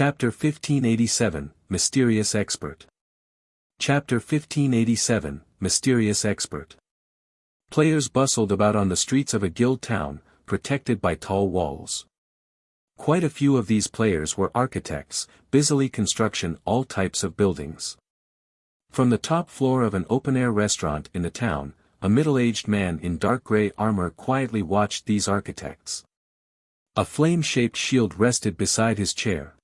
Chapter 1587, Mysterious Expert. Chapter 1587, Mysterious Expert. Players bustled about on the streets of a guild town, protected by tall walls. Quite a few of these players were architects, busily constructing all types of buildings. From the top floor of an open-air restaurant in the town, a middle-aged man in dark gray armor quietly watched these architects. A flame-shaped shield rested beside his chair.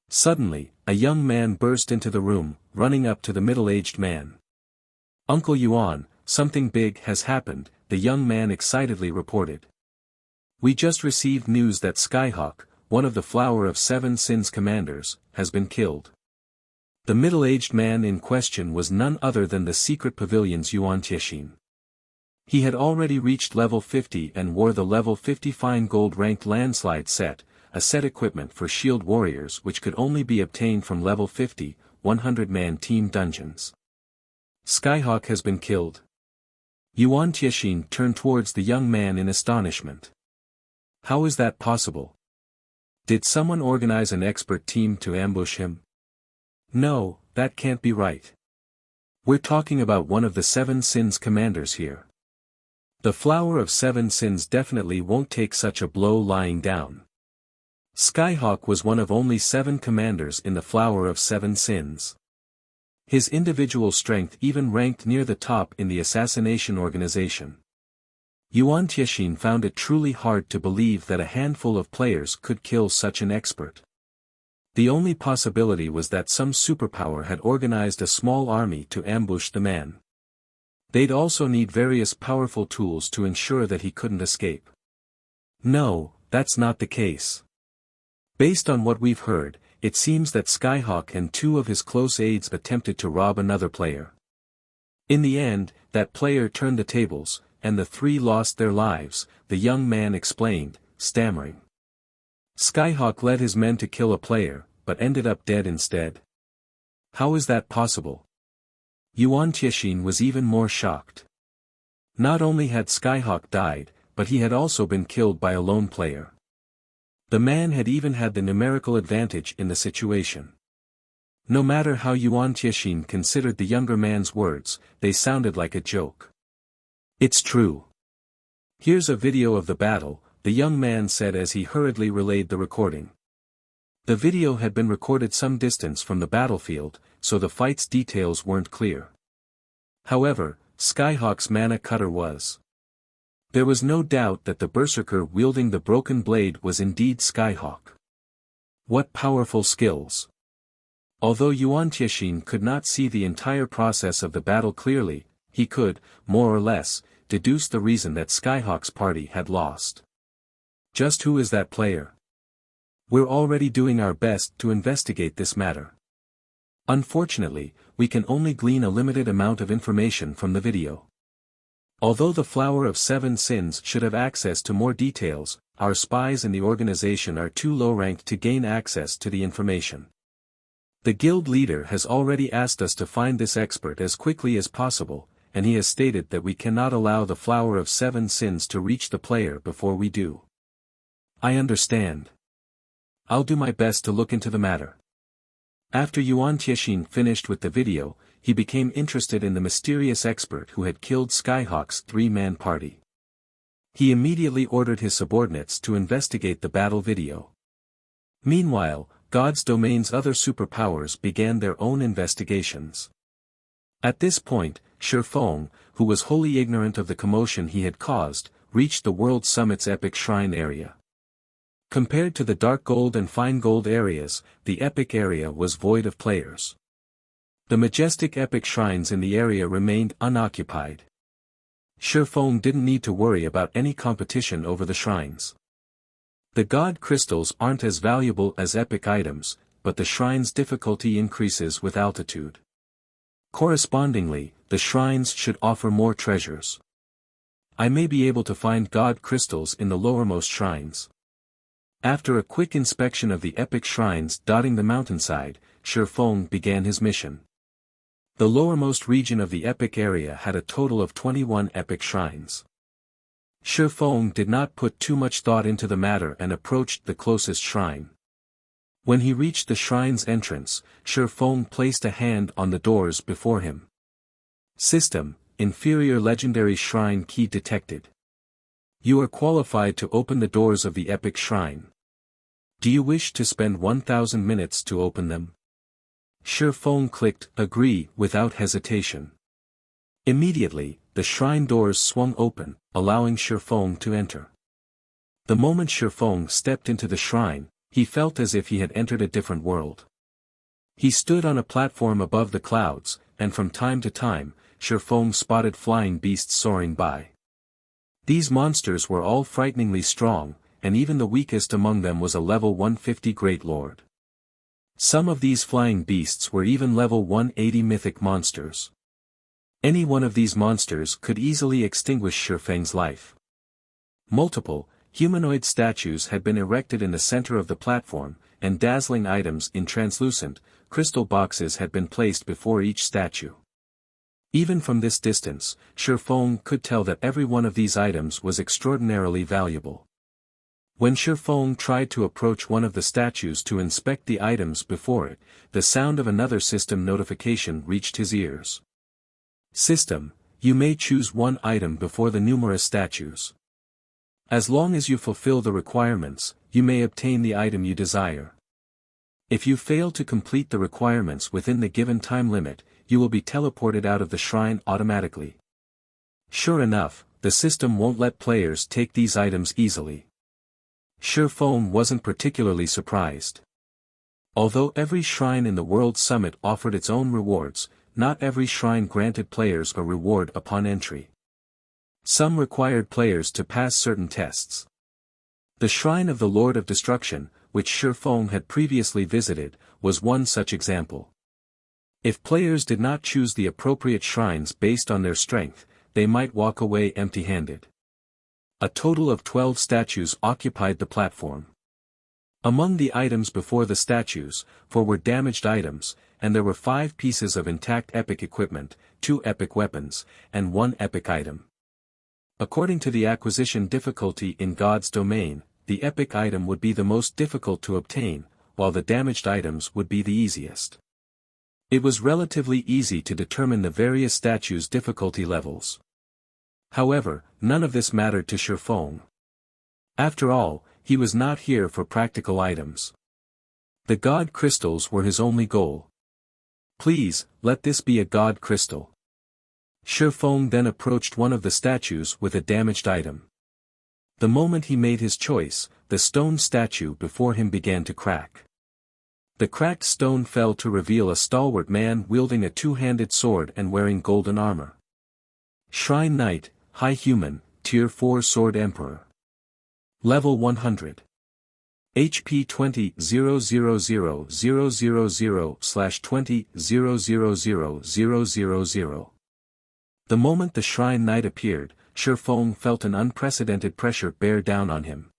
Suddenly, a young man burst into the room, running up to the middle-aged man. "Uncle Yuan, something big has happened," the young man excitedly reported. "We just received news that Skyhawk, one of the Flower of Seven Sins commanders, has been killed." The middle-aged man in question was none other than the secret pavilion's Yuan Tiexin. He had already reached level 50 and wore the level 50 fine gold ranked landslide set, a set equipment for shield warriors which could only be obtained from level 50, 100-man team dungeons. "Skyhawk has been killed." Yuan Tiexin turned towards the young man in astonishment. "How is that possible? Did someone organize an expert team to ambush him?" "No, that can't be right. We're talking about one of the Seven Sins commanders here. The Flower of Seven Sins definitely won't take such a blow lying down. Skyhawk was one of only 7 commanders in the Flower of Seven Sins. His individual strength even ranked near the top in the assassination organization." Yuan Tiexin found it truly hard to believe that a handful of players could kill such an expert. The only possibility was that some superpower had organized a small army to ambush the man. They'd also need various powerful tools to ensure that he couldn't escape. No, that's not the case. Based on what we've heard, it seems that Skyhawk and 2 of his close aides attempted to rob another player. In the end, that player turned the tables, and the 3 lost their lives, the young man explained, stammering. Skyhawk led his men to kill a player, but ended up dead instead. How is that possible? Yuan Tiexin was even more shocked. Not only had Skyhawk died, but he had also been killed by a lone player. The man had even had the numerical advantage in the situation. No matter how Yuan Tiexin considered the younger man's words, they sounded like a joke. "It's true. Here's a video of the battle," the young man said as he hurriedly relayed the recording. The video had been recorded some distance from the battlefield, so the fight's details weren't clear. However, Skyhawk's mana cutter was. There was no doubt that the berserker wielding the broken blade was indeed Skyhawk. What powerful skills! Although Yuan Tiexin could not see the entire process of the battle clearly, he could, more or less, deduce the reason that Skyhawk's party had lost. Just who is that player? We're already doing our best to investigate this matter. Unfortunately, we can only glean a limited amount of information from the video. Although the Flower of Seven Sins should have access to more details, our spies in the organization are too low-ranked to gain access to the information. The guild leader has already asked us to find this expert as quickly as possible, and he has stated that we cannot allow the Flower of Seven Sins to reach the player before we do. I understand. I'll do my best to look into the matter. After Yuan Tiexin finished with the video, he became interested in the mysterious expert who had killed Skyhawk's 3-man party. He immediately ordered his subordinates to investigate the battle video. Meanwhile, God's Domain's other superpowers began their own investigations. At this point, Feng, who was wholly ignorant of the commotion he had caused, reached the World Summit's Epic Shrine area. Compared to the Dark Gold and Fine Gold areas, the Epic area was void of players. The majestic Epic shrines in the area remained unoccupied. Feng didn't need to worry about any competition over the shrines. The god crystals aren't as valuable as Epic items, but the shrine's difficulty increases with altitude. Correspondingly, the shrines should offer more treasures. I may be able to find god crystals in the lowermost shrines. After a quick inspection of the epic shrines dotting the mountainside, Feng began his mission. The lowermost region of the epic area had a total of 21 epic shrines. Feng did not put too much thought into the matter and approached the closest shrine. When he reached the shrine's entrance, Feng placed a hand on the doors before him. System, inferior legendary shrine key detected. You are qualified to open the doors of the epic shrine. Do you wish to spend 1000 minutes to open them? Feng clicked agree without hesitation. Immediately, the shrine doors swung open, allowing Feng to enter. The moment Feng stepped into the shrine, he felt as if he had entered a different world. He stood on a platform above the clouds, and from time to time, Feng spotted flying beasts soaring by. These monsters were all frighteningly strong, and even the weakest among them was a level 150 Great Lord. Some of these flying beasts were even level 180 mythic monsters. Any one of these monsters could easily extinguish Feng's life. Multiple, humanoid statues had been erected in the center of the platform, and dazzling items in translucent, crystal boxes had been placed before each statue. Even from this distance, Feng could tell that every one of these items was extraordinarily valuable. When Feng tried to approach one of the statues to inspect the items before it, the sound of another system notification reached his ears. System, you may choose one item before the numerous statues. As long as you fulfill the requirements, you may obtain the item you desire. If you fail to complete the requirements within the given time limit, you will be teleported out of the shrine automatically. Sure enough, the system won't let players take these items easily. Feng wasn't particularly surprised. Although every shrine in the World Summit offered its own rewards, not every shrine granted players a reward upon entry. Some required players to pass certain tests. The Shrine of the Lord of Destruction, which Feng had previously visited, was one such example. If players did not choose the appropriate shrines based on their strength, they might walk away empty-handed. A total of 12 statues occupied the platform. Among the items before the statues, 4 were damaged items, and there were 5 pieces of intact epic equipment, 2 epic weapons, and 1 epic item. According to the acquisition difficulty in God's domain, the epic item would be the most difficult to obtain, while the damaged items would be the easiest. It was relatively easy to determine the various statues' difficulty levels. However, none of this mattered to Feng. After all, he was not here for practical items. The God crystals were his only goal. Please, let this be a God crystal. Feng then approached one of the statues with a damaged item. The moment he made his choice, the stone statue before him began to crack. The cracked stone fell to reveal a stalwart man wielding a 2-handed sword and wearing golden armor. Shrine Knight, High Human, Tier 4 Sword Emperor. Level 100. HP 20.000/20.000/000. The moment the Shrine Knight appeared, Feng felt an unprecedented pressure bear down on him.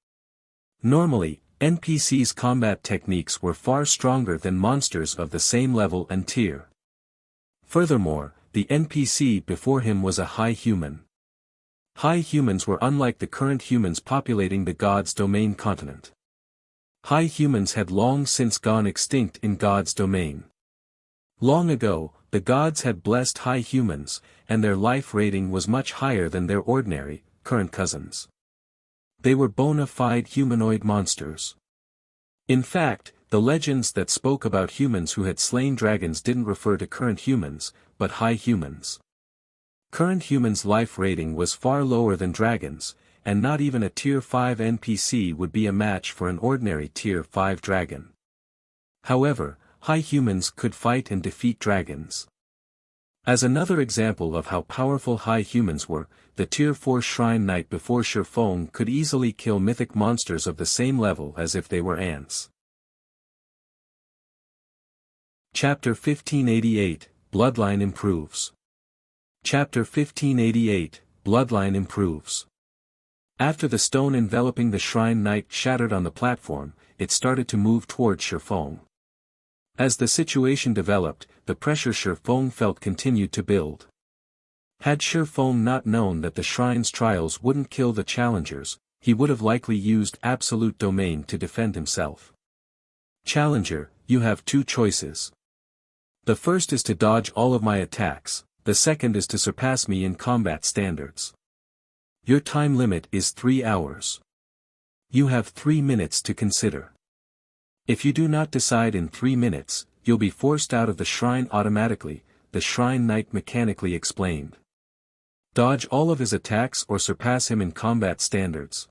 Normally, NPCs' combat techniques were far stronger than monsters of the same level and tier. Furthermore, the NPC before him was a high human. High humans were unlike the current humans populating the God's domain continent. High humans had long since gone extinct in God's domain. Long ago, the gods had blessed high humans, and their life rating was much higher than their ordinary, current cousins. They were bona fide humanoid monsters. In fact, the legends that spoke about humans who had slain dragons didn't refer to current humans, but high humans. Current humans' life rating was far lower than dragons, and not even a Tier 5 NPC would be a match for an ordinary Tier 5 dragon. However, high humans could fight and defeat dragons. As another example of how powerful high humans were, the Tier 4 Shrine Knight before Feng could easily kill mythic monsters of the same level as if they were ants. Chapter 1588, Bloodline Improves. Chapter 1588, Bloodline Improves. After the stone enveloping the Shrine Knight shattered on the platform, it started to move toward Feng. As the situation developed, the pressure Feng felt continued to build. Had Feng not known that the shrine's trials wouldn't kill the challengers, he would have likely used absolute domain to defend himself. Challenger, you have two choices. The first is to dodge all of my attacks, the second is to surpass me in combat standards. Your time limit is 3 hours. You have 3 minutes to consider. If you do not decide in 3 minutes, you'll be forced out of the shrine automatically, the Shrine Knight mechanically explained. Dodge all of his attacks or surpass him in combat standards.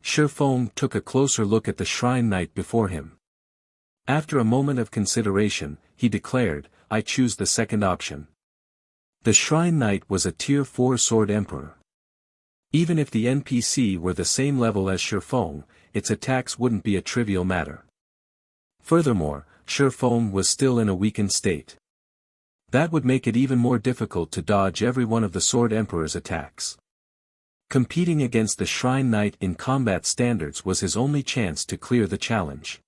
Feng took a closer look at the Shrine Knight before him. After a moment of consideration, he declared, I choose the second option. The Shrine Knight was a Tier 4 Sword Emperor. Even if the NPC were the same level as Feng, its attacks wouldn't be a trivial matter. Furthermore, Feng was still in a weakened state. That would make it even more difficult to dodge every one of the Sword Emperor's attacks. Competing against the Shrine Knight in combat standards was his only chance to clear the challenge.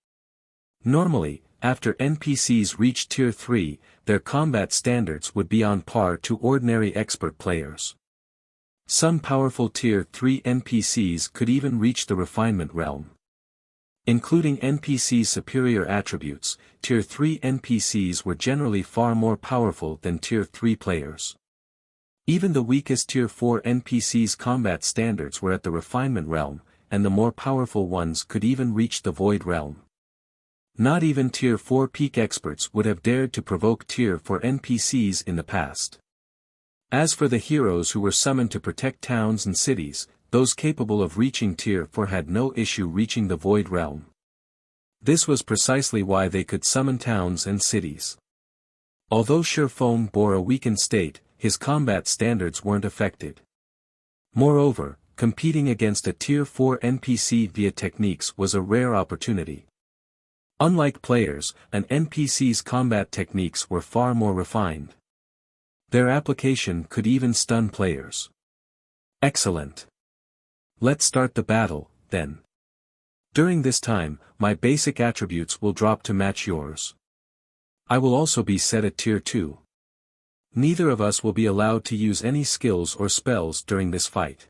Normally, after NPCs reached Tier 3, their combat standards would be on par to ordinary expert players. Some powerful Tier 3 NPCs could even reach the refinement realm. Including NPCs' superior attributes, Tier 3 NPCs were generally far more powerful than Tier 3 players. Even the weakest Tier 4 NPCs' combat standards were at the refinement realm, and the more powerful ones could even reach the void realm. Not even Tier 4 peak experts would have dared to provoke Tier 4 NPCs in the past. As for the heroes who were summoned to protect towns and cities, those capable of reaching Tier 4 had no issue reaching the void realm. This was precisely why they could summon towns and cities. Although Feng bore a weakened state, his combat standards weren't affected. Moreover, competing against a Tier 4 NPC via techniques was a rare opportunity. Unlike players, an NPC's combat techniques were far more refined. Their application could even stun players. Excellent. Let's start the battle, then. During this time, my basic attributes will drop to match yours. I will also be set at Tier 2. Neither of us will be allowed to use any skills or spells during this fight.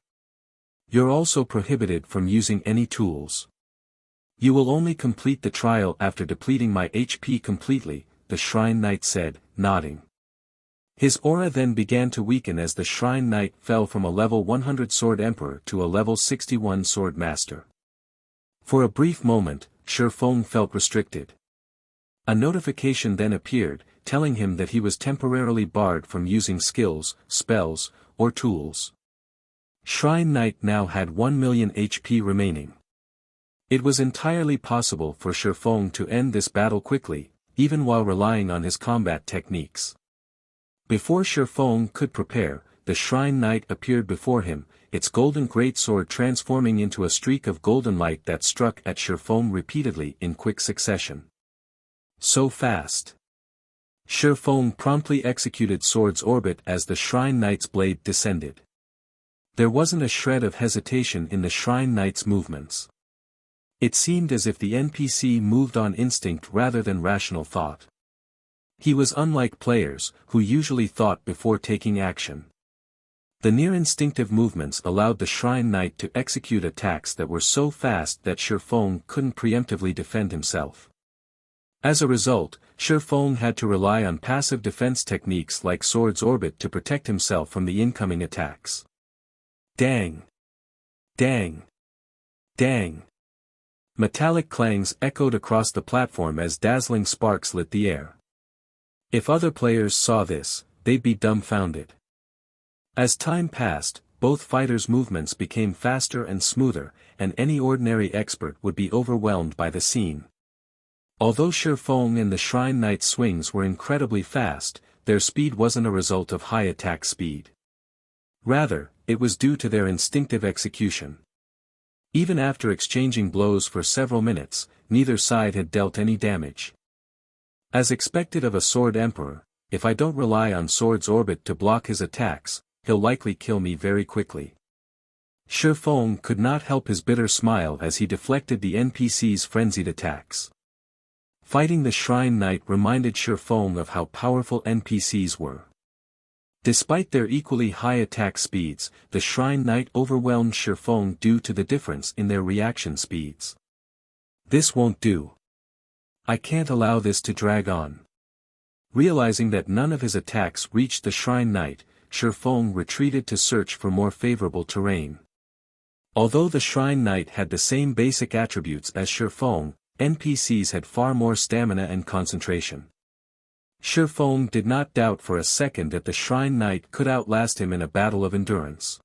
You're also prohibited from using any tools. You will only complete the trial after depleting my HP completely, the Shrine Knight said, nodding. His aura then began to weaken as the Shrine Knight fell from a level 100 Sword Emperor to a level 61 Sword Master. For a brief moment, Feng felt restricted. A notification then appeared, telling him that he was temporarily barred from using skills, spells, or tools. Shrine Knight now had 1 million HP remaining. It was entirely possible for Feng to end this battle quickly, even while relying on his combat techniques. Before Feng could prepare, the Shrine Knight appeared before him, its golden greatsword transforming into a streak of golden light that struck at Feng repeatedly in quick succession. So fast. Feng promptly executed Sword's Orbit as the Shrine Knight's blade descended. There wasn't a shred of hesitation in the Shrine Knight's movements. It seemed as if the NPC moved on instinct rather than rational thought. He was unlike players, who usually thought before taking action. The near-instinctive movements allowed the Shrine Knight to execute attacks that were so fast that Feng couldn't preemptively defend himself. As a result, Feng had to rely on passive defense techniques like Sword's Orbit to protect himself from the incoming attacks. Dang! Dang! Dang! Metallic clangs echoed across the platform as dazzling sparks lit the air. If other players saw this, they'd be dumbfounded. As time passed, both fighters' movements became faster and smoother, and any ordinary expert would be overwhelmed by the scene. Although Feng and the Shrine Knight's swings were incredibly fast, their speed wasn't a result of high attack speed. Rather, it was due to their instinctive execution. Even after exchanging blows for several minutes, neither side had dealt any damage. As expected of a Sword Emperor, if I don't rely on Sword's Orbit to block his attacks, he'll likely kill me very quickly. Feng could not help his bitter smile as he deflected the NPC's frenzied attacks. Fighting the Shrine Knight reminded Feng of how powerful NPCs were. Despite their equally high attack speeds, the Shrine Knight overwhelmed Feng due to the difference in their reaction speeds. This won't do. I can't allow this to drag on. Realizing that none of his attacks reached the Shrine Knight, Feng retreated to search for more favorable terrain. Although the Shrine Knight had the same basic attributes as Feng, NPCs had far more stamina and concentration. Feng did not doubt for a second that the Shrine Knight could outlast him in a battle of endurance.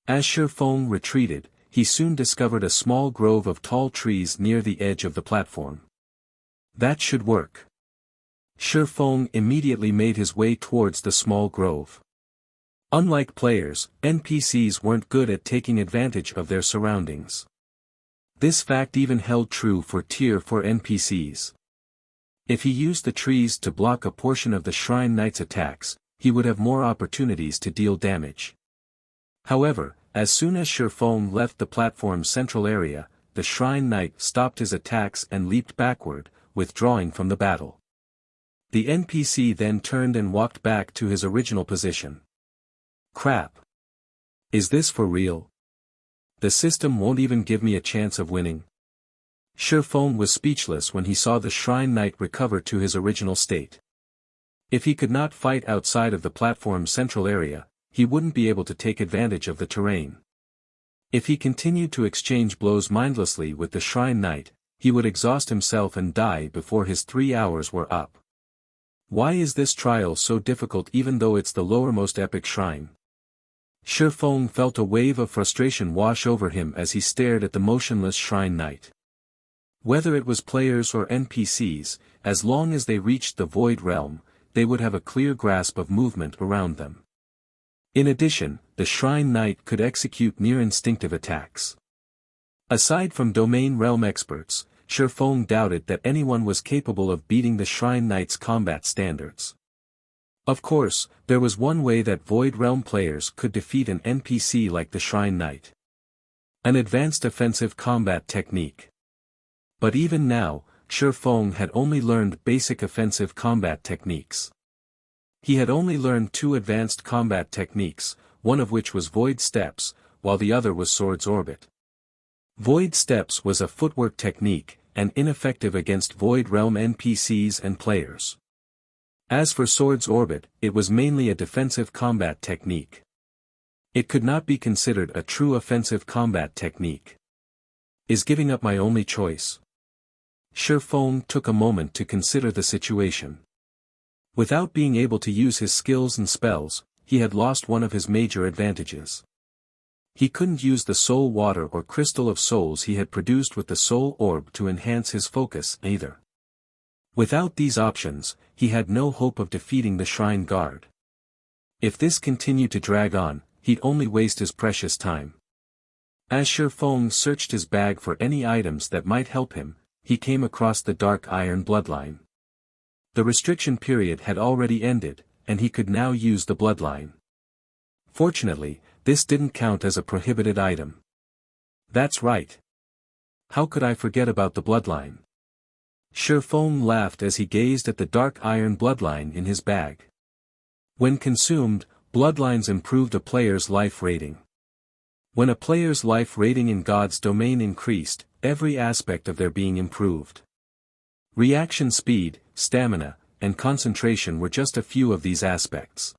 As Feng retreated, he soon discovered a small grove of tall trees near the edge of the platform. That should work. Feng immediately made his way towards the small grove. Unlike players, NPCs weren't good at taking advantage of their surroundings. This fact even held true for Tier 4 NPCs. If he used the trees to block a portion of the Shrine Knight's attacks, he would have more opportunities to deal damage. However, as soon as Feng left the platform's central area, the Shrine Knight stopped his attacks and leaped backward, withdrawing from the battle. The NPC then turned and walked back to his original position. Crap. Is this for real? The system won't even give me a chance of winning. Feng was speechless when he saw the Shrine Knight recover to his original state. If he could not fight outside of the platform's central area, he wouldn't be able to take advantage of the terrain. If he continued to exchange blows mindlessly with the Shrine Knight, he would exhaust himself and die before his 3 hours were up. Why is this trial so difficult even though it's the lowermost epic shrine? Feng felt a wave of frustration wash over him as he stared at the motionless Shrine Knight. Whether it was players or NPCs, as long as they reached the Void Realm, they would have a clear grasp of movement around them. In addition, the Shrine Knight could execute near-instinctive attacks. Aside from Domain Realm experts, Feng doubted that anyone was capable of beating the Shrine Knight's combat standards. Of course, there was one way that Void Realm players could defeat an NPC like the Shrine Knight. An advanced offensive combat technique. But even now, Feng had only learned basic offensive combat techniques. He had only learned 2 advanced combat techniques, one of which was Void Steps, while the other was Sword's Orbit. Void Steps was a footwork technique, and ineffective against Void Realm NPCs and players. As for Sword's Orbit, it was mainly a defensive combat technique. It could not be considered a true offensive combat technique. Is giving up my only choice? Feng took a moment to consider the situation. Without being able to use his skills and spells, he had lost one of his major advantages. He couldn't use the soul water or crystal of souls he had produced with the soul orb to enhance his focus either. Without these options, he had no hope of defeating the Shrine Guard. If this continued to drag on, he'd only waste his precious time. As Feng searched his bag for any items that might help him, he came across the Dark Iron Bloodline. The restriction period had already ended, and he could now use the Bloodline. Fortunately, this didn't count as a prohibited item. That's right. How could I forget about the Bloodline? Feng laughed as he gazed at the Dark Iron Bloodline in his bag. When consumed, Bloodlines improved a player's life rating. When a player's life rating in God's domain increased, every aspect of their being improved. Reaction speed, stamina, and concentration were just a few of these aspects.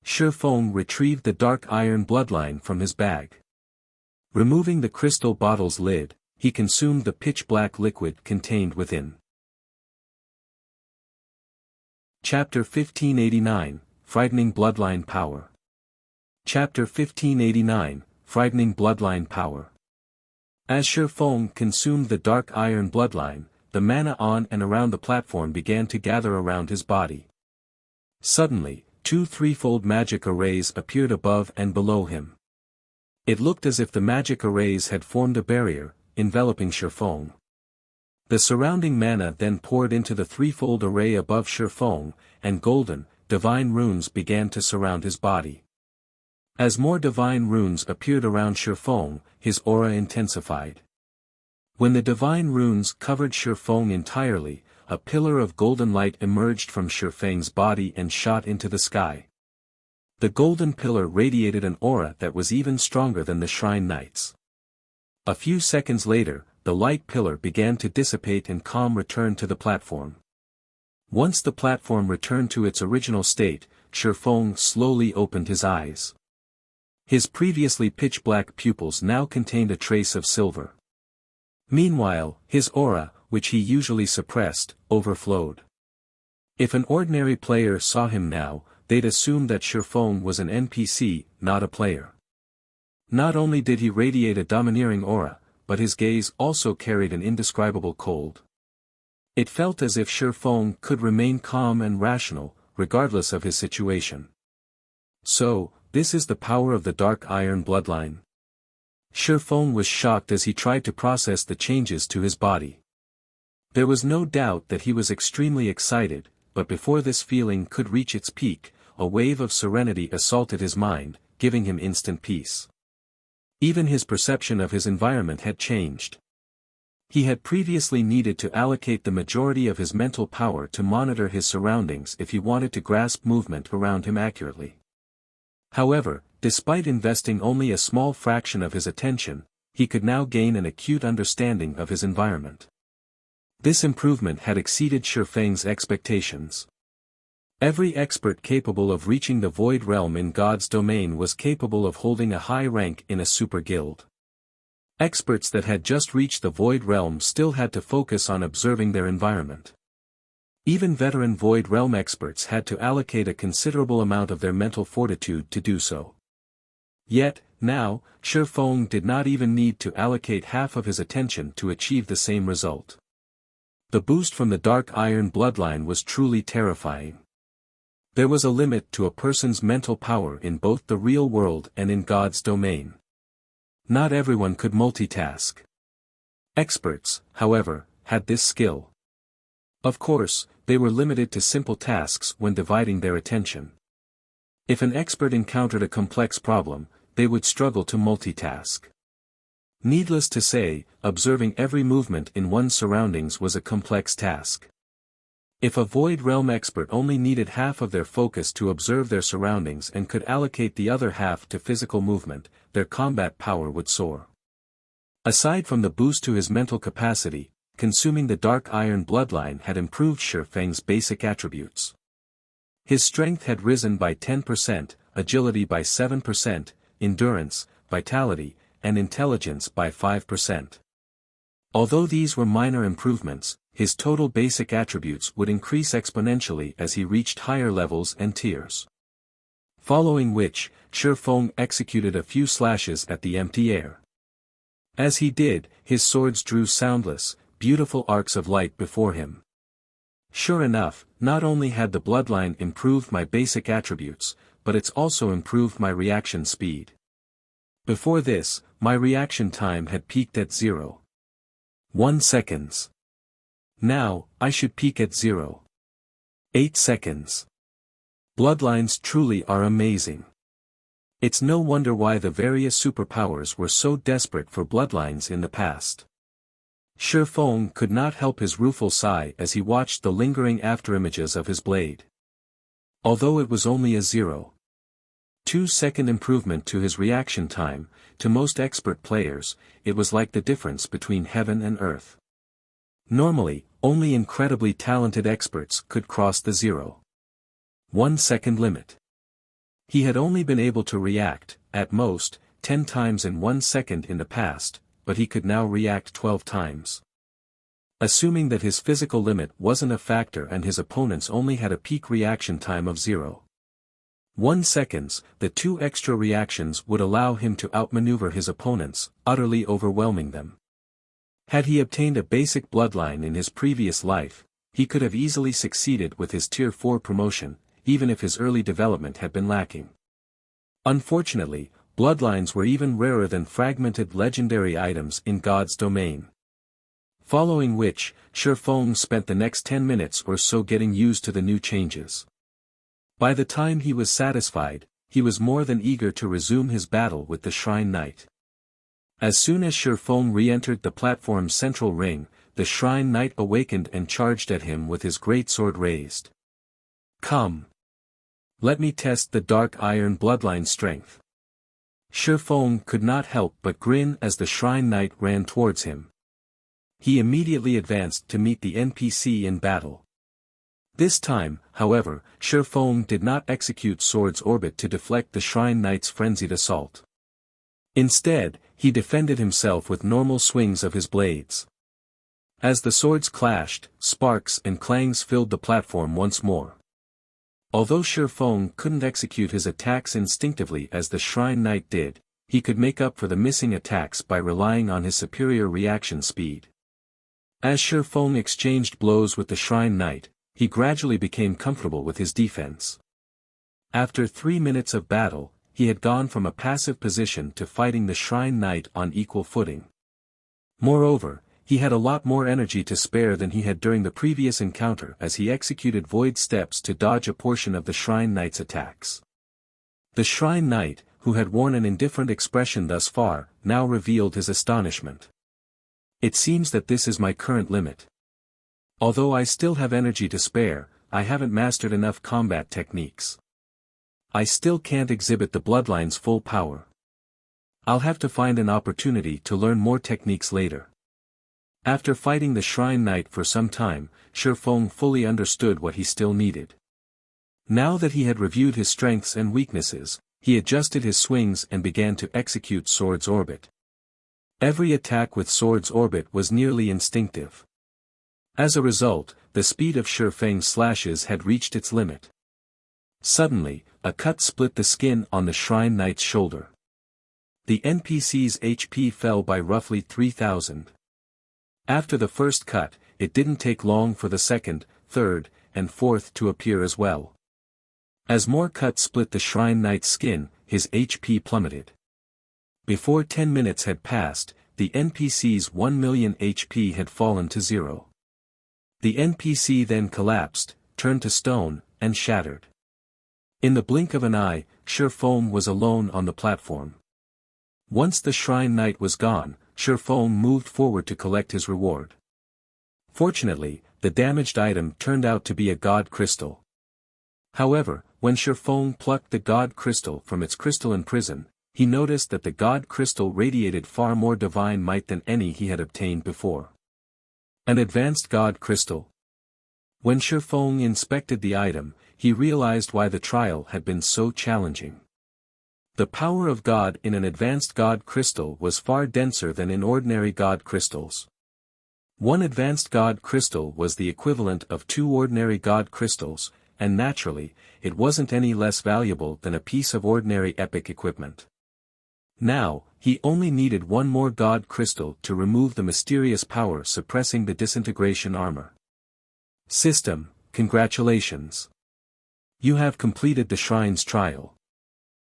Feng retrieved the Dark Iron Bloodline from his bag. Removing the crystal bottle's lid, he consumed the pitch-black liquid contained within. Chapter 1589, Frightening Bloodline Power. Chapter 1589, Frightening Bloodline Power. As Feng consumed the Dark Iron Bloodline, the mana on and around the platform began to gather around his body. Suddenly, 2 threefold magic arrays appeared above and below him. It looked as if the magic arrays had formed a barrier, enveloping Feng. The surrounding mana then poured into the threefold array above Feng, and golden, divine runes began to surround his body. As more divine runes appeared around Feng, his aura intensified. When the divine runes covered Feng entirely, a pillar of golden light emerged from Feng's body and shot into the sky. The golden pillar radiated an aura that was even stronger than the Shrine Knight's. A few seconds later, the light pillar began to dissipate and calm returned to the platform. Once the platform returned to its original state, Feng slowly opened his eyes. His previously pitch-black pupils now contained a trace of silver. Meanwhile, his aura, which he usually suppressed, overflowed. If an ordinary player saw him now, they'd assume that Feng was an NPC, not a player. Not only did he radiate a domineering aura, but his gaze also carried an indescribable cold. It felt as if Feng could remain calm and rational, regardless of his situation. So, this is the power of the Dark Iron Bloodline. Feng was shocked as he tried to process the changes to his body. There was no doubt that he was extremely excited, but before this feeling could reach its peak, a wave of serenity assaulted his mind, giving him instant peace. Even his perception of his environment had changed. He had previously needed to allocate the majority of his mental power to monitor his surroundings if he wanted to grasp movement around him accurately. However, despite investing only a small fraction of his attention, he could now gain an acute understanding of his environment. This improvement had exceeded Feng's expectations. Every expert capable of reaching the Void Realm in God's domain was capable of holding a high rank in a super guild. Experts that had just reached the Void Realm still had to focus on observing their environment. Even veteran Void Realm experts had to allocate a considerable amount of their mental fortitude to do so. Yet, now, Feng did not even need to allocate half of his attention to achieve the same result. The boost from the Dark Iron Bloodline was truly terrifying. There was a limit to a person's mental power in both the real world and in God's domain. Not everyone could multitask. Experts, however, had this skill. Of course, they were limited to simple tasks when dividing their attention. If an expert encountered a complex problem, they would struggle to multitask. Needless to say, observing every movement in one's surroundings was a complex task. If a Void Realm expert only needed half of their focus to observe their surroundings and could allocate the other half to physical movement, their combat power would soar. Aside from the boost to his mental capacity, consuming the Dark Iron Bloodline had improved Feng's basic attributes. His strength had risen by 10%, agility by 7%, endurance, vitality, and intelligence by 5%. Although these were minor improvements, his total basic attributes would increase exponentially as he reached higher levels and tiers. Following which, Feng executed a few slashes at the empty air. As he did, his swords drew soundless, beautiful arcs of light before him. Sure enough, not only had the bloodline improved my basic attributes, but it's also improved my reaction speed. Before this, my reaction time had peaked at 0.1 seconds. Now, I should peak at 0.8 seconds. Bloodlines truly are amazing. It's no wonder why the various superpowers were so desperate for bloodlines in the past. Feng could not help his rueful sigh as he watched the lingering afterimages of his blade. Although it was only a 0.2 second improvement to his reaction time, to most expert players, it was like the difference between heaven and earth. Normally, only incredibly talented experts could cross the 0.1 second limit. He had only been able to react, at most, 10 times in 1 second in the past, but he could now react 12 times. Assuming that his physical limit wasn't a factor and his opponents only had a peak reaction time of 0.1 seconds, the 2 extra reactions would allow him to outmaneuver his opponents, utterly overwhelming them. Had he obtained a basic bloodline in his previous life, he could have easily succeeded with his Tier 4 promotion, even if his early development had been lacking. Unfortunately, bloodlines were even rarer than fragmented legendary items in God's domain. Following which, Feng spent the next 10 minutes or so getting used to the new changes. By the time he was satisfied, he was more than eager to resume his battle with the Shrine Knight. As soon as Feng re-entered the platform's central ring, the Shrine Knight awakened and charged at him with his great sword raised. Come! Let me test the Dark Iron Bloodline strength. Feng could not help but grin as the Shrine Knight ran towards him. he immediately advanced to meet the NPC in battle. This time, however, Feng did not execute Sword's Orbit to deflect the Shrine Knight's frenzied assault. Instead, he defended himself with normal swings of his blades. As the swords clashed, sparks and clangs filled the platform once more. Although Feng couldn't execute his attacks instinctively as the Shrine Knight did, he could make up for the missing attacks by relying on his superior reaction speed. As Feng exchanged blows with the Shrine Knight, he gradually became comfortable with his defense. After 3 minutes of battle, he had gone from a passive position to fighting the Shrine Knight on equal footing. Moreover, he had a lot more energy to spare than he had during the previous encounter as he executed void steps to dodge a portion of the Shrine Knight's attacks. The Shrine Knight, who had worn an indifferent expression thus far, now revealed his astonishment. It seems that this is my current limit. Although I still have energy to spare, I haven't mastered enough combat techniques. I still can't exhibit the Bloodline's full power. I'll have to find an opportunity to learn more techniques later. After fighting the Shrine Knight for some time, Feng fully understood what he still needed. Now that he had reviewed his strengths and weaknesses, he adjusted his swings and began to execute Sword's Orbit. Every attack with Sword's Orbit was nearly instinctive. As a result, the speed of Feng's slashes had reached its limit. Suddenly, a cut split the skin on the Shrine Knight's shoulder. The NPC's HP fell by roughly 3,000. After the first cut, it didn't take long for the second, third, and fourth to appear as well. As more cuts split the Shrine Knight's skin, his HP plummeted. Before 10 minutes had passed, the NPC's 1 million HP had fallen to 0. The NPC then collapsed, turned to stone, and shattered. In the blink of an eye, Feng was alone on the platform. Once the Shrine Knight was gone, Feng moved forward to collect his reward. Fortunately, the damaged item turned out to be a God Crystal. However, when Feng plucked the God Crystal from its crystalline prison, he noticed that the God Crystal radiated far more divine might than any he had obtained before. An advanced God Crystal. When Feng inspected the item, he realized why the trial had been so challenging. The power of God in an advanced God Crystal was far denser than in ordinary God Crystals. One advanced God Crystal was the equivalent of 2 ordinary God Crystals, and naturally, it wasn't any less valuable than a piece of ordinary epic equipment. Now, he only needed 1 more God Crystal to remove the mysterious power suppressing the disintegration armor. System, congratulations. You have completed the Shrine's trial.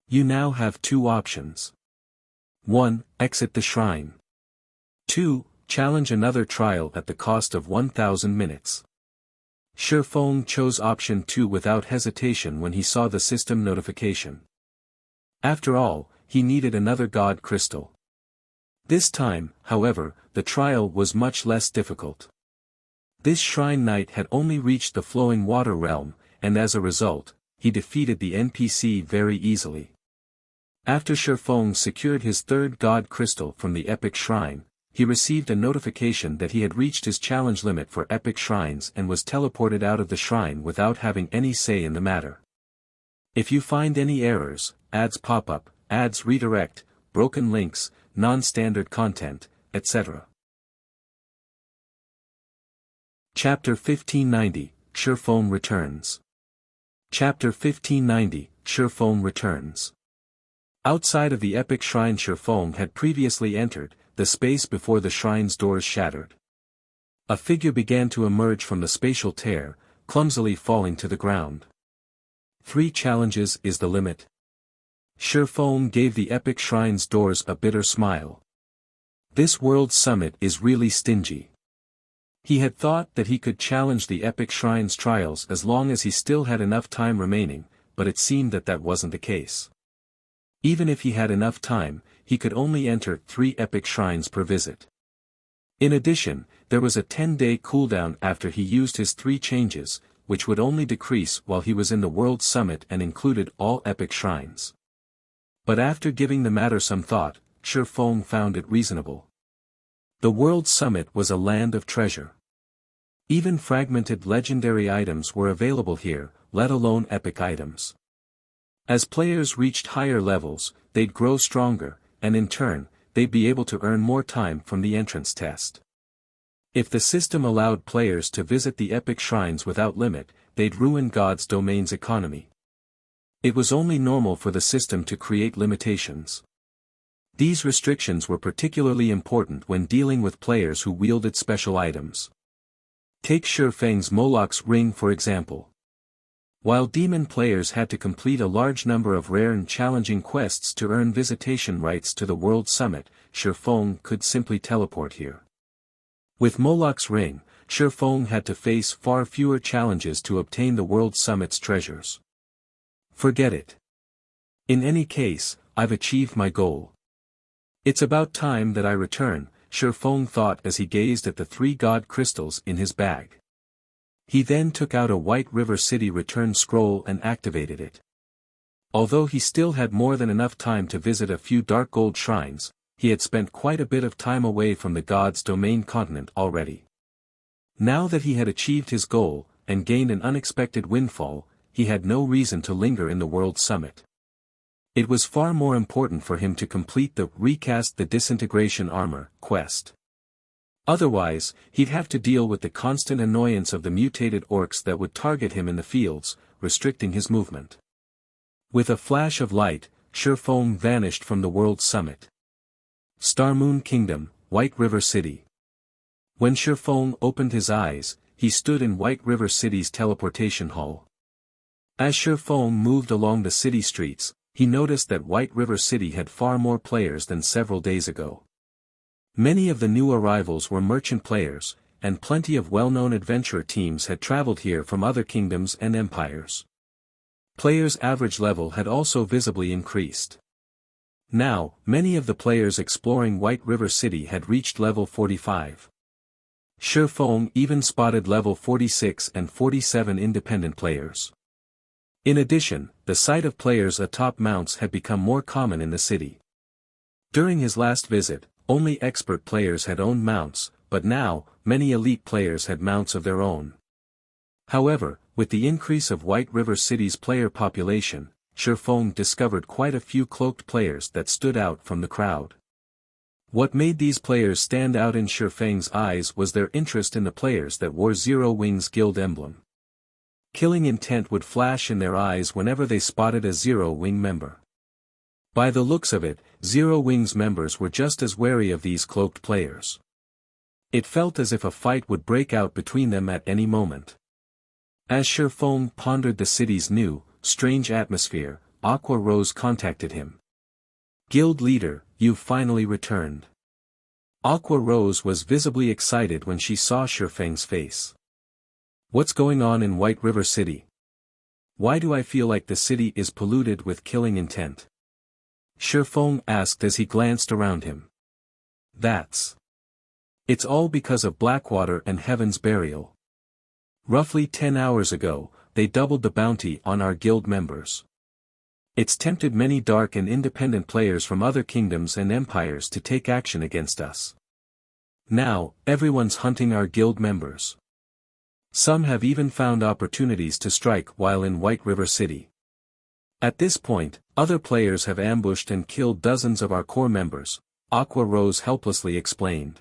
You now have 2 options. 1. Exit the Shrine. 2. Challenge another trial at the cost of 1,000 minutes. Feng chose option 2 without hesitation when he saw the system notification. After all, he needed another God Crystal. This time, however, the trial was much less difficult. This Shrine Knight had only reached the flowing water realm, and as a result, he defeated the NPC very easily. After Feng secured his 3rd God Crystal from the Epic Shrine, he received a notification that he had reached his challenge limit for Epic Shrines and was teleported out of the shrine without having any say in the matter. If you find any errors, ads pop up, ads redirect, broken links, non-standard content, etc. Chapter 1590, Feng returns. Chapter 1590, Feng returns. Outside of the Epic Shrine Feng had previously entered, the space before the shrine's doors shattered. A figure began to emerge from the spatial tear, clumsily falling to the ground. 3 challenges is the limit. Feng gave the Epic Shrine's doors a bitter smile. This world summit is really stingy. He had thought that he could challenge the Epic Shrine's trials as long as he still had enough time remaining, but it seemed that that wasn't the case. Even if he had enough time, he could only enter 3 Epic Shrines per visit. In addition, there was a 10-day cooldown after he used his 3 changes, which would only decrease while he was in the World Summit and included all Epic Shrines. But after giving the matter some thought, Feng found it reasonable. The World Summit was a land of treasure. Even fragmented legendary items were available here, let alone epic items. As players reached higher levels, they'd grow stronger, and in turn, they'd be able to earn more time from the entrance test. If the system allowed players to visit the epic shrines without limit, they'd ruin God's domain's economy. It was only normal for the system to create limitations. These restrictions were particularly important when dealing with players who wielded special items. Take Feng's Moloch's ring for example. While demon players had to complete a large number of rare and challenging quests to earn visitation rights to the World Summit, Feng could simply teleport here. With Moloch's ring, Feng had to face far fewer challenges to obtain the World Summit's treasures. Forget it. In any case, I've achieved my goal. It's about time that I return, Feng thought as he gazed at the 3 god crystals in his bag. He then took out a White River City return scroll and activated it. Although he still had more than enough time to visit a few dark gold shrines, he had spent quite a bit of time away from the God's Domain continent already. Now that he had achieved his goal, and gained an unexpected windfall, he had no reason to linger in the World Summit. It was far more important for him to complete the Recast the Disintegration Armor quest. Otherwise, he'd have to deal with the constant annoyance of the mutated orcs that would target him in the fields, restricting his movement. With a flash of light, Feng vanished from the World Summit. Starmoon Kingdom, White River City. When Feng opened his eyes, he stood in White River City's teleportation hall. As Feng moved along the city streets, he noticed that White River City had far more players than several days ago. Many of the new arrivals were merchant players, and plenty of well-known adventurer teams had traveled here from other kingdoms and empires. Players' average level had also visibly increased. Now, many of the players exploring White River City had reached level 45. Feng even spotted level 46 and 47 independent players. In addition, the sight of players atop mounts had become more common in the city. During his last visit, only expert players had owned mounts, but now, many elite players had mounts of their own. However, with the increase of White River City's player population, Feng discovered quite a few cloaked players that stood out from the crowd. What made these players stand out in Feng's eyes was their interest in the players that wore Zero Wings Guild emblem. Killing intent would flash in their eyes whenever they spotted a Zero Wing member. By the looks of it, Zero Wings members were just as wary of these cloaked players. It felt as if a fight would break out between them at any moment. As Feng pondered the city's new, strange atmosphere, Aqua Rose contacted him. Guild leader, you've finally returned. Aqua Rose was visibly excited when she saw Feng's face. What's going on in White River City? Why do I feel like the city is polluted with killing intent? Feng asked as he glanced around him. It's all because of Blackwater and Heaven's Burial. Roughly 10 hours ago, they doubled the bounty on our guild members. It's tempted many dark and independent players from other kingdoms and empires to take action against us. Now, everyone's hunting our guild members. Some have even found opportunities to strike while in White River City. At this point, other players have ambushed and killed dozens of our core members, Aqua Rose helplessly explained.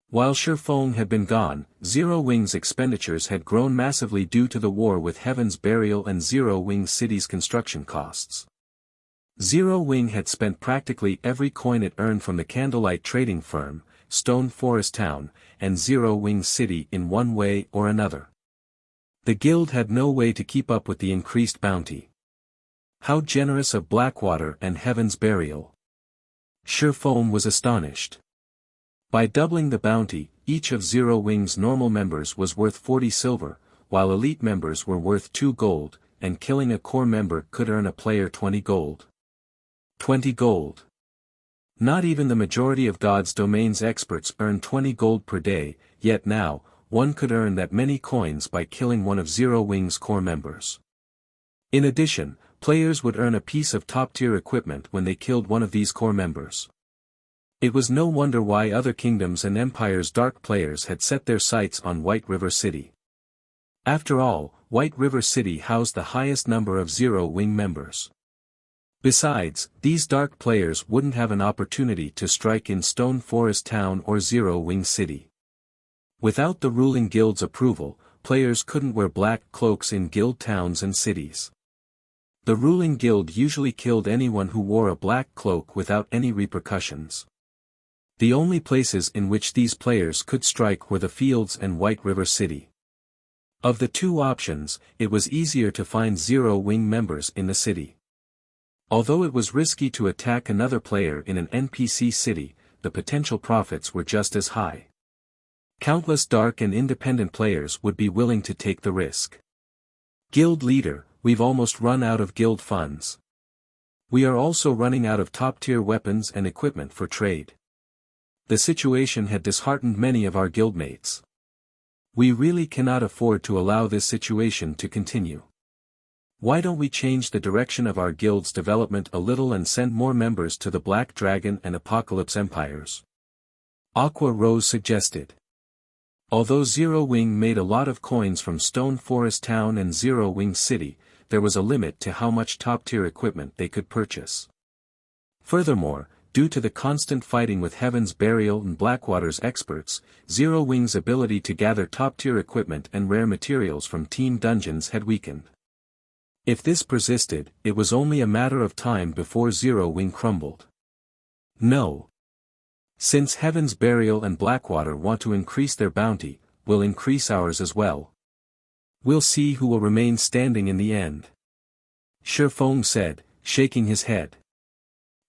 While Feng had been gone, Zero Wing's expenditures had grown massively due to the war with Heaven's Burial and Zero Wing City's construction costs. Zero Wing had spent practically every coin it earned from the Candlelight trading firm, Stone Forest Town, and Zero Wing City in one way or another. The guild had no way to keep up with the increased bounty. How generous of Blackwater and Heaven's Burial! Feng was astonished. By doubling the bounty, each of Zero Wing's normal members was worth 40 silver, while elite members were worth 2 gold, and killing a core member could earn a player 20 gold. 20 gold. Not even the majority of God's Domain's experts earn 20 gold per day, yet now, one could earn that many coins by killing one of Zero Wing's core members. In addition, players would earn a piece of top-tier equipment when they killed one of these core members. It was no wonder why other kingdoms and empires' dark players had set their sights on White River City. After all, White River City housed the highest number of Zero-Wing members. Besides, these dark players wouldn't have an opportunity to strike in Stone Forest Town or Zero-Wing City. Without the ruling guild's approval, players couldn't wear black cloaks in guild towns and cities. The ruling guild usually killed anyone who wore a black cloak without any repercussions. The only places in which these players could strike were the fields and White River City. Of the two options, it was easier to find Zero-Wing members in the city. Although it was risky to attack another player in an NPC city, the potential profits were just as high. Countless dark and independent players would be willing to take the risk. Guild leader, we've almost run out of guild funds. We are also running out of top-tier weapons and equipment for trade. The situation had disheartened many of our guildmates. We really cannot afford to allow this situation to continue. Why don't we change the direction of our guild's development a little and send more members to the Black Dragon and Apocalypse Empires? Aqua Rose suggested. Although Zero-Wing made a lot of coins from Stone Forest Town and Zero-Wing City, there was a limit to how much top-tier equipment they could purchase. Furthermore, due to the constant fighting with Heaven's Burial and Blackwater's experts, Zero-Wing's ability to gather top-tier equipment and rare materials from team dungeons had weakened. If this persisted, it was only a matter of time before Zero-Wing crumbled. No. Since Heaven's Burial and Blackwater want to increase their bounty, we'll increase ours as well. We'll see who will remain standing in the end. Feng said, shaking his head.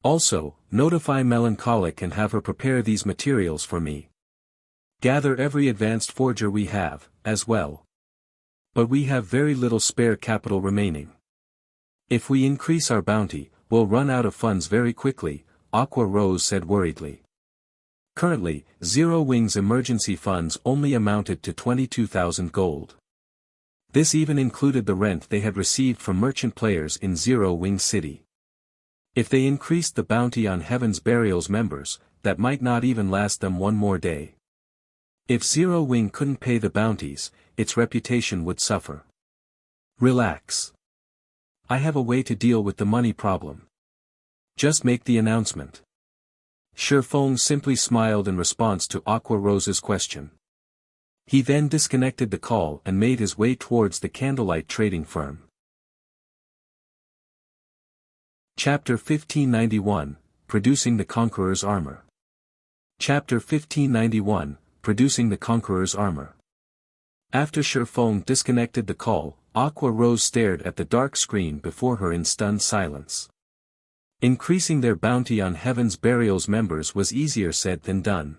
Also, notify Melancholic and have her prepare these materials for me. Gather every advanced forger we have, as well. But we have very little spare capital remaining. If we increase our bounty, we'll run out of funds very quickly, Aqua Rose said worriedly. Currently, Zero-Wing's emergency funds only amounted to 22,000 gold. This even included the rent they had received from merchant players in Zero-Wing City. If they increased the bounty on Heaven's Burial's members, that might not even last them one more day. If Zero-Wing couldn't pay the bounties, its reputation would suffer. Relax. I have a way to deal with the money problem. Just make the announcement. Feng simply smiled in response to Aqua Rose's question. He then disconnected the call and made his way towards the candlelight trading firm. Chapter 1591, Producing the Conqueror's Armor. Chapter 1591, Producing the Conqueror's Armor. After Feng disconnected the call, Aqua Rose stared at the dark screen before her in stunned silence. Increasing their bounty on Heaven's Burial's members was easier said than done.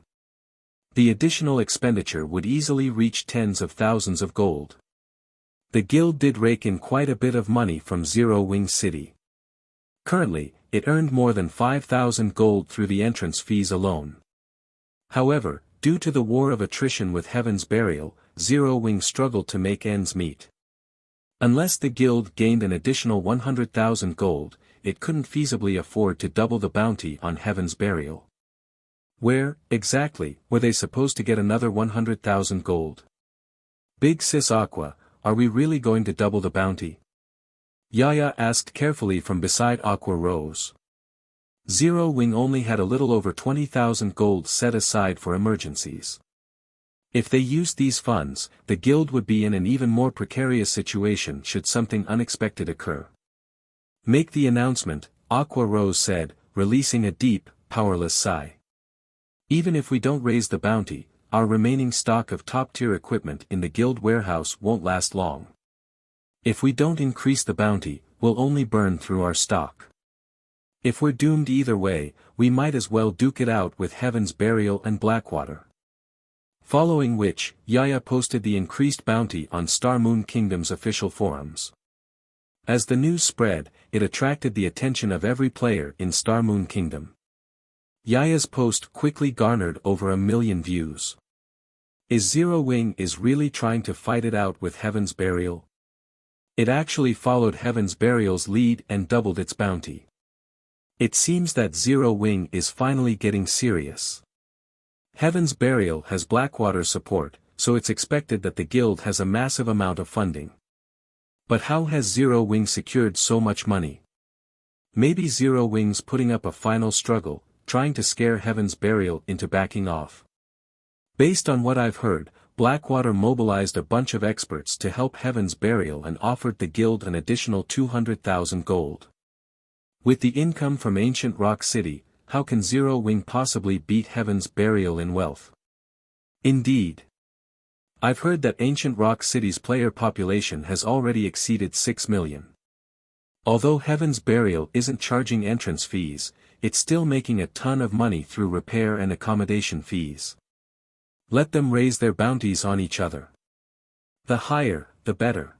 The additional expenditure would easily reach tens of thousands of gold. The guild did rake in quite a bit of money from Zero-Wing City. Currently, it earned more than 5,000 gold through the entrance fees alone. However, due to the war of attrition with Heaven's Burial, Zero-Wing struggled to make ends meet. Unless the guild gained an additional 100,000 gold, it couldn't feasibly afford to double the bounty on Heaven's Burial. Where, exactly, were they supposed to get another 100,000 gold? Big Sis Aqua, are we really going to double the bounty? Yaya asked carefully from beside Aqua Rose. Zero-Wing only had a little over 20,000 gold set aside for emergencies. If they used these funds, the guild would be in an even more precarious situation should something unexpected occur. Make the announcement, Aqua Rose said, releasing a deep, powerless sigh. Even if we don't raise the bounty, our remaining stock of top-tier equipment in the guild warehouse won't last long. If we don't increase the bounty, we'll only burn through our stock. If we're doomed either way, we might as well duke it out with Heaven's Burial and Blackwater. Following which, Yaya posted the increased bounty on Star Moon Kingdom's official forums. As the news spread, it attracted the attention of every player in Star Moon Kingdom. Yaya's post quickly garnered over 1 million views. Is Zero-Wing really trying to fight it out with Heaven's Burial? It actually followed Heaven's Burial's lead and doubled its bounty. It seems that Zero Wing is finally getting serious. Heaven's Burial has Blackwater's support, so it's expected that the guild has a massive amount of funding. But how has Zero Wing secured so much money? Maybe Zero Wing's putting up a final struggle, trying to scare Heaven's Burial into backing off. Based on what I've heard, Blackwater mobilized a bunch of experts to help Heaven's Burial and offered the guild an additional 200,000 gold. With the income from Ancient Rock City, how can Zero Wing possibly beat Heaven's Burial in wealth? Indeed. I've heard that Ancient Rock City's player population has already exceeded 6 million. Although Heaven's Burial isn't charging entrance fees, it's still making a ton of money through repair and accommodation fees. Let them raise their bounties on each other. The higher, the better.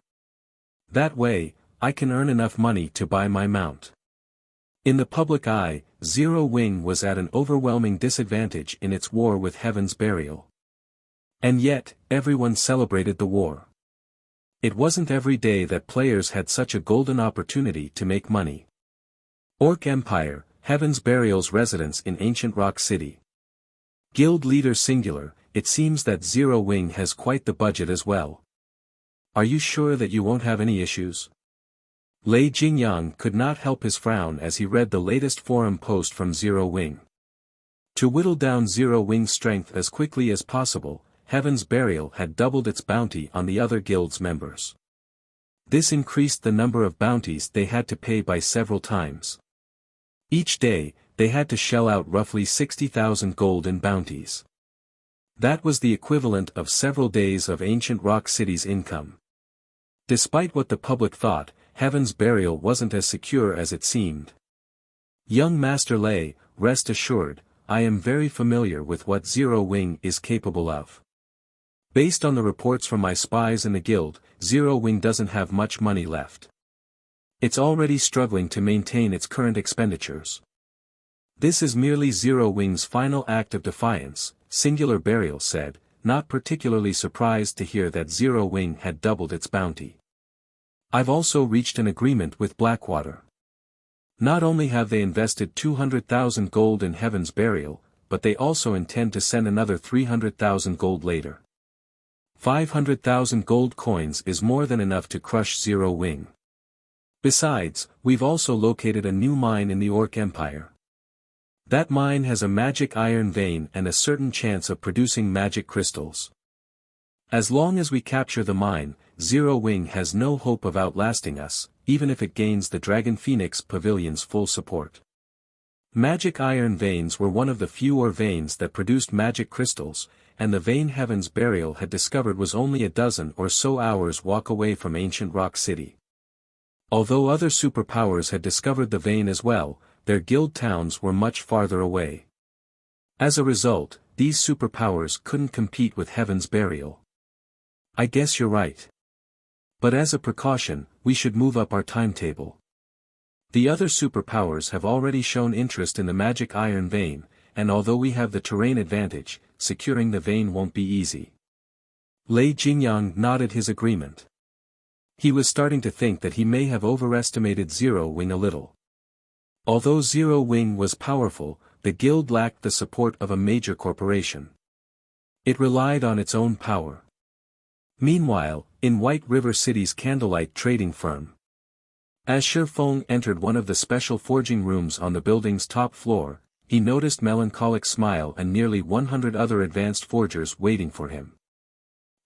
That way, I can earn enough money to buy my mount. In the public eye, Zero Wing was at an overwhelming disadvantage in its war with Heaven's Burial. And yet, everyone celebrated the war. It wasn't every day that players had such a golden opportunity to make money. Orc Empire, Heaven's Burial's residence in Ancient Rock City. Guild Leader Singular, it seems that Zero Wing has quite the budget as well. Are you sure that you won't have any issues? Lei Jingyang could not help his frown as he read the latest forum post from Zero Wing. To whittle down Zero Wing's strength as quickly as possible, Heaven's Burial had doubled its bounty on the other guild's members. This increased the number of bounties they had to pay by several times. Each day, they had to shell out roughly 60,000 gold in bounties. That was the equivalent of several days of Ancient Rock City's income. Despite what the public thought, Heaven's Burial wasn't as secure as it seemed. Young Master Lei, rest assured, I am very familiar with what Zero Wing is capable of. Based on the reports from my spies in the guild, Zero Wing doesn't have much money left. It's already struggling to maintain its current expenditures. This is merely Zero Wing's final act of defiance, Singular Burial said, not particularly surprised to hear that Zero Wing had doubled its bounty. I've also reached an agreement with Blackwater. Not only have they invested 200,000 gold in Heaven's Burial, but they also intend to send another 300,000 gold later. 500,000 gold coins is more than enough to crush Zero Wing. Besides, we've also located a new mine in the Orc Empire. That mine has a magic iron vein and a certain chance of producing magic crystals. As long as we capture the mine, Zero Wing has no hope of outlasting us, even if it gains the Dragon Phoenix Pavilion's full support. Magic iron veins were one of the few ore veins that produced magic crystals, and the vein Heaven's Burial had discovered was only a dozen or so hours walk away from Ancient Rock City. Although other superpowers had discovered the vein as well, their guild towns were much farther away. As a result, these superpowers couldn't compete with Heaven's Burial. I guess you're right. But as a precaution, we should move up our timetable. The other superpowers have already shown interest in the magic iron vein, and although we have the terrain advantage, securing the vein won't be easy. Lei Jingyang nodded his agreement. He was starting to think that he may have overestimated Zero Wing a little. Although Zero Wing was powerful, the guild lacked the support of a major corporation. It relied on its own power. Meanwhile, in White River City's candlelight trading firm. As Feng entered one of the special forging rooms on the building's top floor, he noticed Melancholic Smile and nearly 100 other advanced forgers waiting for him.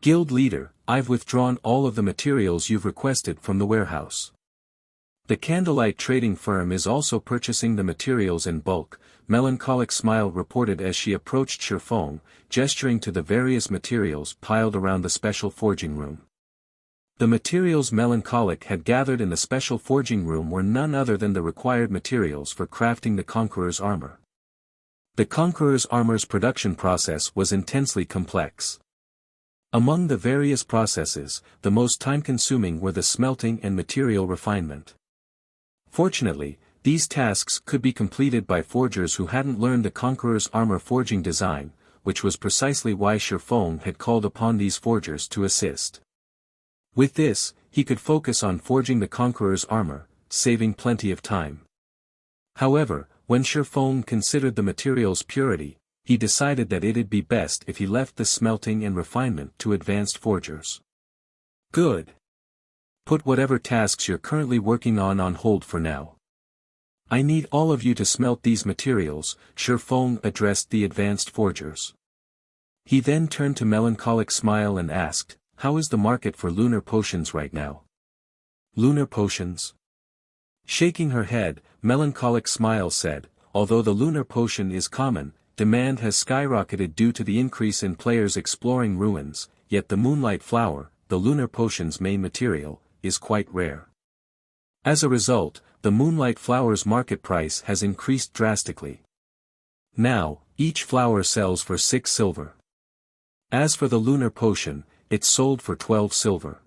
Guild leader, I've withdrawn all of the materials you've requested from the warehouse. The candlelight trading firm is also purchasing the materials in bulk, Melancholic Smile reported as she approached Feng, gesturing to the various materials piled around the special forging room. The materials Melancholic had gathered in the special forging room were none other than the required materials for crafting the Conqueror's armor. The Conqueror's armor's production process was intensely complex. Among the various processes, the most time-consuming were the smelting and material refinement. Fortunately, these tasks could be completed by forgers who hadn't learned the Conqueror's armor forging design, which was precisely why Feng had called upon these forgers to assist. With this, he could focus on forging the Conqueror's armor, saving plenty of time. However, when Feng considered the material's purity, he decided that it'd be best if he left the smelting and refinement to advanced forgers. Good. Put whatever tasks you're currently working on hold for now. I need all of you to smelt these materials, Feng addressed the advanced forgers. He then turned to Melancholic Smile and asked, how is the market for lunar potions right now? Lunar potions? Shaking her head, Melancholic Smile said, although the lunar potion is common, demand has skyrocketed due to the increase in players exploring ruins, yet the Moonlight Flower, the lunar potion's main material, is quite rare. As a result, the Moonlight Flower's market price has increased drastically. Now, each flower sells for 6 silver. As for the lunar potion, it's sold for 12 silver.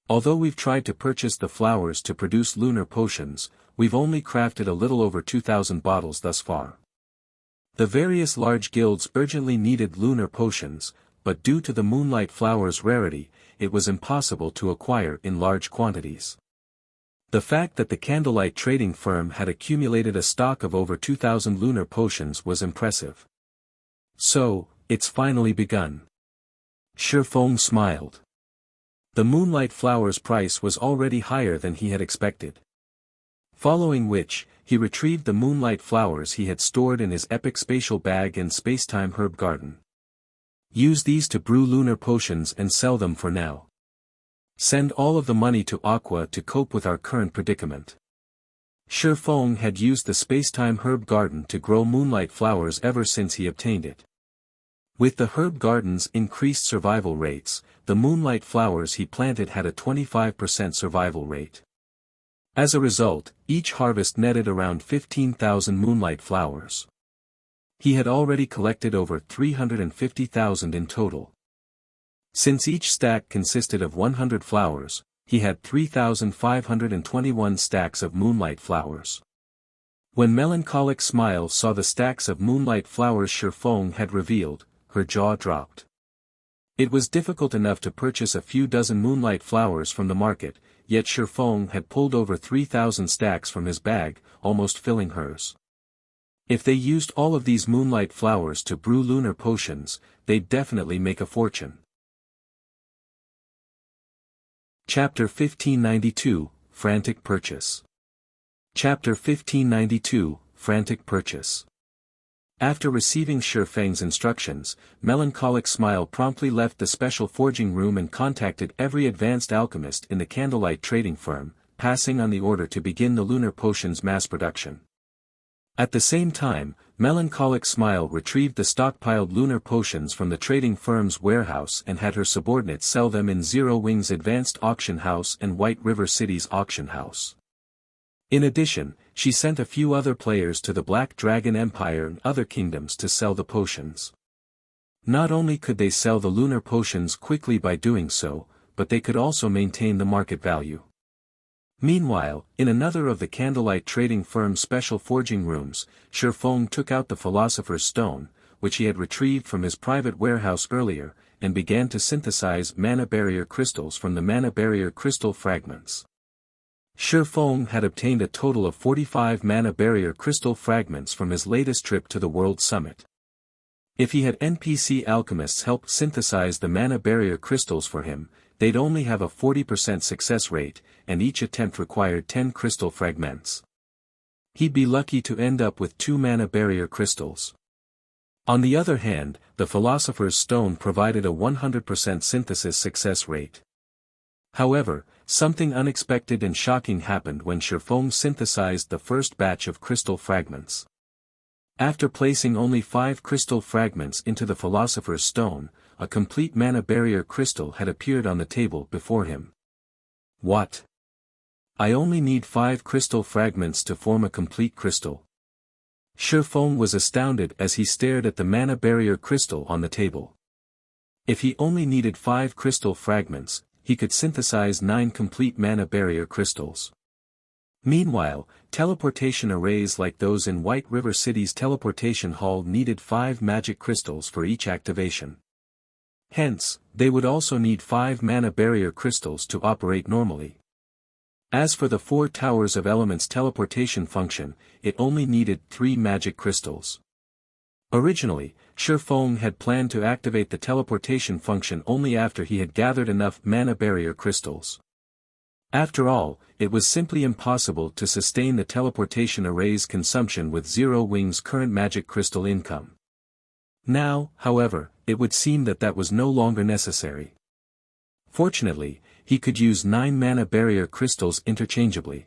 Although we've tried to purchase the flowers to produce lunar potions, we've only crafted a little over 2,000 bottles thus far. The various large guilds urgently needed lunar potions, but due to the Moonlight Flower's rarity, it was impossible to acquire in large quantities. The fact that the Candlelight trading firm had accumulated a stock of over 2,000 lunar potions was impressive. So, it's finally begun. Feng smiled. The Moonlight Flower's price was already higher than he had expected. Following which, he retrieved the Moonlight Flowers he had stored in his epic spatial bag and spacetime herb garden. Use these to brew lunar potions and sell them for now. Send all of the money to Aqua to cope with our current predicament. Feng had used the spacetime herb garden to grow Moonlight Flowers ever since he obtained it. With the herb garden's increased survival rates, the Moonlight Flowers he planted had a 25% survival rate. As a result, each harvest netted around 15,000 Moonlight Flowers. He had already collected over 350,000 in total. Since each stack consisted of 100 flowers, he had 3,521 stacks of Moonlight Flowers. When Melancholic Smile saw the stacks of Moonlight Flowers Feng had revealed, her jaw dropped. It was difficult enough to purchase a few dozen Moonlight Flowers from the market, yet Feng had pulled over 3,000 stacks from his bag, almost filling hers. If they used all of these Moonlight Flowers to brew lunar potions, they'd definitely make a fortune. Chapter 1592, Frantic Purchase. Chapter 1592, Frantic Purchase. After receiving Feng's instructions, Melancholic Smile promptly left the special forging room and contacted every advanced alchemist in the Candlelight trading firm, passing on the order to begin the lunar potions mass production. At the same time, Melancholic Smile retrieved the stockpiled lunar potions from the trading firm's warehouse and had her subordinates sell them in Zero Wing's Advanced Auction House and White River City's auction house. In addition, she sent a few other players to the Black Dragon Empire and other kingdoms to sell the potions. Not only could they sell the lunar potions quickly by doing so, but they could also maintain the market value. Meanwhile, in another of the Candlelight trading firm's special forging rooms, Feng took out the Philosopher's Stone, which he had retrieved from his private warehouse earlier, and began to synthesize mana barrier crystals from the mana barrier crystal fragments. Feng had obtained a total of 45 mana barrier crystal fragments from his latest trip to the World Summit. If he had NPC alchemists help synthesize the mana barrier crystals for him, they'd only have a 40% success rate, and each attempt required 10 crystal fragments. He'd be lucky to end up with 2 mana barrier crystals. On the other hand, the Philosopher's Stone provided a 100% synthesis success rate. However, something unexpected and shocking happened when Feng synthesized the first batch of crystal fragments. After placing only 5 crystal fragments into the Philosopher's Stone, a complete mana barrier crystal had appeared on the table before him. What? I only need 5 crystal fragments to form a complete crystal. Feng was astounded as he stared at the mana barrier crystal on the table. If he only needed 5 crystal fragments, he could synthesize 9 complete mana barrier crystals. Meanwhile, teleportation arrays like those in White River City's teleportation hall needed 5 magic crystals for each activation. Hence, they would also need 5 mana barrier crystals to operate normally. As for the 4 Towers of Elements teleportation function, it only needed 3 magic crystals. Originally, Feng had planned to activate the teleportation function only after he had gathered enough mana barrier crystals. After all, it was simply impossible to sustain the teleportation array's consumption with Zero Wing's current magic crystal income. Now, however, it would seem that that was no longer necessary. Fortunately, he could use 9 mana barrier crystals interchangeably.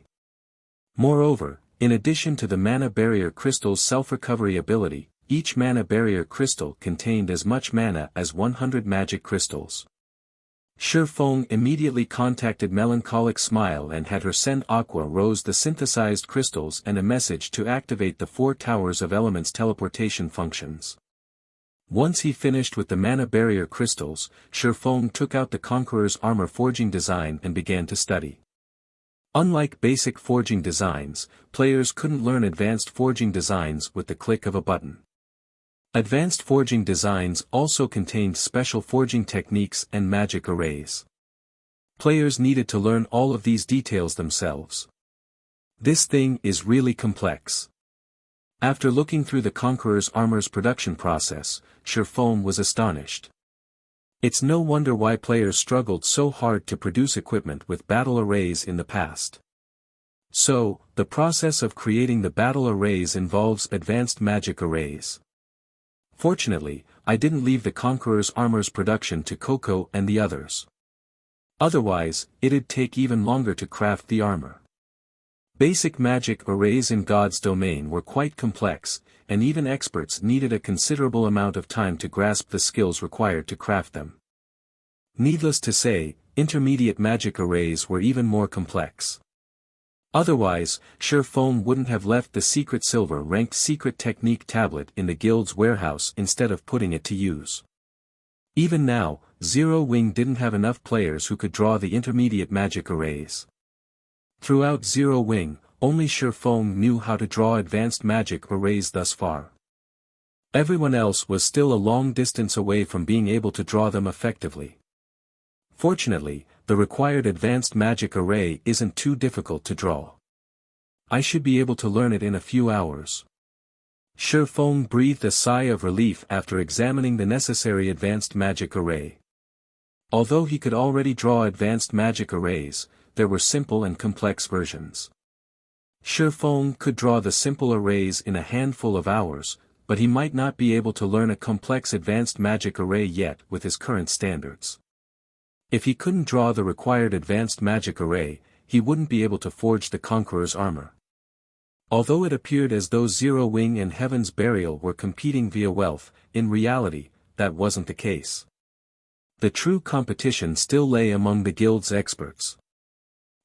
Moreover, in addition to the mana barrier crystal's self-recovery ability, each mana barrier crystal contained as much mana as 100 magic crystals. Feng immediately contacted Melancholic Smile and had her send Aqua Rose the synthesized crystals and a message to activate the 4 Towers of Elements teleportation functions. Once he finished with the mana barrier crystals, Feng took out the Conqueror's armor forging design and began to study. Unlike basic forging designs, players couldn't learn advanced forging designs with the click of a button. Advanced forging designs also contained special forging techniques and magic arrays. Players needed to learn all of these details themselves. This thing is really complex. After looking through the Conqueror's armor's production process, Feng was astonished. It's no wonder why players struggled so hard to produce equipment with battle arrays in the past. So, the process of creating the battle arrays involves advanced magic arrays. Fortunately, I didn't leave the Conqueror's armor's production to Coco and the others. Otherwise, it'd take even longer to craft the armor. Basic magic arrays in God's domain were quite complex, and even experts needed a considerable amount of time to grasp the skills required to craft them. Needless to say, intermediate magic arrays were even more complex. Otherwise, Feng wouldn't have left the secret silver-ranked secret technique tablet in the guild's warehouse instead of putting it to use. Even now, Zero Wing didn't have enough players who could draw the intermediate magic arrays. Throughout Zero Wing, only Feng knew how to draw advanced magic arrays thus far. Everyone else was still a long distance away from being able to draw them effectively. Fortunately, the required advanced magic array isn't too difficult to draw. I should be able to learn it in a few hours. Feng breathed a sigh of relief after examining the necessary advanced magic array. Although he could already draw advanced magic arrays, there were simple and complex versions. Feng could draw the simple arrays in a handful of hours, but he might not be able to learn a complex advanced magic array yet with his current standards. If he couldn't draw the required advanced magic array, he wouldn't be able to forge the Conqueror's armor. Although it appeared as though Zero Wing and Heaven's Burial were competing via wealth, in reality, that wasn't the case. The true competition still lay among the guild's experts.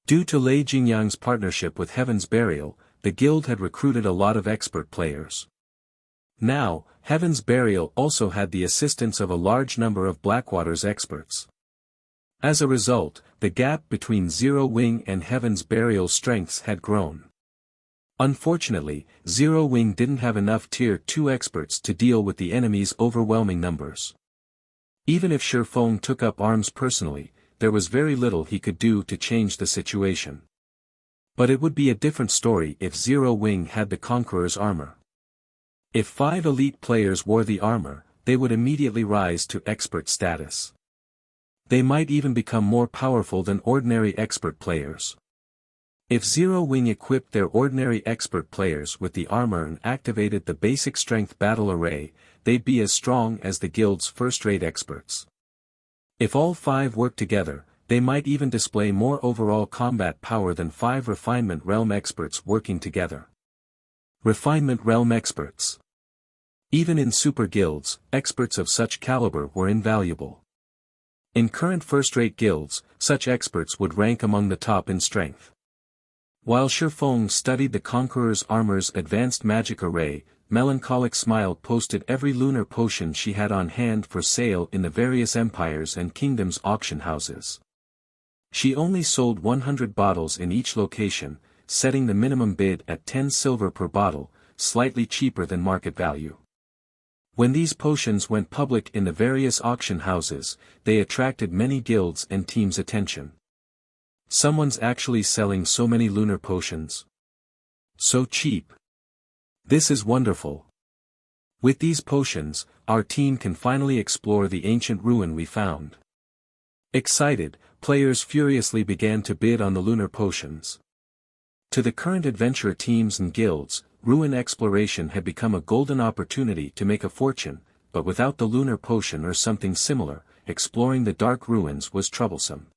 Due to Lei Jingyang's partnership with Heaven's Burial, the guild had recruited a lot of expert players. Now, Heaven's Burial also had the assistance of a large number of Blackwater's experts. As a result, the gap between Zero Wing and Heaven's Burial's strengths had grown. Unfortunately, Zero Wing didn't have enough Tier 2 experts to deal with the enemy's overwhelming numbers. Even if Feng took up arms personally, there was very little he could do to change the situation. But it would be a different story if Zero Wing had the Conqueror's armor. If 5 elite players wore the armor, they would immediately rise to expert status. They might even become more powerful than ordinary expert players. If Zero Wing equipped their ordinary expert players with the armor and activated the basic strength battle array, they'd be as strong as the guild's first-rate experts. If all 5 worked together, they might even display more overall combat power than 5 Refinement Realm experts working together. Refinement Realm experts. Even in super guilds, experts of such caliber were invaluable. In current first-rate guilds, such experts would rank among the top in strength. While Feng studied the Conqueror's armor's advanced magic array, Melancholic Smile posted every lunar potion she had on hand for sale in the various empires and kingdoms' auction houses. She only sold 100 bottles in each location, setting the minimum bid at 10 silver per bottle, slightly cheaper than market value. When these potions went public in the various auction houses, they attracted many guilds and teams' attention. Someone's actually selling so many lunar potions. So cheap. This is wonderful. With these potions, our team can finally explore the ancient ruin we found. Excited, players furiously began to bid on the lunar potions. To the current adventurer teams and guilds, ruin exploration had become a golden opportunity to make a fortune, but without the lunar potion or something similar, exploring the dark ruins was troublesome.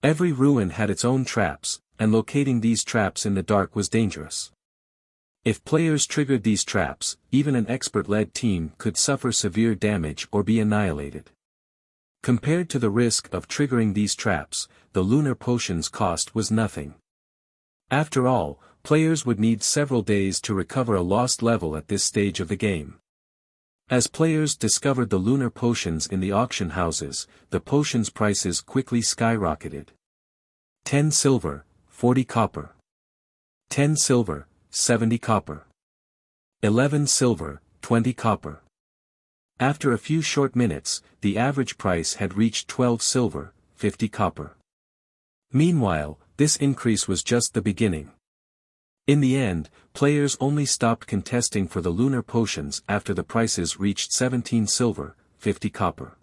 Every ruin had its own traps, and locating these traps in the dark was dangerous. If players triggered these traps, even an expert-led team could suffer severe damage or be annihilated. Compared to the risk of triggering these traps, the lunar potion's cost was nothing. After all, players would need several days to recover a lost level at this stage of the game. As players discovered the lunar potions in the auction houses, the potions' prices quickly skyrocketed. 10 silver, 40 copper. 10 silver, 70 copper. 11 silver, 20 copper. After a few short minutes, the average price had reached 12 silver, 50 copper. Meanwhile, this increase was just the beginning. In the end, players only stopped contesting for the lunar potions after the prices reached 17 silver, 50 copper.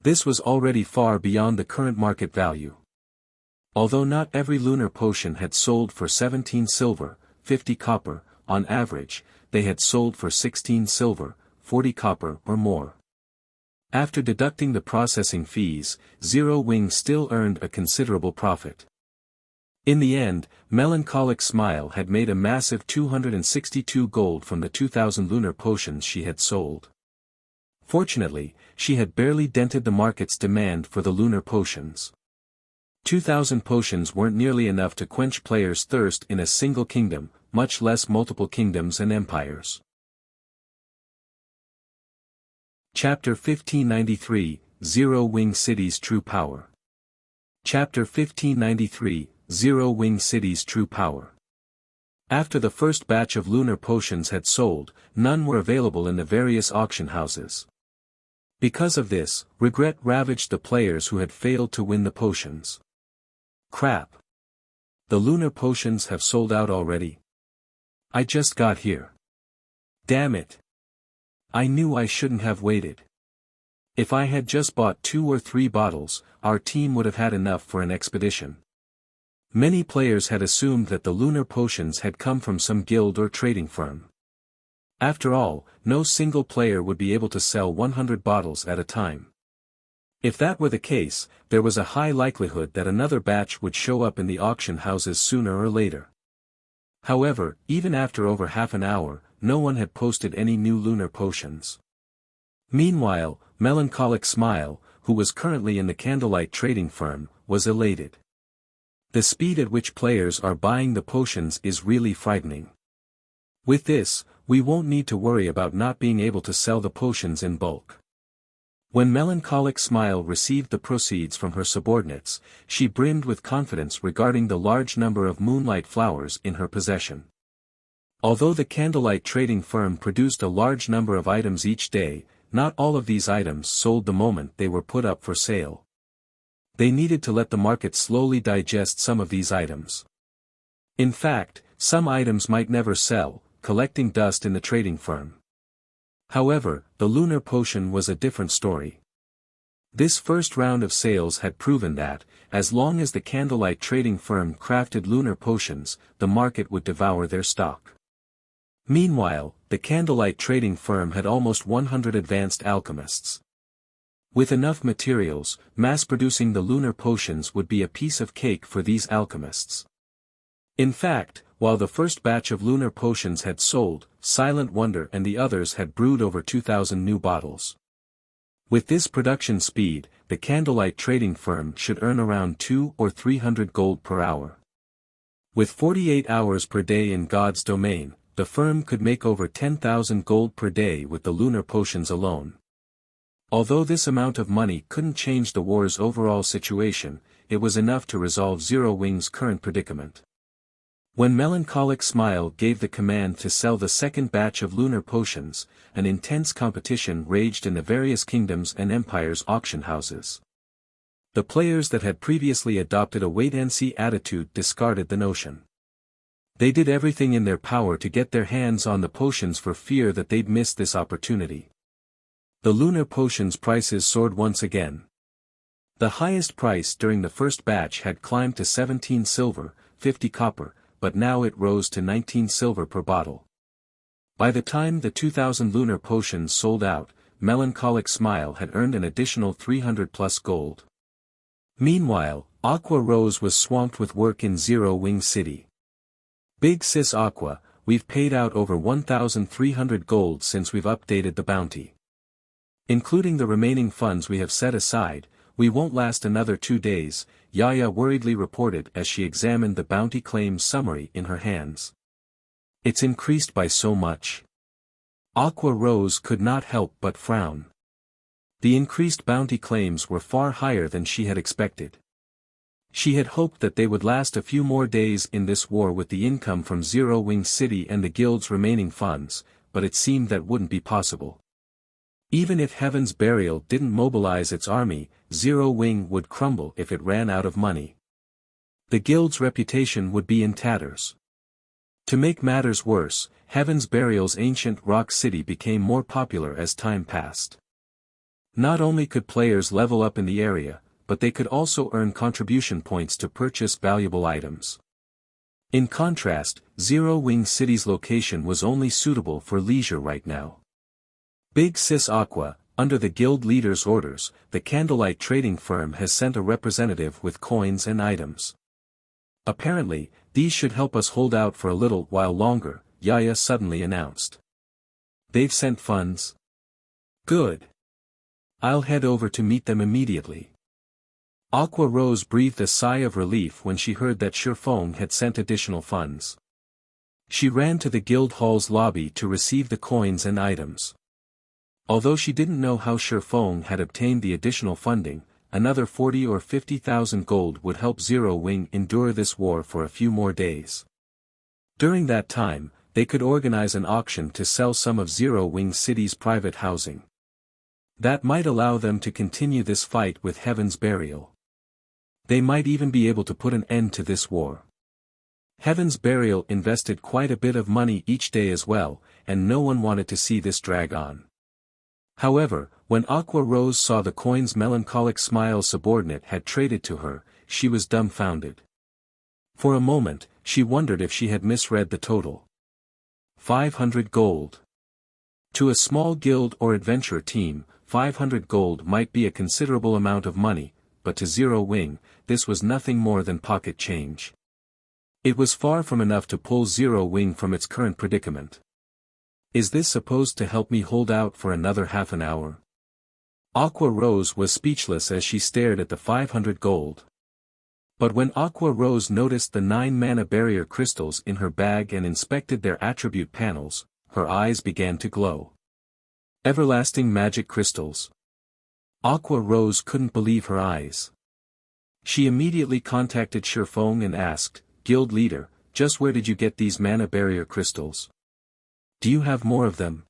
This was already far beyond the current market value. Although not every lunar potion had sold for 17 silver, 50 copper, on average, they had sold for 16 silver, 40 copper or more. After deducting the processing fees, Zero Wing still earned a considerable profit. In the end, Melancholic Smile had made a massive 262 gold from the 2,000 lunar potions she had sold. Fortunately, she had barely dented the market's demand for the lunar potions. 2,000 potions weren't nearly enough to quench players' thirst in a single kingdom, much less multiple kingdoms and empires. Chapter 1593, Zero Wing City's True Power. Chapter 1593, Zero Wing City's True Power. After the first batch of lunar potions had sold, none were available in the various auction houses. Because of this, regret ravaged the players who had failed to win the potions. Crap. The lunar potions have sold out already. I just got here. Damn it. I knew I shouldn't have waited. If I had just bought 2 or 3 bottles, our team would have had enough for an expedition. Many players had assumed that the lunar potions had come from some guild or trading firm. After all, no single player would be able to sell 100 bottles at a time. If that were the case, there was a high likelihood that another batch would show up in the auction houses sooner or later. However, even after over half an hour, no one had posted any new lunar potions. Meanwhile, Melancholic Smile, who was currently in the candlelight trading firm, was elated. The speed at which players are buying the potions is really frightening. With this, we won't need to worry about not being able to sell the potions in bulk. When Melancholic Smile received the proceeds from her subordinates, she brimmed with confidence regarding the large number of moonlight flowers in her possession. Although the candlelight trading firm produced a large number of items each day, not all of these items sold the moment they were put up for sale. They needed to let the market slowly digest some of these items. In fact, some items might never sell, collecting dust in the trading firm. However, the lunar potion was a different story. This first round of sales had proven that, as long as the candlelight trading firm crafted lunar potions, the market would devour their stock. Meanwhile, the candlelight trading firm had almost 100 advanced alchemists. With enough materials, mass-producing the lunar potions would be a piece of cake for these alchemists. In fact, while the first batch of lunar potions had sold, Silent Wonder and the others had brewed over 2,000 new bottles. With this production speed, the candlelight trading firm should earn around 200 or 300 gold per hour. With 48 hours per day in God's domain, the firm could make over 10,000 gold per day with the lunar potions alone. Although this amount of money couldn't change the war's overall situation, it was enough to resolve Zero Wing's current predicament. When Melancholic Smile gave the command to sell the second batch of lunar potions, an intense competition raged in the various kingdoms and empires' auction houses. The players that had previously adopted a wait-and-see attitude discarded the notion. They did everything in their power to get their hands on the potions for fear that they'd miss this opportunity. The lunar potions prices soared once again. The highest price during the first batch had climbed to 17 silver, 50 copper, but now it rose to 19 silver per bottle. By the time the 2,000 lunar potions sold out, Melancholic Smile had earned an additional 300 plus gold. Meanwhile, Aqua Rose was swamped with work in Zero Wing City. Big Sis Aqua, we've paid out over 1,300 gold since we've updated the bounty. Including the remaining funds we have set aside, we won't last another 2 days, Yaya worriedly reported as she examined the bounty claims summary in her hands. It's increased by so much. Aqua Rose could not help but frown. The increased bounty claims were far higher than she had expected. She had hoped that they would last a few more days in this war with the income from Zero Wing City and the guild's remaining funds, but it seemed that wouldn't be possible. Even if Heaven's Burial didn't mobilize its army, Zero Wing would crumble if it ran out of money. The guild's reputation would be in tatters. To make matters worse, Heaven's Burial's ancient rock city became more popular as time passed. Not only could players level up in the area, but they could also earn contribution points to purchase valuable items. In contrast, Zero Wing City's location was only suitable for leisure right now. Big Sis Aqua, under the guild leader's orders, the Candlelight trading firm has sent a representative with coins and items. Apparently, these should help us hold out for a little while longer, Yaya suddenly announced. They've sent funds? Good. I'll head over to meet them immediately. Aqua Rose breathed a sigh of relief when she heard that Feng had sent additional funds. She ran to the guild hall's lobby to receive the coins and items. Although she didn't know how Feng had obtained the additional funding, another 40 or 50,000 gold would help Zero Wing endure this war for a few more days. During that time, they could organize an auction to sell some of Zero Wing City's private housing. That might allow them to continue this fight with Heaven's Burial. They might even be able to put an end to this war. Heaven's Burial invested quite a bit of money each day as well, and no one wanted to see this drag on. However, when Aqua Rose saw the coins Melancholic Smile's subordinate had traded to her, she was dumbfounded. For a moment, she wondered if she had misread the total. 500 gold. To a small guild or adventure team, 500 gold might be a considerable amount of money, but to Zero Wing, this was nothing more than pocket change. It was far from enough to pull Zero Wing from its current predicament. Is this supposed to help me hold out for another half an hour? Aqua Rose was speechless as she stared at the 500 gold. But when Aqua Rose noticed the 9 mana barrier crystals in her bag and inspected their attribute panels, her eyes began to glow. Everlasting magic crystals. Aqua Rose couldn't believe her eyes. She immediately contacted Feng and asked, Guild leader, just where did you get these mana barrier crystals? Do you have more of them?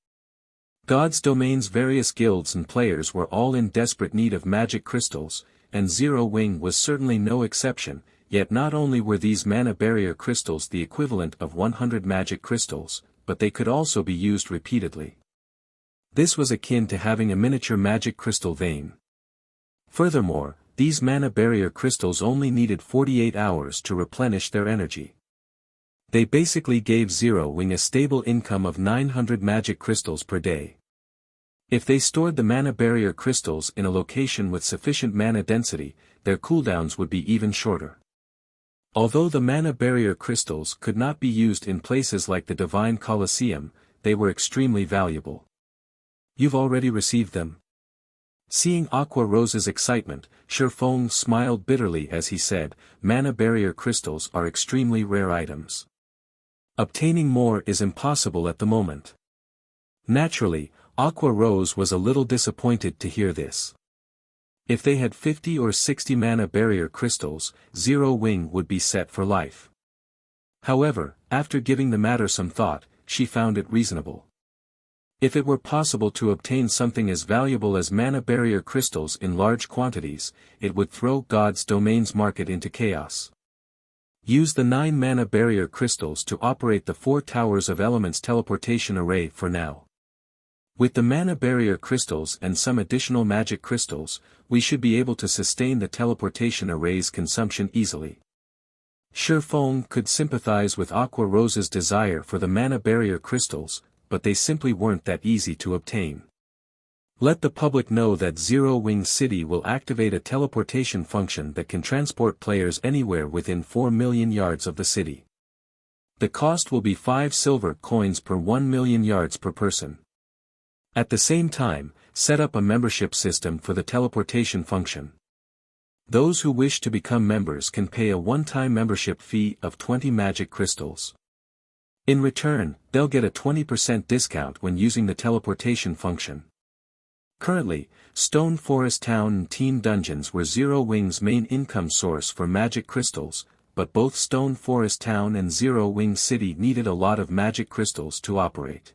God's Domain's various guilds and players were all in desperate need of magic crystals, and Zero Wing was certainly no exception, yet not only were these mana barrier crystals the equivalent of 100 magic crystals, but they could also be used repeatedly. This was akin to having a miniature magic crystal vein. Furthermore, these mana barrier crystals only needed 48 hours to replenish their energy. They basically gave Zero Wing a stable income of 900 magic crystals per day. If they stored the mana barrier crystals in a location with sufficient mana density, their cooldowns would be even shorter. Although the mana barrier crystals could not be used in places like the Divine Colosseum, they were extremely valuable. You've already received them? Seeing Aqua Rose's excitement, Feng smiled bitterly as he said, mana barrier crystals are extremely rare items. Obtaining more is impossible at the moment. Naturally, Aqua Rose was a little disappointed to hear this. If they had 50 or 60 mana barrier crystals, Zero Wing would be set for life. However, after giving the matter some thought, she found it reasonable. If it were possible to obtain something as valuable as mana barrier crystals in large quantities, it would throw God's domain's market into chaos. Use the 9 mana barrier crystals to operate the 4 Towers of Elements teleportation array for now. With the mana barrier crystals and some additional magic crystals, we should be able to sustain the teleportation array's consumption easily. Sure, Feng could sympathize with Aqua Rose's desire for the mana barrier crystals, but they simply weren't that easy to obtain. Let the public know that Zero Wing City will activate a teleportation function that can transport players anywhere within 4 million yards of the city. The cost will be 5 silver coins per 1 million yards per person. At the same time, set up a membership system for the teleportation function. Those who wish to become members can pay a one-time membership fee of 20 magic crystals. In return, they'll get a 20% discount when using the teleportation function. Currently, Stone Forest Town and Team Dungeons were Zero Wing's main income source for magic crystals, but both Stone Forest Town and Zero Wing City needed a lot of magic crystals to operate.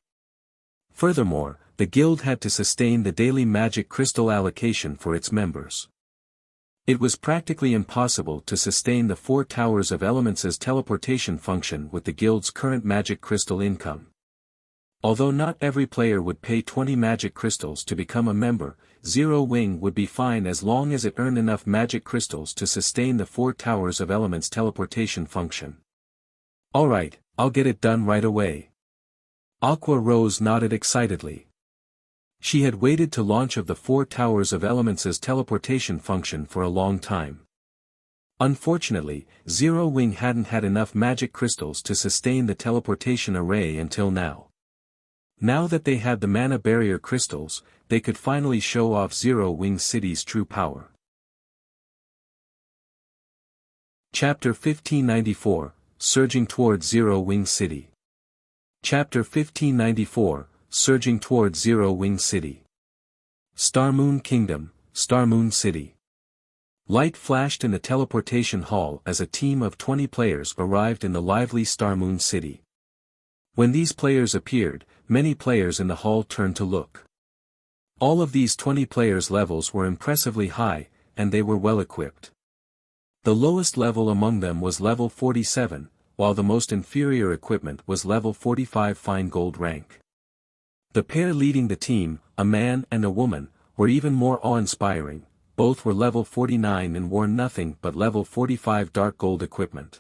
Furthermore, the guild had to sustain the daily magic crystal allocation for its members. It was practically impossible to sustain the 4 Towers of Elements' teleportation function with the guild's current magic crystal income. Although not every player would pay 20 magic crystals to become a member, Zero Wing would be fine as long as it earned enough magic crystals to sustain the 4 Towers of Elements teleportation function. Alright, I'll get it done right away. Aqua Rose nodded excitedly. She had waited to launch of the 4 Towers of Elements' teleportation function for a long time. Unfortunately, Zero Wing hadn't had enough magic crystals to sustain the teleportation array until now. Now that they had the mana barrier crystals, they could finally show off Zero Wing City's true power. Chapter 1594, Surging Towards Zero Wing City. Chapter 1594, Surging Towards Zero Wing City. Starmoon Kingdom, Starmoon City. Light flashed in the teleportation hall as a team of 20 players arrived in the lively Starmoon City. When these players appeared, many players in the hall turned to look. All of these 20 players' levels were impressively high, and they were well equipped. The lowest level among them was level 47, while the most inferior equipment was level 45 fine gold rank. The pair leading the team, a man and a woman, were even more awe-inspiring. Both were level 49 and wore nothing but level 45 dark gold equipment.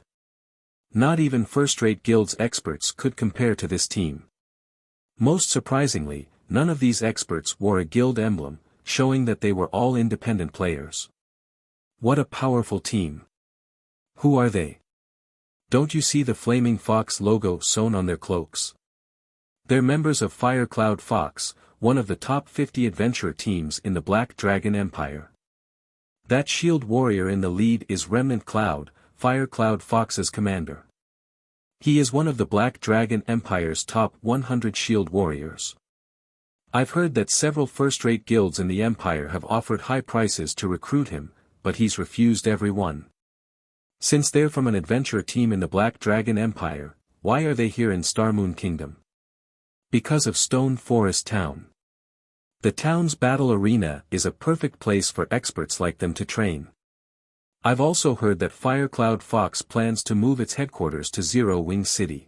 Not even first-rate guild's experts could compare to this team. Most surprisingly, none of these experts wore a guild emblem, showing that they were all independent players. What a powerful team. Who are they? Don't you see the flaming fox logo sewn on their cloaks? They're members of Firecloud Fox, one of the top 50 adventurer teams in the Black Dragon Empire. That shield warrior in the lead is Remnant Cloud, Firecloud Fox's commander. He is one of the Black Dragon Empire's top 100 shield warriors. I've heard that several first-rate guilds in the Empire have offered high prices to recruit him, but he's refused every one. Since they're from an adventurer team in the Black Dragon Empire, why are they here in Starmoon Kingdom? Because of Stone Forest Town. The town's battle arena is a perfect place for experts like them to train. I've also heard that Firecloud Fox plans to move its headquarters to Zero Wing City.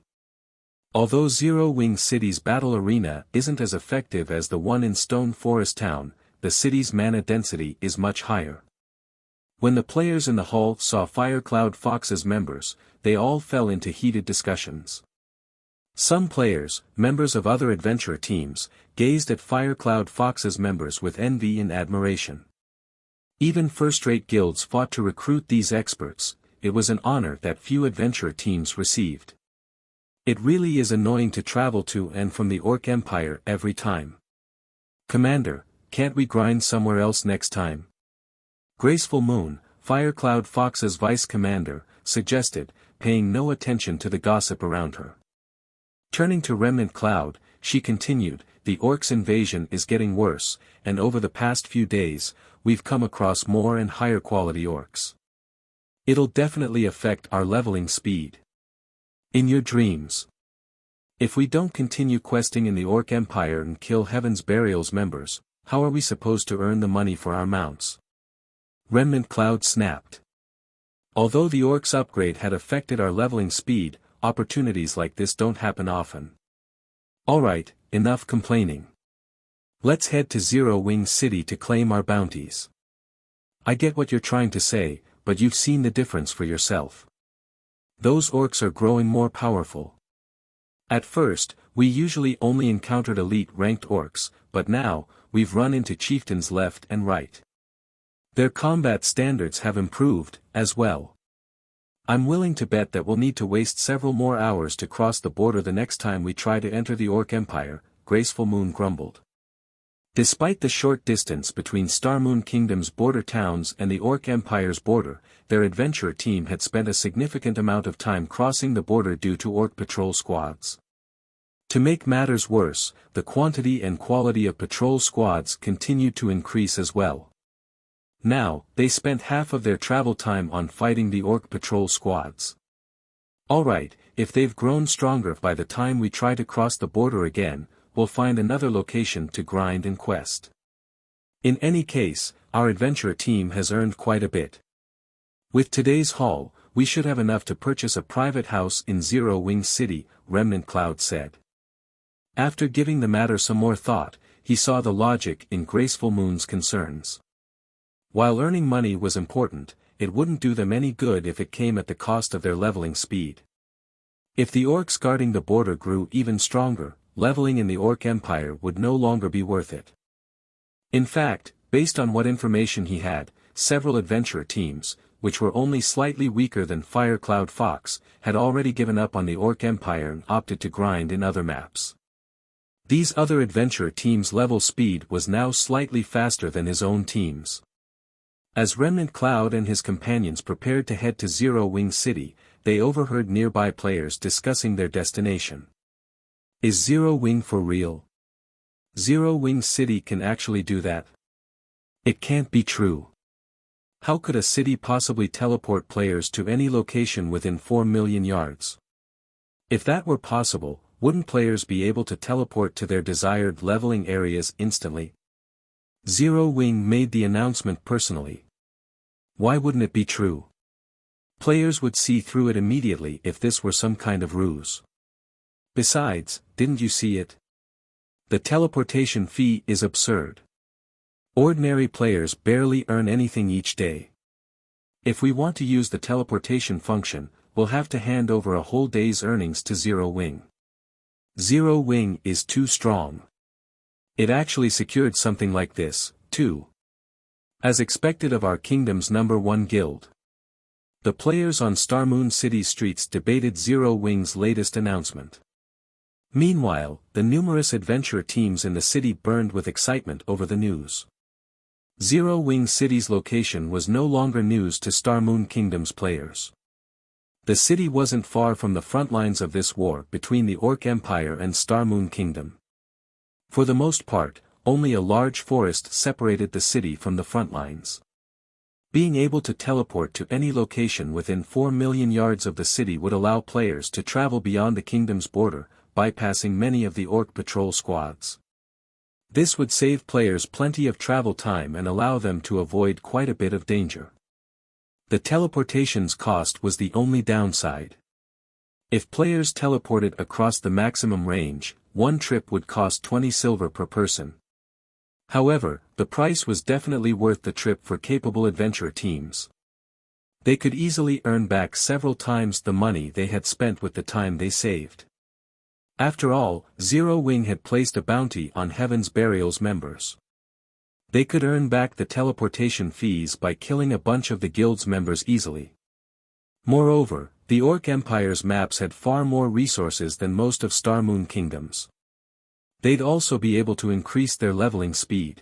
Although Zero Wing City's battle arena isn't as effective as the one in Stone Forest Town, the city's mana density is much higher. When the players in the hall saw Firecloud Fox's members, they all fell into heated discussions. Some players, members of other adventurer teams, gazed at Firecloud Fox's members with envy and admiration. Even first-rate guilds fought to recruit these experts. It was an honor that few adventurer teams received. It really is annoying to travel to and from the Orc Empire every time. Commander, can't we grind somewhere else next time? Graceful Moon, Firecloud Fox's vice-commander, suggested, paying no attention to the gossip around her. Turning to Remnant Cloud, she continued, the Orcs' invasion is getting worse, and over the past few days, we've come across more and higher quality Orcs. It'll definitely affect our leveling speed. In your dreams. If we don't continue questing in the Orc Empire and kill Heaven's Burial's members, how are we supposed to earn the money for our mounts? Remnant Cloud snapped. Although the Orcs upgrade had affected our leveling speed, opportunities like this don't happen often. Alright, enough complaining. Let's head to Zero Wing City to claim our bounties. I get what you're trying to say, but you've seen the difference for yourself. Those orcs are growing more powerful. At first, we usually only encountered elite-ranked orcs, but now, we've run into chieftains left and right. Their combat standards have improved, as well. I'm willing to bet that we'll need to waste several more hours to cross the border the next time we try to enter the Orc Empire, Graceful Moon grumbled. Despite the short distance between Star Moon Kingdom's border towns and the Orc Empire's border, their adventurer team had spent a significant amount of time crossing the border due to Orc patrol squads. To make matters worse, the quantity and quality of patrol squads continued to increase as well. Now, they spent half of their travel time on fighting the Orc patrol squads. Alright, if they've grown stronger by the time we try to cross the border again, we'll find another location to grind and quest. In any case, our adventurer team has earned quite a bit. With today's haul, we should have enough to purchase a private house in Zero Wing City, Remnant Cloud said. After giving the matter some more thought, he saw the logic in Graceful Moon's concerns. While earning money was important, it wouldn't do them any good if it came at the cost of their leveling speed. If the orcs guarding the border grew even stronger, leveling in the Orc Empire would no longer be worth it. In fact, based on what information he had, several adventurer teams, which were only slightly weaker than Firecloud Fox, had already given up on the Orc Empire and opted to grind in other maps. These other adventurer teams' level speed was now slightly faster than his own teams. As Remnant Cloud and his companions prepared to head to Zero Wing City, they overheard nearby players discussing their destination. Is Zero Wing for real? Zero Wing City can actually do that? It can't be true. How could a city possibly teleport players to any location within 4 million yards? If that were possible, wouldn't players be able to teleport to their desired leveling areas instantly? Zero Wing made the announcement personally. Why wouldn't it be true? Players would see through it immediately if this were some kind of ruse. Besides, didn't you see it? The teleportation fee is absurd. Ordinary players barely earn anything each day. If we want to use the teleportation function, we'll have to hand over a whole day's earnings to Zero Wing. Zero Wing is too strong. It actually secured something like this, too. As expected of our kingdom's #1 guild. The players on Star Moon City's streets debated Zero Wing's latest announcement. Meanwhile, the numerous adventurer teams in the city burned with excitement over the news. Zero Wing City's location was no longer news to Star Moon Kingdom's players. The city wasn't far from the front lines of this war between the Orc Empire and Star Moon Kingdom. For the most part, only a large forest separated the city from the front lines. Being able to teleport to any location within 4 million yards of the city would allow players to travel beyond the kingdom's border, bypassing many of the Orc patrol squads. This would save players plenty of travel time and allow them to avoid quite a bit of danger. The teleportation's cost was the only downside. If players teleported across the maximum range, one trip would cost 20 silver per person. However, the price was definitely worth the trip for capable adventurer teams. They could easily earn back several times the money they had spent with the time they saved. After all, Zero Wing had placed a bounty on Heaven's Burial's members. They could earn back the teleportation fees by killing a bunch of the guild's members easily. Moreover, the Orc Empire's maps had far more resources than most of Star Moon Kingdom's. They'd also be able to increase their leveling speed.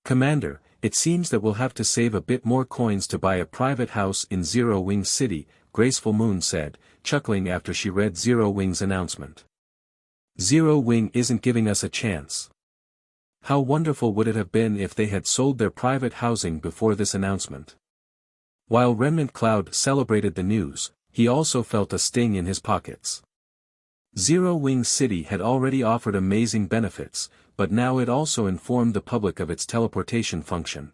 Commander, it seems that we'll have to save a bit more coins to buy a private house in Zero Wing City, Graceful Moon said, chuckling after she read Zero Wing's announcement. Zero Wing isn't giving us a chance. How wonderful would it have been if they had sold their private housing before this announcement. While Remnant Cloud celebrated the news, he also felt a sting in his pockets. Zero Wing City had already offered amazing benefits, but now it also informed the public of its teleportation function.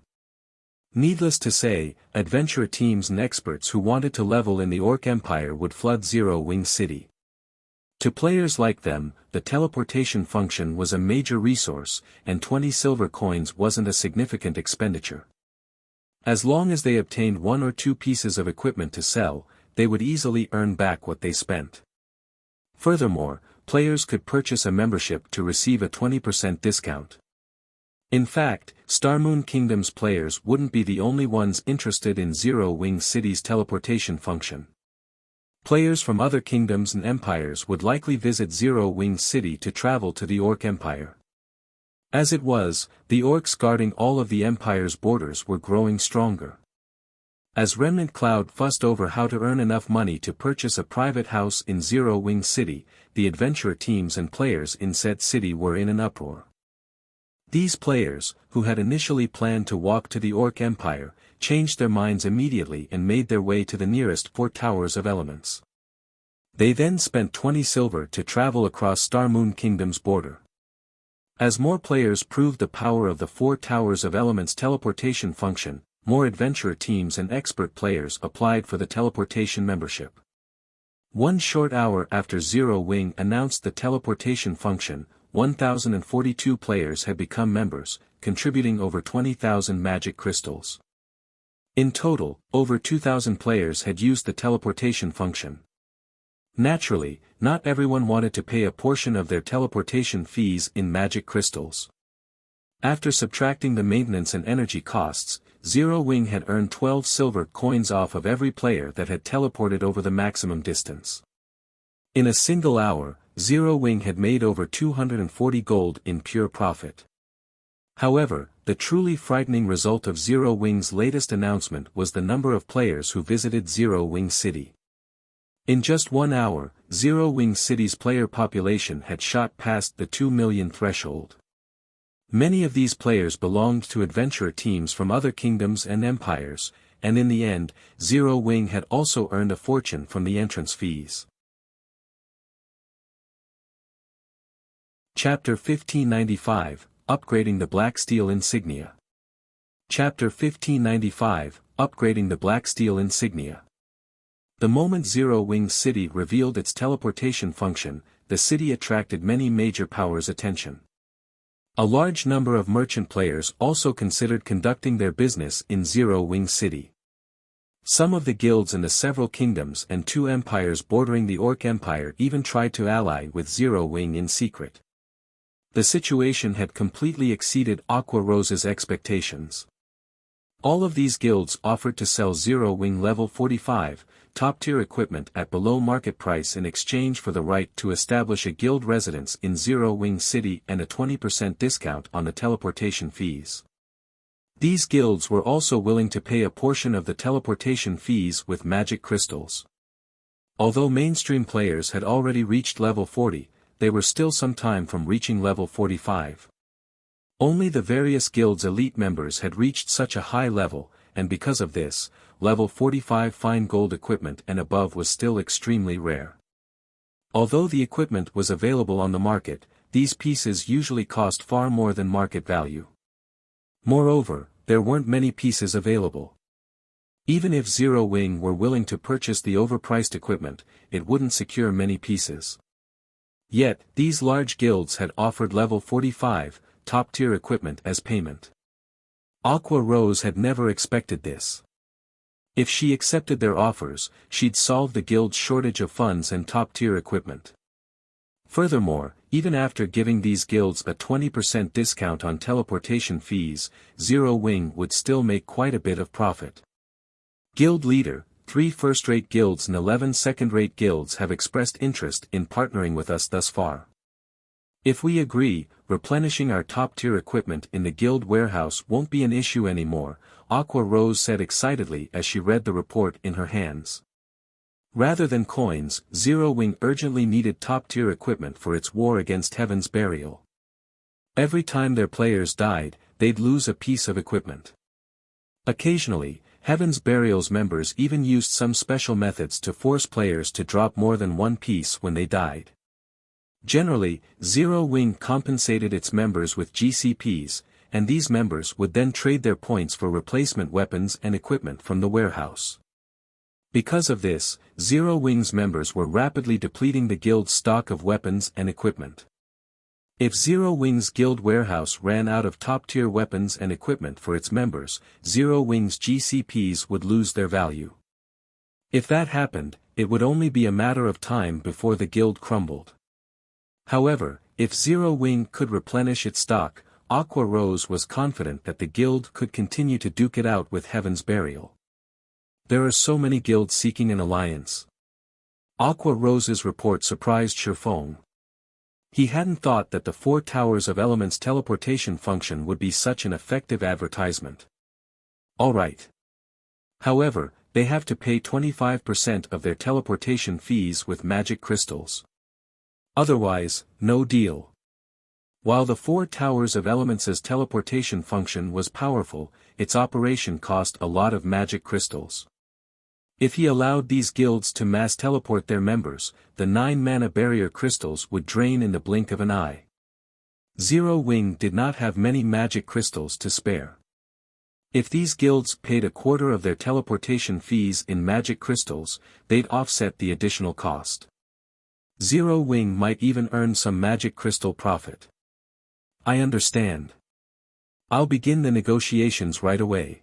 Needless to say, adventurer teams and experts who wanted to level in the Orc Empire would flood Zero Wing City. To players like them, the teleportation function was a major resource, and 20 silver coins wasn't a significant expenditure. As long as they obtained 1 or 2 pieces of equipment to sell, they would easily earn back what they spent. Furthermore, players could purchase a membership to receive a 20% discount. In fact, Star Moon Kingdom's players wouldn't be the only ones interested in Zero Wing City's teleportation function. Players from other kingdoms and empires would likely visit Zero Wing City to travel to the Orc Empire. As it was, the orcs guarding all of the Empire's borders were growing stronger. As Remnant Cloud fussed over how to earn enough money to purchase a private house in Zero Wing City, the adventurer teams and players in said city were in an uproar. These players, who had initially planned to walk to the Orc Empire, changed their minds immediately and made their way to the nearest 4 Towers of Elements. They then spent 20 silver to travel across Star Moon Kingdom's border. As more players proved the power of the 4 Towers of Elements teleportation function, more adventurer teams and expert players applied for the teleportation membership. 1 short hour after Zero Wing announced the teleportation function, 1,042 players had become members, contributing over 20,000 magic crystals. In total, over 2,000 players had used the teleportation function. Naturally, not everyone wanted to pay a portion of their teleportation fees in magic crystals. After subtracting the maintenance and energy costs, Zero Wing had earned 12 silver coins off of every player that had teleported over the maximum distance. In a single hour, Zero Wing had made over 240 gold in pure profit. However, the truly frightening result of Zero Wing's latest announcement was the number of players who visited Zero Wing City. In just 1 hour, Zero Wing City's player population had shot past the 2 million threshold. Many of these players belonged to adventurer teams from other kingdoms and empires, and in the end, Zero Wing had also earned a fortune from the entrance fees. Chapter 1595, Upgrading the Blacksteel Insignia. Chapter 1595, Upgrading the Blacksteel Insignia. The moment Zero Wing City revealed its teleportation function, the city attracted many major powers' attention. A large number of merchant players also considered conducting their business in Zero Wing City. Some of the guilds in the several kingdoms and 2 empires bordering the Orc Empire even tried to ally with Zero Wing in secret. The situation had completely exceeded Aqua Rose's expectations. All of these guilds offered to sell Zero Wing level 45, top-tier equipment at below market price in exchange for the right to establish a guild residence in Zero Wing City and a 20% discount on the teleportation fees. These guilds were also willing to pay a portion of the teleportation fees with magic crystals. Although mainstream players had already reached level 40, they were still some time from reaching level 45. Only the various guilds' elite members had reached such a high level, and because of this, level 45 fine gold equipment and above was still extremely rare. Although the equipment was available on the market, these pieces usually cost far more than market value. Moreover, there weren't many pieces available. Even if Zero Wing were willing to purchase the overpriced equipment, it wouldn't secure many pieces. Yet, these large guilds had offered level 45, top-tier equipment as payment. Aqua Rose had never expected this. If she accepted their offers, she'd solve the guild's shortage of funds and top-tier equipment. Furthermore, even after giving these guilds a 20% discount on teleportation fees, Zero Wing would still make quite a bit of profit. Guild Leader, 3 first-rate guilds and 11 second-rate guilds have expressed interest in partnering with us thus far. If we agree, replenishing our top-tier equipment in the guild warehouse won't be an issue anymore, Aqua Rose said excitedly as she read the report in her hands. Rather than coins, Zero Wing urgently needed top-tier equipment for its war against Heaven's Burial. Every time their players died, they'd lose a piece of equipment. Occasionally, Heaven's Burial's members even used some special methods to force players to drop more than one piece when they died. Generally, Zero Wing compensated its members with GCPs, and these members would then trade their points for replacement weapons and equipment from the warehouse. Because of this, Zero Wing's members were rapidly depleting the guild's stock of weapons and equipment. If Zero Wing's guild warehouse ran out of top-tier weapons and equipment for its members, Zero Wing's GCPs would lose their value. If that happened, it would only be a matter of time before the guild crumbled. However, if Zero Wing could replenish its stock, Aqua Rose was confident that the guild could continue to duke it out with Heaven's Burial. There are so many guilds seeking an alliance. Aqua Rose's report surprised Feng. He hadn't thought that the Four Towers of Elements teleportation function would be such an effective advertisement. Alright. However, they have to pay 25% of their teleportation fees with magic crystals. Otherwise, no deal. While the Four Towers of Elements' teleportation function was powerful, its operation cost a lot of magic crystals. If he allowed these guilds to mass teleport their members, the 9 mana barrier crystals would drain in the blink of an eye. Zero Wing did not have many magic crystals to spare. If these guilds paid a quarter of their teleportation fees in magic crystals, they'd offset the additional cost. Zero Wing might even earn some magic crystal profit. I understand. I'll begin the negotiations right away.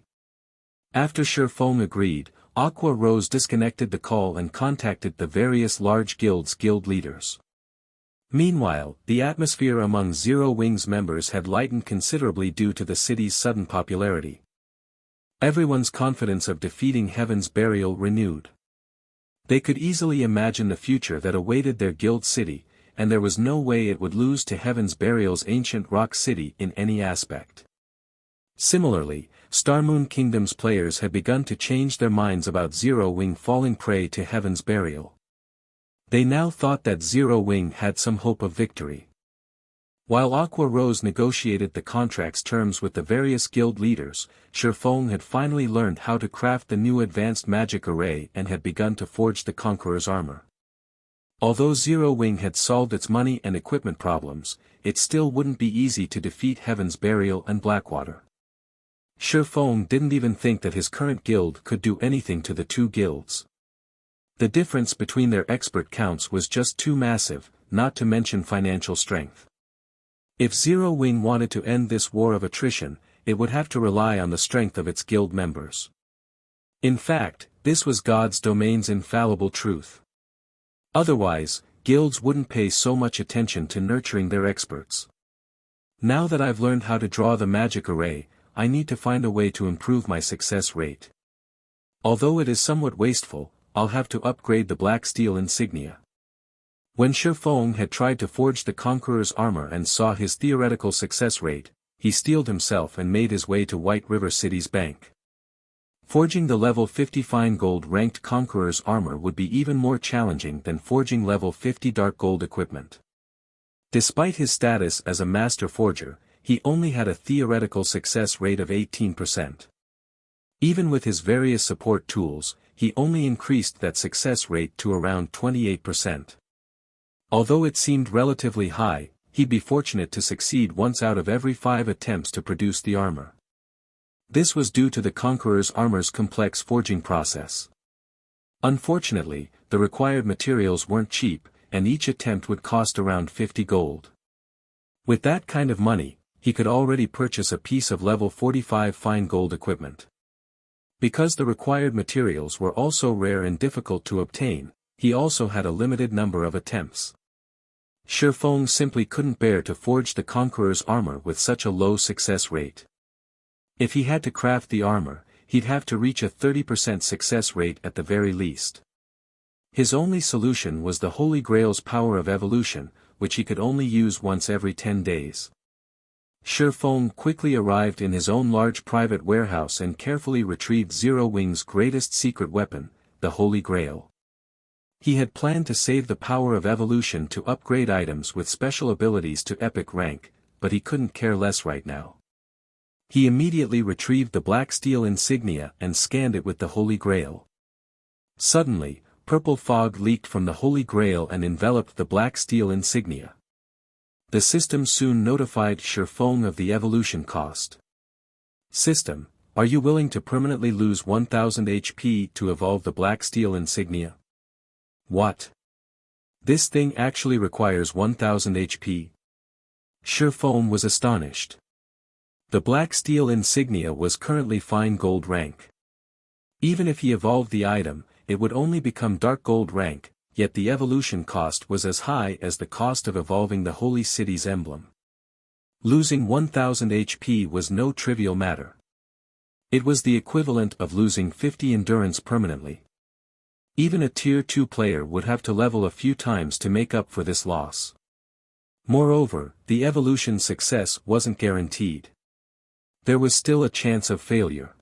After Feng agreed, Aqua Rose disconnected the call and contacted the various large guild leaders. Meanwhile, the atmosphere among Zero Wing's members had lightened considerably due to the city's sudden popularity. Everyone's confidence of defeating Heaven's Burial renewed. They could easily imagine the future that awaited their guild city, and there was no way it would lose to Heaven's Burial's ancient rock city in any aspect. Similarly, Starmoon Kingdom's players had begun to change their minds about Zero Wing falling prey to Heaven's Burial. They now thought that Zero Wing had some hope of victory. While Aqua Rose negotiated the contract's terms with the various guild leaders, Feng had finally learned how to craft the new advanced magic array and had begun to forge the Conqueror's armor. Although Zero Wing had solved its money and equipment problems, it still wouldn't be easy to defeat Heaven's Burial and Blackwater. Feng didn't even think that his current guild could do anything to the two guilds. The difference between their expert counts was just too massive, not to mention financial strength. If Zero Wing wanted to end this war of attrition, it would have to rely on the strength of its guild members. In fact, this was God's domain's infallible truth. Otherwise, guilds wouldn't pay so much attention to nurturing their experts. Now that I've learned how to draw the magic array, I need to find a way to improve my success rate. Although it is somewhat wasteful, I'll have to upgrade the Blacksteel Insignia. When Feng had tried to forge the Conqueror's armor and saw his theoretical success rate, he steeled himself and made his way to White River City's bank. Forging the level 50 fine gold ranked Conqueror's armor would be even more challenging than forging level 50 dark gold equipment. Despite his status as a master forger, he only had a theoretical success rate of 18%. Even with his various support tools, he only increased that success rate to around 28%. Although it seemed relatively high, he'd be fortunate to succeed once out of every 5 attempts to produce the armor. This was due to the Conqueror's armor's complex forging process. Unfortunately, the required materials weren't cheap, and each attempt would cost around 50 gold. With that kind of money, he could already purchase a piece of level 45 fine gold equipment. Because the required materials were also rare and difficult to obtain, he also had a limited number of attempts. Feng simply couldn't bear to forge the Conqueror's armor with such a low success rate. If he had to craft the armor, he'd have to reach a 30% success rate at the very least. His only solution was the Holy Grail's power of evolution, which he could only use once every 10 days. Feng quickly arrived in his own large private warehouse and carefully retrieved Zero Wing's greatest secret weapon, the Holy Grail. He had planned to save the power of evolution to upgrade items with special abilities to epic rank, but he couldn't care less right now. He immediately retrieved the Blacksteel Insignia and scanned it with the Holy Grail. Suddenly, purple fog leaked from the Holy Grail and enveloped the Blacksteel insignia. The system soon notified Feng of the evolution cost. System, are you willing to permanently lose 1000 HP to evolve the Blacksteel insignia? What? This thing actually requires 1000 HP? Feng was astonished. The Blacksteel insignia was currently fine gold rank. Even if he evolved the item, it would only become dark gold rank, yet the evolution cost was as high as the cost of evolving the Holy City's emblem. Losing 1000 HP was no trivial matter. It was the equivalent of losing 50 endurance permanently. Even a tier 2 player would have to level a few times to make up for this loss. Moreover, the evolution success wasn't guaranteed. There was still a chance of failure.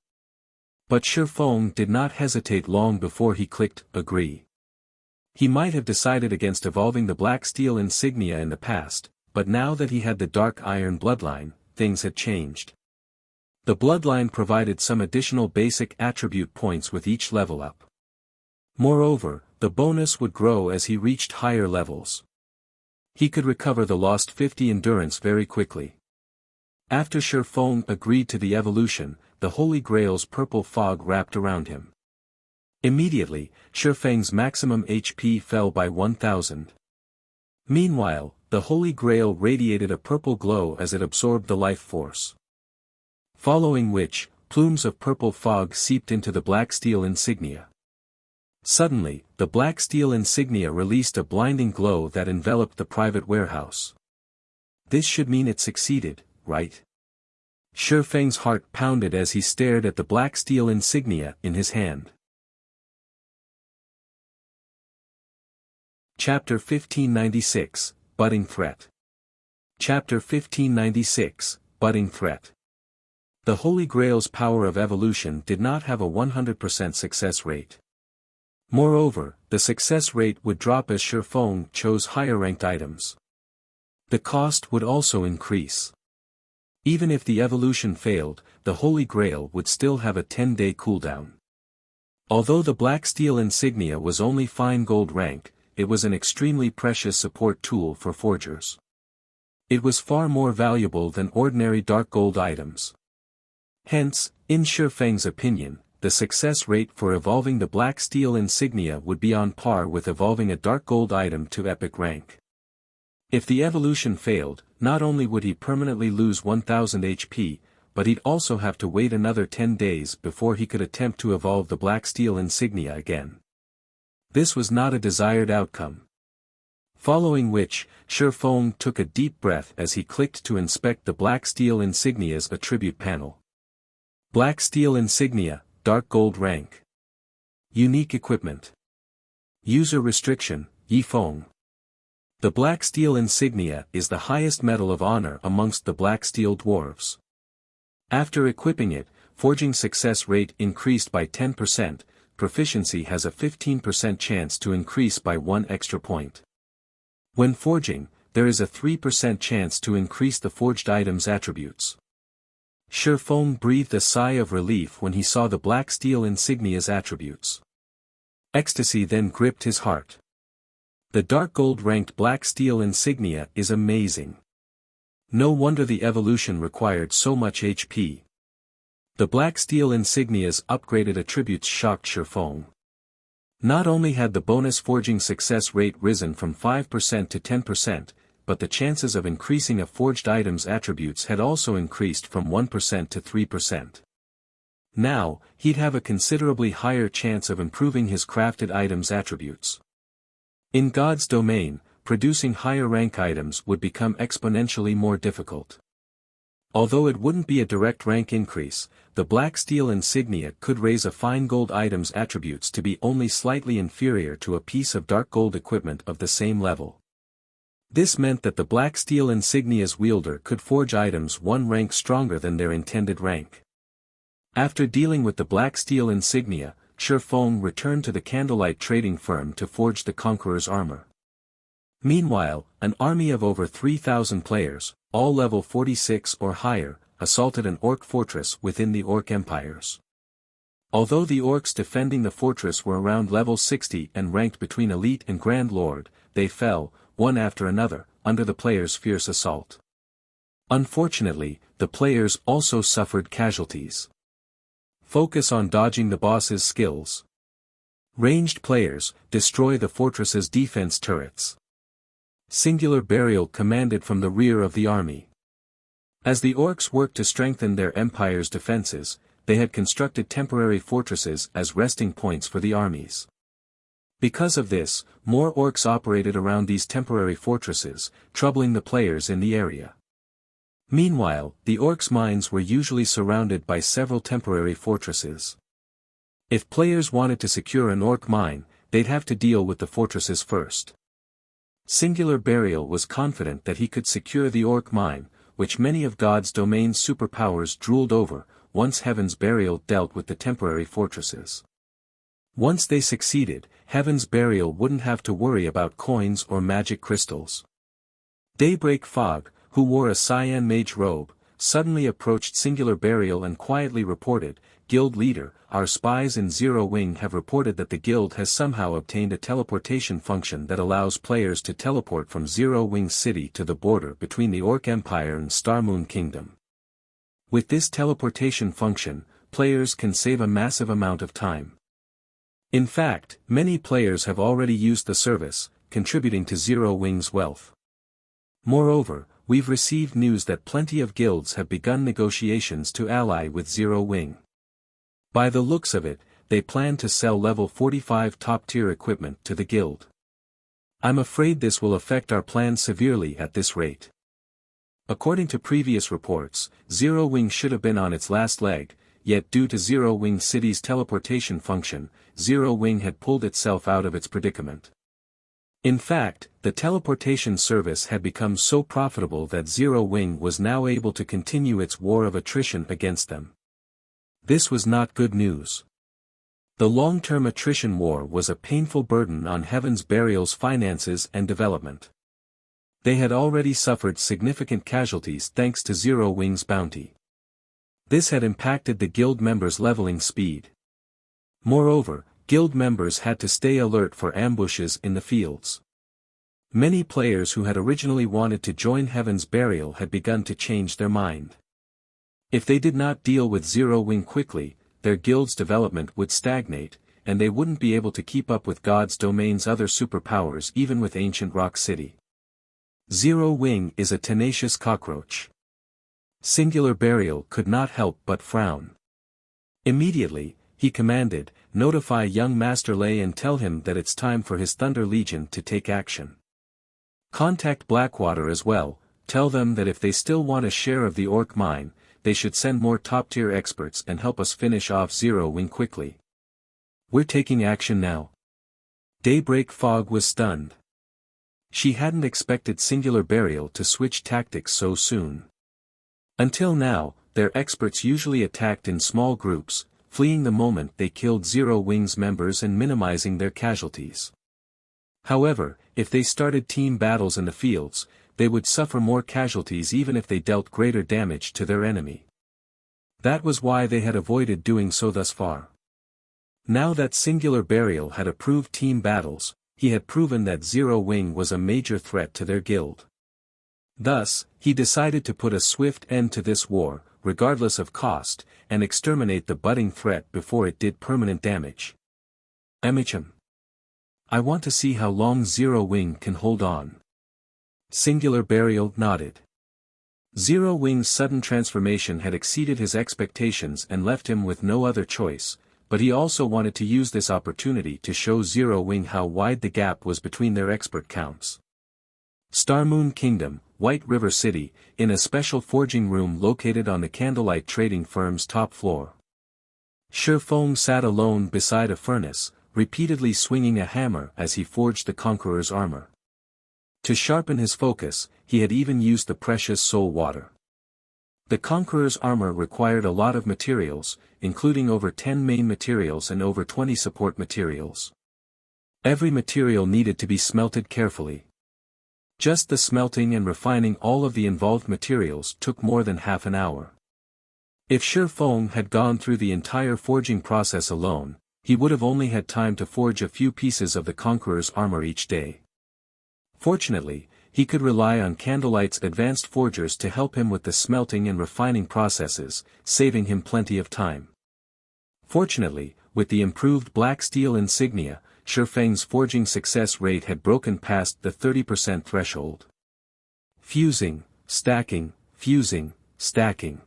But Feng did not hesitate long before he clicked agree. He might have decided against evolving the Blacksteel insignia in the past, but now that he had the Dark Iron Bloodline, things had changed. The Bloodline provided some additional basic attribute points with each level up. Moreover, the bonus would grow as he reached higher levels. He could recover the lost 50 endurance very quickly. After Feng agreed to the evolution, the Holy Grail's purple fog wrapped around him. Immediately, Feng's maximum HP fell by 1000. Meanwhile, the Holy Grail radiated a purple glow as it absorbed the life force. Following which, plumes of purple fog seeped into the Blacksteel insignia. Suddenly, the Blacksteel insignia released a blinding glow that enveloped the private warehouse. This should mean it succeeded, right? Feng's heart pounded as he stared at the Blacksteel insignia in his hand. Chapter 1596, Budding Threat. Chapter 1596, Budding Threat. The Holy Grail's power of evolution did not have a 100% success rate. Moreover, the success rate would drop as Feng chose higher-ranked items. The cost would also increase. Even if the evolution failed, the Holy Grail would still have a 10-day cooldown. Although the Blacksteel insignia was only fine gold rank, it was an extremely precious support tool for forgers. It was far more valuable than ordinary dark gold items. Hence, in Feng's opinion, the success rate for evolving the Blacksteel insignia would be on par with evolving a dark gold item to epic rank. If the evolution failed, not only would he permanently lose 1000 HP, but he'd also have to wait another 10 days before he could attempt to evolve the Blacksteel insignia again. This was not a desired outcome. Following which, Feng took a deep breath as he clicked to inspect the Blacksteel insignia's attribute panel. Blacksteel insignia, dark gold rank. Unique equipment. User restriction, Feng. The Blacksteel insignia is the highest medal of honor amongst the Blacksteel dwarves. After equipping it, forging success rate increased by 10%, proficiency has a 15% chance to increase by 1 extra point. When forging, there is a 3% chance to increase the forged item's attributes. Feng breathed a sigh of relief when he saw the Blacksteel insignia's attributes. Ecstasy then gripped his heart. The dark gold ranked Blacksteel insignia is amazing. No wonder the evolution required so much HP. The Blacksteel insignia's upgraded attributes shocked Feng. Not only had the bonus forging success rate risen from 5% to 10%, but the chances of increasing a forged item's attributes had also increased from 1% to 3%. Now, he'd have a considerably higher chance of improving his crafted item's attributes. In God's domain, producing higher rank items would become exponentially more difficult. Although it wouldn't be a direct rank increase, the Blacksteel insignia could raise a fine gold item's attributes to be only slightly inferior to a piece of dark gold equipment of the same level. This meant that the Blacksteel insignia's wielder could forge items one rank stronger than their intended rank. After dealing with the Blacksteel insignia, Feng returned to the candlelight trading firm to forge the Conqueror's armor. Meanwhile, an army of over 3,000 players, all level 46 or higher, assaulted an orc fortress within the orc empires. Although the orcs defending the fortress were around level 60 and ranked between elite and grand lord, they fell, one after another, under the players' fierce assault. Unfortunately, the players also suffered casualties. Focus on dodging the boss's skills. Ranged players, destroy the fortress's defense turrets. Singular burial commanded from the rear of the army. As the orcs worked to strengthen their empire's defenses, they had constructed temporary fortresses as resting points for the armies. Because of this, more orcs operated around these temporary fortresses, troubling the players in the area. Meanwhile, the orcs' mines were usually surrounded by several temporary fortresses. If players wanted to secure an orc mine, they'd have to deal with the fortresses first. Singular Burial was confident that he could secure the orc mine, which many of God's domain's superpowers drooled over, once Heaven's Burial dealt with the temporary fortresses. Once they succeeded, Heaven's Burial wouldn't have to worry about coins or magic crystals. Daybreak Fog, who wore a cyan mage robe, suddenly approached Singular Burial and quietly reported, "Guild leader, our spies in Zero Wing have reported that the guild has somehow obtained a teleportation function that allows players to teleport from Zero Wing City to the border between the Orc Empire and Starmoon Kingdom. With this teleportation function, players can save a massive amount of time. In fact, many players have already used the service, contributing to Zero Wing's wealth. Moreover, we've received news that plenty of guilds have begun negotiations to ally with Zero Wing. By the looks of it, they plan to sell level 45 top-tier equipment to the guild. I'm afraid this will affect our plans severely at this rate." According to previous reports, Zero Wing should have been on its last leg, yet due to Zero Wing City's teleportation function, Zero Wing had pulled itself out of its predicament. In fact, the teleportation service had become so profitable that Zero Wing was now able to continue its war of attrition against them. This was not good news. The long-term attrition war was a painful burden on Heaven's Burial's finances and development. They had already suffered significant casualties thanks to Zero Wing's bounty. This had impacted the guild members' leveling speed. Moreover, guild members had to stay alert for ambushes in the fields. Many players who had originally wanted to join Heaven's Burial had begun to change their mind. If they did not deal with Zero Wing quickly, their guild's development would stagnate, and they wouldn't be able to keep up with God's domain's other superpowers even with Ancient Rock City. Zero Wing is a tenacious cockroach. Singular Burial could not help but frown. Immediately, he commanded, "Notify young Master Lei and tell him that it's time for his Thunder Legion to take action. Contact Blackwater as well, tell them that if they still want a share of the orc mine, they should send more top-tier experts and help us finish off Zero Wing quickly. We're taking action now." Daybreak Fog was stunned. She hadn't expected Singular Burial to switch tactics so soon. Until now, their experts usually attacked in small groups, fleeing the moment they killed Zero Wing's members and minimizing their casualties. However, if they started team battles in the fields, they would suffer more casualties even if they dealt greater damage to their enemy. That was why they had avoided doing so thus far. Now that Singular Burial had approved team battles, he had proven that Zero Wing was a major threat to their guild. Thus, he decided to put a swift end to this war, regardless of cost, and exterminate the budding threat before it did permanent damage. I want to see how long Zero Wing can hold on." Singular Burial nodded. Zero Wing's sudden transformation had exceeded his expectations and left him with no other choice, but he also wanted to use this opportunity to show Zero Wing how wide the gap was between their expert counts. Starmoon Kingdom, White River City, in a special forging room located on the Candlelight Trading Firm's top floor. Feng sat alone beside a furnace, repeatedly swinging a hammer as he forged the Conqueror's armor. To sharpen his focus, he had even used the precious soul water. The Conqueror's armor required a lot of materials, including over 10 main materials and over 20 support materials. Every material needed to be smelted carefully. Just the smelting and refining all of the involved materials took more than half an hour. If Feng had gone through the entire forging process alone, he would have only had time to forge a few pieces of the Conqueror's armor each day. Fortunately, he could rely on Candlelight's advanced forgers to help him with the smelting and refining processes, saving him plenty of time. Fortunately, with the improved Blacksteel Insignia, Feng's forging success rate had broken past the 30% threshold. Fusing, stacking, stacking.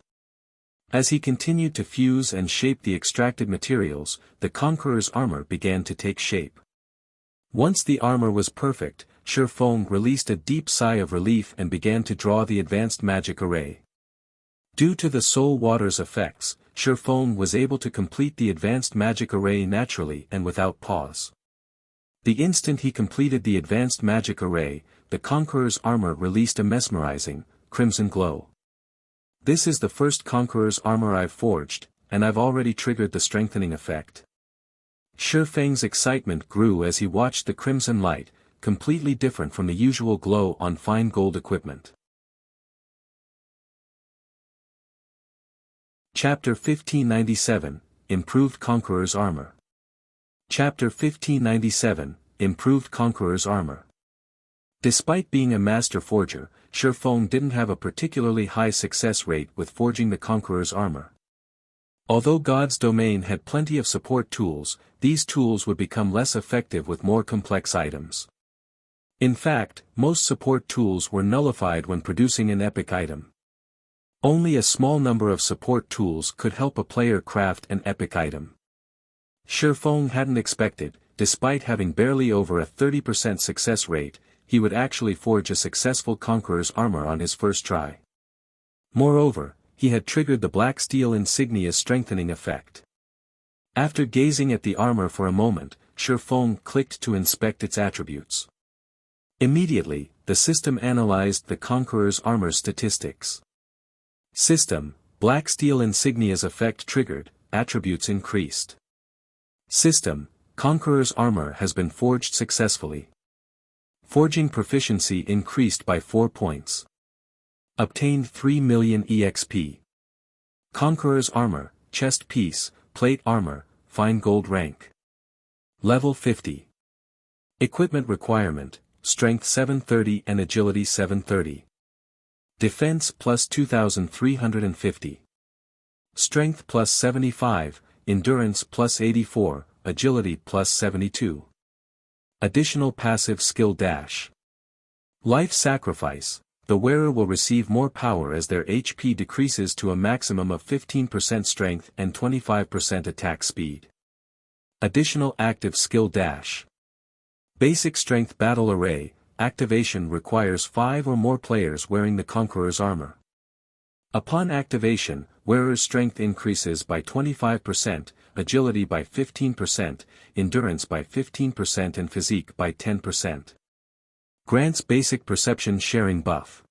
As he continued to fuse and shape the extracted materials, the Conqueror's armor began to take shape. Once the armor was perfect, Feng released a deep sigh of relief and began to draw the advanced magic array. Due to the soul water's effects, Feng was able to complete the advanced magic array naturally and without pause. The instant he completed the advanced magic array, the Conqueror's armor released a mesmerizing, crimson glow. This is the first Conqueror's armor I've forged, and I've already triggered the strengthening effect. Feng's excitement grew as he watched the crimson light, completely different from the usual glow on fine gold equipment. Chapter 1597, Improved Conqueror's Armor. Chapter 1597, Improved Conqueror's Armor. Despite being a master forger, Feng didn't have a particularly high success rate with forging the Conqueror's armor. Although God's domain had plenty of support tools, these tools would become less effective with more complex items. In fact, most support tools were nullified when producing an epic item. Only a small number of support tools could help a player craft an epic item. Feng hadn't expected, despite having barely over a 30% success rate, he would actually forge a successful Conqueror's armor on his first try. Moreover, he had triggered the Blacksteel Insignia's strengthening effect. After gazing at the armor for a moment, Feng clicked to inspect its attributes. Immediately, the system analyzed the Conqueror's armor statistics. System, Blacksteel Insignia's effect triggered, attributes increased. System, Conqueror's armor has been forged successfully. Forging proficiency increased by 4 points. Obtained 3 million EXP. Conqueror's armor, chest piece, plate armor, fine gold rank. Level 50. Equipment requirement, strength 730 and agility 730. Defense plus 2350. Strength plus 75, endurance plus 84, agility plus 72. Additional passive skill dash. Life sacrifice. The wearer will receive more power as their HP decreases to a maximum of 15% strength and 25% attack speed. Additional active skill dash. Basic strength battle array. Activation requires 5 or more players wearing the Conqueror's armor. Upon activation, wearer's strength increases by 25%, agility by 15%, endurance by 15% and physique by 10%. Grants basic perception sharing buff.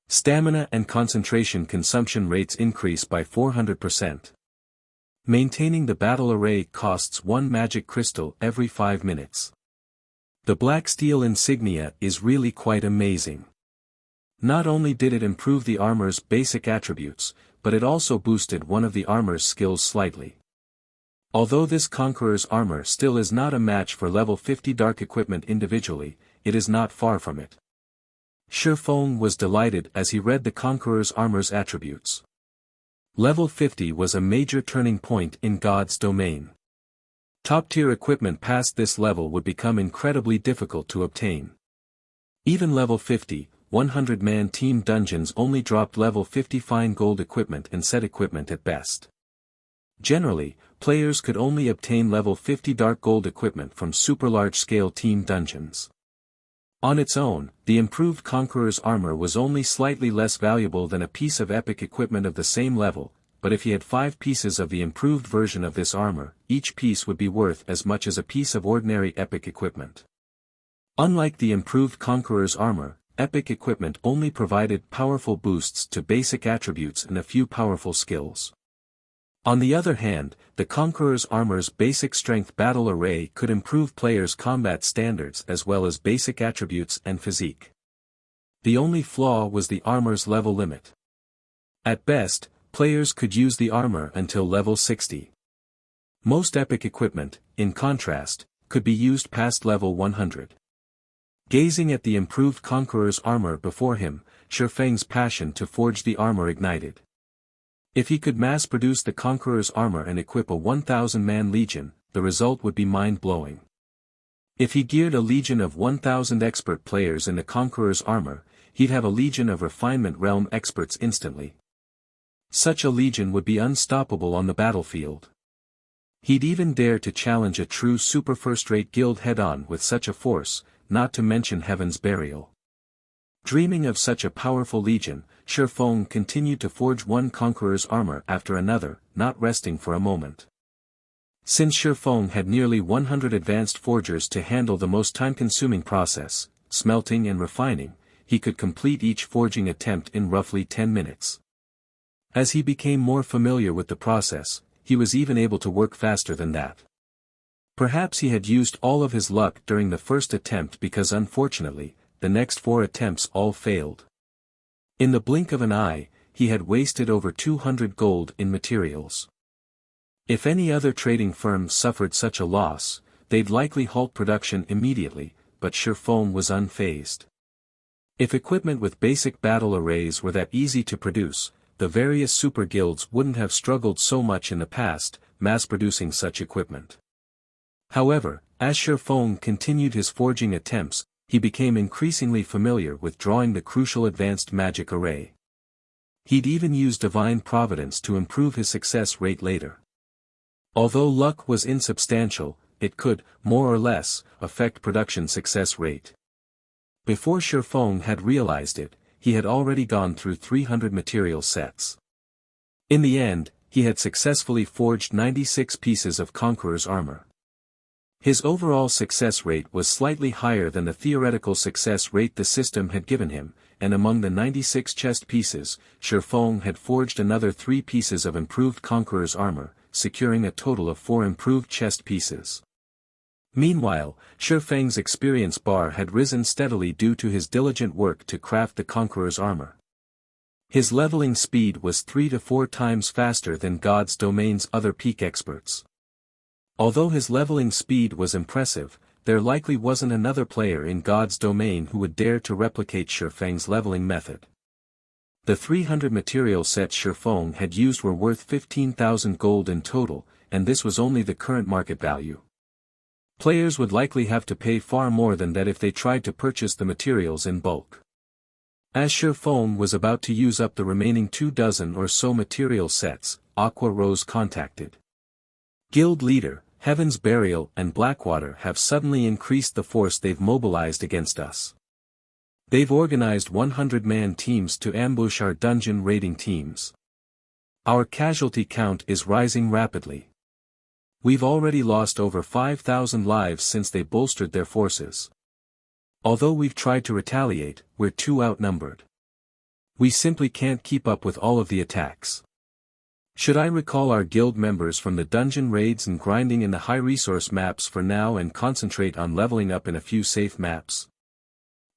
Stamina and concentration consumption rates increase by 400%. Maintaining the battle array costs 1 magic crystal every 5 minutes. The Blacksteel Insignia is really quite amazing. Not only did it improve the armor's basic attributes, but it also boosted one of the armor's skills slightly. Although this Conqueror's armor still is not a match for level 50 dark equipment individually, it is not far from it. Feng was delighted as he read the Conqueror's armor's attributes. Level 50 was a major turning point in God's domain. Top-tier equipment past this level would become incredibly difficult to obtain. Even level 50, 100-man team dungeons only dropped level 50 fine gold equipment and set equipment at best. Generally, players could only obtain level 50 dark gold equipment from super large-scale team dungeons. On its own, the improved Conqueror's armor was only slightly less valuable than a piece of epic equipment of the same level, but if he had 5 pieces of the improved version of this armor, each piece would be worth as much as a piece of ordinary epic equipment. Unlike the improved Conqueror's armor, epic equipment only provided powerful boosts to basic attributes and a few powerful skills. On the other hand, the Conqueror's armor's basic strength battle array could improve players' combat standards as well as basic attributes and physique. The only flaw was the armor's level limit. At best, Players could use the armor until level 60. Most epic equipment, in contrast, could be used past level 100. Gazing at the improved Conqueror's armor before him, Feng's passion to forge the armor ignited. If he could mass-produce the Conqueror's armor and equip a 1,000-man legion, the result would be mind-blowing. If he geared a legion of 1,000 expert players in the Conqueror's armor, he'd have a legion of refinement realm experts instantly. Such a legion would be unstoppable on the battlefield. He'd even dare to challenge a true super first-rate guild head-on with such a force, not to mention Heaven's Burial. Dreaming of such a powerful legion, Feng continued to forge one Conqueror's armor after another, not resting for a moment. Since Feng had nearly 100 advanced forgers to handle the most time-consuming process, smelting and refining, he could complete each forging attempt in roughly 10 minutes. As he became more familiar with the process, he was even able to work faster than that. Perhaps he had used all of his luck during the first attempt because unfortunately, the next 4 attempts all failed. In the blink of an eye, he had wasted over 200 gold in materials. If any other trading firm suffered such a loss, they'd likely halt production immediately, but Feng was unfazed. If equipment with basic battle arrays were that easy to produce, the various super guilds wouldn't have struggled so much in the past, mass-producing such equipment. However, as Feng continued his forging attempts, he became increasingly familiar with drawing the crucial advanced magic array. He'd even use divine providence to improve his success rate later. Although luck was insubstantial, it could, more or less, affect production success rate. Before Feng had realized it, he had already gone through 300 material sets. In the end, he had successfully forged 96 pieces of Conqueror's armor. His overall success rate was slightly higher than the theoretical success rate the system had given him, and among the 96 chest pieces, Feng had forged another 3 pieces of improved Conqueror's armor, securing a total of 4 improved chest pieces. Meanwhile, Feng's experience bar had risen steadily due to his diligent work to craft the Conqueror's armor. His leveling speed was 3 to 4 times faster than God's Domain's other peak experts. Although his leveling speed was impressive, there likely wasn't another player in God's Domain who would dare to replicate Feng's leveling method. The 300 material sets Feng had used were worth 15,000 gold in total, and this was only the current market value. Players would likely have to pay far more than that if they tried to purchase the materials in bulk. As Feng was about to use up the remaining 24 or so material sets, Aqua Rose contacted. Guild leader, Heaven's Burial and Blackwater have suddenly increased the force they've mobilized against us. They've organized 100-man teams to ambush our dungeon raiding teams. Our casualty count is rising rapidly. We've already lost over 5,000 lives since they bolstered their forces. Although we've tried to retaliate, we're too outnumbered. We simply can't keep up with all of the attacks. Should I recall our guild members from the dungeon raids and grinding in the high-resource maps for now and concentrate on leveling up in a few safe maps?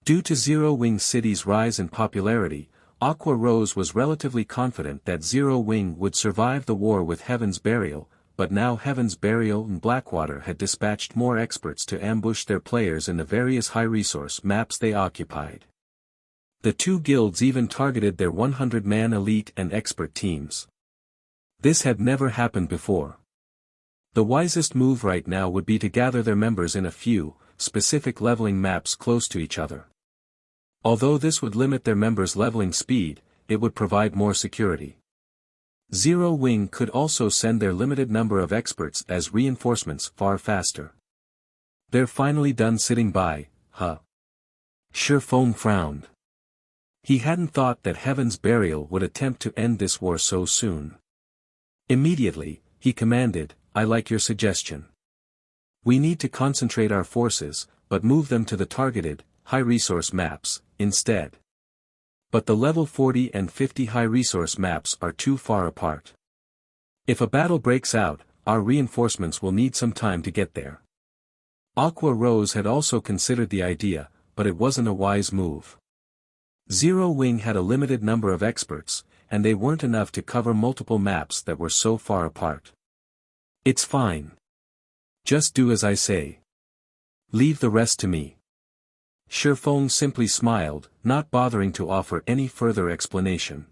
Due to Zero Wing City's rise in popularity, Aqua Rose was relatively confident that Zero Wing would survive the war with Heaven's Burial, but now Heaven's Burial and Blackwater had dispatched more experts to ambush their players in the various high-resource maps they occupied. The 2 guilds even targeted their 100-man elite and expert teams. This had never happened before. The wisest move right now would be to gather their members in a few, specific leveling maps close to each other. Although this would limit their members' leveling speed, it would provide more security. Zero Wing could also send their limited number of experts as reinforcements far faster. They're finally done sitting by, huh? Feng frowned. He hadn't thought that Heaven's Burial would attempt to end this war so soon. Immediately, he commanded, I like your suggestion. We need to concentrate our forces, but move them to the targeted, high-resource maps, instead. But the level 40 and 50 high-resource maps are too far apart. If a battle breaks out, our reinforcements will need some time to get there. Aqua Rose had also considered the idea, but it wasn't a wise move. Zero Wing had a limited number of experts, and they weren't enough to cover multiple maps that were so far apart. It's fine. Just do as I say. Leave the rest to me. Feng simply smiled, not bothering to offer any further explanation.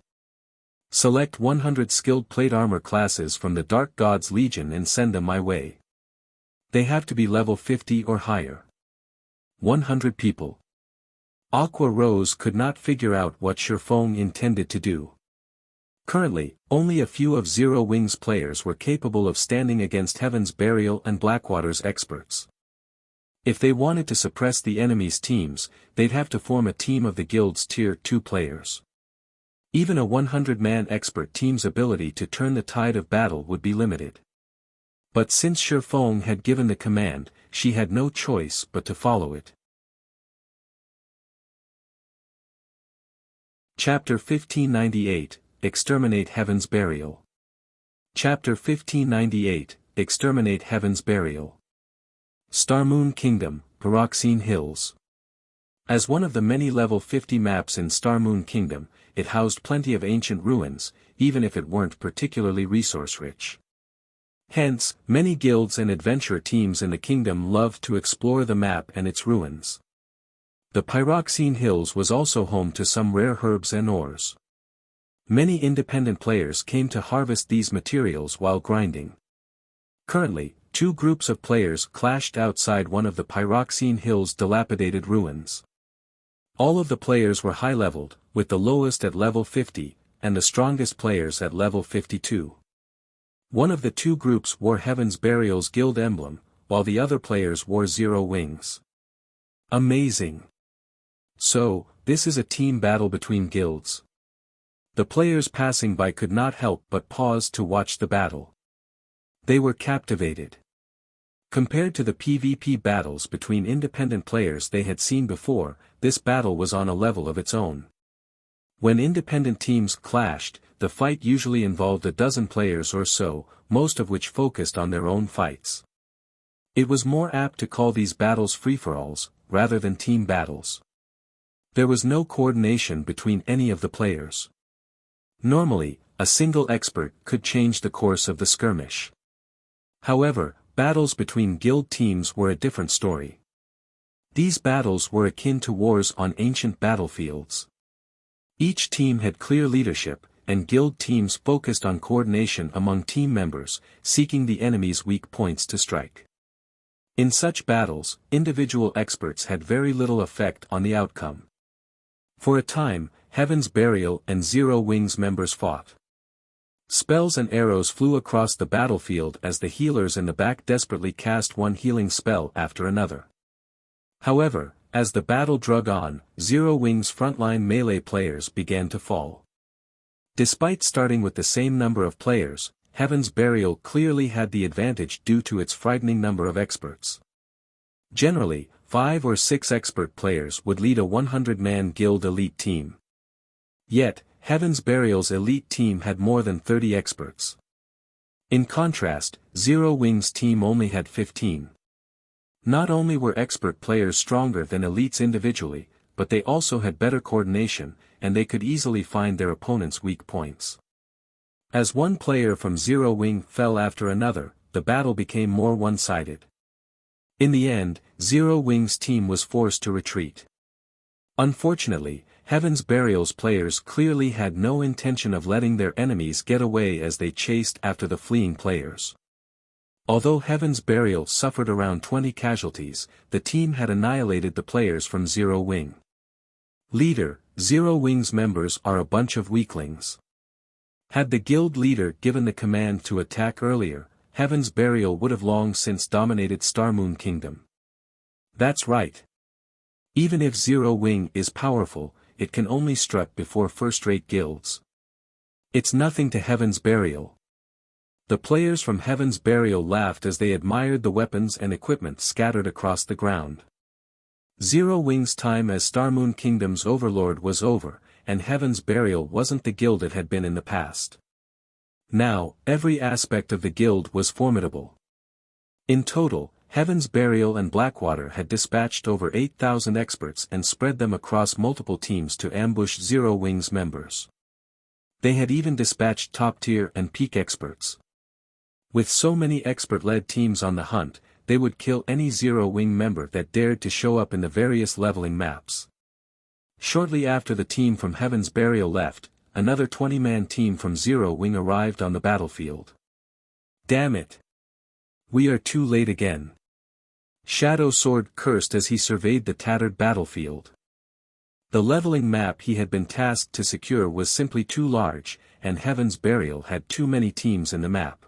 Select 100 skilled plate armor classes from the Dark God's Legion and send them my way. They have to be level 50 or higher. 100 people. Aqua Rose could not figure out what Feng intended to do. Currently, only a few of Zero Wings players were capable of standing against Heaven's Burial and Blackwater's experts. If they wanted to suppress the enemy's teams, they'd have to form a team of the guild's tier 2 players. Even a 100-man expert team's ability to turn the tide of battle would be limited. But since Feng had given the command, she had no choice but to follow it. Chapter 1598, Exterminate Heaven's Burial. Chapter 1598, Exterminate Heaven's Burial. Starmoon Kingdom, Pyroxene Hills. As one of the many level 50 maps in Starmoon Kingdom, it housed plenty of ancient ruins, even if it weren't particularly resource-rich. Hence, many guilds and adventure teams in the kingdom loved to explore the map and its ruins. The Pyroxene Hills was also home to some rare herbs and ores. Many independent players came to harvest these materials while grinding. Currently, 2 groups of players clashed outside one of the Pyroxene Hills' dilapidated ruins. All of the players were high-leveled, with the lowest at level 50, and the strongest players at level 52. One of the 2 groups wore Heaven's Burial's guild emblem, while the other players wore Zero Wings. Amazing! So, this is a team battle between guilds. The players passing by could not help but pause to watch the battle. They were captivated. Compared to the PvP battles between independent players they had seen before, this battle was on a level of its own. When independent teams clashed, the fight usually involved a dozen players or so, most of which focused on their own fights. It was more apt to call these battles free-for-alls, rather than team battles. There was no coordination between any of the players. Normally, a single expert could change the course of the skirmish. However, battles between guild teams were a different story. These battles were akin to wars on ancient battlefields. Each team had clear leadership, and guild teams focused on coordination among team members, seeking the enemy's weak points to strike. In such battles, individual experts had very little effect on the outcome. For a time, Heaven's Burial and Zero Wings members fought. Spells and arrows flew across the battlefield as the healers in the back desperately cast one healing spell after another. However, as the battle drug on, Zero Wings' frontline melee players began to fall. Despite starting with the same number of players, Heaven's Burial clearly had the advantage due to its frightening number of experts. Generally, 5 or 6 expert players would lead a 100-man guild elite team. Yet, Heaven's Burial's elite team had more than 30 experts. In contrast, Zero Wings' team only had 15. Not only were expert players stronger than elites individually, but they also had better coordination, and they could easily find their opponent's weak points. As one player from Zero Wing fell after another, the battle became more one-sided. In the end, Zero Wing's team was forced to retreat. Unfortunately, Heaven's Burial's players clearly had no intention of letting their enemies get away as they chased after the fleeing players. Although Heaven's Burial suffered around 20 casualties, the team had annihilated the players from Zero Wing. Leader, Zero Wing's members are a bunch of weaklings. Had the guild leader given the command to attack earlier, Heaven's Burial would have long since dominated Starmoon Kingdom. That's right. Even if Zero Wing is powerful, it can only strut before first-rate guilds. It's nothing to Heaven's Burial. The players from Heaven's Burial laughed as they admired the weapons and equipment scattered across the ground. Zero Wing's time as Starmoon Kingdom's overlord was over, and Heaven's Burial wasn't the guild it had been in the past. Now, every aspect of the guild was formidable. In total, Heaven's Burial and Blackwater had dispatched over 8,000 experts and spread them across multiple teams to ambush Zero Wing's members. They had even dispatched top-tier and peak experts. With so many expert-led teams on the hunt, they would kill any Zero-Wing member that dared to show up in the various leveling maps. Shortly after the team from Heaven's Burial left, another 20-man team from Zero-Wing arrived on the battlefield. Damn it! We are too late again. Shadow Sword cursed as he surveyed the tattered battlefield. The leveling map he had been tasked to secure was simply too large, and Heaven's Burial had too many teams in the map.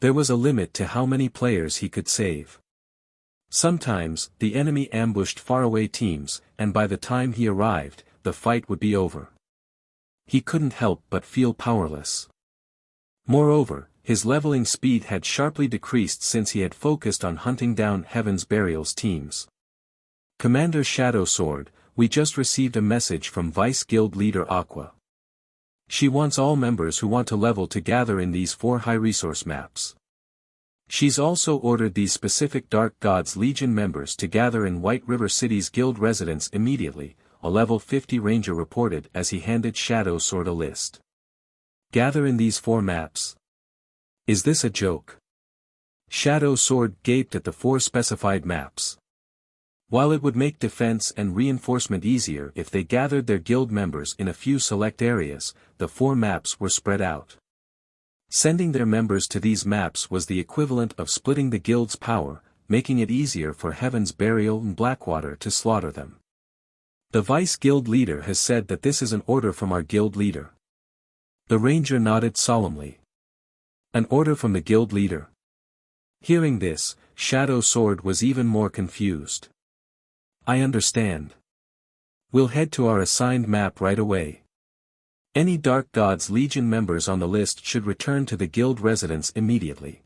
There was a limit to how many players he could save. Sometimes, the enemy ambushed faraway teams, and by the time he arrived, the fight would be over. He couldn't help but feel powerless. Moreover, his leveling speed had sharply decreased since he had focused on hunting down Heaven's Burial's teams. Commander Shadow Sword, we just received a message from Vice Guild Leader Aqua. She wants all members who want to level to gather in these 4 high-resource maps. She's also ordered these specific Dark Gods Legion members to gather in White River City's guild residence immediately, a level 50 ranger reported as he handed Shadow Sword a list. Gather in these 4 maps. Is this a joke? Shadow Sword gaped at the 4 specified maps. While it would make defense and reinforcement easier if they gathered their guild members in a few select areas, the 4 maps were spread out. Sending their members to these maps was the equivalent of splitting the guild's power, making it easier for Heaven's Burial and Blackwater to slaughter them. The Vice Guild Leader has said that this is an order from our guild leader. The ranger nodded solemnly. An order from the guild leader? Hearing this, Shadow Sword was even more confused. I understand. We'll head to our assigned map right away. Any Dark Gods Legion members on the list should return to the guild residence immediately.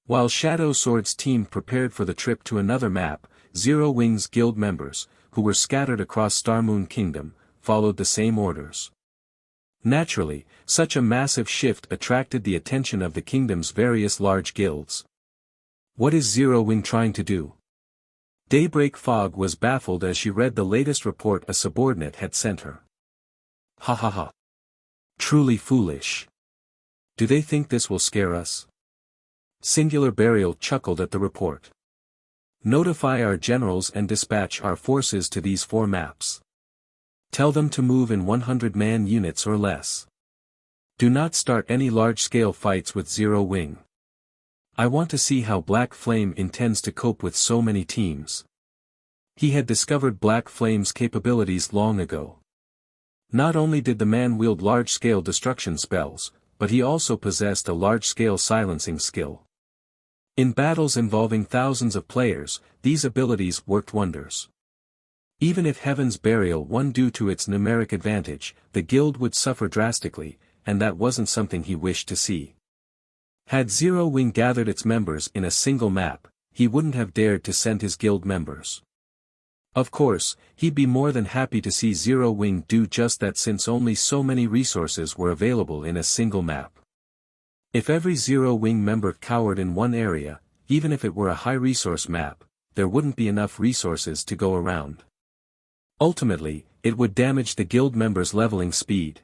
While Shadow Sword's team prepared for the trip to another map, Zero-Wing's guild members, who were scattered across Starmoon Kingdom, followed the same orders. Naturally, such a massive shift attracted the attention of the kingdom's various large guilds. What is Zero-Wing trying to do? Daybreak Fog was baffled as she read the latest report a subordinate had sent her. Ha ha ha. Truly foolish. Do they think this will scare us? Singular Burial chuckled at the report. Notify our generals and dispatch our forces to these 4 maps. Tell them to move in 100-man units or less. Do not start any large-scale fights with Zero-Wing. I want to see how Black Flame intends to cope with so many teams. He had discovered Black Flame's capabilities long ago. Not only did the man wield large-scale destruction spells, but he also possessed a large-scale silencing skill. In battles involving thousands of players, these abilities worked wonders. Even if Heaven's Burial won due to its numeric advantage, the guild would suffer drastically, and that wasn't something he wished to see. Had Zero-Wing gathered its members in a single map, he wouldn't have dared to send his guild members. Of course, he'd be more than happy to see Zero-Wing do just that since only so many resources were available in a single map. If every Zero-Wing member cowered in one area, even if it were a high-resource map, there wouldn't be enough resources to go around. Ultimately, it would damage the guild members' leveling speed.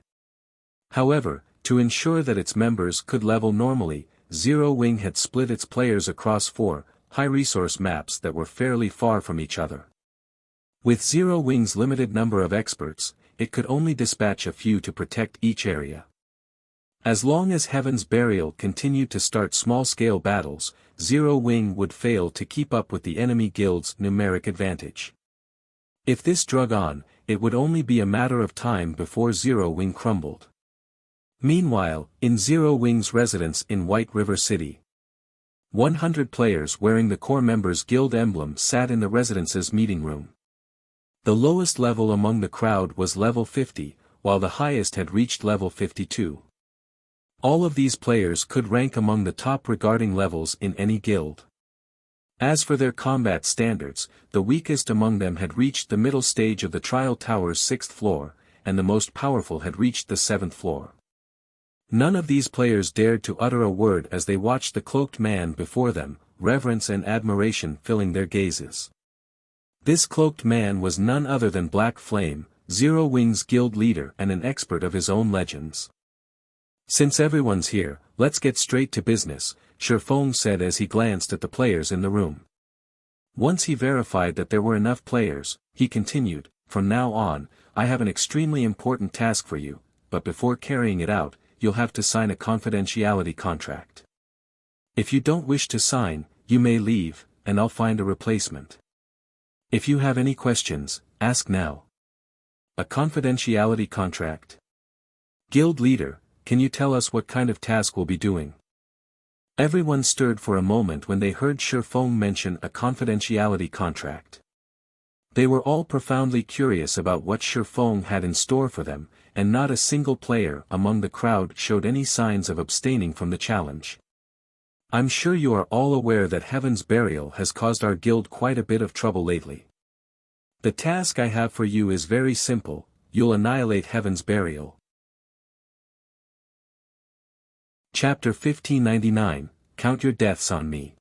However, to ensure that its members could level normally, Zero-Wing had split its players across 4 high-resource maps that were fairly far from each other. With Zero-Wing's limited number of experts, it could only dispatch a few to protect each area. As long as Heaven's Burial continued to start small-scale battles, Zero-Wing would fail to keep up with the enemy guild's numeric advantage. If this drug on, it would only be a matter of time before Zero-Wing crumbled. Meanwhile, in Zero-Wing's residence in White River City, 100 players wearing the core members' guild emblem sat in the residence's meeting room. The lowest level among the crowd was level 50, while the highest had reached level 52. All of these players could rank among the top regarding levels in any guild. As for their combat standards, the weakest among them had reached the middle stage of the Trial Tower's 6th floor, and the most powerful had reached the 7th floor. None of these players dared to utter a word as they watched the cloaked man before them, reverence and admiration filling their gazes. This cloaked man was none other than Black Flame, Zero Wing's guild leader and an expert of his own legends. Since everyone's here, let's get straight to business, Feng said as he glanced at the players in the room. Once he verified that there were enough players, he continued, from now on, I have an extremely important task for you, but before carrying it out, you'll have to sign a confidentiality contract. If you don't wish to sign, you may leave, and I'll find a replacement. If you have any questions, ask now. A confidentiality contract? Guild leader, can you tell us what kind of task we'll be doing? Everyone stirred for a moment when they heard Feng mention a confidentiality contract. They were all profoundly curious about what Feng had in store for them, and not a single player among the crowd showed any signs of abstaining from the challenge. I'm sure you are all aware that Heaven's Burial has caused our guild quite a bit of trouble lately. The task I have for you is very simple, you'll annihilate Heaven's Burial. Chapter 1599, Count Your Deaths on Me.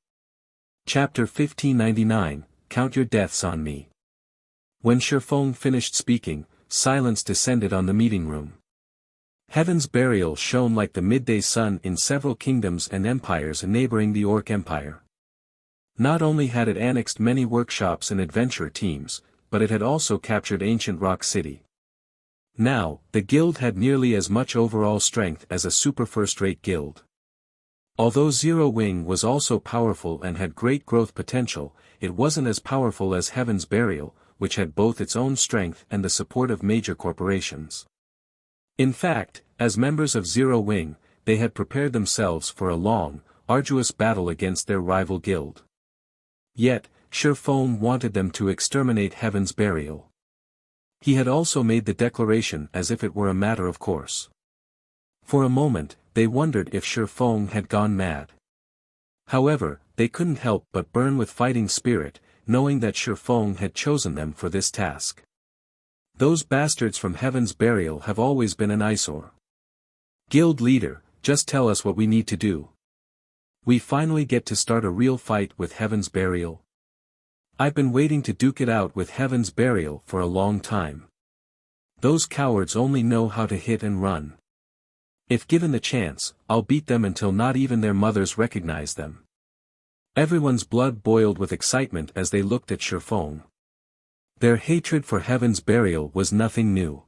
Chapter 1599, Count Your Deaths on Me. When Feng finished speaking, silence descended on the meeting room. Heaven's Burial shone like the midday sun in several kingdoms and empires neighboring the Orc Empire. Not only had it annexed many workshops and adventure teams, but it had also captured ancient Rock City. Now, the guild had nearly as much overall strength as a super first-rate guild. Although Zero Wing was also powerful and had great growth potential, it wasn't as powerful as Heaven's Burial, which had both its own strength and the support of major corporations. In fact, as members of Zero Wing, they had prepared themselves for a long, arduous battle against their rival guild. Yet, Feng wanted them to exterminate Heaven's Burial. He had also made the declaration as if it were a matter of course. For a moment, they wondered if Feng had gone mad. However, they couldn't help but burn with fighting spirit, knowing that Feng had chosen them for this task. Those bastards from Heaven's Burial have always been an eyesore. Guild leader, just tell us what we need to do. We finally get to start a real fight with Heaven's Burial. I've been waiting to duke it out with Heaven's Burial for a long time. Those cowards only know how to hit and run. If given the chance, I'll beat them until not even their mothers recognize them. Everyone's blood boiled with excitement as they looked at Feng. Their hatred for Heaven's Burial was nothing new.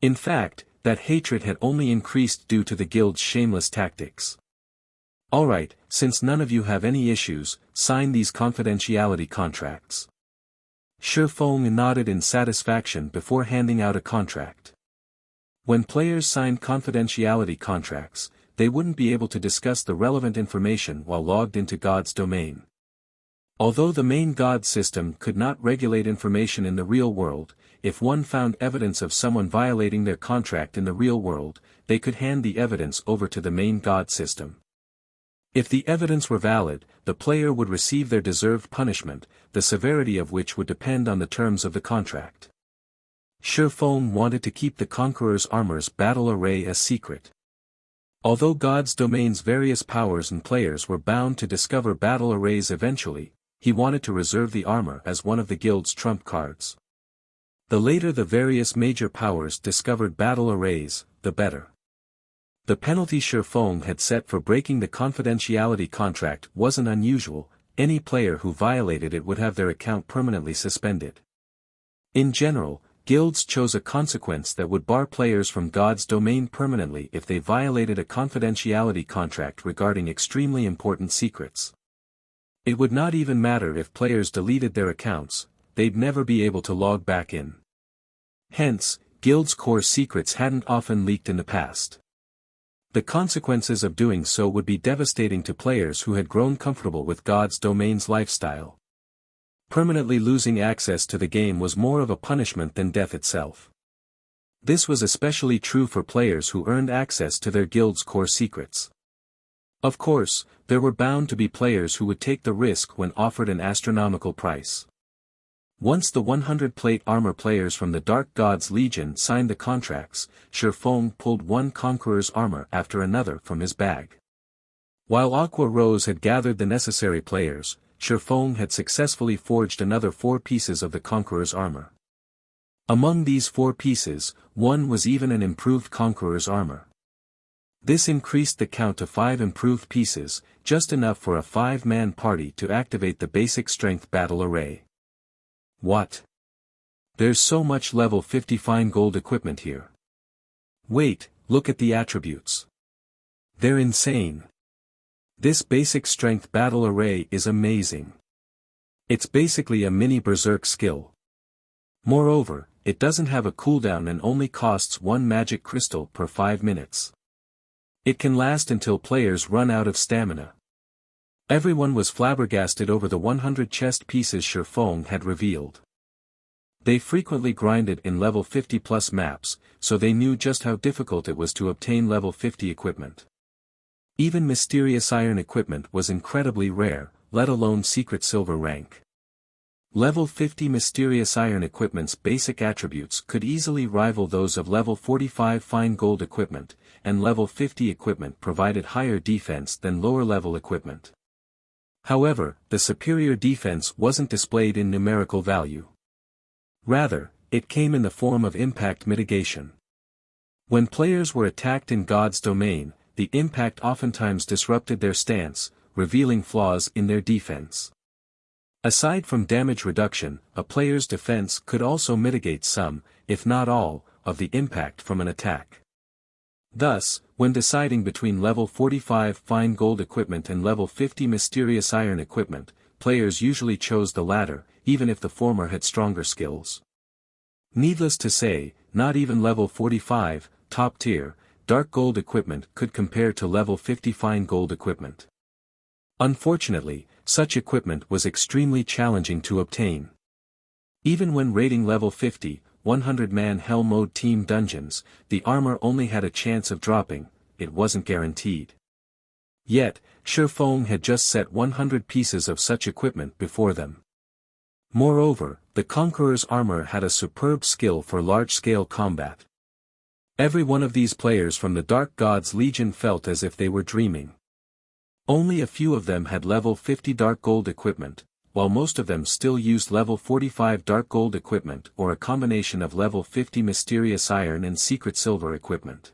In fact, that hatred had only increased due to the guild's shameless tactics. Alright, since none of you have any issues, sign these confidentiality contracts. Feng nodded in satisfaction before handing out a contract. When players signed confidentiality contracts, they wouldn't be able to discuss the relevant information while logged into God's domain. Although the main God system could not regulate information in the real world, if one found evidence of someone violating their contract in the real world, they could hand the evidence over to the main God system. If the evidence were valid, the player would receive their deserved punishment, the severity of which would depend on the terms of the contract. Feng wanted to keep the Conqueror's armor's battle array a secret. Although God's domain's various powers and players were bound to discover battle arrays eventually, he wanted to reserve the armor as one of the guild's trump cards. The later the various major powers discovered battle arrays, the better. The penalty Feng had set for breaking the confidentiality contract wasn't unusual, any player who violated it would have their account permanently suspended. In general, guilds chose a consequence that would bar players from God's domain permanently if they violated a confidentiality contract regarding extremely important secrets. It would not even matter if players deleted their accounts, they'd never be able to log back in. Hence, guilds' core secrets hadn't often leaked in the past. The consequences of doing so would be devastating to players who had grown comfortable with God's domain's lifestyle. Permanently losing access to the game was more of a punishment than death itself. This was especially true for players who earned access to their guild's core secrets. Of course, there were bound to be players who would take the risk when offered an astronomical price. Once the 100-plate armor players from the Dark Gods Legion signed the contracts, Feng pulled one Conqueror's armor after another from his bag. While Aqua Rose had gathered the necessary players, Feng had successfully forged another 4 pieces of the Conqueror's armor. Among these 4 pieces, one was even an improved Conqueror's armor. This increased the count to 5 improved pieces, just enough for a 5-man party to activate the basic strength battle array. What? There's so much level 50 fine gold equipment here. Wait, look at the attributes. They're insane. This basic strength battle array is amazing. It's basically a mini berserk skill. Moreover, it doesn't have a cooldown and only costs 1 magic crystal per 5 minutes. It can last until players run out of stamina. Everyone was flabbergasted over the 100 chest pieces Feng had revealed. They frequently grinded in level 50 plus maps, so they knew just how difficult it was to obtain level 50 equipment. Even mysterious iron equipment was incredibly rare, let alone secret silver rank. Level 50 mysterious iron equipment's basic attributes could easily rival those of level 45 fine gold equipment, and level 50 equipment provided higher defense than lower level equipment. However, the superior defense wasn't displayed in numerical value. Rather, it came in the form of impact mitigation. When players were attacked in God's domain, the impact oftentimes disrupted their stance, revealing flaws in their defense. Aside from damage reduction, a player's defense could also mitigate some, if not all, of the impact from an attack. Thus, when deciding between level 45 fine gold equipment and level 50 mysterious iron equipment, players usually chose the latter, even if the former had stronger skills. Needless to say, not even level 45, top tier, dark gold equipment could compare to level 50 fine gold equipment. Unfortunately, such equipment was extremely challenging to obtain. Even when raiding level 50, 100-man Hell Mode team dungeons, the armor only had a chance of dropping, it wasn't guaranteed. Yet, Feng had just set 100 pieces of such equipment before them. Moreover, the Conqueror's armor had a superb skill for large-scale combat. Every one of these players from the Dark God's Legion felt as if they were dreaming. Only a few of them had level 50 dark gold equipment, while most of them still used level 45 dark gold equipment or a combination of level 50 mysterious iron and secret silver equipment.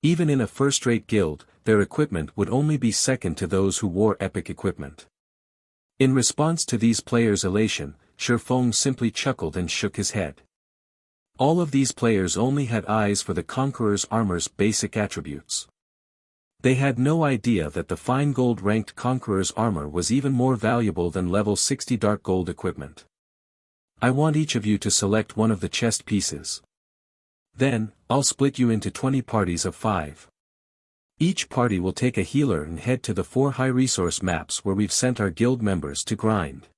Even in a first-rate guild, their equipment would only be second to those who wore epic equipment. In response to these players' elation, Feng simply chuckled and shook his head. All of these players only had eyes for the Conqueror's armor's basic attributes. They had no idea that the fine gold ranked Conqueror's armor was even more valuable than level 60 dark gold equipment. I want each of you to select one of the chest pieces. Then, I'll split you into 20 parties of 5. Each party will take a healer and head to the 4 high-resource maps where we've sent our guild members to grind.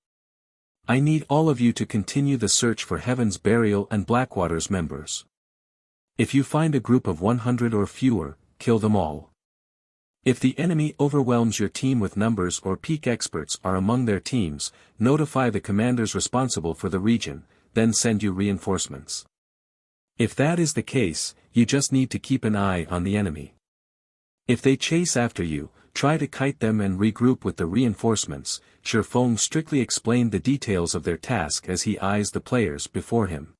I need all of you to continue the search for Heaven's Burial and Blackwater's members. If you find a group of 100 or fewer, kill them all. If the enemy overwhelms your team with numbers or peak experts are among their teams, notify the commanders responsible for the region, then send you reinforcements. If that is the case, you just need to keep an eye on the enemy. If they chase after you, try to kite them and regroup with the reinforcements. Feng strictly explained the details of their task as he eyes the players before him.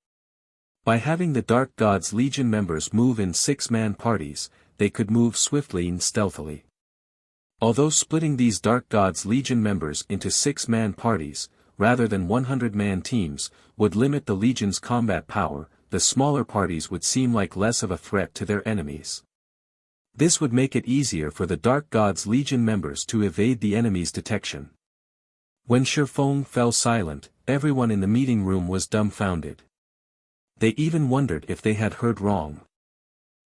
By having the Dark God's Legion members move in 6-man parties, they could move swiftly and stealthily. Although splitting these Dark God's Legion members into 6-man parties, rather than 100-man teams, would limit the Legion's combat power, the smaller parties would seem like less of a threat to their enemies. This would make it easier for the Dark God's Legion members to evade the enemy's detection. When Feng fell silent, everyone in the meeting room was dumbfounded. They even wondered if they had heard wrong.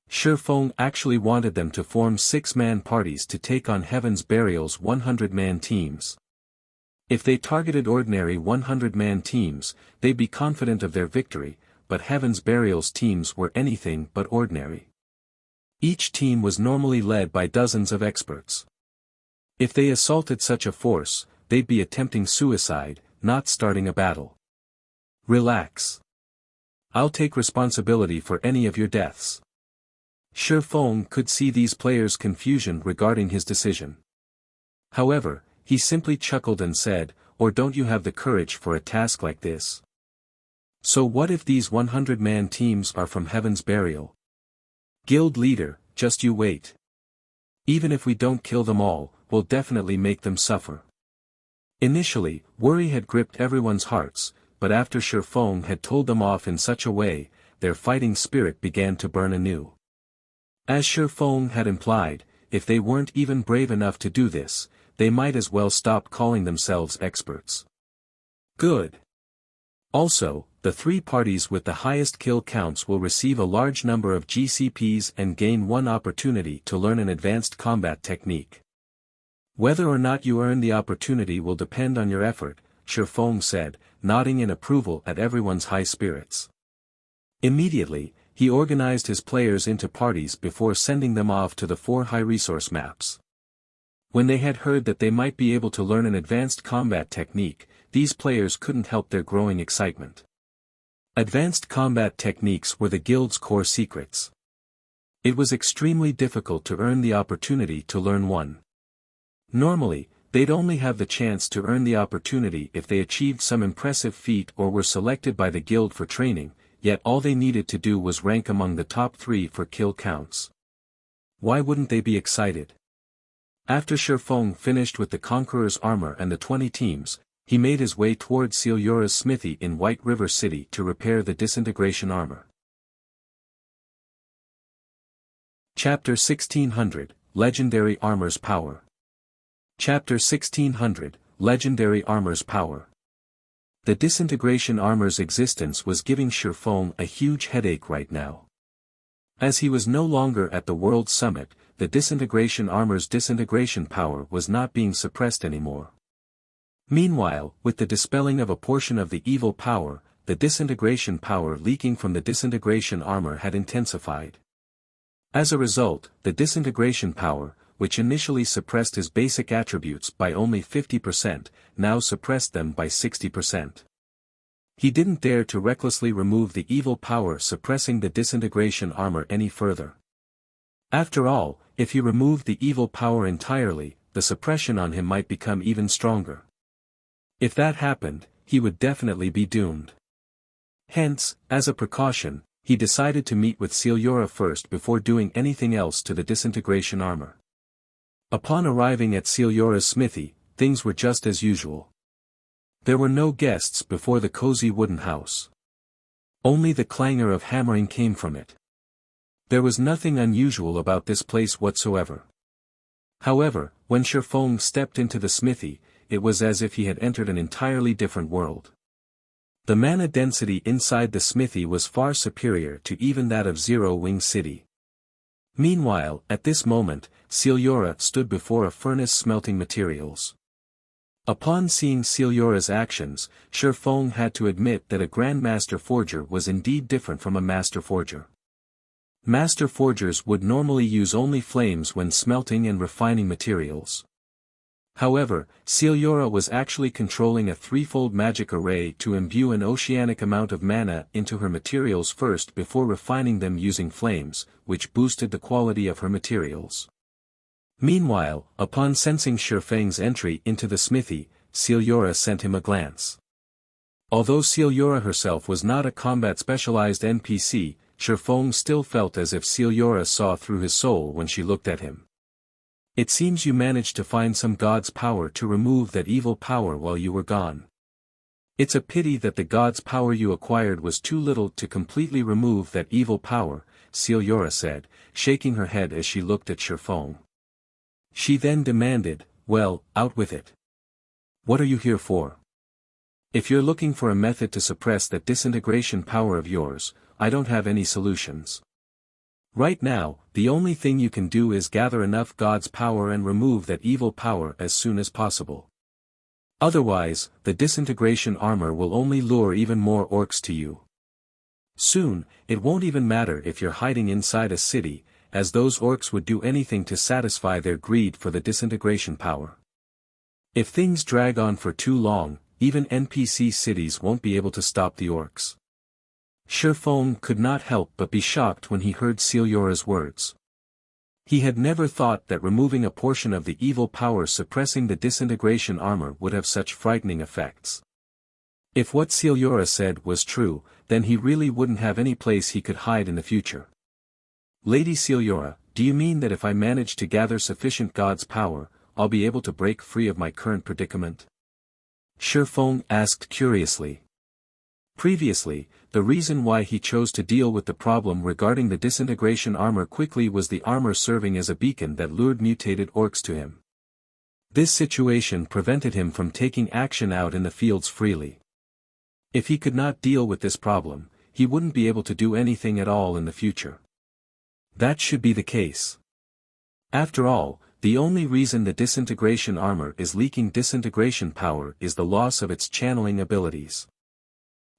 Feng actually wanted them to form 6-man parties to take on Heaven's Burial's 100-man teams. If they targeted ordinary 100-man teams, they'd be confident of their victory, but Heaven's Burial's teams were anything but ordinary. Each team was normally led by dozens of experts. If they assaulted such a force, they'd be attempting suicide, not starting a battle. Relax. I'll take responsibility for any of your deaths. Feng could see these players' confusion regarding his decision. However, he simply chuckled and said, "Or don't you have the courage for a task like this?" So what if these 100-man teams are from Heaven's Burial? Guild leader, just you wait. Even if we don't kill them all, we'll definitely make them suffer. Initially, worry had gripped everyone's hearts, but after Feng had told them off in such a way, their fighting spirit began to burn anew. As Feng had implied, if they weren't even brave enough to do this, they might as well stop calling themselves experts. Good. Also, the 3 parties with the highest kill counts will receive a large number of GCPs and gain 1 opportunity to learn an advanced combat technique. Whether or not you earn the opportunity will depend on your effort, Feng said, nodding in approval at everyone's high spirits. Immediately, he organized his players into parties before sending them off to the 4 high-resource maps. When they had heard that they might be able to learn an advanced combat technique, these players couldn't help their growing excitement. Advanced combat techniques were the guild's core secrets. It was extremely difficult to earn the opportunity to learn one. Normally, they'd only have the chance to earn the opportunity if they achieved some impressive feat or were selected by the guild for training, yet all they needed to do was rank among the top 3 for kill counts. Why wouldn't they be excited? After Feng finished with the Conqueror's armor and the 20 teams, he made his way toward Silura's smithy in White River City to repair the Disintegration armor. Chapter 1600, Legendary Armor's Power. Chapter 1600, Legendary Armor's Power. The Disintegration armor's existence was giving Feng a huge headache right now. As he was no longer at the World Summit, the Disintegration armor's disintegration power was not being suppressed anymore. Meanwhile, with the dispelling of a portion of the evil power, the disintegration power leaking from the Disintegration armor had intensified. As a result, the disintegration power, which initially suppressed his basic attributes by only 50%, now suppressed them by 60%. He didn't dare to recklessly remove the evil power suppressing the Disintegration armor any further. After all, if he removed the evil power entirely, the suppression on him might become even stronger. If that happened, he would definitely be doomed. Hence, as a precaution, he decided to meet with Silura first before doing anything else to the Disintegration armor. Upon arriving at Silura's smithy, things were just as usual. There were no guests before the cozy wooden house. Only the clangor of hammering came from it. There was nothing unusual about this place whatsoever. However, when Feng stepped into the smithy, it was as if he had entered an entirely different world. The mana density inside the smithy was far superior to even that of Zero Wing City. Meanwhile, at this moment, Silura stood before a furnace smelting materials. Upon seeing Silura's actions, Feng had to admit that a Grandmaster Forger was indeed different from a Master Forger. Master Forgers would normally use only flames when smelting and refining materials. However, Silura was actually controlling a threefold magic array to imbue an oceanic amount of mana into her materials first before refining them using flames, which boosted the quality of her materials. Meanwhile, upon sensing Feng's entry into the smithy, Silura sent him a glance. Although Silura herself was not a combat-specialized NPC, Feng still felt as if Silura saw through his soul when she looked at him. It seems you managed to find some god's power to remove that evil power while you were gone. It's a pity that the god's power you acquired was too little to completely remove that evil power, Silura said, shaking her head as she looked at Feng. She then demanded, well, out with it. What are you here for? If you're looking for a method to suppress that disintegration power of yours, I don't have any solutions. Right now, the only thing you can do is gather enough God's power and remove that evil power as soon as possible. Otherwise, the disintegration armor will only lure even more orcs to you. Soon, it won't even matter if you're hiding inside a city, as those orcs would do anything to satisfy their greed for the disintegration power. If things drag on for too long, even NPC cities won't be able to stop the orcs. Feng could not help but be shocked when he heard Silura's words. He had never thought that removing a portion of the evil power suppressing the disintegration armor would have such frightening effects. If what Celiora said was true, then he really wouldn't have any place he could hide in the future. Lady Celiora, do you mean that if I manage to gather sufficient God's power, I'll be able to break free of my current predicament? Feng asked curiously. Previously, the reason why he chose to deal with the problem regarding the disintegration armor quickly was the armor serving as a beacon that lured mutated orcs to him. This situation prevented him from taking action out in the fields freely. If he could not deal with this problem, he wouldn't be able to do anything at all in the future. That should be the case. After all, the only reason the disintegration armor is leaking disintegration power is the loss of its channeling abilities.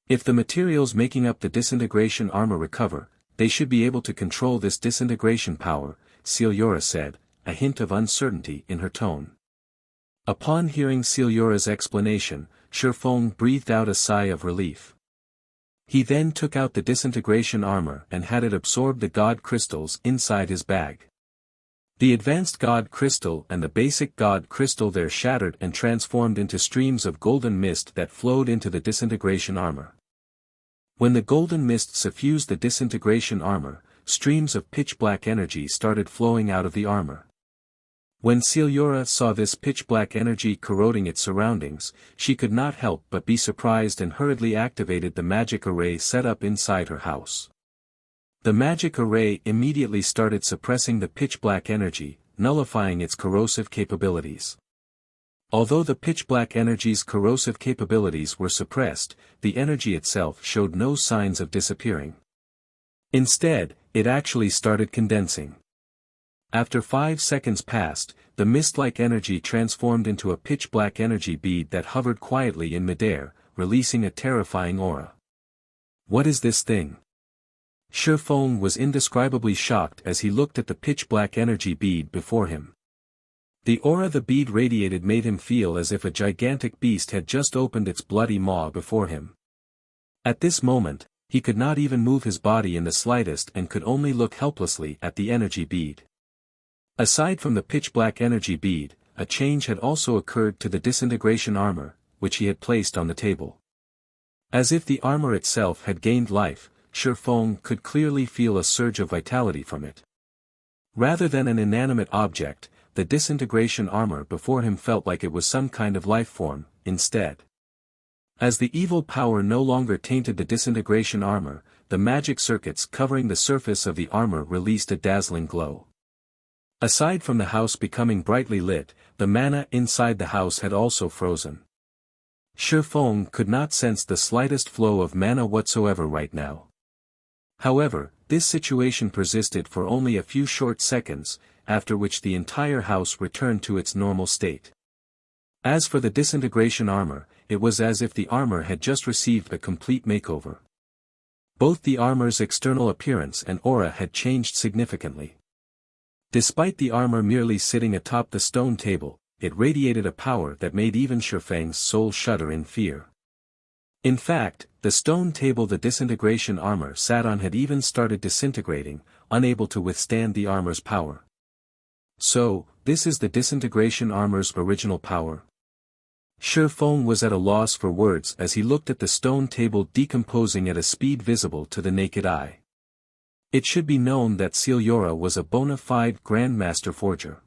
If the materials making up the disintegration armor recover, they should be able to control this disintegration power, Celiora said, a hint of uncertainty in her tone. Upon hearing Celiora's explanation, Feng breathed out a sigh of relief. He then took out the disintegration armor and had it absorb the God crystals inside his bag. The advanced God crystal and the basic God crystal there shattered and transformed into streams of golden mist that flowed into the disintegration armor. When the golden mist suffused the disintegration armor, streams of pitch-black energy started flowing out of the armor. When Celiora saw this pitch-black energy corroding its surroundings, she could not help but be surprised and hurriedly activated the magic array set up inside her house. The magic array immediately started suppressing the pitch-black energy, nullifying its corrosive capabilities. Although the pitch-black energy's corrosive capabilities were suppressed, the energy itself showed no signs of disappearing. Instead, it actually started condensing. After 5 seconds passed, the mist-like energy transformed into a pitch-black energy bead that hovered quietly in midair, releasing a terrifying aura. What is this thing? Feng was indescribably shocked as he looked at the pitch-black energy bead before him. The aura the bead radiated made him feel as if a gigantic beast had just opened its bloody maw before him. At this moment, he could not even move his body in the slightest and could only look helplessly at the energy bead. Aside from the pitch-black energy bead, a change had also occurred to the disintegration armor, which he had placed on the table. As if the armor itself had gained life, Feng could clearly feel a surge of vitality from it. Rather than an inanimate object, the disintegration armor before him felt like it was some kind of life form, instead. As the evil power no longer tainted the disintegration armor, the magic circuits covering the surface of the armor released a dazzling glow. Aside from the house becoming brightly lit, the mana inside the house had also frozen. Feng could not sense the slightest flow of mana whatsoever right now. However, this situation persisted for only a few short seconds, after which the entire house returned to its normal state. As for the disintegration armor, it was as if the armor had just received a complete makeover. Both the armor's external appearance and aura had changed significantly. Despite the armor merely sitting atop the stone table, it radiated a power that made even Feng's soul shudder in fear. In fact, the stone table the disintegration armor sat on had even started disintegrating, unable to withstand the armor's power. So, this is the disintegration armor's original power? Feng was at a loss for words as he looked at the stone table decomposing at a speed visible to the naked eye. It should be known that Celiora was a bona fide grandmaster forger.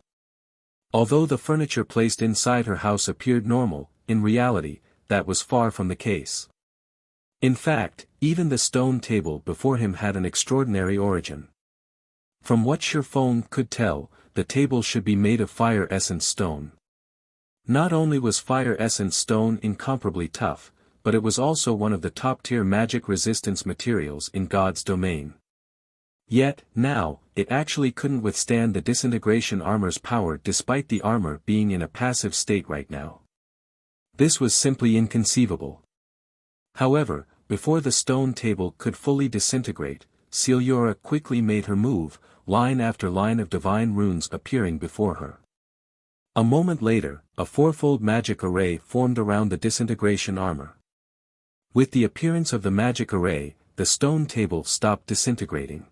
Although the furniture placed inside her house appeared normal, in reality, that was far from the case. In fact, even the stone table before him had an extraordinary origin. From what Feng could tell, the table should be made of fire essence stone. Not only was fire essence stone incomparably tough, but it was also one of the top-tier magic resistance materials in God's domain. Yet, now, it actually couldn't withstand the disintegration armor's power despite the armor being in a passive state right now. This was simply inconceivable. However, before the stone table could fully disintegrate, Celiora quickly made her move, line after line of divine runes appearing before her. A moment later, a fourfold magic array formed around the disintegration armor. With the appearance of the magic array, the stone table stopped disintegrating.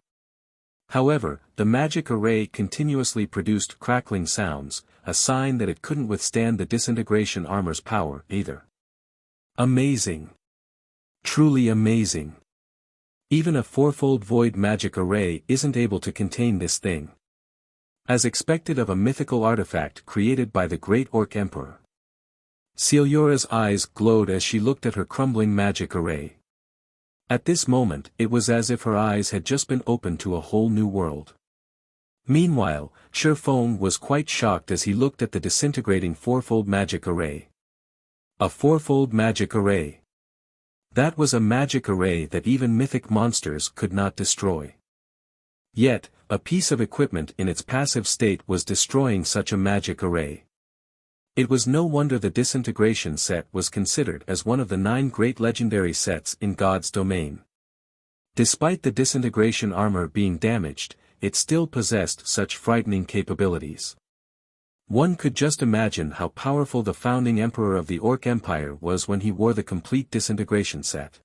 However, the magic array continuously produced crackling sounds, a sign that it couldn't withstand the disintegration armor's power either. Amazing! Truly amazing. Even a fourfold void magic array isn't able to contain this thing. As expected of a mythical artifact created by the great Orc Emperor. Ciliora's eyes glowed as she looked at her crumbling magic array. At this moment, it was as if her eyes had just been opened to a whole new world. Meanwhile, Feng was quite shocked as he looked at the disintegrating fourfold magic array. A fourfold magic array. That was a magic array that even mythic monsters could not destroy. Yet, a piece of equipment in its passive state was destroying such a magic array. It was no wonder the Disintegration set was considered as one of the 9 great legendary sets in God's domain. Despite the Disintegration armor being damaged, it still possessed such frightening capabilities. One could just imagine how powerful the founding emperor of the Orc Empire was when he wore the complete Disintegration set.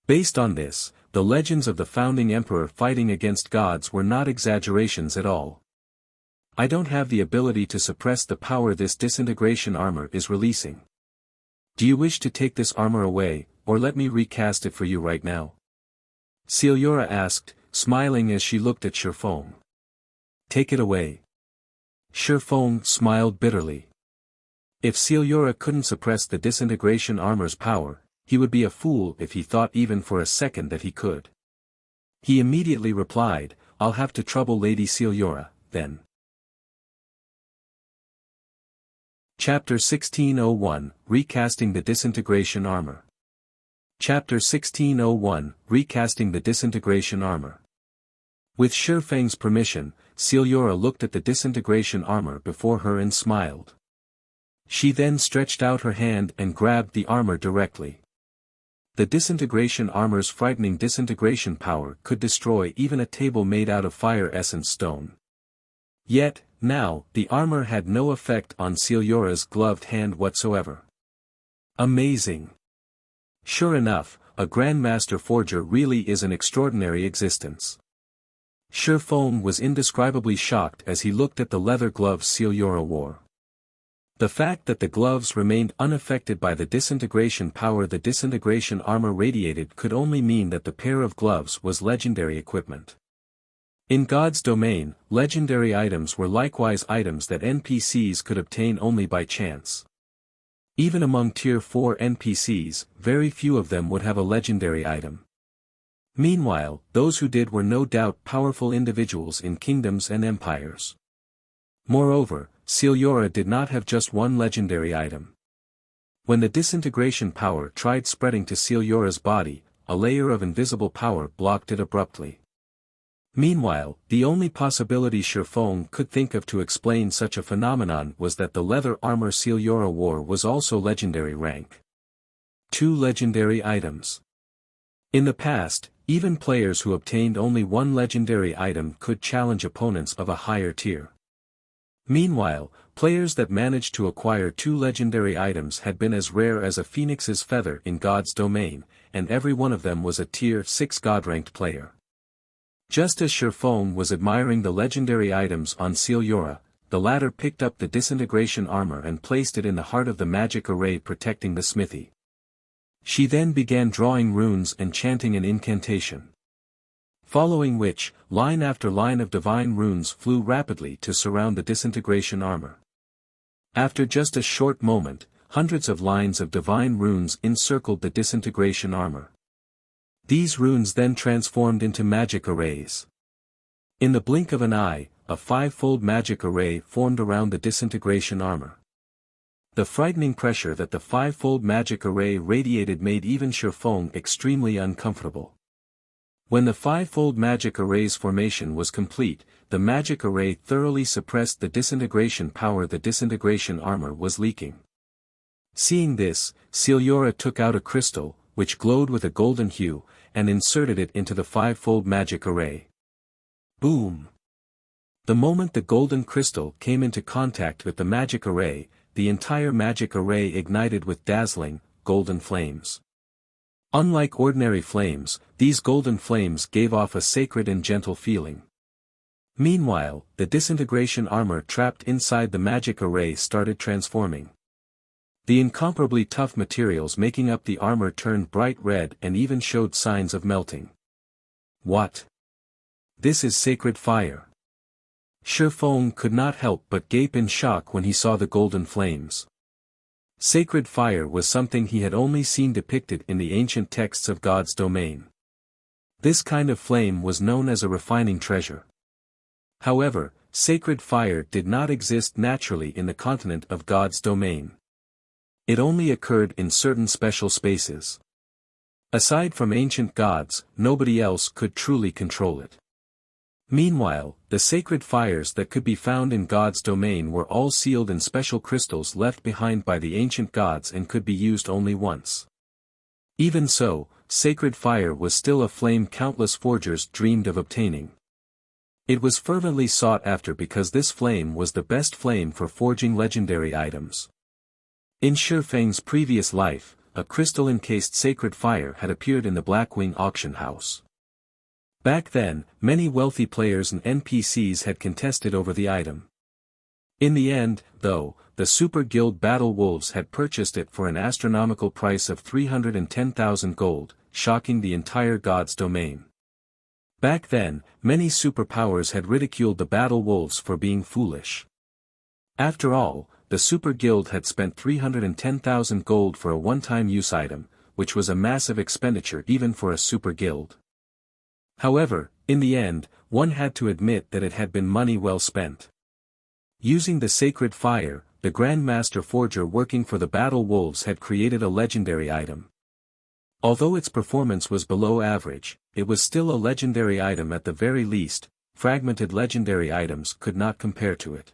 Based on this, the legends of the founding emperor fighting against gods were not exaggerations at all. I don't have the ability to suppress the power this Disintegration armor is releasing. Do you wish to take this armor away, or let me recast it for you right now? Ciliora asked, smiling as she looked at Feng. Take it away. Feng smiled bitterly. If Ciliora couldn't suppress the Disintegration armor's power, he would be a fool if he thought even for a second that he could. He immediately replied, I'll have to trouble Lady Ciliora, then. Chapter 1601, Recasting the Disintegration Armor. Chapter 1601, Recasting the Disintegration Armor. With Feng's permission, Ciliora looked at the Disintegration armor before her and smiled. She then stretched out her hand and grabbed the armor directly. The Disintegration armor's frightening disintegration power could destroy even a table made out of fire essence stone. Yet, now, the armor had no effect on Ciliora's gloved hand whatsoever. Amazing. Sure enough, a Grandmaster Forger really is an extraordinary existence. Feng was indescribably shocked as he looked at the leather gloves Ciliora wore. The fact that the gloves remained unaffected by the disintegration power the Disintegration armor radiated could only mean that the pair of gloves was legendary equipment. In God's domain, legendary items were likewise items that NPCs could obtain only by chance. Even among Tier 4 NPCs, very few of them would have a legendary item. Meanwhile, those who did were no doubt powerful individuals in kingdoms and empires. Moreover, Ciliora did not have just one legendary item. When the Disintegration power tried spreading to Ciliora's body, a layer of invisible power blocked it abruptly. Meanwhile, the only possibility Feng could think of to explain such a phenomenon was that the leather armor Ciliora wore was also legendary rank. 2 legendary items. In the past, even players who obtained only one legendary item could challenge opponents of a higher tier. Meanwhile, players that managed to acquire 2 legendary items had been as rare as a phoenix's feather in God's domain, and every one of them was a Tier 6 God-ranked player. Just as Feng was admiring the legendary items on Ciliora, the latter picked up the Disintegration armor and placed it in the heart of the magic array protecting the smithy. She then began drawing runes and chanting an incantation. Following which, line after line of divine runes flew rapidly to surround the Disintegration armor. After just a short moment, hundreds of lines of divine runes encircled the Disintegration armor. These runes then transformed into magic arrays. In the blink of an eye, a 5-fold magic array formed around the Disintegration armor. The frightening pressure that the 5-fold magic array radiated made even Feng extremely uncomfortable. When the 5-fold magic array's formation was complete, the magic array thoroughly suppressed the disintegration power the Disintegration armor was leaking. Seeing this, Ciliora took out a crystal, which glowed with a golden hue, and inserted it into the 5-fold magic array. Boom! The moment the golden crystal came into contact with the magic array, the entire magic array ignited with dazzling, golden flames. Unlike ordinary flames, these golden flames gave off a sacred and gentle feeling. Meanwhile, the Disintegration armor trapped inside the magic array started transforming. The incomparably tough materials making up the armor turned bright red and even showed signs of melting. What? This is sacred fire. Feng could not help but gape in shock when he saw the golden flames. Sacred fire was something he had only seen depicted in the ancient texts of God's domain. This kind of flame was known as a refining treasure. However, sacred fire did not exist naturally in the continent of God's domain. It only occurred in certain special spaces. Aside from ancient gods, nobody else could truly control it. Meanwhile, the sacred fires that could be found in God's domain were all sealed in special crystals left behind by the ancient gods and could be used only once. Even so, sacred fire was still a flame countless forgers dreamed of obtaining. It was fervently sought after because this flame was the best flame for forging legendary items. In Feng's previous life, a crystal-encased sacred fire had appeared in the Blackwing auction house. Back then, many wealthy players and NPCs had contested over the item. In the end, though, the Super Guild Battle Wolves had purchased it for an astronomical price of 310,000 gold, shocking the entire God's domain. Back then, many superpowers had ridiculed the Battle Wolves for being foolish. After all, the Super Guild had spent 310,000 gold for a one-time use item, which was a massive expenditure even for a Super Guild. However, in the end, one had to admit that it had been money well spent. Using the sacred fire, the Grandmaster Forger working for the Battle Wolves had created a legendary item. Although its performance was below average, it was still a legendary item at the very least. Fragmented legendary items could not compare to it.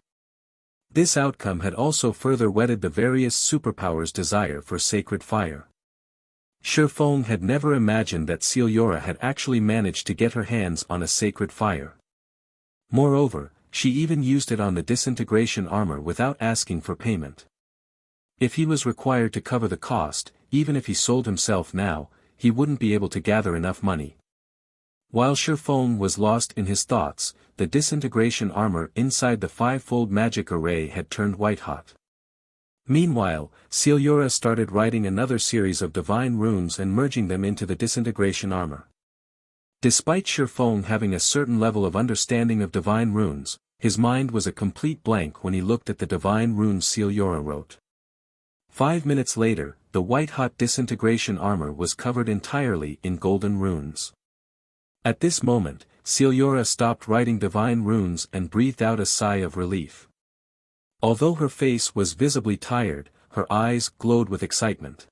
This outcome had also further whetted the various superpowers' desire for sacred fire. Feng had never imagined that Celiora had actually managed to get her hands on a sacred fire. Moreover, she even used it on the disintegration armor without asking for payment. If he was required to cover the cost, even if he sold himself now, he wouldn't be able to gather enough money. While Feng was lost in his thoughts, the disintegration armor inside the five-fold magic array had turned white-hot. Meanwhile, Celiora started writing another series of divine runes and merging them into the disintegration armor. Despite Feng having a certain level of understanding of divine runes, his mind was a complete blank when he looked at the divine runes Celiora wrote. 5 minutes later, the white-hot disintegration armor was covered entirely in golden runes. At this moment, Celiora stopped writing divine runes and breathed out a sigh of relief. Although her face was visibly tired, her eyes glowed with excitement.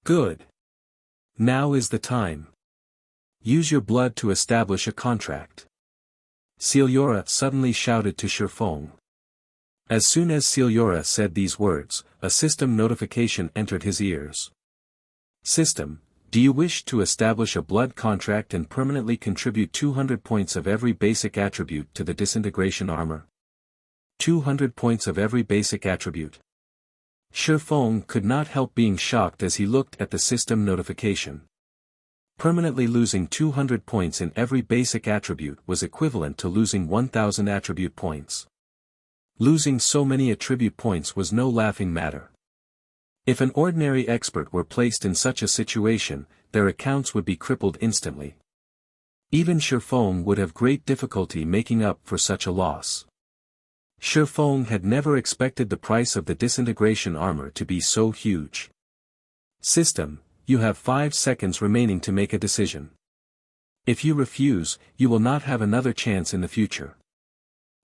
Good. Now is the time. Use your blood to establish a contract. Celiora suddenly shouted to Feng. As soon as Celiora said these words, a system notification entered his ears. System, do you wish to establish a blood contract and permanently contribute 200 points of every basic attribute to the disintegration armor? 200 points of every basic attribute. Feng could not help being shocked as he looked at the system notification. Permanently losing 200 points in every basic attribute was equivalent to losing 1,000 attribute points. Losing so many attribute points was no laughing matter. If an ordinary expert were placed in such a situation, their accounts would be crippled instantly. Even Feng would have great difficulty making up for such a loss. Feng had never expected the price of the disintegration armor to be so huge. System, you have 5 seconds remaining to make a decision. If you refuse, you will not have another chance in the future.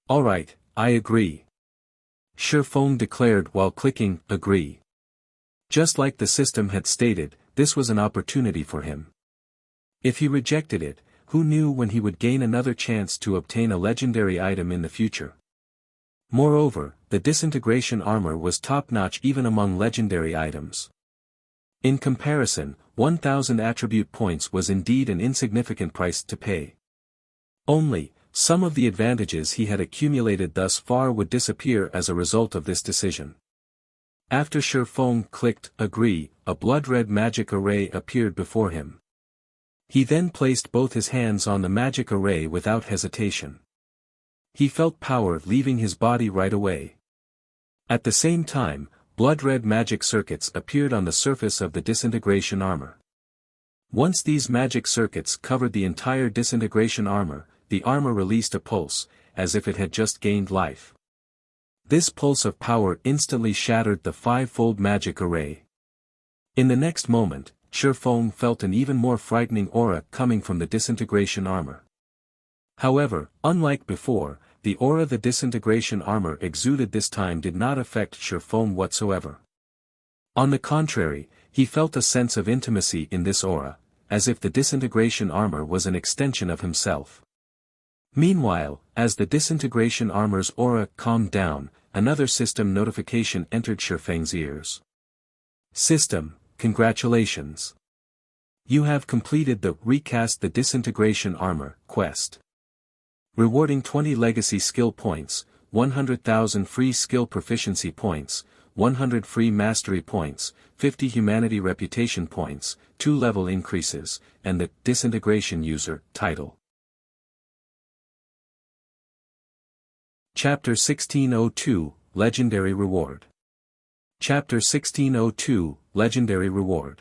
Alright, I agree. Feng declared while clicking agree. Just like the system had stated, this was an opportunity for him. If he rejected it, who knew when he would gain another chance to obtain a legendary item in the future? Moreover, the disintegration armor was top-notch even among legendary items. In comparison, 1,000 attribute points was indeed an insignificant price to pay. Only, some of the advantages he had accumulated thus far would disappear as a result of this decision. After Feng clicked agree, a blood-red magic array appeared before him. He then placed both his hands on the magic array without hesitation. He felt power leaving his body right away. At the same time, blood-red magic circuits appeared on the surface of the disintegration armor. Once these magic circuits covered the entire disintegration armor, the armor released a pulse, as if it had just gained life. This pulse of power instantly shattered the five-fold magic array. In the next moment, Feng felt an even more frightening aura coming from the disintegration armor. However, unlike before, the aura the disintegration armor exuded this time did not affect Feng whatsoever. On the contrary, he felt a sense of intimacy in this aura, as if the disintegration armor was an extension of himself. Meanwhile, as the disintegration armor's aura calmed down, another system notification entered Feng's ears. System, congratulations. You have completed the Recast the Disintegration Armor quest. Rewarding 20 legacy skill points, 100,000 free skill proficiency points, 100 free mastery points, 50 humanity reputation points, 2 level increases, and the Disintegration User title. Chapter 1602, Legendary Reward. Chapter 1602, Legendary Reward.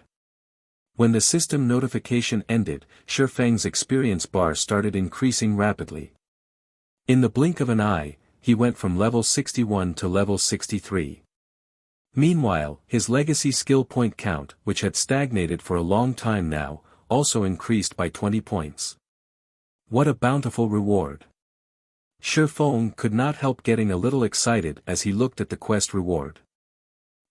When the system notification ended, Feng's experience bar started increasing rapidly. In the blink of an eye, he went from level 61 to level 63. Meanwhile, his legacy skill point count, which had stagnated for a long time now, also increased by 20 points. What a bountiful reward! Feng could not help getting a little excited as he looked at the quest reward.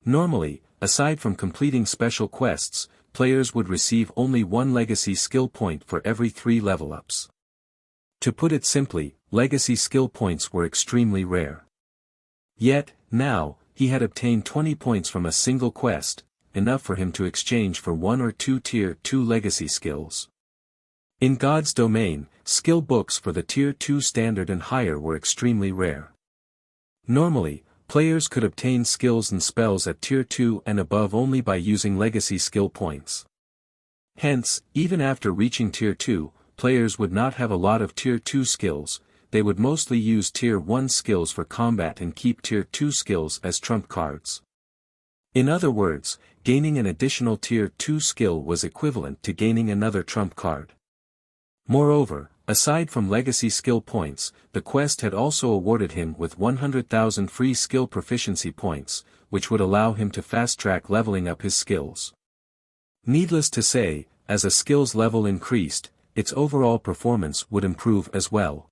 Normally, aside from completing special quests, players would receive only one legacy skill point for every 3 level-ups. To put it simply, legacy skill points were extremely rare. Yet, now, he had obtained 20 points from a single quest, enough for him to exchange for 1 or 2 Tier 2 legacy skills. In God's domain, skill books for the Tier 2 standard and higher were extremely rare. Normally, players could obtain skills and spells at Tier 2 and above only by using legacy skill points. Hence, even after reaching Tier 2, players would not have a lot of Tier 2 skills, they would mostly use Tier 1 skills for combat and keep Tier 2 skills as trump cards. In other words, gaining an additional Tier 2 skill was equivalent to gaining another trump card. Moreover, aside from legacy skill points, the quest had also awarded him with 100,000 free skill proficiency points, which would allow him to fast-track leveling up his skills. Needless to say, as a skill's level increased, its overall performance would improve as well.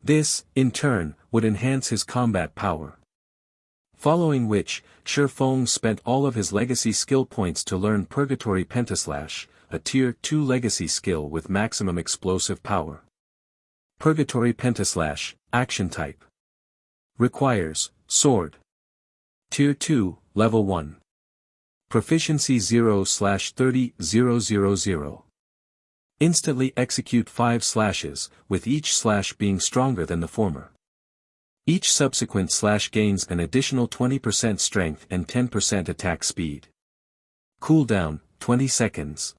This, in turn, would enhance his combat power. Following which, Feng spent all of his legacy skill points to learn Purgatory Pentaslash, a Tier 2 legacy skill with maximum explosive power. Purgatory Pentaslash, Action Type. Requires, Sword. Tier 2, Level 1. Proficiency 0/30,000. Instantly execute 5 slashes, with each slash being stronger than the former. Each subsequent slash gains an additional 20% strength and 10% attack speed. Cooldown, 20 seconds.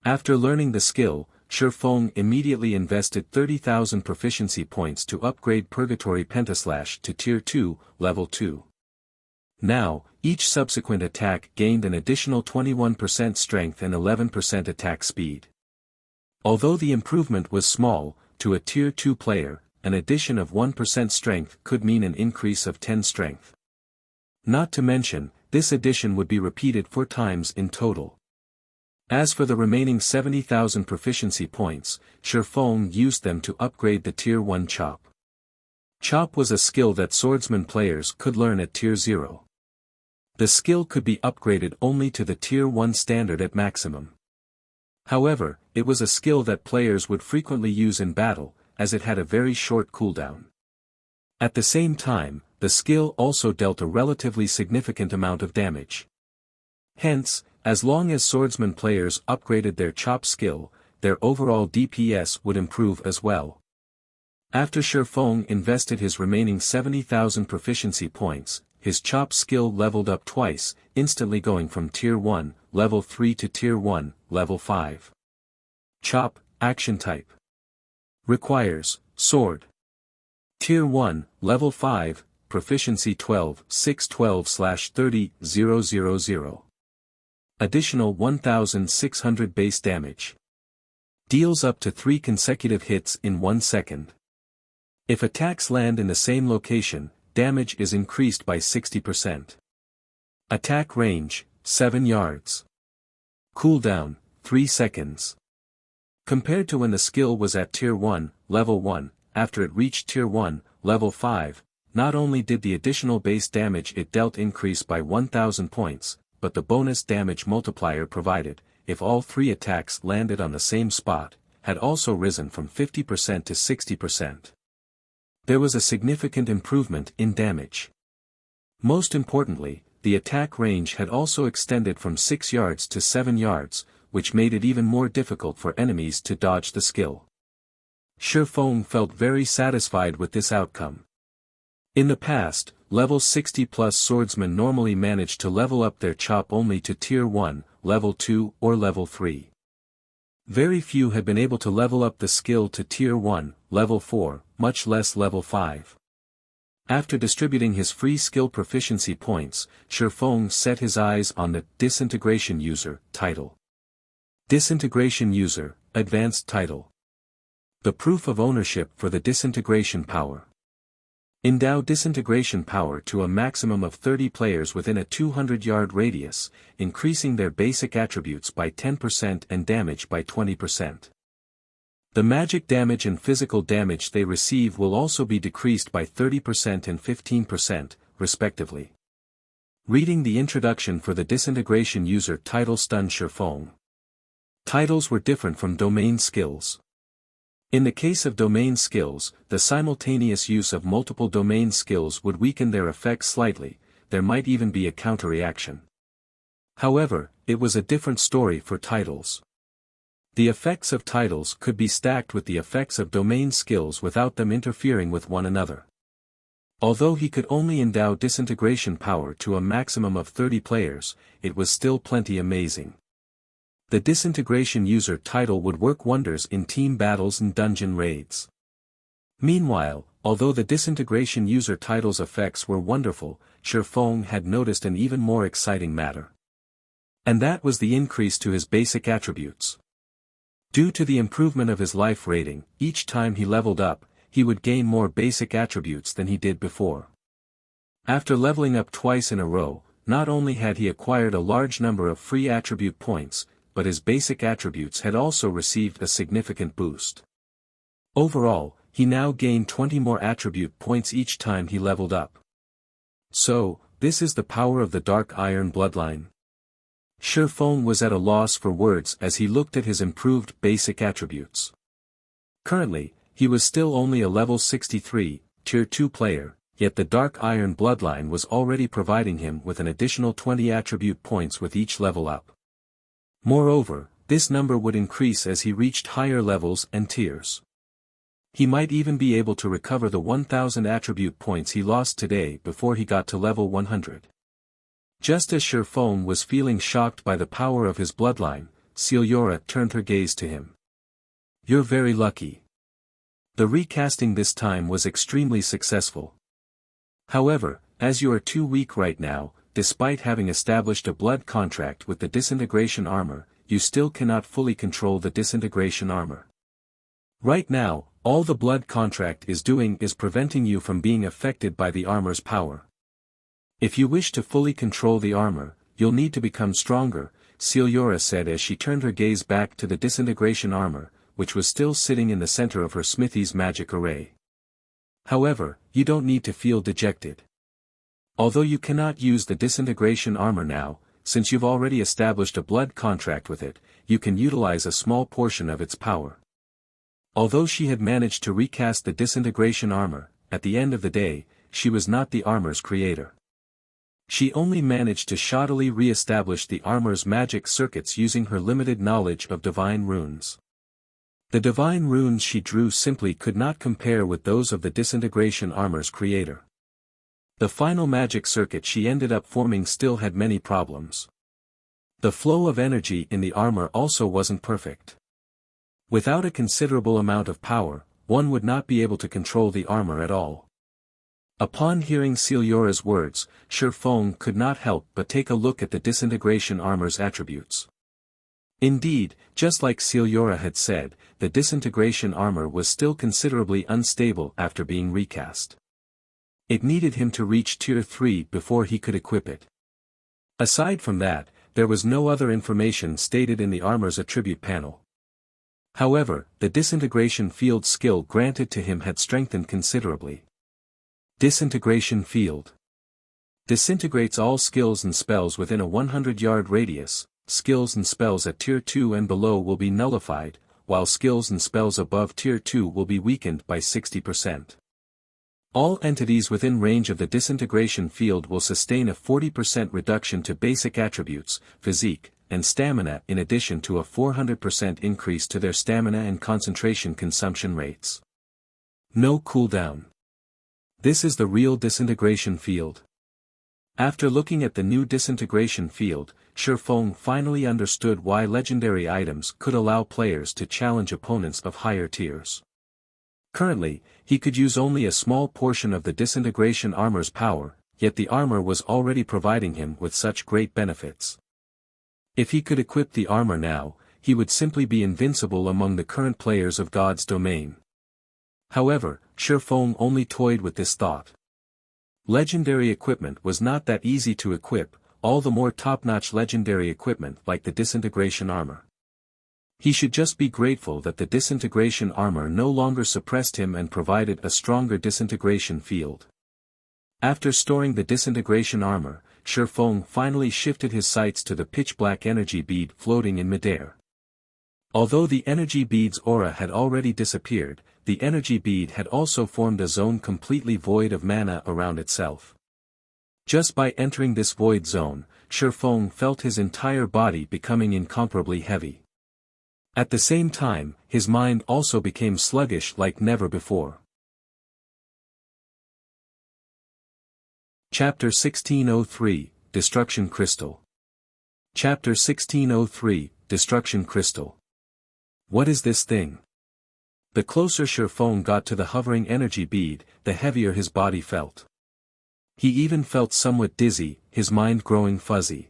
After learning the skill, Feng immediately invested 30,000 proficiency points to upgrade Purgatory Pentaslash to Tier 2, Level 2. Now, each subsequent attack gained an additional 21% strength and 11% attack speed. Although the improvement was small, to a Tier 2 player, an addition of 1% strength could mean an increase of 10 strength. Not to mention, this addition would be repeated 4 times in total. As for the remaining 70,000 proficiency points, Feng used them to upgrade the Tier 1 Chop. Chop was a skill that swordsman players could learn at Tier 0. The skill could be upgraded only to the Tier 1 standard at maximum. However, it was a skill that players would frequently use in battle, as it had a very short cooldown. At the same time, the skill also dealt a relatively significant amount of damage. Hence, as long as swordsman players upgraded their chop skill, their overall DPS would improve as well. After Feng invested his remaining 70,000 proficiency points, his chop skill leveled up twice, instantly going from Tier 1, Level 3 to Tier 1, Level 5. Chop, Action Type. Requires, Sword. Tier 1, Level 5, proficiency 12, 612/30,000. Additional 1,600 base damage. Deals up to 3 consecutive hits in 1 second. If attacks land in the same location, damage is increased by 60%. Attack range, 7 yards. Cooldown, 3 seconds. Compared to when the skill was at Tier 1, Level 1, after it reached Tier 1, Level 5, not only did the additional base damage it dealt increase by 1,000 points, but the bonus damage multiplier provided, if all 3 attacks landed on the same spot, had also risen from 50% to 60%. There was a significant improvement in damage. Most importantly, the attack range had also extended from 6 yards to 7 yards, which made it even more difficult for enemies to dodge the skill. Feng felt very satisfied with this outcome. In the past, level 60+ swordsmen normally managed to level up their chop only to Tier 1, Level 2 or Level 3. Very few had been able to level up the skill to Tier 1, Level 4, much less Level 5. After distributing his free skill proficiency points, Feng set his eyes on the Disintegration User title. Disintegration User, Advanced Title. The proof of ownership for the disintegration power. Endow disintegration power to a maximum of 30 players within a 200-yard radius, increasing their basic attributes by 10% and damage by 20%. The magic damage and physical damage they receive will also be decreased by 30% and 15%, respectively. Reading the introduction for the Disintegration User title stunned Feng. Titles were different from domain skills. In the case of domain skills, the simultaneous use of multiple domain skills would weaken their effects slightly, there might even be a counter-reaction. However, it was a different story for titles. The effects of titles could be stacked with the effects of domain skills without them interfering with one another. Although he could only endow disintegration power to a maximum of 30 players, it was still plenty amazing. The Disintegration User title would work wonders in team battles and dungeon raids. Meanwhile, although the Disintegration User title's effects were wonderful, Feng had noticed an even more exciting matter. And that was the increase to his basic attributes. Due to the improvement of his life rating, each time he leveled up, he would gain more basic attributes than he did before. After leveling up twice in a row, not only had he acquired a large number of free attribute points, but his basic attributes had also received a significant boost. Overall, he now gained 20 more attribute points each time he leveled up. So, this is the power of the Dark Iron Bloodline. Feng was at a loss for words as he looked at his improved basic attributes. Currently, he was still only a level 63, Tier 2 player, yet the Dark Iron Bloodline was already providing him with an additional 20 attribute points with each level up. Moreover, this number would increase as he reached higher levels and tiers. He might even be able to recover the 1,000 attribute points he lost today before he got to level 100. Just as Feng was feeling shocked by the power of his bloodline, Celiora turned her gaze to him. "You're very lucky." The recasting this time was extremely successful. However, as you are too weak right now, despite having established a blood contract with the disintegration armor, you still cannot fully control the disintegration armor. Right now, all the blood contract is doing is preventing you from being affected by the armor's power. If you wish to fully control the armor, you'll need to become stronger, Celiora said as she turned her gaze back to the disintegration armor, which was still sitting in the center of her smithy's magic array. However, you don't need to feel dejected. Although you cannot use the disintegration armor now, since you've already established a blood contract with it, you can utilize a small portion of its power. Although she had managed to recast the disintegration armor, at the end of the day, she was not the armor's creator. She only managed to shoddily re-establish the armor's magic circuits using her limited knowledge of divine runes. The divine runes she drew simply could not compare with those of the disintegration armor's creator. The final magic circuit she ended up forming still had many problems. The flow of energy in the armor also wasn't perfect. Without a considerable amount of power, one would not be able to control the armor at all. Upon hearing Ciliora's words, Feng could not help but take a look at the disintegration armor's attributes. Indeed, just like Ciliora had said, the disintegration armor was still considerably unstable after being recast. It needed him to reach Tier 3 before he could equip it. Aside from that, there was no other information stated in the armor's attribute panel. However, the disintegration field skill granted to him had strengthened considerably. Disintegration field disintegrates all skills and spells within a 100-yard radius. Skills and spells at Tier 2 and below will be nullified, while skills and spells above Tier 2 will be weakened by 60%. All entities within range of the disintegration field will sustain a 40% reduction to basic attributes, physique, and stamina in addition to a 400% increase to their stamina and concentration consumption rates. No cooldown. This is the real disintegration field. After looking at the new disintegration field, Feng finally understood why legendary items could allow players to challenge opponents of higher tiers. Currently, he could use only a small portion of the disintegration armor's power, yet the armor was already providing him with such great benefits. If he could equip the armor now, he would simply be invincible among the current players of God's domain. However, Feng only toyed with this thought. Legendary equipment was not that easy to equip, all the more top-notch legendary equipment like the disintegration armor. He should just be grateful that the disintegration armor no longer suppressed him and provided a stronger disintegration field. After storing the disintegration armor, Feng finally shifted his sights to the pitch-black energy bead floating in midair. Although the energy bead's aura had already disappeared, the energy bead had also formed a zone completely void of mana around itself. Just by entering this void zone, Feng felt his entire body becoming incomparably heavy. At the same time, his mind also became sluggish like never before. Chapter 1603, Destruction Crystal. Chapter 1603, Destruction Crystal. What is this thing? The closer Feng got to the hovering energy bead, the heavier his body felt. He even felt somewhat dizzy, his mind growing fuzzy.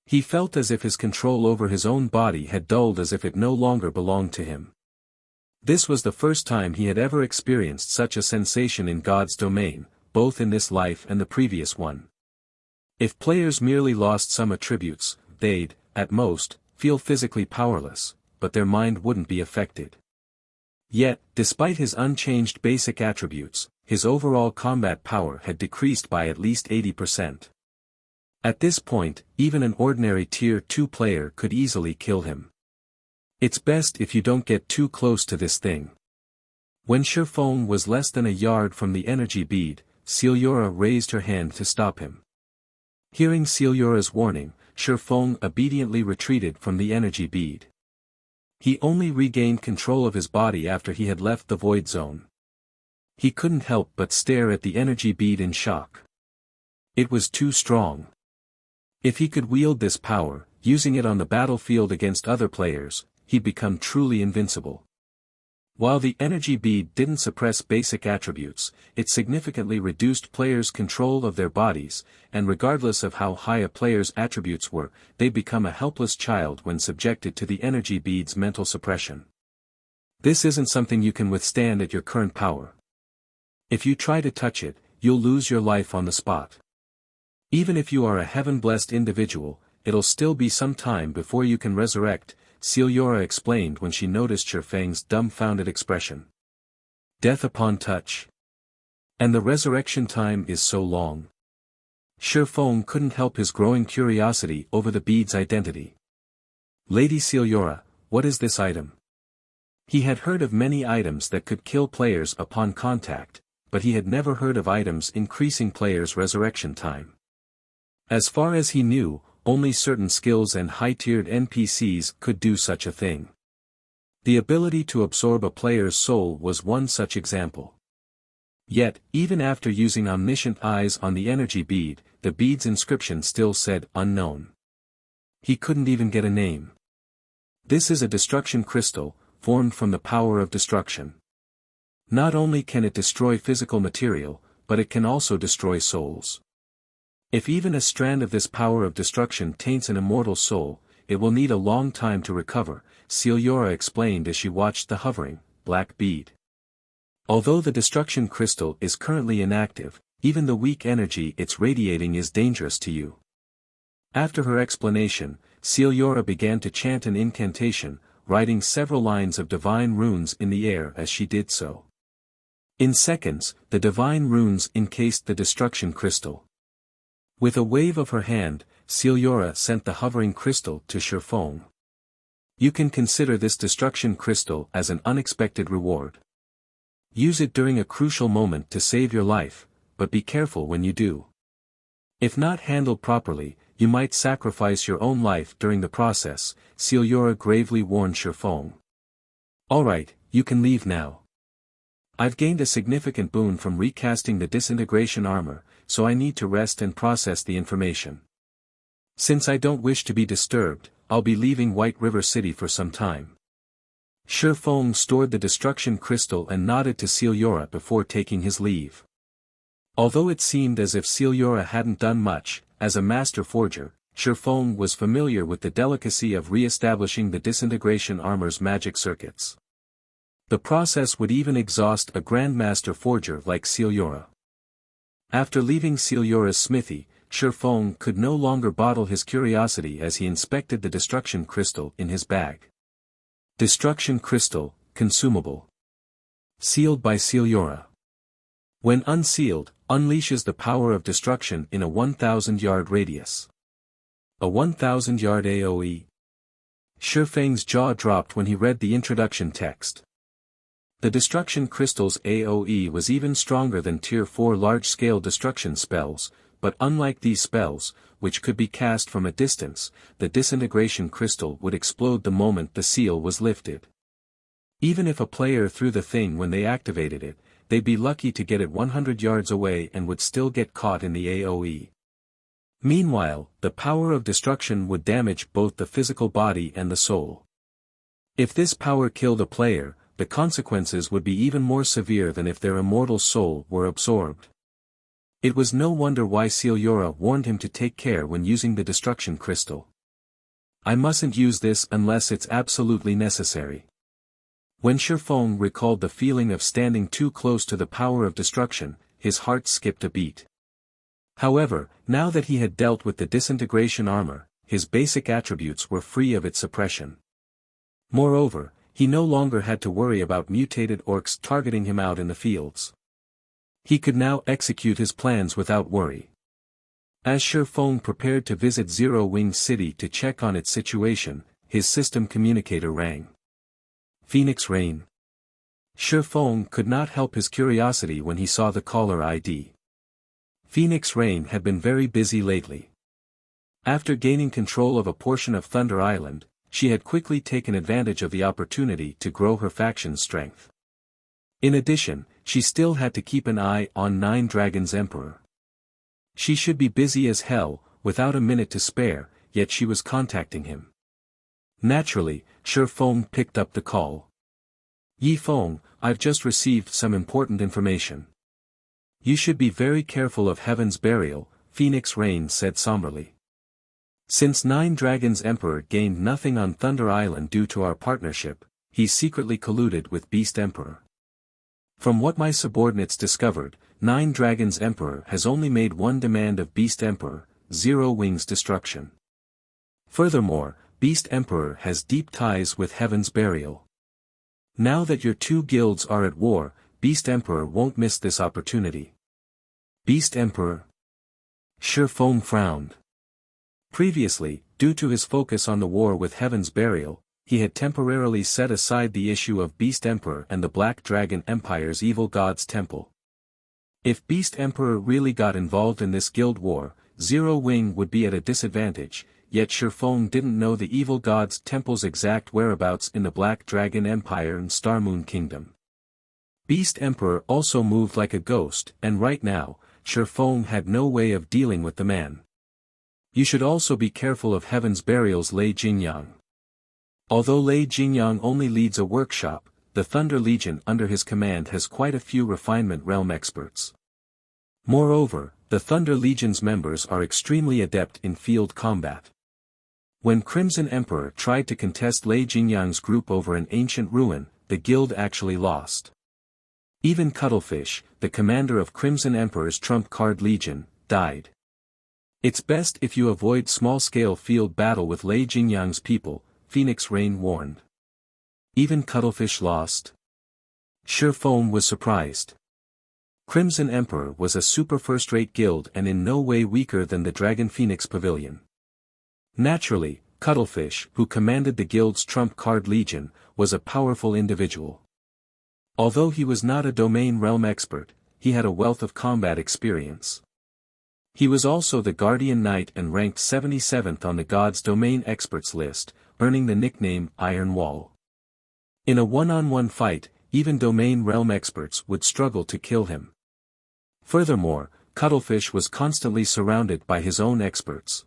He felt as if his control over his own body had dulled, as if it no longer belonged to him. This was the first time he had ever experienced such a sensation in God's domain, both in this life and the previous one. If players merely lost some attributes, they'd, at most, feel physically powerless, but their mind wouldn't be affected. Yet, despite his unchanged basic attributes, his overall combat power had decreased by at least 80%. At this point, even an ordinary Tier 2 player could easily kill him. It's best if you don't get too close to this thing. When Feng was less than a yard from the energy bead, Ciliora raised her hand to stop him. Hearing Ciliora's warning, Feng obediently retreated from the energy bead. He only regained control of his body after he had left the void zone. He couldn't help but stare at the energy bead in shock. It was too strong. If he could wield this power, using it on the battlefield against other players, he'd become truly invincible. While the energy bead didn't suppress basic attributes, it significantly reduced players' control of their bodies, and regardless of how high a player's attributes were, they'd become a helpless child when subjected to the energy bead's mental suppression. This isn't something you can withstand at your current power. If you try to touch it, you'll lose your life on the spot. Even if you are a heaven-blessed individual, it'll still be some time before you can resurrect, Ciliora explained when she noticed Feng's dumbfounded expression. Death upon touch. And the resurrection time is so long. Feng couldn't help his growing curiosity over the bead's identity. Lady Ciliora, what is this item? He had heard of many items that could kill players upon contact, but he had never heard of items increasing players' resurrection time. As far as he knew, only certain skills and high-tiered NPCs could do such a thing. The ability to absorb a player's soul was one such example. Yet, even after using omniscient eyes on the energy bead, the bead's inscription still said unknown. He couldn't even get a name. This is a destruction crystal, formed from the power of destruction. Not only can it destroy physical material, but it can also destroy souls. If even a strand of this power of destruction taints an immortal soul, it will need a long time to recover, Celiora explained as she watched the hovering, black bead. Although the destruction crystal is currently inactive, even the weak energy it's radiating is dangerous to you. After her explanation, Celiora began to chant an incantation, writing several lines of divine runes in the air as she did so. In seconds, the divine runes encased the destruction crystal. With a wave of her hand, Celiora sent the hovering crystal to Feng. You can consider this destruction crystal as an unexpected reward. Use it during a crucial moment to save your life, but be careful when you do. If not handled properly, you might sacrifice your own life during the process, Celiora gravely warned Feng. Alright, you can leave now. I've gained a significant boon from recasting the disintegration armor, so I need to rest and process the information. Since I don't wish to be disturbed, I'll be leaving White River City for some time. Feng stored the destruction crystal and nodded to Celiora before taking his leave. Although it seemed as if Celiora hadn't done much, as a master forger, Feng was familiar with the delicacy of re-establishing the disintegration armor's magic circuits. The process would even exhaust a grandmaster forger like Celiora. After leaving Celiora's smithy, Feng could no longer bottle his curiosity as he inspected the destruction crystal in his bag. Destruction crystal, consumable. Sealed by Celiora. When unsealed, unleashes the power of destruction in a 1,000-yard radius. A 1,000-yard AoE. Feng's jaw dropped when he read the introduction text. The destruction crystal's AoE was even stronger than Tier 4 large-scale destruction spells, but unlike these spells, which could be cast from a distance, the disintegration crystal would explode the moment the seal was lifted. Even if a player threw the thing when they activated it, they'd be lucky to get it 100 yards away and would still get caught in the AoE. Meanwhile, the power of destruction would damage both the physical body and the soul. If this power killed a player, the consequences would be even more severe than if their immortal soul were absorbed. It was no wonder why Celiora warned him to take care when using the destruction crystal. I mustn't use this unless it's absolutely necessary. When Feng recalled the feeling of standing too close to the power of destruction, his heart skipped a beat. However, now that he had dealt with the disintegration armor, his basic attributes were free of its suppression. Moreover, he no longer had to worry about mutated orcs targeting him out in the fields. He could now execute his plans without worry. As Feng prepared to visit Zero Wing City to check on its situation, his system communicator rang. Phoenix Rain. Feng could not help his curiosity when he saw the caller ID. Phoenix Rain had been very busy lately. After gaining control of a portion of Thunder Island, she had quickly taken advantage of the opportunity to grow her faction's strength. In addition, she still had to keep an eye on Nine Dragons Emperor. She should be busy as hell, without a minute to spare, yet she was contacting him. Naturally, Feng picked up the call. Yi Feng, I've just received some important information. You should be very careful of Heaven's Burial, Phoenix Rain said somberly. Since Nine Dragons Emperor gained nothing on Thunder Island due to our partnership, he's secretly colluded with Beast Emperor. From what my subordinates discovered, Nine Dragons Emperor has only made one demand of Beast Emperor, Zero Wing's destruction. Furthermore, Beast Emperor has deep ties with Heaven's Burial. Now that your two guilds are at war, Beast Emperor won't miss this opportunity. Beast Emperor? Feng frowned. Previously, due to his focus on the war with Heaven's Burial, he had temporarily set aside the issue of Beast Emperor and the Black Dragon Empire's evil god's temple. If Beast Emperor really got involved in this guild war, Zero Wing would be at a disadvantage, yet Feng didn't know the evil god's temple's exact whereabouts in the Black Dragon Empire and Starmoon Kingdom. Beast Emperor also moved like a ghost, and right now, Feng had no way of dealing with the man. You should also be careful of Heaven's Burial's Lei Jingyang. Although Lei Jingyang only leads a workshop, the Thunder Legion under his command has quite a few refinement realm experts. Moreover, the Thunder Legion's members are extremely adept in field combat. When Crimson Emperor tried to contest Lei Jingyang's group over an ancient ruin, the guild actually lost. Even Cuttlefish, the commander of Crimson Emperor's Trump Card Legion, died. It's best if you avoid small-scale field battle with Lei Jingyang's people, Phoenix Rain warned. Even Cuttlefish lost? Feng was surprised. Crimson Emperor was a super first-rate guild and in no way weaker than the Dragon Phoenix Pavilion. Naturally, Cuttlefish, who commanded the guild's Trump Card Legion, was a powerful individual. Although he was not a domain realm expert, he had a wealth of combat experience. He was also the Guardian Knight and ranked 77th on the God's Domain Experts list, earning the nickname Iron Wall. In a one-on-one fight, even domain realm experts would struggle to kill him. Furthermore, Cuttlefish was constantly surrounded by his own experts.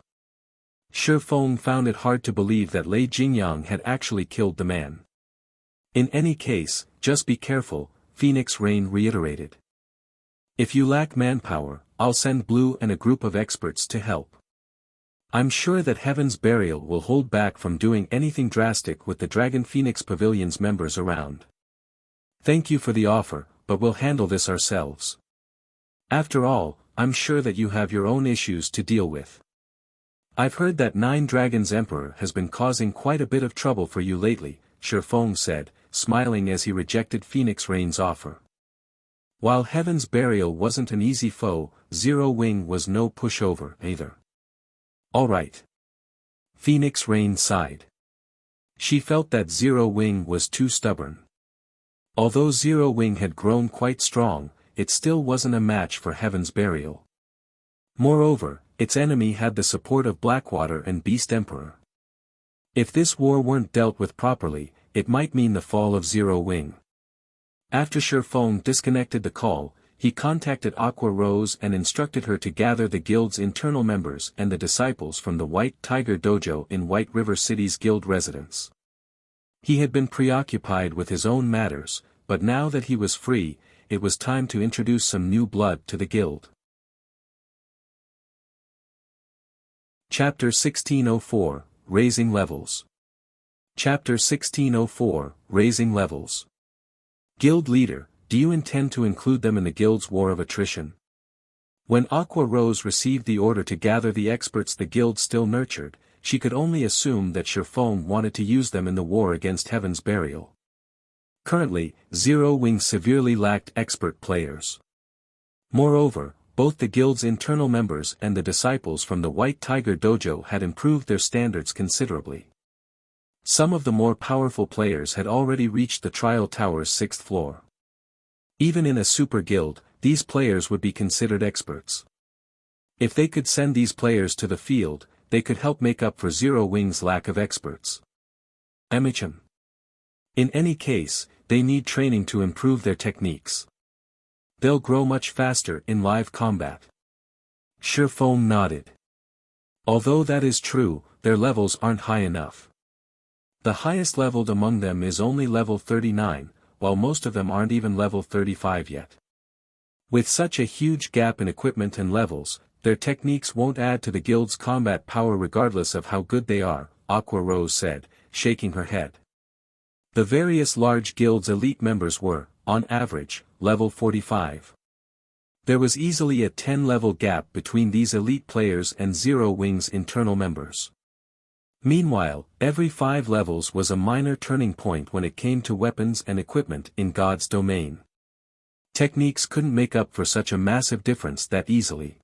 Feng found it hard to believe that Lei Jingyang had actually killed the man. In any case, just be careful, Phoenix Rain reiterated. If you lack manpower, I'll send Blue and a group of experts to help. I'm sure that Heaven's Burial will hold back from doing anything drastic with the Dragon Phoenix Pavilion's members around. Thank you for the offer, but we'll handle this ourselves. After all, I'm sure that you have your own issues to deal with. I've heard that Nine Dragons Emperor has been causing quite a bit of trouble for you lately, Feng said, smiling as he rejected Phoenix Rain's offer. While Heaven's Burial wasn't an easy foe, Zero Wing was no pushover either. Alright. Phoenix Rain sighed. She felt that Zero Wing was too stubborn. Although Zero Wing had grown quite strong, it still wasn't a match for Heaven's Burial. Moreover, its enemy had the support of Blackwater and Beast Emperor. If this war weren't dealt with properly, it might mean the fall of Zero Wing. After Feng disconnected the call, he contacted Aqua Rose and instructed her to gather the guild's internal members and the disciples from the White Tiger Dojo in White River City's guild residence. He had been preoccupied with his own matters, but now that he was free, it was time to introduce some new blood to the guild. Chapter 1604, Raising Levels. Chapter 1604, Raising Levels. Guild Leader, do you intend to include them in the guild's war of attrition? When Aqua Rose received the order to gather the experts the guild still nurtured, she could only assume that Feng wanted to use them in the war against Heaven's Burial. Currently, Zero Wing severely lacked expert players. Moreover, both the guild's internal members and the disciples from the White Tiger Dojo had improved their standards considerably. Some of the more powerful players had already reached the Trial Tower's 6th floor. Even in a super guild, these players would be considered experts. If they could send these players to the field, they could help make up for Zero Wing's lack of experts. Amicham. In any case, they need training to improve their techniques. They'll grow much faster in live combat. Feng nodded. Although that is true, their levels aren't high enough. The highest leveled among them is only level 39, while most of them aren't even level 35 yet. With such a huge gap in equipment and levels, their techniques won't add to the guild's combat power regardless of how good they are, Aqua Rose said, shaking her head. The various large guilds' elite members were, on average, level 45. There was easily a 10-level gap between these elite players and Zero Wing's internal members. Meanwhile, every 5 levels was a minor turning point when it came to weapons and equipment in God's domain. Techniques couldn't make up for such a massive difference that easily.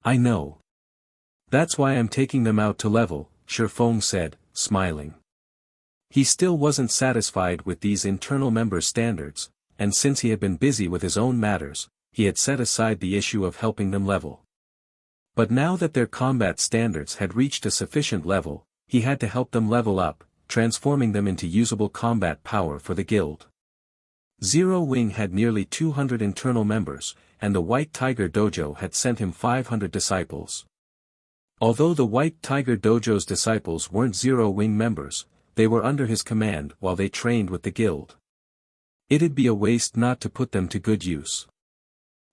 I know. That's why I'm taking them out to level, Feng said, smiling. He still wasn't satisfied with these internal members' standards, and since he had been busy with his own matters, he had set aside the issue of helping them level. But now that their combat standards had reached a sufficient level, he had to help them level up, transforming them into usable combat power for the guild. Zero Wing had nearly 200 internal members, and the White Tiger Dojo had sent him 500 disciples. Although the White Tiger Dojo's disciples weren't Zero Wing members, they were under his command while they trained with the guild. It'd be a waste not to put them to good use.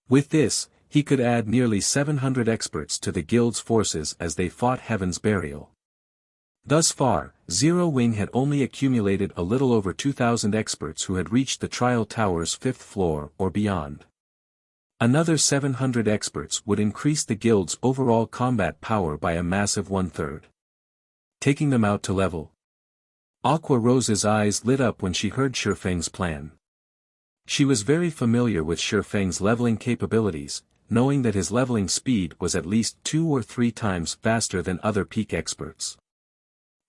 With this, he could add nearly 700 experts to the guild's forces as they fought Heaven's Burial. Thus far, Zero Wing had only accumulated a little over 2,000 experts who had reached the Trial Tower's 5th floor or beyond. Another 700 experts would increase the guild's overall combat power by a massive 1/3. Taking them out to level. Aqua Rose's eyes lit up when she heard Shifeng's plan. She was very familiar with Shifeng's leveling capabilities, knowing that his leveling speed was at least 2 or 3 times faster than other peak experts.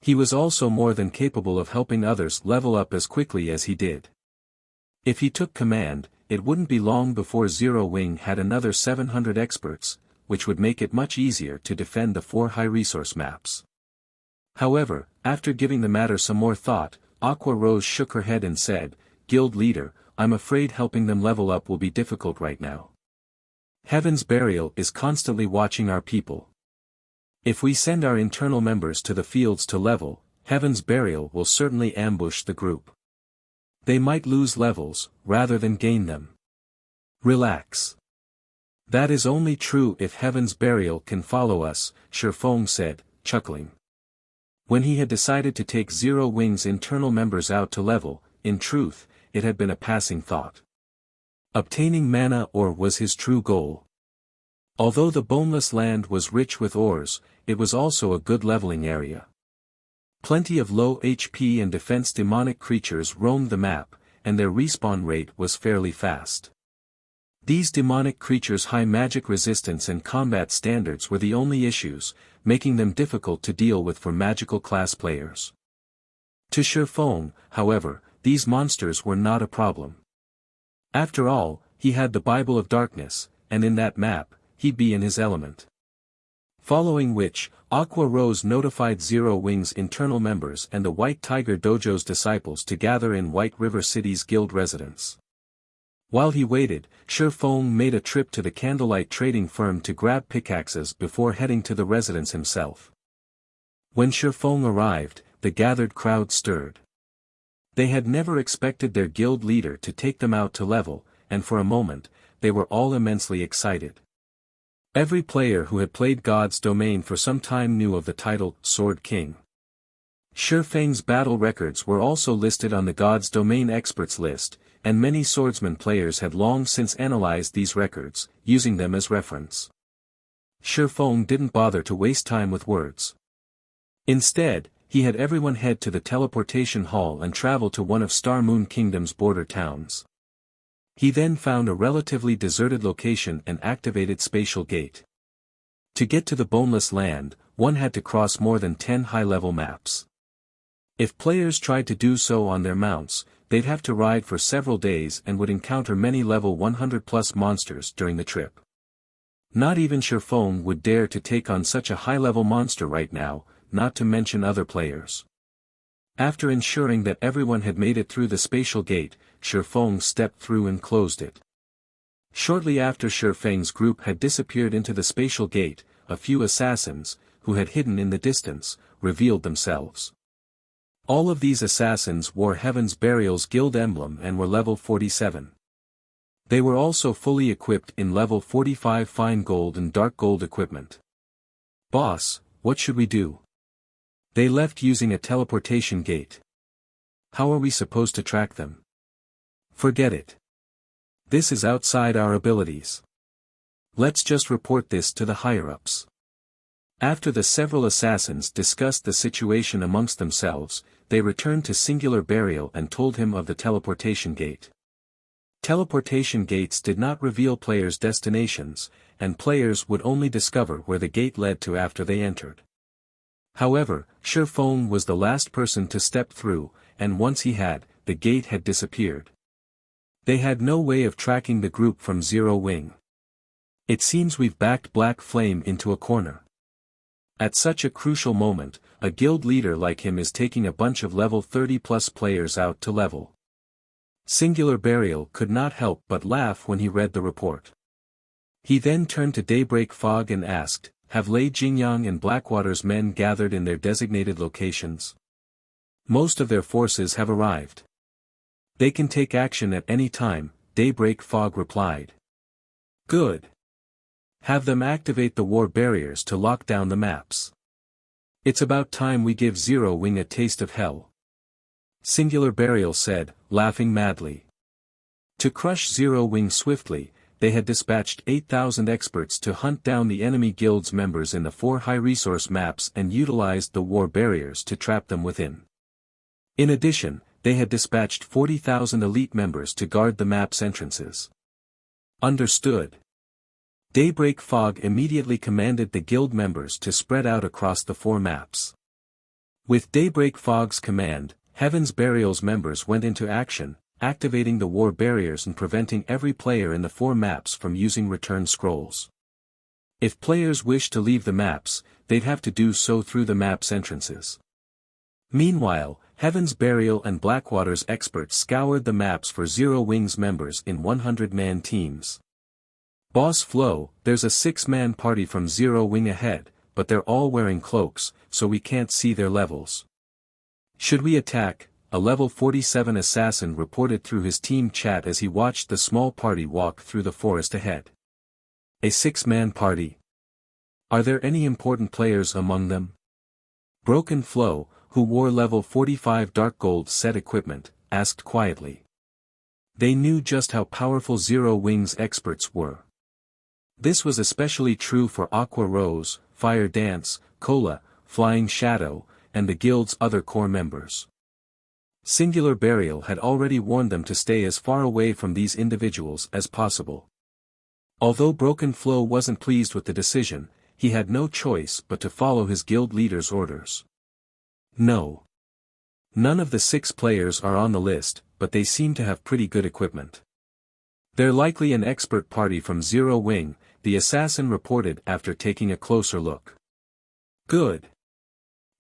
He was also more than capable of helping others level up as quickly as he did. If he took command, it wouldn't be long before Zero Wing had another 700 experts, which would make it much easier to defend the 4 high-resource maps. However, after giving the matter some more thought, Aqua Rose shook her head and said, "Guild leader, I'm afraid helping them level up will be difficult right now. Heaven's Burial is constantly watching our people. If we send our internal members to the fields to level, Heaven's Burial will certainly ambush the group. They might lose levels, rather than gain them." "Relax. That is only true if Heaven's Burial can follow us," Feng said, chuckling. When he had decided to take Zero Wing's internal members out to level, in truth, it had been a passing thought. Obtaining mana ore was his true goal. Although the Boneless land was rich with ores, it was also a good leveling area. Plenty of low HP and defense demonic creatures roamed the map, and their respawn rate was fairly fast. These demonic creatures' high magic resistance and combat standards were the only issues, making them difficult to deal with for magical class players. To Feng, however, these monsters were not a problem. After all, he had the Bible of Darkness, and in that map, he'd be in his element. Following which, Aqua Rose notified Zero Wing's internal members and the White Tiger Dojo's disciples to gather in White River City's guild residence. While he waited, Feng made a trip to the candlelight trading firm to grab pickaxes before heading to the residence himself. When Feng arrived, the gathered crowd stirred. They had never expected their guild leader to take them out to level, and for a moment, they were all immensely excited. Every player who had played God's Domain for some time knew of the title, Sword King. Feng's battle records were also listed on the God's Domain experts list, and many swordsman players had long since analyzed these records, using them as reference. Feng didn't bother to waste time with words. Instead, he had everyone head to the teleportation hall and travel to one of Star Moon Kingdom's border towns. He then found a relatively deserted location and activated Spatial Gate. To get to the Boneless land, one had to cross more than 10 high-level maps. If players tried to do so on their mounts, they'd have to ride for several days and would encounter many level 100+ monsters during the trip. Not even Feng would dare to take on such a high-level monster right now, not to mention other players. After ensuring that everyone had made it through the Spatial Gate, Feng stepped through and closed it. Shortly after Feng's group had disappeared into the Spatial Gate, a few assassins, who had hidden in the distance, revealed themselves. All of these assassins wore Heaven's Burial's guild emblem and were level 47. They were also fully equipped in level 45 fine gold and dark gold equipment. "Boss, what should we do? They left using a teleportation gate. How are we supposed to track them?" "Forget it. This is outside our abilities. Let's just report this to the higher-ups." After the several assassins discussed the situation amongst themselves, they returned to Singular Burial and told him of the teleportation gate. Teleportation gates did not reveal players' destinations, and players would only discover where the gate led to after they entered. However, Feng was the last person to step through, and once he had, the gate had disappeared. They had no way of tracking the group from Zero Wing. "It seems we've backed Black Flame into a corner." At such a crucial moment, a guild leader like him is taking a bunch of level 30+ players out to level. Singular Burial could not help but laugh when he read the report. He then turned to Daybreak Fog and asked, "Have Lei Jingyang and Blackwater's men gathered in their designated locations?" "Most of their forces have arrived. They can take action at any time," Daybreak Fog replied. "Good. Have them activate the war barriers to lock down the maps. It's about time we give Zero Wing a taste of hell. Singular Burial said, laughing madly. To crush Zero Wing swiftly, they had dispatched 8,000 experts to hunt down the enemy guild's members in the 4 high-resource maps and utilized the war barriers to trap them within. In addition, they had dispatched 40,000 elite members to guard the map's entrances. Understood. Daybreak Fog immediately commanded the guild members to spread out across the 4 maps. With Daybreak Fog's command, Heaven's Burial's members went into action, activating the war barriers and preventing every player in the 4 maps from using return scrolls. If players wished to leave the maps, they'd have to do so through the map's entrances. Meanwhile, Heaven's Burial and Blackwater's experts scoured the maps for Zero Wing's members in 100-man teams. Boss Flo, there's a 6-man party from Zero Wing ahead, but they're all wearing cloaks, so we can't see their levels. Should we attack? A level 47 assassin reported through his team chat as he watched the small party walk through the forest ahead. A 6-man party? Are there any important players among them? Broken Flo, who wore level 45 Dark Gold set equipment, asked quietly. They knew just how powerful Zero Wing's experts were. This was especially true for Aqua Rose, Fire Dance, Cola, Flying Shadow, and the guild's other core members. Singular Burial had already warned them to stay as far away from these individuals as possible. Although Broken Flo wasn't pleased with the decision, he had no choice but to follow his guild leader's orders. No. None of the 6 players are on the list, but they seem to have pretty good equipment. They're likely an expert party from Zero Wing, the assassin reported after taking a closer look. Good.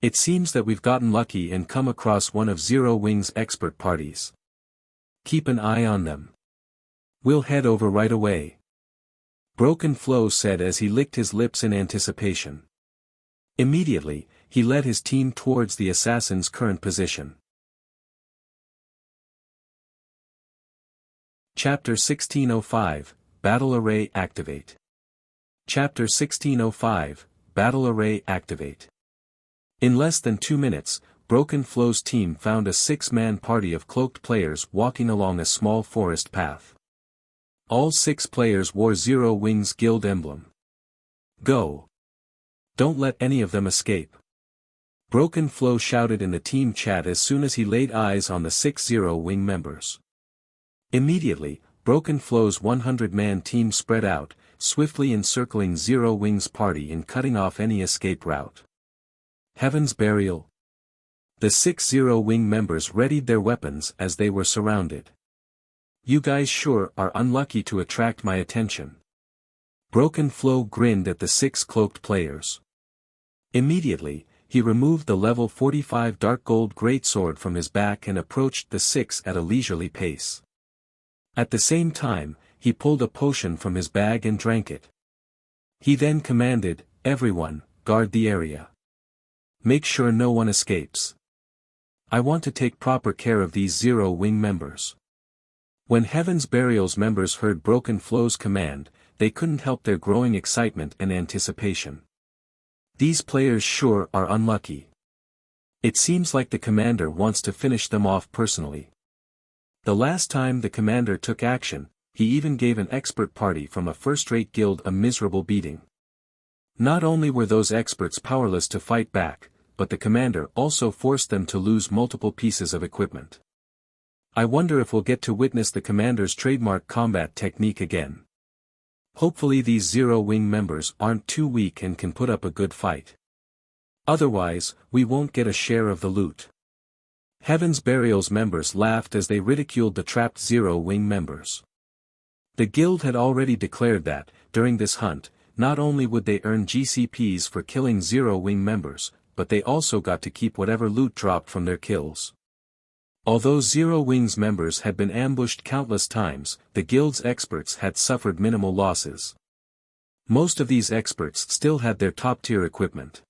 It seems that we've gotten lucky and come across one of Zero Wing's expert parties. Keep an eye on them. We'll head over right away. Broken Flo said as he licked his lips in anticipation. Immediately, he led his team towards the assassin's current position. Chapter 1605, Battle Array Activate. Chapter 1605, Battle Array Activate. In less than 2 minutes, Broken Flo's team found a 6-man party of cloaked players walking along a small forest path. All 6 players wore Zero Wing's guild emblem. Go. Don't let any of them escape. Broken Flo shouted in the team chat as soon as he laid eyes on the 6 Zero Wing members. Immediately, Broken Flo's 100-man team spread out, swiftly encircling Zero Wing's party and cutting off any escape route. Heaven's Burial. The 6 Zero Wing members readied their weapons as they were surrounded. You guys sure are unlucky to attract my attention. Broken Flo grinned at the 6 cloaked players. Immediately, he removed the level 45 Dark Gold greatsword from his back and approached the 6 at a leisurely pace. At the same time, he pulled a potion from his bag and drank it. He then commanded, everyone, guard the area. Make sure no one escapes. I want to take proper care of these Zero Wing members. When Heaven's Burial's members heard Broken Flo's command, they couldn't help their growing excitement and anticipation. These players sure are unlucky. It seems like the commander wants to finish them off personally. The last time the commander took action, he even gave an expert party from a first-rate guild a miserable beating. Not only were those experts powerless to fight back, but the commander also forced them to lose multiple pieces of equipment. I wonder if we'll get to witness the commander's trademark combat technique again. Hopefully these Zero Wing members aren't too weak and can put up a good fight. Otherwise, we won't get a share of the loot. Heaven's Burial's members laughed as they ridiculed the trapped Zero Wing members. The guild had already declared that, during this hunt, not only would they earn GCPs for killing Zero Wing members, but they also got to keep whatever loot dropped from their kills. Although Zero Wing's members had been ambushed countless times, the guild's experts had suffered minimal losses. Most of these experts still had their top-tier equipment.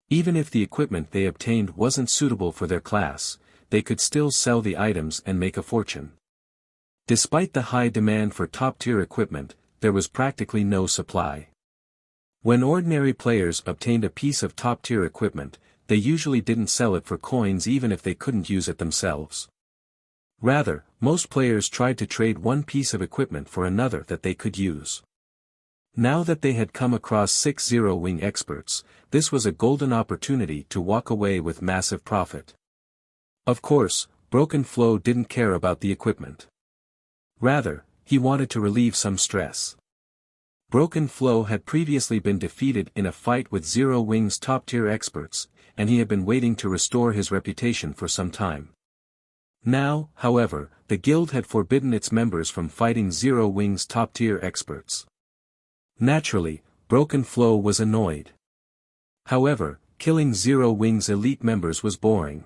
Even if the equipment they obtained wasn't suitable for their class, they could still sell the items and make a fortune. Despite the high demand for top-tier equipment, there was practically no supply. When ordinary players obtained a piece of top-tier equipment, they usually didn't sell it for coins even if they couldn't use it themselves. Rather, most players tried to trade one piece of equipment for another that they could use. Now that they had come across 6 zero-wing experts, this was a golden opportunity to walk away with massive profit. Of course, Broken Flow didn't care about the equipment. Rather, he wanted to relieve some stress. Broken Flow had previously been defeated in a fight with Zero Wing's top-tier experts, and he had been waiting to restore his reputation for some time. Now, however, the guild had forbidden its members from fighting Zero Wing's top-tier experts. Naturally, Broken Flow was annoyed. However, killing Zero Wing's elite members was boring.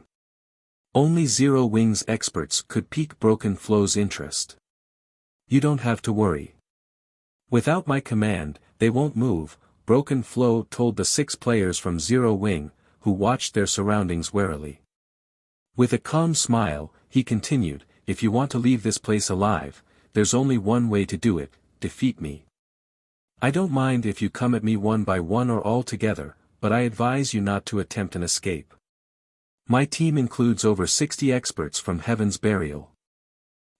Only Zero Wing's experts could pique Broken Flow's interest. You don't have to worry. Without my command, they won't move, Broken Flow told the 6 players from Zero Wing, who watched their surroundings warily. With a calm smile, he continued, if you want to leave this place alive, there's only one way to do it, defeat me. I don't mind if you come at me one by one or all together, but I advise you not to attempt an escape. My team includes over 60 experts from Heaven's Burial.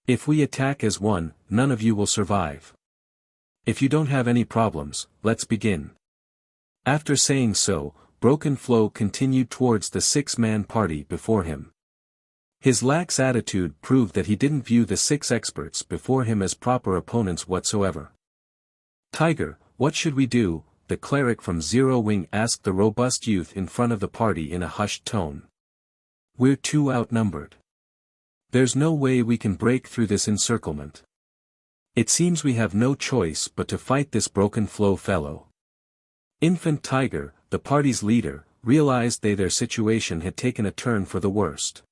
If we attack as one, none of you will survive. If you don't have any problems, let's begin. After saying so, Broken Flow continued towards the 6-man party before him. His lax attitude proved that he didn't view the 6 experts before him as proper opponents whatsoever. Tiger, what should we do? The cleric from Zero Wing asked the robust youth in front of the party in a hushed tone. We're too outnumbered. There's no way we can break through this encirclement. It seems we have no choice but to fight this Broken Flow fellow. Infant Tiger, the party's leader, realized their situation had taken a turn for the worst.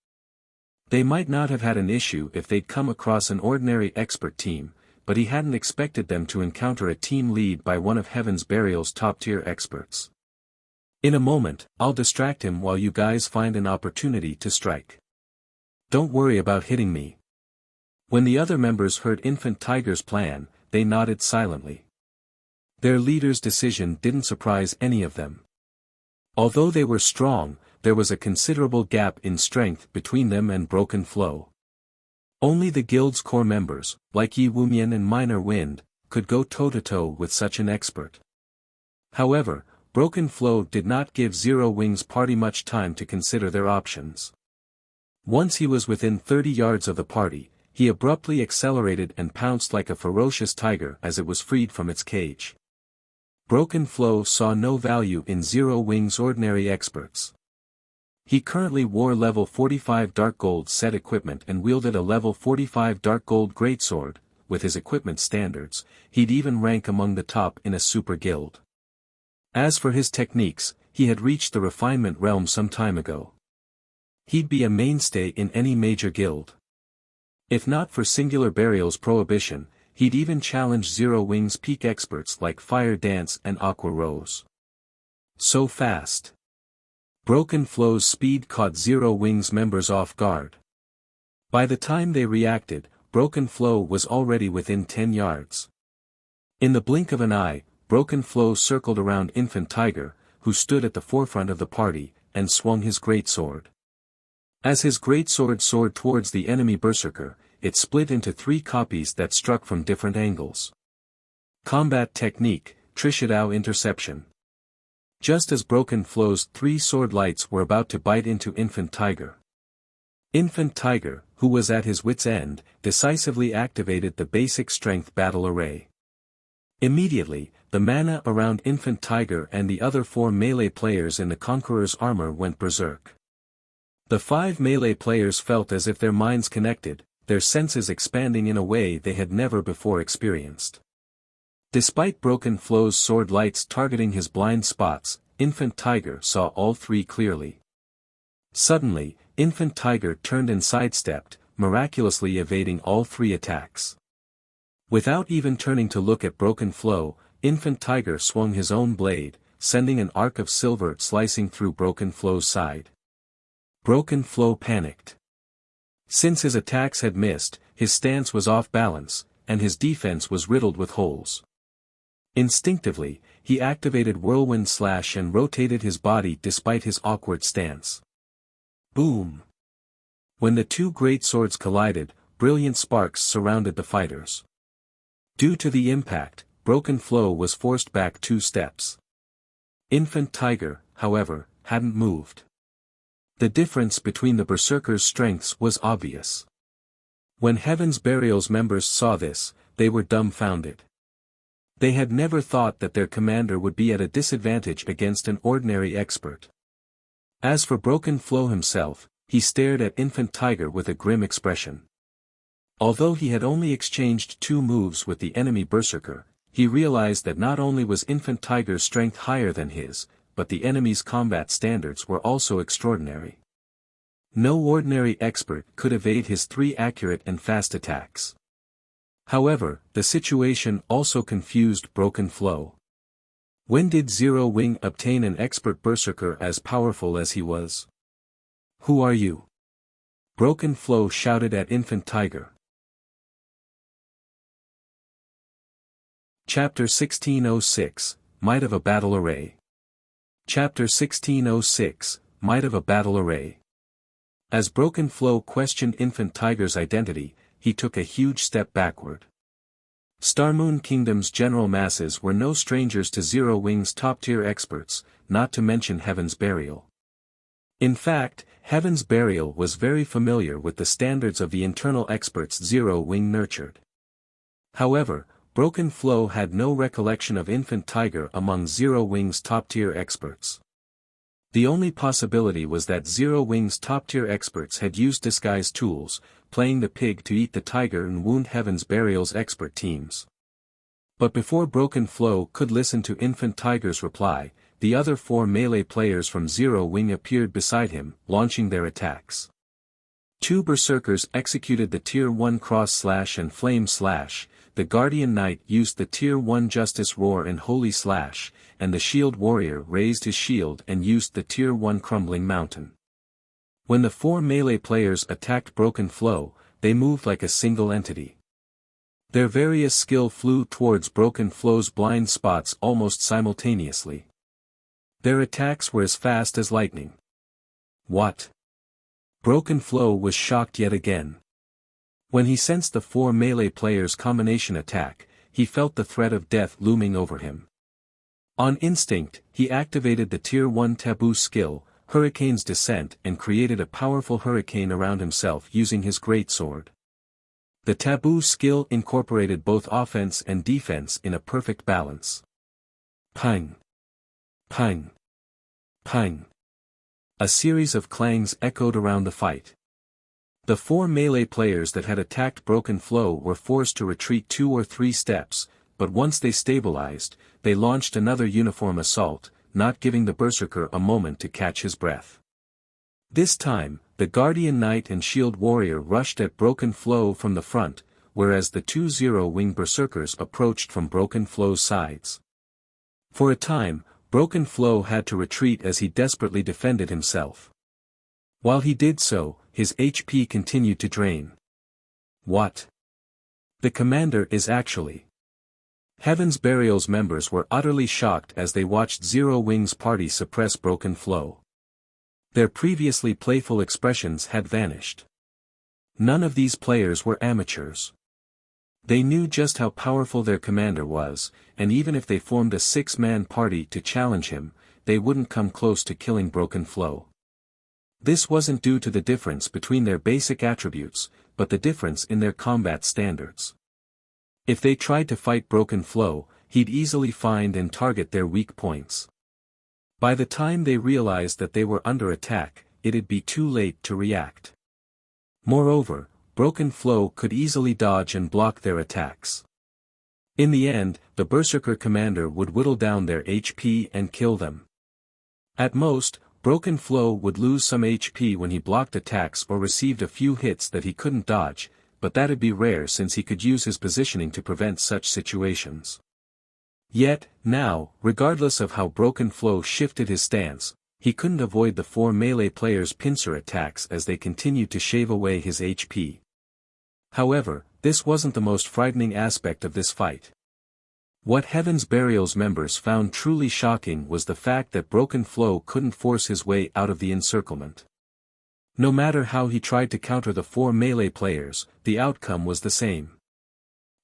They might not have had an issue if they'd come across an ordinary expert team, but he hadn't expected them to encounter a team led by one of Heaven's Burial's top-tier experts. In a moment, I'll distract him while you guys find an opportunity to strike. Don't worry about hitting me. When the other members heard Infant Tiger's plan, they nodded silently. Their leader's decision didn't surprise any of them. Although they were strong, there was a considerable gap in strength between them and Broken Flow. Only the guild's core members, like Yi Wumian and Minor Wind, could go toe-to-toe with such an expert. However, Broken Flow did not give Zero Wing's party much time to consider their options. Once he was within 30 yards of the party, he abruptly accelerated and pounced like a ferocious tiger as it was freed from its cage. Broken Flow saw no value in Zero Wing's ordinary experts. He currently wore level 45 Dark Gold set equipment and wielded a level 45 Dark Gold greatsword. With his equipment standards, he'd even rank among the top in a super guild. As for his techniques, he had reached the refinement realm some time ago. He'd be a mainstay in any major guild. If not for Singular Burial's prohibition, he'd even challenge Zero Wing's peak experts like Fire Dance and Aqua Rose. So fast. Broken Flow's speed caught Zero Wing's members off guard. By the time they reacted, Broken Flow was already within 10 yards. In the blink of an eye, Broken Flow circled around Infant Tiger, who stood at the forefront of the party, and swung his greatsword. As his greatsword soared towards the enemy berserker, it split into 3 copies that struck from different angles. Combat Technique, Trishadao Interception. Just as Broken Flow's 3 sword lights were about to bite into Infant Tiger. Infant Tiger, who was at his wit's end, decisively activated the basic strength battle array. Immediately, the mana around Infant Tiger and the other 4 melee players in the Conqueror's armor went berserk. The 5 melee players felt as if their minds connected, their senses expanding in a way they had never before experienced. Despite Broken Flow's sword lights targeting his blind spots, Infant Tiger saw all 3 clearly. Suddenly, Infant Tiger turned and sidestepped, miraculously evading all 3 attacks. Without even turning to look at Broken Flow, Infant Tiger swung his own blade, sending an arc of silver slicing through Broken Flow's side. Broken Flow panicked. Since his attacks had missed, his stance was off balance, and his defense was riddled with holes. Instinctively, he activated Whirlwind Slash and rotated his body despite his awkward stance. Boom! When the two great swords collided, brilliant sparks surrounded the fighters. Due to the impact, Broken Flow was forced back 2 steps. Infant Tiger, however, hadn't moved. The difference between the Berserkers' strengths was obvious. When Heaven's Burial's members saw this, they were dumbfounded. They had never thought that their commander would be at a disadvantage against an ordinary expert. As for Broken Flow himself, he stared at Infant Tiger with a grim expression. Although he had only exchanged 2 moves with the enemy Berserker, he realized that not only was Infant Tiger's strength higher than his, but the enemy's combat standards were also extraordinary. No ordinary expert could evade his 3 accurate and fast attacks. However, the situation also confused Broken Flow. When did Zero Wing obtain an expert Berserker as powerful as he was? Who are you? Broken Flow shouted at Infant Tiger. Chapter 1606, Might of a Battle Array. Chapter 1606, Might of a Battle Array. As Broken Flow questioned Infant Tiger's identity, he took a huge step backward. Starmoon Kingdom's general masses were no strangers to Zero Wing's top-tier experts, not to mention Heaven's Burial. In fact, Heaven's Burial was very familiar with the standards of the internal experts Zero Wing nurtured. However, Broken Flow had no recollection of Infant Tiger among Zero Wing's top-tier experts. The only possibility was that Zero Wing's top-tier experts had used disguise tools, playing the pig to eat the tiger and wound Heaven's Burial's expert teams. But before Broken Flow could listen to Infant Tiger's reply, the other 4 melee players from Zero Wing appeared beside him, launching their attacks. 2 Berserkers executed the Tier 1 Cross Slash and Flame Slash, the Guardian Knight used the Tier 1 Justice Roar and Holy Slash, and the Shield Warrior raised his shield and used the Tier 1 Crumbling Mountain. When the 4 melee players attacked Broken Flow, they moved like a single entity. Their various skill flew towards Broken Flow's blind spots almost simultaneously. Their attacks were as fast as lightning. What? Broken Flow was shocked yet again. When he sensed the 4 melee players' combination attack, he felt the threat of death looming over him. On instinct, he activated the Tier 1 Taboo skill, Hurricane's Descent, and created a powerful hurricane around himself using his greatsword. The Taboo skill incorporated both offense and defense in a perfect balance. Pang! Pang! Pang! A series of clangs echoed around the fight. The 4 melee players that had attacked Broken Flow were forced to retreat 2 or 3 steps, but once they stabilized, they launched another uniform assault, not giving the Berserker a moment to catch his breath. This time, the Guardian Knight and Shield Warrior rushed at Broken Flow from the front, whereas the 2 Zero Wing Berserkers approached from Broken Flow's sides. For a time, Broken Flow had to retreat as he desperately defended himself. While he did so, his HP continued to drain. What? The commander is actually... Heaven's Burial's members were utterly shocked as they watched Zero Wing's party suppress Broken Flow. Their previously playful expressions had vanished. None of these players were amateurs. They knew just how powerful their commander was, and even if they formed a 6-man party to challenge him, they wouldn't come close to killing Broken Flow. This wasn't due to the difference between their basic attributes, but the difference in their combat standards. If they tried to fight Broken Flow, he'd easily find and target their weak points. By the time they realized that they were under attack, it'd be too late to react. Moreover, Broken Flow could easily dodge and block their attacks. In the end, the Berserker commander would whittle down their HP and kill them. At most, Broken Flow would lose some HP when he blocked attacks or received a few hits that he couldn't dodge, but that'd be rare since he could use his positioning to prevent such situations. Yet, now, regardless of how Broken Flow shifted his stance, he couldn't avoid the 4 melee players' pincer attacks as they continued to shave away his HP. However, this wasn't the most frightening aspect of this fight. What Heaven's Burial's members found truly shocking was the fact that Broken Flow couldn't force his way out of the encirclement. No matter how he tried to counter the 4 melee players, the outcome was the same.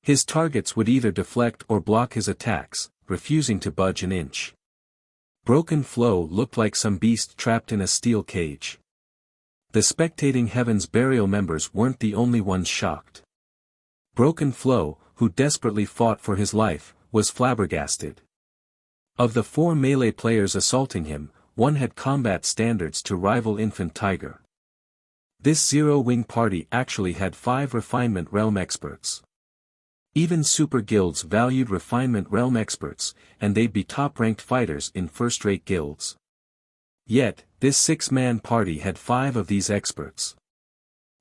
His targets would either deflect or block his attacks, refusing to budge an inch. Broken Flow looked like some beast trapped in a steel cage. The spectating Heaven's Burial members weren't the only ones shocked. Broken Flow, who desperately fought for his life, was flabbergasted. Of the 4 melee players assaulting him, one had combat standards to rival Infant Tiger. This Zero-Wing party actually had 5 Refinement Realm experts. Even super guilds valued Refinement Realm experts, and they'd be top-ranked fighters in first-rate guilds. Yet, this 6-man party had 5 of these experts.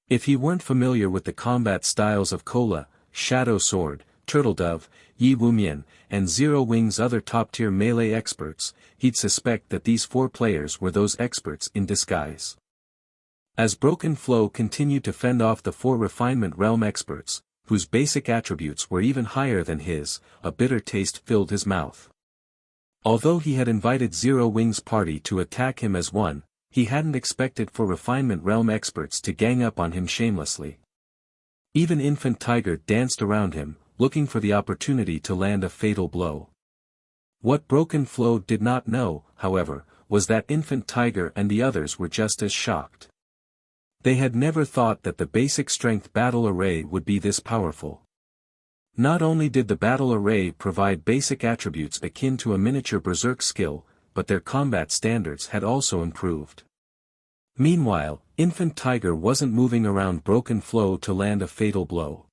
If he weren't familiar with the combat styles of Kola, Shadow Sword, Turtledove, Yi Wumian, and Zero Wing's other top-tier melee experts, he'd suspect that these 4 players were those experts in disguise. As Broken Flow continued to fend off the 4 Refinement Realm experts, whose basic attributes were even higher than his, a bitter taste filled his mouth. Although he had invited Zero Wing's party to attack him as one, he hadn't expected for Refinement Realm experts to gang up on him shamelessly. Even Infant Tiger danced around him, looking for the opportunity to land a fatal blow. What Broken Flow did not know, however, was that Infant Tiger and the others were just as shocked. They had never thought that the basic strength battle array would be this powerful. Not only did the battle array provide basic attributes akin to a miniature berserk skill, but their combat standards had also improved. Meanwhile, Infant Tiger wasn't moving around Broken Flow to land a fatal blow.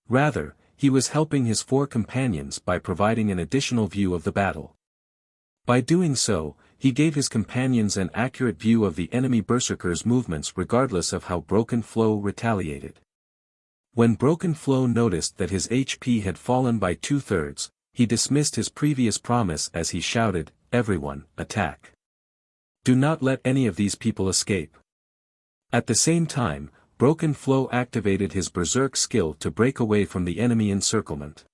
Rather, he was helping his 4 companions by providing an additional view of the battle. By doing so, he gave his companions an accurate view of the enemy berserkers' movements regardless of how Broken Flow retaliated. When Broken Flow noticed that his HP had fallen by 2/3, he dismissed his previous promise as he shouted, "Everyone, attack! Do not let any of these people escape." At the same time, Broken Flow activated his berserk skill to break away from the enemy encirclement.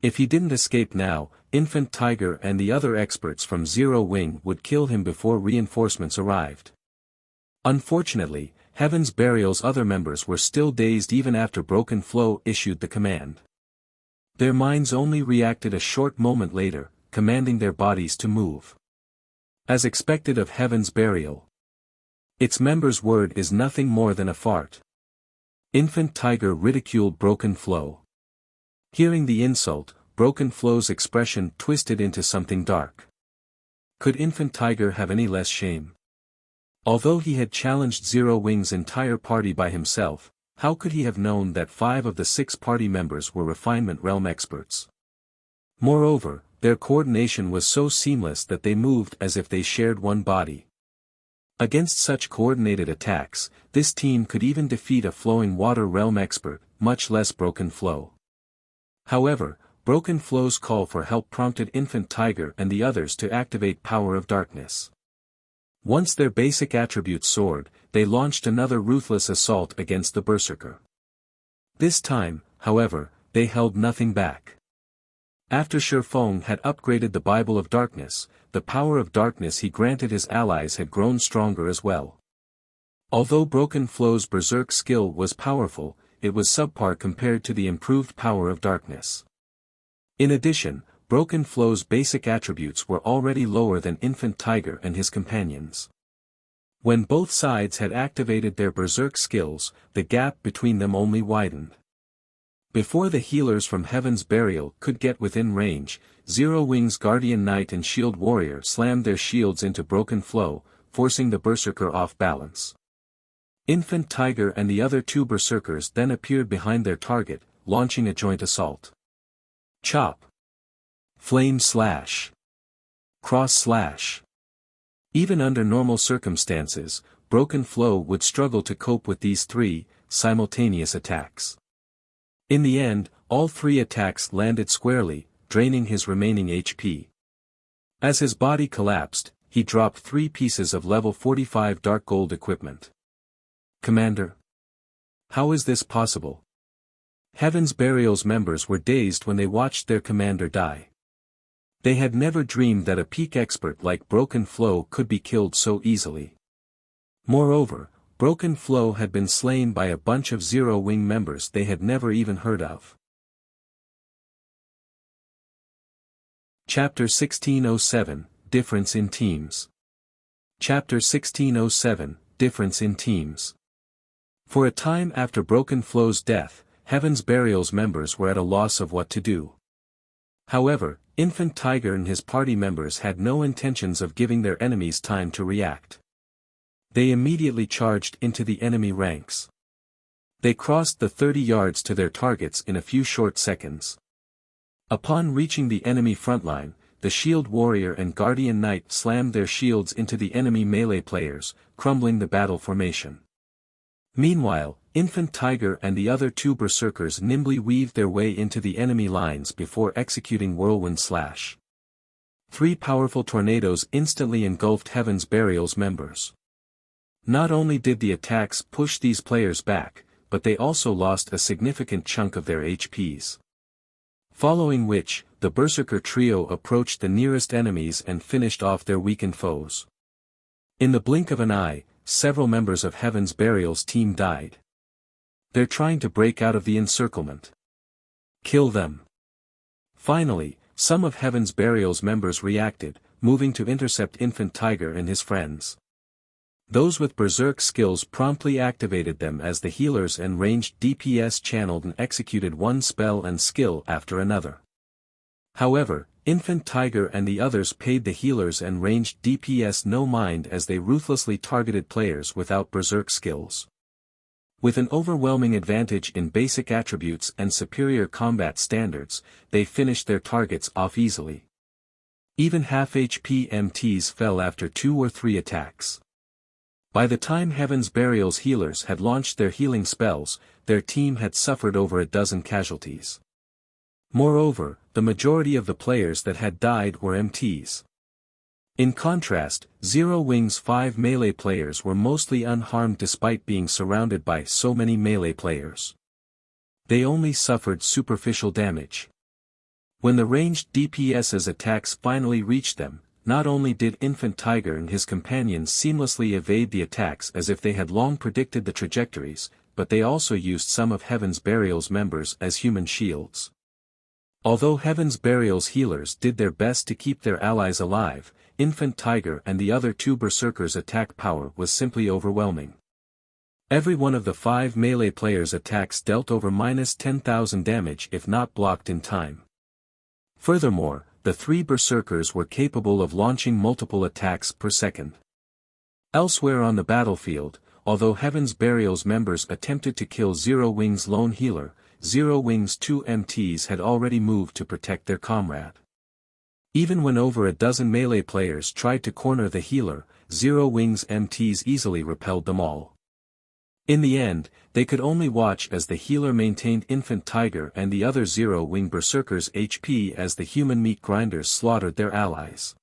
If he didn't escape now, Infant Tiger and the other experts from Zero Wing would kill him before reinforcements arrived. Unfortunately, Heaven's Burial's other members were still dazed even after Broken Flow issued the command. Their minds only reacted a short moment later, commanding their bodies to move. As expected of Heaven's Burial, its members' word is nothing more than a fart. Infant Tiger ridiculed Broken Flow. Hearing the insult, Broken Flow's expression twisted into something dark. Could Infant Tiger have any less shame? Although he had challenged Zero Wing's entire party by himself, how could he have known that 5 of the 6 party members were Refinement Realm experts? Moreover, their coordination was so seamless that they moved as if they shared one body. Against such coordinated attacks, this team could even defeat a Flowing Water Realm expert, much less Broken Flow. However, Broken Flow's call for help prompted Infant Tiger and the others to activate Power of Darkness. Once their basic attributes soared, they launched another ruthless assault against the Berserker. This time, however, they held nothing back. After Feng had upgraded the Bible of Darkness, the power of darkness he granted his allies had grown stronger as well. Although Broken Flow's berserk skill was powerful, it was subpar compared to the improved power of darkness. In addition, Broken Flow's basic attributes were already lower than Infant Tiger and his companions. When both sides had activated their berserk skills, the gap between them only widened. Before the healers from Heaven's Burial could get within range, Zero Wing's Guardian Knight and Shield Warrior slammed their shields into Broken Flow, forcing the Berserker off balance. Infant Tiger and the other 2 Berserkers then appeared behind their target, launching a joint assault. Chop! Flame Slash! Cross Slash! Even under normal circumstances, Broken Flow would struggle to cope with these 3 simultaneous attacks. In the end, all 3 attacks landed squarely, draining his remaining HP. As his body collapsed, he dropped 3 pieces of level 45 dark gold equipment. "Commander? How is this possible?" Heaven's Burial's members were dazed when they watched their commander die. They had never dreamed that a peak expert like Broken Flow could be killed so easily. Moreover, Broken Flow had been slain by a bunch of Zero Wing members they had never even heard of. Chapter 1607, Difference in Teams. Chapter 1607, Difference in Teams. For a time after Broken Flow's death, Heaven's Burial's members were at a loss of what to do. However, Infant Tiger and his party members had no intentions of giving their enemies time to react. They immediately charged into the enemy ranks. They crossed the 30 yards to their targets in a few short seconds. Upon reaching the enemy frontline, the Shield Warrior and Guardian Knight slammed their shields into the enemy melee players, crumbling the battle formation. Meanwhile, Infant Tiger and the other two Berserkers nimbly weaved their way into the enemy lines before executing Whirlwind Slash. 3 powerful tornadoes instantly engulfed Heaven's Burial's members. Not only did the attacks push these players back, but they also lost a significant chunk of their HPs. Following which, the Berserker trio approached the nearest enemies and finished off their weakened foes. In the blink of an eye, several members of Heaven's Burial's team died. They're trying to break out of the encirclement. Kill them. Finally, some of Heaven's Burial's members reacted, moving to intercept Infant Tiger and his friends. Those with Berserk skills promptly activated them as the healers and ranged DPS channeled and executed one spell and skill after another. However, Infant Tiger and the others paid the healers and ranged DPS no mind as they ruthlessly targeted players without Berserk skills. With an overwhelming advantage in basic attributes and superior combat standards, they finished their targets off easily. Even half HP MTs fell after 2 or 3 attacks. By the time Heaven's Burial's healers had launched their healing spells, their team had suffered over a dozen casualties. Moreover, the majority of the players that had died were MTs. In contrast, Zero Wing's 5 melee players were mostly unharmed despite being surrounded by so many melee players. They only suffered superficial damage. When the ranged DPS's attacks finally reached them, not only did Infant Tiger and his companions seamlessly evade the attacks as if they had long predicted the trajectories, but they also used some of Heaven's Burial's members as human shields. Although Heaven's Burial's healers did their best to keep their allies alive, Infant Tiger and the other 2 Berserkers' attack power was simply overwhelming. Every one of the 5 melee players' attacks dealt over -10,000 damage if not blocked in time. Furthermore, the 3 Berserkers were capable of launching multiple attacks per second. Elsewhere on the battlefield, although Heaven's Burial's members attempted to kill Zero Wing's lone healer, Zero Wing's 2 MTs had already moved to protect their comrade. Even when over a dozen melee players tried to corner the healer, Zero Wing's MTs easily repelled them all. In the end, they could only watch as the healer maintained Infant Tiger and the other Zero Wing Berserkers' HP as the human meat grinders slaughtered their allies.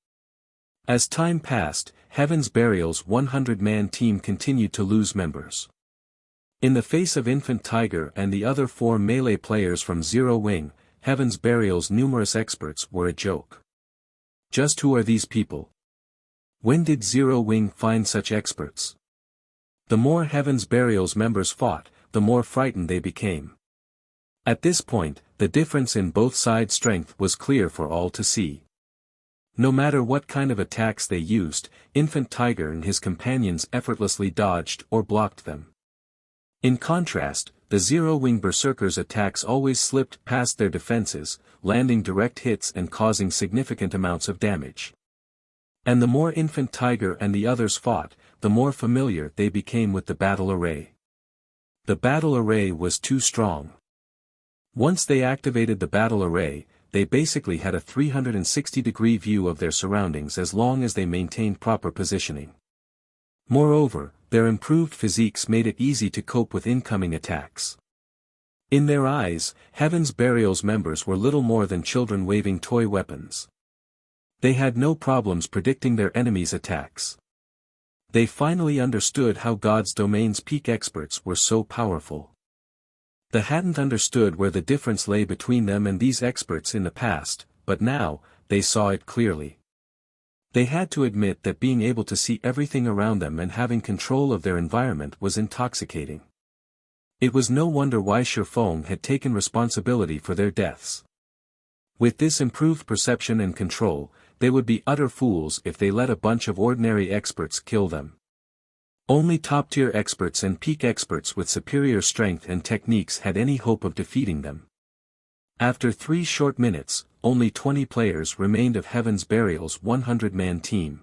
As time passed, Heaven's Burial's 100-man team continued to lose members. In the face of Infant Tiger and the other 4 melee players from Zero Wing, Heaven's Burial's numerous experts were a joke. Just who are these people? When did Zero Wing find such experts? The more Heaven's Burial's members fought, the more frightened they became. At this point, the difference in both sides' strength was clear for all to see. No matter what kind of attacks they used, Infant Tiger and his companions effortlessly dodged or blocked them. In contrast, the Zero Wing Berserkers' attacks always slipped past their defenses, landing direct hits and causing significant amounts of damage. And the more Infant Tiger and the others fought, the more familiar they became with the battle array. The battle array was too strong. Once they activated the battle array, they basically had a 360-degree view of their surroundings as long as they maintained proper positioning. Moreover, their improved physiques made it easy to cope with incoming attacks. In their eyes, Heaven's Burial's members were little more than children waving toy weapons. They had no problems predicting their enemies' attacks. They finally understood how God's domain's peak experts were so powerful. They hadn't understood where the difference lay between them and these experts in the past, but now, they saw it clearly. They had to admit that being able to see everything around them and having control of their environment was intoxicating. It was no wonder why Feng had taken responsibility for their deaths. With this improved perception and control, they would be utter fools if they let a bunch of ordinary experts kill them. Only top-tier experts and peak experts with superior strength and techniques had any hope of defeating them. After 3 short minutes, only 20 players remained of Heaven's Burial's 100-man team.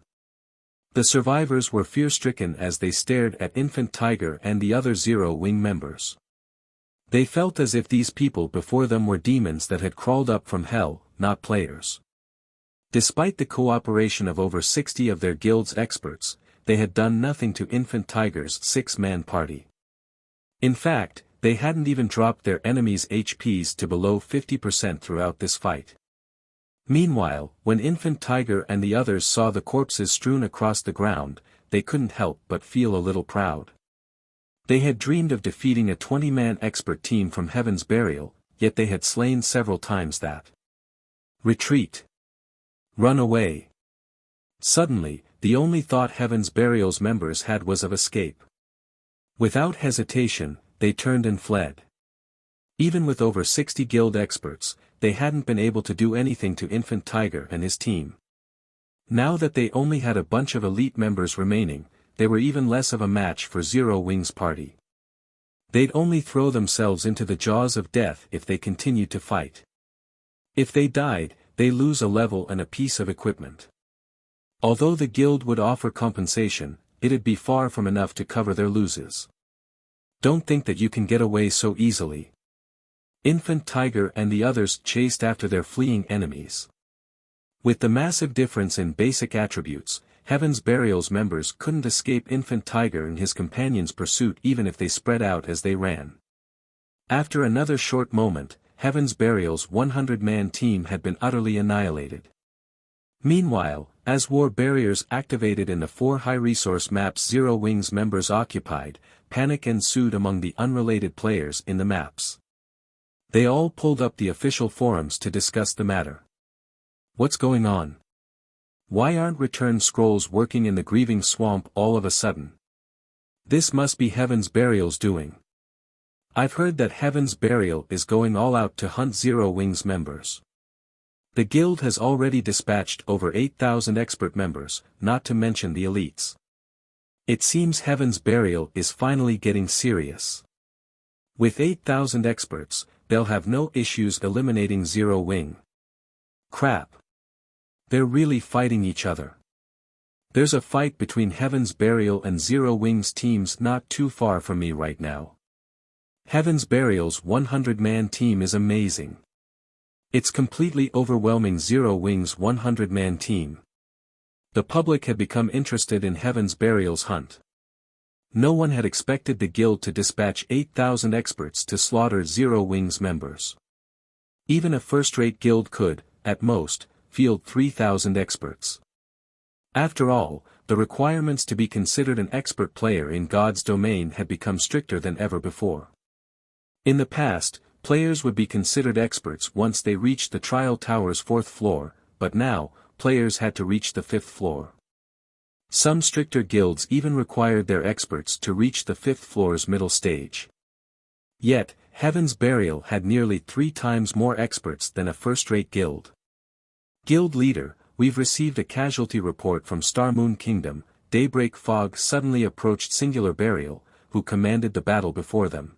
The survivors were fear-stricken as they stared at Infant Tiger and the other Zero-Wing members. They felt as if these people before them were demons that had crawled up from hell, not players. Despite the cooperation of over 60 of their guild's experts, they had done nothing to Infant Tiger's 6-man party. In fact, they hadn't even dropped their enemies' HPs to below 50% throughout this fight. Meanwhile, when Infant Tiger and the others saw the corpses strewn across the ground, they couldn't help but feel a little proud. They had dreamed of defeating a 20-man expert team from Heaven's Burial, yet they had slain several times that. Retreat. Run away. Suddenly, the only thought Heaven's Burial's members had was of escape. Without hesitation, they turned and fled. Even with over 60 guild experts, they hadn't been able to do anything to Infant Tiger and his team. Now that they only had a bunch of elite members remaining, they were even less of a match for Zero-Wing's party. They'd only throw themselves into the jaws of death if they continued to fight. If they died, they lose a level and a piece of equipment. Although the guild would offer compensation, it'd be far from enough to cover their losses. Don't think that you can get away so easily. Infant Tiger and the others chased after their fleeing enemies. With the massive difference in basic attributes, Heaven's Burial's members couldn't escape Infant Tiger and his companions' pursuit even if they spread out as they ran. After another short moment, Heaven's Burial's 100-man team had been utterly annihilated. Meanwhile, as war barriers activated in the 4 high-resource maps Zero-Wing's members occupied, panic ensued among the unrelated players in the maps. They all pulled up the official forums to discuss the matter. What's going on? Why aren't return scrolls working in the grieving swamp all of a sudden? This must be Heaven's Burial's doing. I've heard that Heaven's Burial is going all out to hunt Zero-Wing's members. The guild has already dispatched over 8,000 expert members, not to mention the elites. It seems Heaven's Burial is finally getting serious. With 8,000 experts, they'll have no issues eliminating Zero-Wing. Crap. They're really fighting each other. There's a fight between Heaven's Burial and Zero-Wing's teams not too far from me right now. Heaven's Burial's 100-man team is amazing. It's completely overwhelming Zero-Wing's 100-man team. The public had become interested in Heaven's Burial's hunt. No one had expected the guild to dispatch 8,000 experts to slaughter Zero-Wing's members. Even a first-rate guild could, at most, field 3,000 experts. After all, the requirements to be considered an expert player in God's domain had become stricter than ever before. In the past, players would be considered experts once they reached the Trial Tower's 4th floor, but now, players had to reach the 5th floor. Some stricter guilds even required their experts to reach the 5th floor's middle stage. Yet, Heaven's Burial had nearly 3 times more experts than a first-rate guild. Guild leader, we've received a casualty report from Star Moon Kingdom. Daybreak Fog suddenly approached Singular Burial, who commanded the battle before them.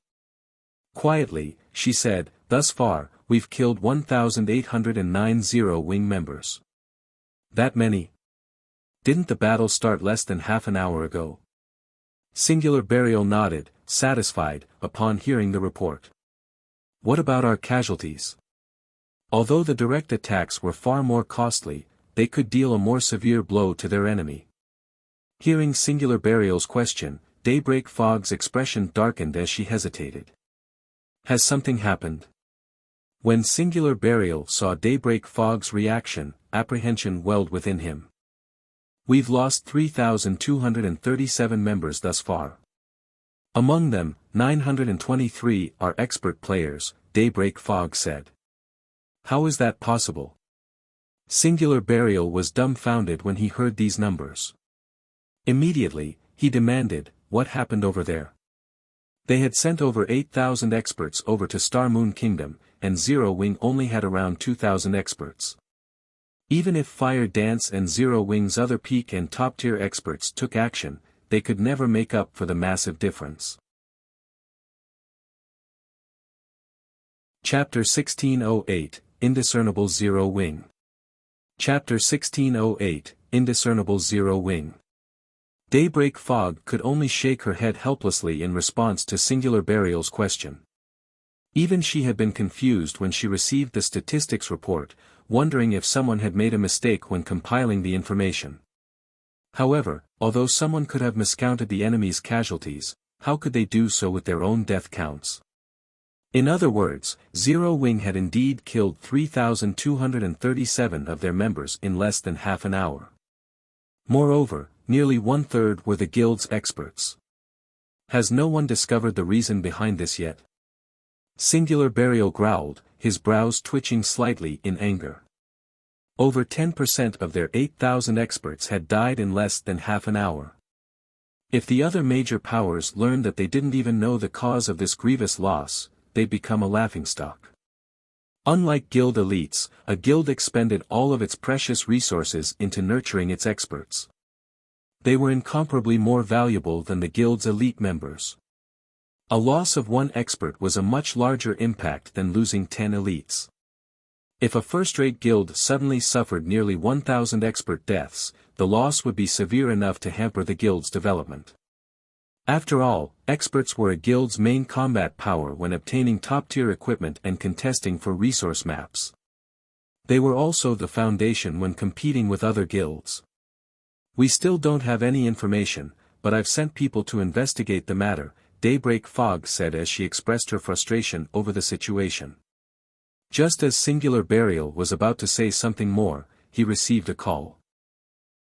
Quietly, she said, thus far, we've killed 1,809 Zero-Wing members. That many? Didn't the battle start less than half an hour ago? Singular Burial nodded, satisfied, upon hearing the report. What about our casualties? Although the direct attacks were far more costly, they could deal a more severe blow to their enemy. Hearing Singular Burial's question, Daybreak Fog's expression darkened as she hesitated. Has something happened? When Singular Burial saw Daybreak Fog's reaction, apprehension welled within him. We've lost 3,237 members thus far. Among them, 923 are expert players, Daybreak Fog said. How is that possible? Singular Burial was dumbfounded when he heard these numbers. Immediately, he demanded, what happened over there? They had sent over 8,000 experts over to Star Moon Kingdom, and Zero Wing only had around 2,000 experts. Even if Fire Dance and Zero Wing's other peak and top-tier experts took action, they could never make up for the massive difference. Chapter 1608, Indiscernible Zero Wing. Chapter 1608, Indiscernible Zero Wing. Daybreak Fog could only shake her head helplessly in response to Singular Burial's question. Even she had been confused when she received the statistics report, wondering if someone had made a mistake when compiling the information. However, although someone could have miscounted the enemy's casualties, how could they do so with their own death counts? In other words, Zero Wing had indeed killed 3,237 of their members in less than half an hour. Moreover, nearly one-third were the guild's experts. Has no one discovered the reason behind this yet? Singular Burial growled, his brows twitching slightly in anger. Over 10% of their 8,000 experts had died in less than half an hour. If the other major powers learned that they didn't even know the cause of this grievous loss, they'd become a laughingstock. Unlike guild elites, a guild expended all of its precious resources into nurturing its experts. They were incomparably more valuable than the guild's elite members. A loss of one expert was a much larger impact than losing 10 elites. If a first-rate guild suddenly suffered nearly 1,000 expert deaths, the loss would be severe enough to hamper the guild's development. After all, experts were a guild's main combat power when obtaining top-tier equipment and contesting for resource maps. They were also the foundation when competing with other guilds. We still don't have any information, but I've sent people to investigate the matter, Daybreak Fog said as she expressed her frustration over the situation. Just as Singular Burial was about to say something more, he received a call.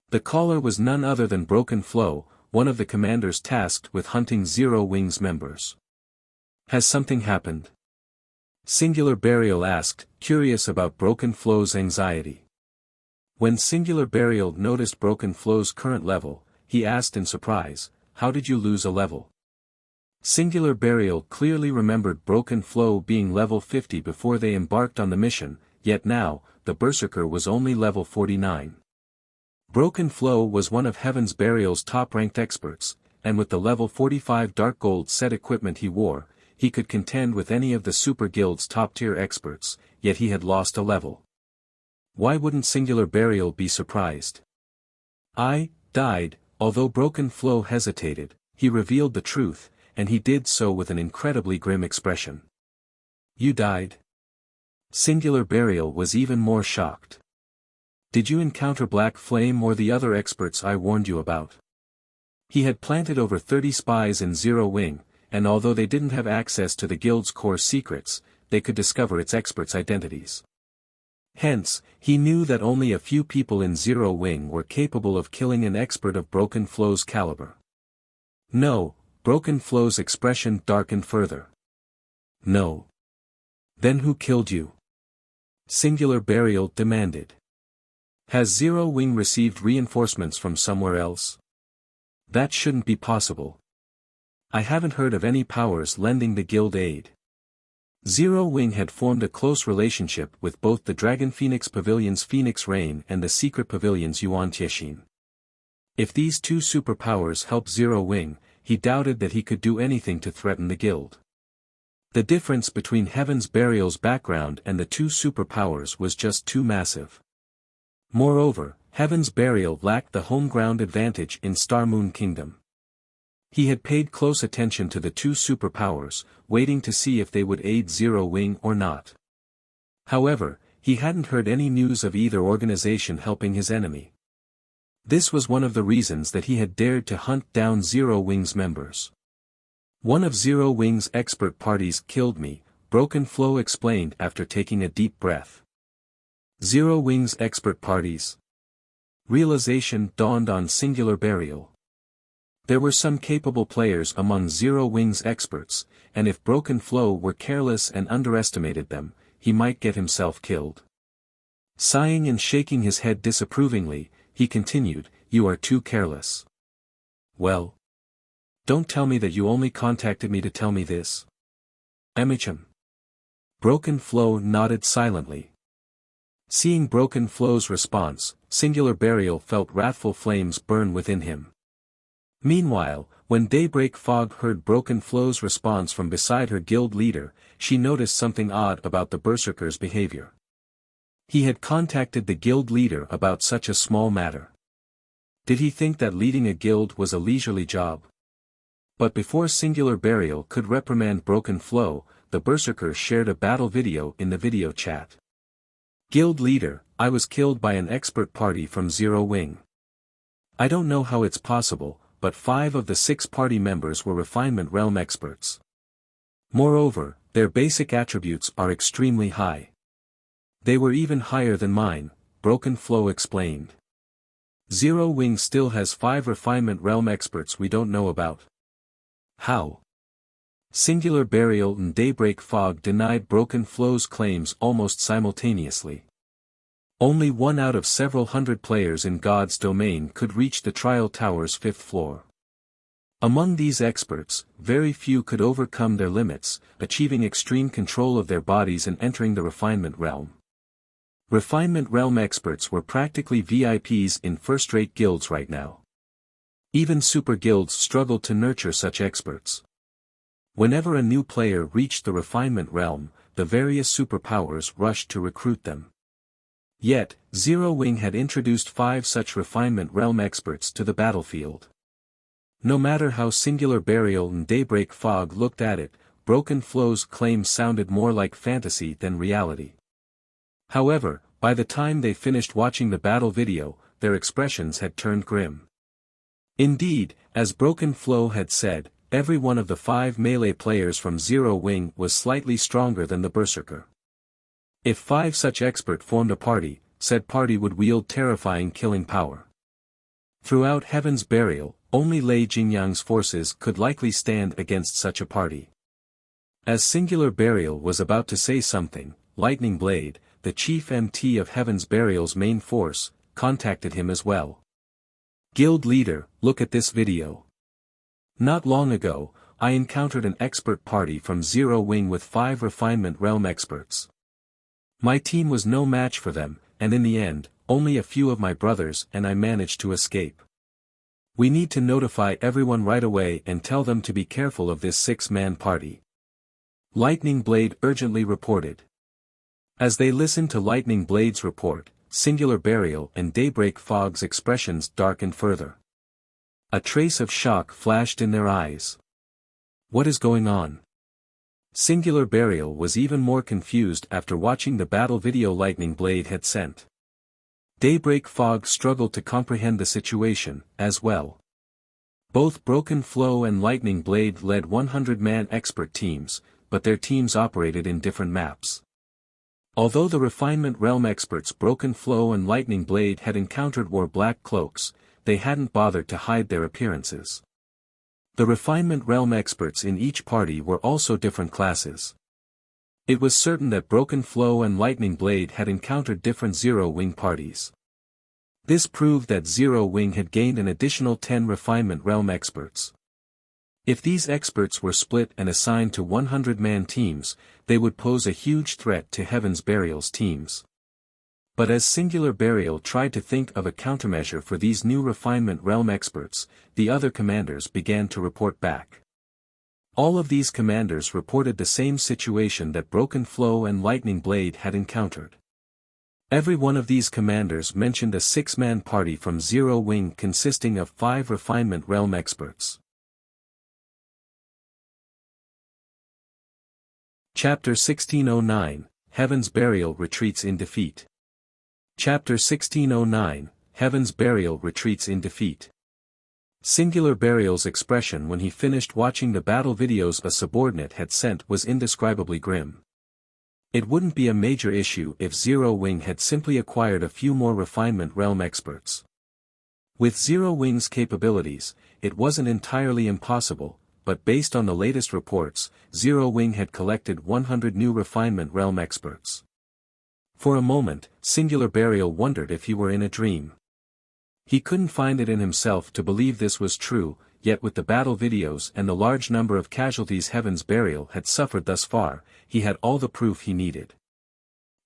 The caller was none other than Broken Flow, one of the commanders tasked with hunting Zero Wing's members. Has something happened? Singular Burial asked, curious about Broken Flow's anxiety. When Singular Burial noticed Broken Flow's current level, he asked in surprise, how did you lose a level? Singular Burial clearly remembered Broken Flow being level 50 before they embarked on the mission, yet now, the Berserker was only level 49. Broken Flow was one of Heaven's Burial's top-ranked experts, and with the level 45 Dark Gold set equipment he wore, he could contend with any of the Super Guild's top-tier experts, yet he had lost a level. Why wouldn't Singular Burial be surprised? I died. Although Broken Flow hesitated, he revealed the truth, and he did so with an incredibly grim expression. You died? Singular Burial was even more shocked. Did you encounter Black Flame or the other experts I warned you about? He had planted over 30 spies in Zero Wing, and although they didn't have access to the guild's core secrets, they could discover its experts' identities. Hence, he knew that only a few people in Zero Wing were capable of killing an expert of Broken Flow's caliber. No. Broken Flow's expression darkened further. No. Then who killed you? Singular Burial demanded. Has Zero Wing received reinforcements from somewhere else? That shouldn't be possible. I haven't heard of any powers lending the guild aid. Zero Wing had formed a close relationship with both the Dragon Phoenix Pavilion's Phoenix Rain and the Secret Pavilion's Yuan Tiexin. If these two superpowers helped Zero Wing, he doubted that he could do anything to threaten the guild. The difference between Heaven's Burial's background and the two superpowers was just too massive. Moreover, Heaven's Burial lacked the home ground advantage in Star Moon Kingdom. He had paid close attention to the two superpowers, waiting to see if they would aid Zero Wing or not. However, he hadn't heard any news of either organization helping his enemy. This was one of the reasons that he had dared to hunt down Zero Wing's members. One of Zero Wing's expert parties killed me, Broken Flow explained after taking a deep breath. Zero Wing's expert parties? Realization dawned on Singular Burial. There were some capable players among Zero Wing's experts, and if Broken Flow were careless and underestimated them, he might get himself killed. Sighing and shaking his head disapprovingly, he continued, "You are too careless." "Well, don't tell me that you only contacted me to tell me this." "Emicham." Broken Flow nodded silently. Seeing Broken Flow's response, Singular Burial felt wrathful flames burn within him. Meanwhile, when Daybreak Fog heard Broken Flow's response from beside her guild leader, she noticed something odd about the Berserker's behavior. He had contacted the guild leader about such a small matter. Did he think that leading a guild was a leisurely job? But before Singular Burial could reprimand Broken Flow, the Berserker shared a battle video in the video chat. "Guild leader, I was killed by an expert party from Zero Wing. I don't know how it's possible, but 5 of the 6 party members were Refinement Realm experts. Moreover, their basic attributes are extremely high. They were even higher than mine," Broken Flow explained. "Zero Wing still has 5 Refinement Realm experts we don't know about." "How?" Singular Burial and Daybreak Fog denied Broken Flow's claims almost simultaneously. Only 1 out of several hundred players in God's domain could reach the Trial Tower's 5th floor. Among these experts, very few could overcome their limits, achieving extreme control of their bodies and entering the Refinement Realm. Refinement Realm experts were practically VIPs in first-rate guilds right now. Even super guilds struggled to nurture such experts. Whenever a new player reached the Refinement Realm, the various superpowers rushed to recruit them. Yet, Zero Wing had introduced 5 such Refinement Realm experts to the battlefield. No matter how Singular Burial and Daybreak Fog looked at it, Broken Flow's claim sounded more like fantasy than reality. However, by the time they finished watching the battle video, their expressions had turned grim. Indeed, as Broken Flow had said, every one of the 5 melee players from Zero Wing was slightly stronger than the Berserker. If 5 such experts formed a party, said party would wield terrifying killing power. Throughout Heaven's Burial, only Lei Jingyang's forces could likely stand against such a party. As Singular Burial was about to say something, Lightning Blade, the chief MT of Heaven's Burial's main force, contacted him as well. "Guild leader, look at this video. Not long ago, I encountered an expert party from Zero Wing with 5 Refinement Realm experts. My team was no match for them, and in the end, only a few of my brothers and I managed to escape. We need to notify everyone right away and tell them to be careful of this 6-man party," Lightning Blade urgently reported. As they listened to Lightning Blade's report, Singular Burial and Daybreak Fog's expressions darkened further. A trace of shock flashed in their eyes. What is going on? Singular Burial was even more confused after watching the battle video Lightning Blade had sent. Daybreak Fog struggled to comprehend the situation, as well. Both Broken Flow and Lightning Blade led 100-man expert teams, but their teams operated in different maps. Although the Refinement Realm experts Broken Flow and Lightning Blade had encountered wore black cloaks, they hadn't bothered to hide their appearances. The Refinement Realm experts in each party were also different classes. It was certain that Broken Flow and Lightning Blade had encountered different Zero Wing parties. This proved that Zero Wing had gained an additional 10 Refinement Realm experts. If these experts were split and assigned to 100-man teams, they would pose a huge threat to Heaven's Burial's teams. But as Singular Burial tried to think of a countermeasure for these new Refinement Realm experts, the other commanders began to report back. All of these commanders reported the same situation that Broken Flow and Lightning Blade had encountered. Every one of these commanders mentioned a 6-man party from Zero Wing consisting of 5 Refinement Realm experts. Chapter 1609, Heaven's Burial retreats in defeat. Chapter 1609, Heaven's Burial retreats in defeat. Singular Burial's expression when he finished watching the battle videos a subordinate had sent was indescribably grim. It wouldn't be a major issue if Zero Wing had simply acquired a few more Refinement Realm experts. With Zero Wing's capabilities, it wasn't entirely impossible, but based on the latest reports, Zero Wing had collected 100 new refinement realm experts. For a moment, Singular Burial wondered if he were in a dream. He couldn't find it in himself to believe this was true, yet with the battle videos and the large number of casualties Heaven's Burial had suffered thus far, he had all the proof he needed.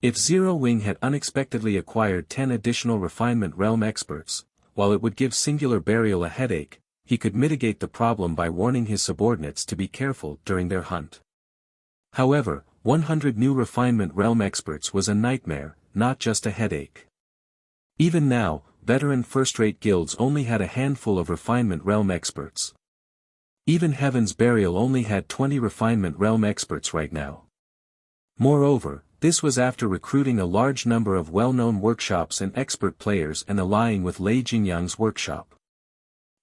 If Zero Wing had unexpectedly acquired 10 additional refinement realm experts, while it would give Singular Burial a headache, he could mitigate the problem by warning his subordinates to be careful during their hunt. However, 100 new refinement realm experts was a nightmare, not just a headache. Even now, veteran first-rate guilds only had a handful of refinement realm experts. Even Heaven's Burial only had 20 refinement realm experts right now. Moreover, this was after recruiting a large number of well-known workshops and expert players and allying with Lei Jingyang's workshop.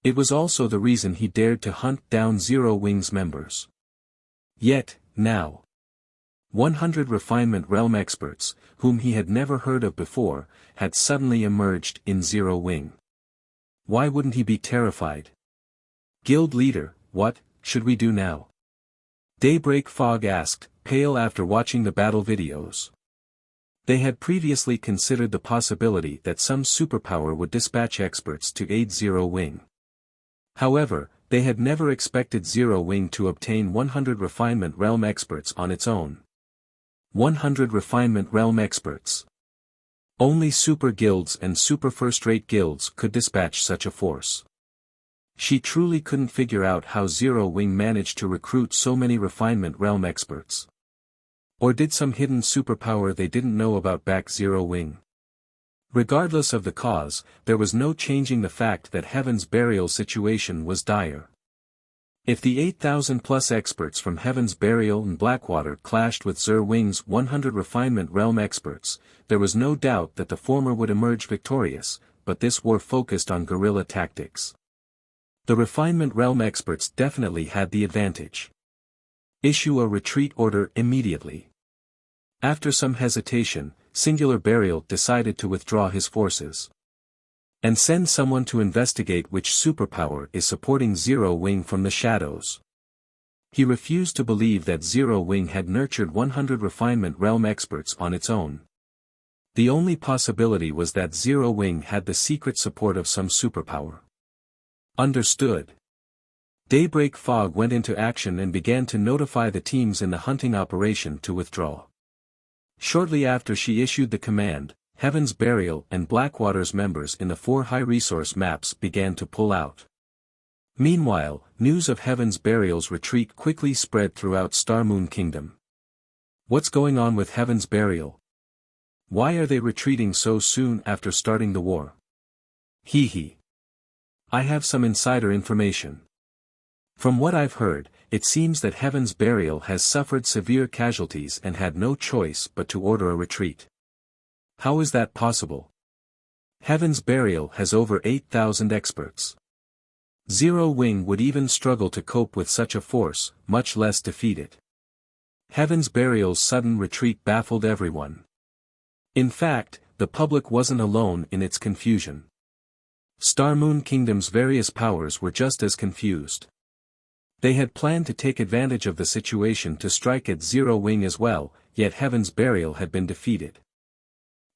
It was also the reason he dared to hunt down Zero Wing's members. Yet, now, 100 refinement realm experts, whom he had never heard of before, had suddenly emerged in Zero Wing. Why wouldn't he be terrified? Guild leader, what should we do now? Daybreak Fog asked, pale after watching the battle videos. They had previously considered the possibility that some superpower would dispatch experts to aid Zero Wing. However, they had never expected Zero Wing to obtain 100 refinement realm experts on its own. 100 refinement realm experts. Only super guilds and super first-rate guilds could dispatch such a force. She truly couldn't figure out how Zero Wing managed to recruit so many refinement realm experts. Or did some hidden superpower they didn't know about back Zero Wing? Regardless of the cause, there was no changing the fact that Heaven's Burial situation was dire. If the 8,000-plus experts from Heaven's Burial and Blackwater clashed with Zero Wing's 100 refinement realm experts, there was no doubt that the former would emerge victorious, but this war focused on guerrilla tactics. The refinement realm experts definitely had the advantage. Issue a retreat order immediately. After some hesitation, Singular Burial decided to withdraw his forces. And send someone to investigate which superpower is supporting Zero Wing from the shadows. He refused to believe that Zero Wing had nurtured 100 refinement realm experts on its own. The only possibility was that Zero Wing had the secret support of some superpower. Understood. Daybreak Fog went into action and began to notify the teams in the hunting operation to withdraw. Shortly after she issued the command, Heaven's Burial and Blackwater's members in the 4 high-resource maps began to pull out. Meanwhile, news of Heaven's Burial's retreat quickly spread throughout Starmoon Kingdom. What's going on with Heaven's Burial? Why are they retreating so soon after starting the war? Hee. I have some insider information. From what I've heard, it seems that Heaven's Burial has suffered severe casualties and had no choice but to order a retreat. How is that possible? Heaven's Burial has over 8,000 experts. Zero Wing would even struggle to cope with such a force, much less defeat it. Heaven's Burial's sudden retreat baffled everyone. In fact, the public wasn't alone in its confusion. Starmoon Kingdom's various powers were just as confused. They had planned to take advantage of the situation to strike at Zero Wing as well, yet Heaven's Burial had been defeated.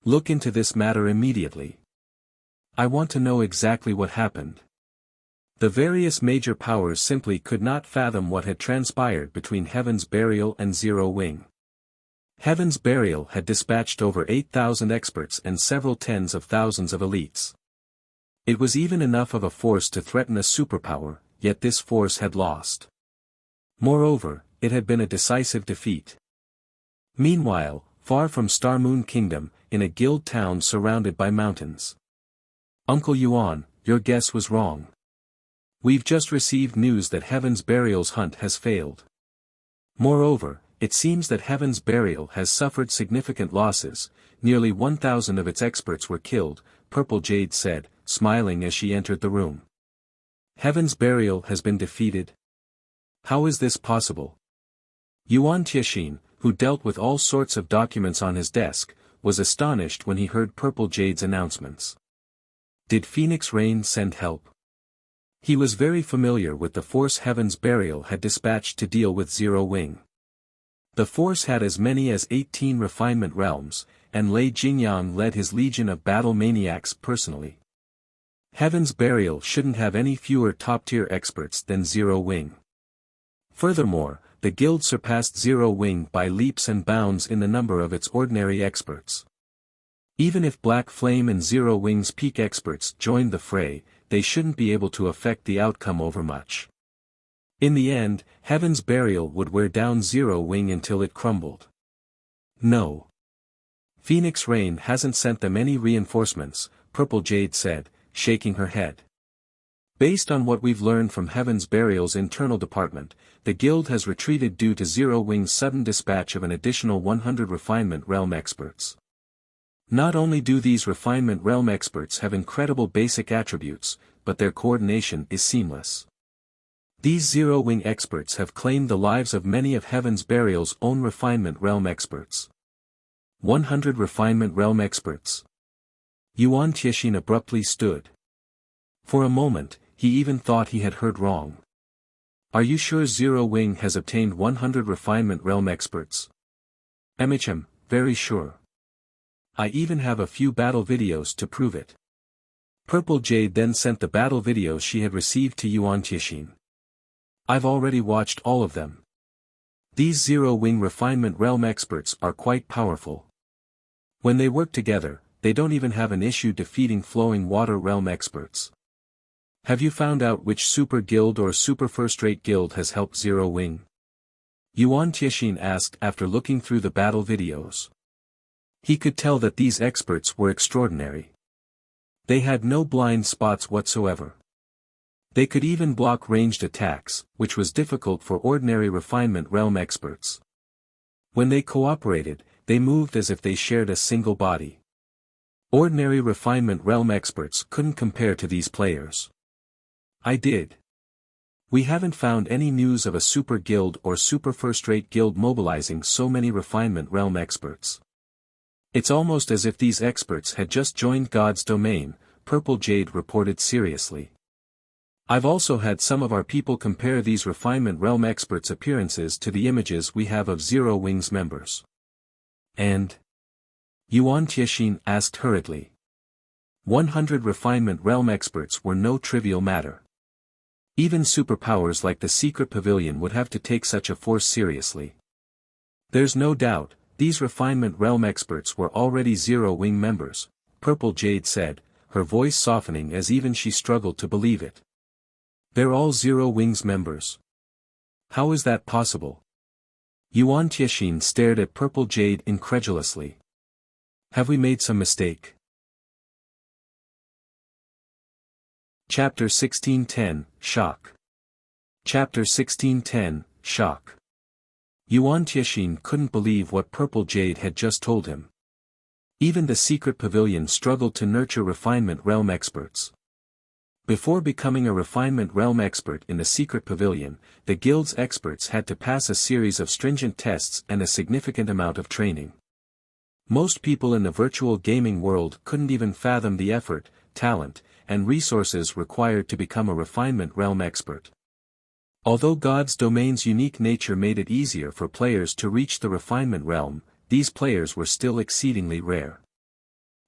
Look into this matter immediately. I want to know exactly what happened. The various major powers simply could not fathom what had transpired between Heaven's Burial and Zero Wing. Heaven's Burial had dispatched over 8,000 experts and several tens of thousands of elites. It was even enough of a force to threaten a superpower, yet this force had lost. Moreover, it had been a decisive defeat. Meanwhile, far from Starmoon Kingdom, in a guild town surrounded by mountains. Uncle Yuan, your guess was wrong. We've just received news that Heaven's Burial's hunt has failed. Moreover, it seems that Heaven's Burial has suffered significant losses, nearly 1,000 of its experts were killed, Purple Jade said, smiling as she entered the room. Heaven's Burial has been defeated? How is this possible? Yuan Tianxin, who dealt with all sorts of documents on his desk, was astonished when he heard Purple Jade's announcements. Did Phoenix Rain send help? He was very familiar with the force Heaven's Burial had dispatched to deal with Zero Wing. The force had as many as 18 refinement realms, and Lei Jingyang led his legion of battle maniacs personally. Heaven's Burial shouldn't have any fewer top-tier experts than Zero Wing. Furthermore, the guild surpassed Zero Wing by leaps and bounds in the number of its ordinary experts. Even if Black Flame and Zero Wing's peak experts joined the fray, they shouldn't be able to affect the outcome overmuch. In the end, Heaven's Burial would wear down Zero Wing until it crumbled. No. Phoenix Rain hasn't sent them any reinforcements, Purple Jade said, shaking her head. Based on what we've learned from Heaven's Burial's internal department, the guild has retreated due to Zero Wing's sudden dispatch of an additional 100 refinement realm experts. Not only do these refinement realm experts have incredible basic attributes, but their coordination is seamless. These Zero Wing experts have claimed the lives of many of Heaven's Burial's own refinement realm experts. 100 refinement realm experts. Yuan Tiexin abruptly stood. For a moment, he even thought he had heard wrong. Are you sure Zero Wing has obtained 100 refinement realm experts? MHM, very sure. I even have a few battle videos to prove it. Purple Jade then sent the battle videos she had received to Yuan Tiexin. I've already watched all of them. These Zero Wing refinement realm experts are quite powerful. When they work together, they don't even have an issue defeating flowing water realm experts. Have you found out which super guild or super first-rate guild has helped Zero Wing? Yuan Tiexin asked after looking through the battle videos. He could tell that these experts were extraordinary. They had no blind spots whatsoever. They could even block ranged attacks, which was difficult for ordinary refinement realm experts. When they cooperated, they moved as if they shared a single body. Ordinary refinement realm experts couldn't compare to these players. I did. We haven't found any news of a super guild or super first-rate guild mobilizing so many refinement realm experts. It's almost as if these experts had just joined God's domain, Purple Jade reported seriously. I've also had some of our people compare these refinement realm experts' appearances to the images we have of Zero Wing's members. And? Yuan Tiexin asked hurriedly. 100 refinement realm experts were no trivial matter. Even superpowers like the Secret Pavilion would have to take such a force seriously. There's no doubt, these refinement realm experts were already Zero Wing members, Purple Jade said, her voice softening as even she struggled to believe it. They're all Zero Wing's members. How is that possible? Yuan Tiexin stared at Purple Jade incredulously. Have we made some mistake? Chapter 1610, Shock. Chapter 1610, Shock. Yuan Tiexin couldn't believe what Purple Jade had just told him. Even the Secret Pavilion struggled to nurture refinement realm experts. Before becoming a refinement realm expert in the Secret Pavilion, the guild's experts had to pass a series of stringent tests and a significant amount of training. Most people in the virtual gaming world couldn't even fathom the effort, talent, and resources required to become a refinement realm expert. Although God's domain's unique nature made it easier for players to reach the refinement realm, these players were still exceedingly rare.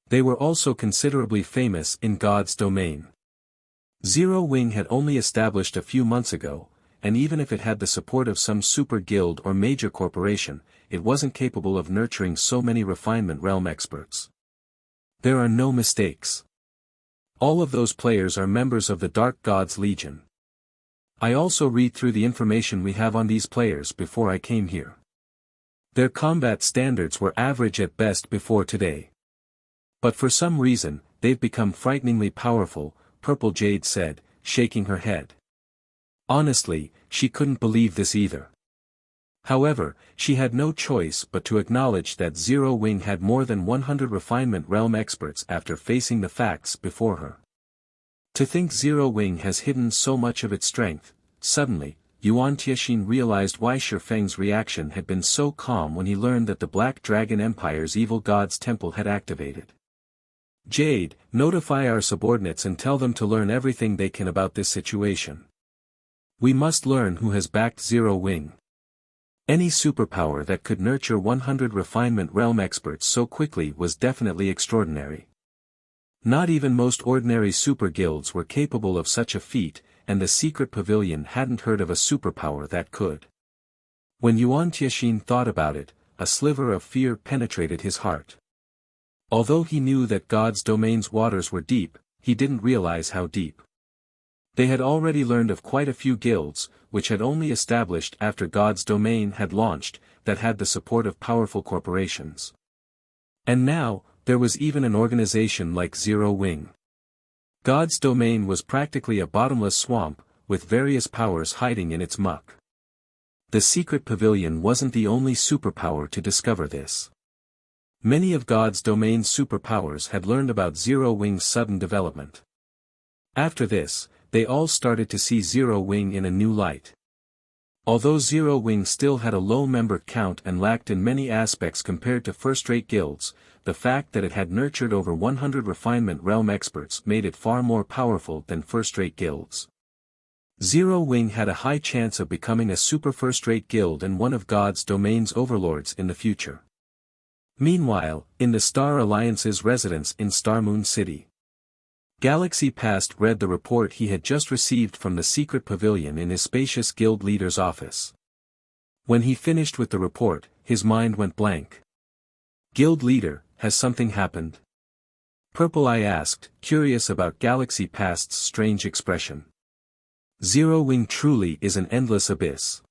They were also considerably famous in God's domain. Zero Wing had only established a few months ago, and even if it had the support of some super guild or major corporation, it wasn't capable of nurturing so many refinement realm experts. There are no mistakes. All of those players are members of the Dark Gods Legion. I also read through the information we have on these players before I came here. Their combat standards were average at best before today. But for some reason, they've become frighteningly powerful, Purple Jade said, shaking her head. Honestly, she couldn't believe this either. However, she had no choice but to acknowledge that Zero Wing had more than 100 refinement realm experts after facing the facts before her. To think Zero Wing has hidden so much of its strength, suddenly, Yuan Tiexin realized why Feng's reaction had been so calm when he learned that the Black Dragon Empire's evil god's temple had activated. Jade, notify our subordinates and tell them to learn everything they can about this situation. We must learn who has backed Zero Wing. Any superpower that could nurture 100 refinement realm experts so quickly was definitely extraordinary. Not even most ordinary super guilds were capable of such a feat, and the secret pavilion hadn't heard of a superpower that could. When Yuan Tianxin thought about it, a sliver of fear penetrated his heart. Although he knew that God's domain's waters were deep, he didn't realize how deep. They had already learned of quite a few guilds, which had only established after God's domain had launched, that had the support of powerful corporations. And now, there was even an organization like Zero Wing. God's domain was practically a bottomless swamp, with various powers hiding in its muck. The secret pavilion wasn't the only superpower to discover this. Many of God's domain's superpowers had learned about Zero Wing's sudden development. After this, they all started to see Zero Wing in a new light. Although Zero Wing still had a low member count and lacked in many aspects compared to first-rate guilds, the fact that it had nurtured over 100 refinement realm experts made it far more powerful than first-rate guilds. Zero Wing had a high chance of becoming a super first-rate guild and one of God's domain's overlords in the future. Meanwhile, in the Star Alliance's residence in Starmoon City, Galaxy Past read the report he had just received from the secret pavilion in his spacious guild leader's office. When he finished with the report, his mind went blank. Guild leader, has something happened? Purple Eye asked, curious about Galaxy Past's strange expression. Zero Wing truly is an endless abyss.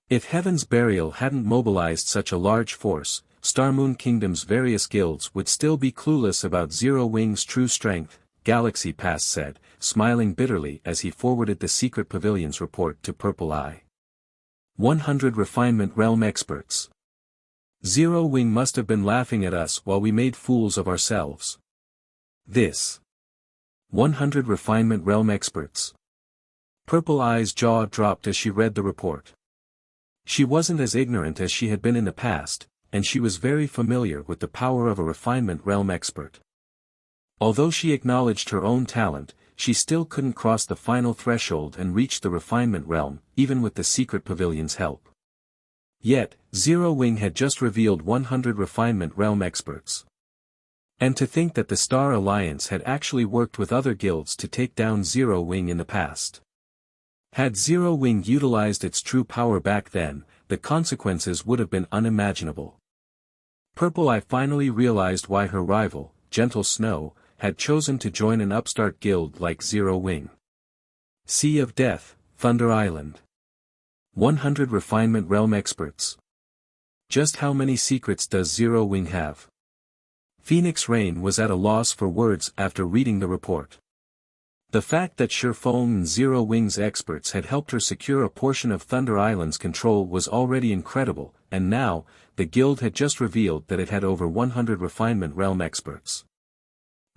If Heaven's Burial hadn't mobilized such a large force, Starmoon Kingdom's various guilds would still be clueless about Zero Wing's true strength, Galaxy Past said, smiling bitterly as he forwarded the secret pavilion's report to Purple Eye. 100 refinement realm experts. Zero Wing must have been laughing at us while we made fools of ourselves. This 100 refinement realm experts. Purple Eye's jaw dropped as she read the report. She wasn't as ignorant as she had been in the past, and she was very familiar with the power of a refinement realm expert. Although she acknowledged her own talent, she still couldn't cross the final threshold and reach the refinement realm, even with the secret pavilion's help. Yet, Zero Wing had just revealed 100 refinement realm experts. And to think that the Star Alliance had actually worked with other guilds to take down Zero Wing in the past. Had Zero Wing utilized its true power back then, the consequences would have been unimaginable. Purple Eye finally realized why her rival, Gentle Snow, had chosen to join an upstart guild like Zero Wing. Sea of Death, Thunder Island. 100 refinement realm experts. Just how many secrets does Zero Wing have? Phoenix Rain was at a loss for words after reading the report. The fact that Feng and Zero Wing's experts had helped her secure a portion of Thunder Island's control was already incredible, and now, the guild had just revealed that it had over 100 refinement realm experts.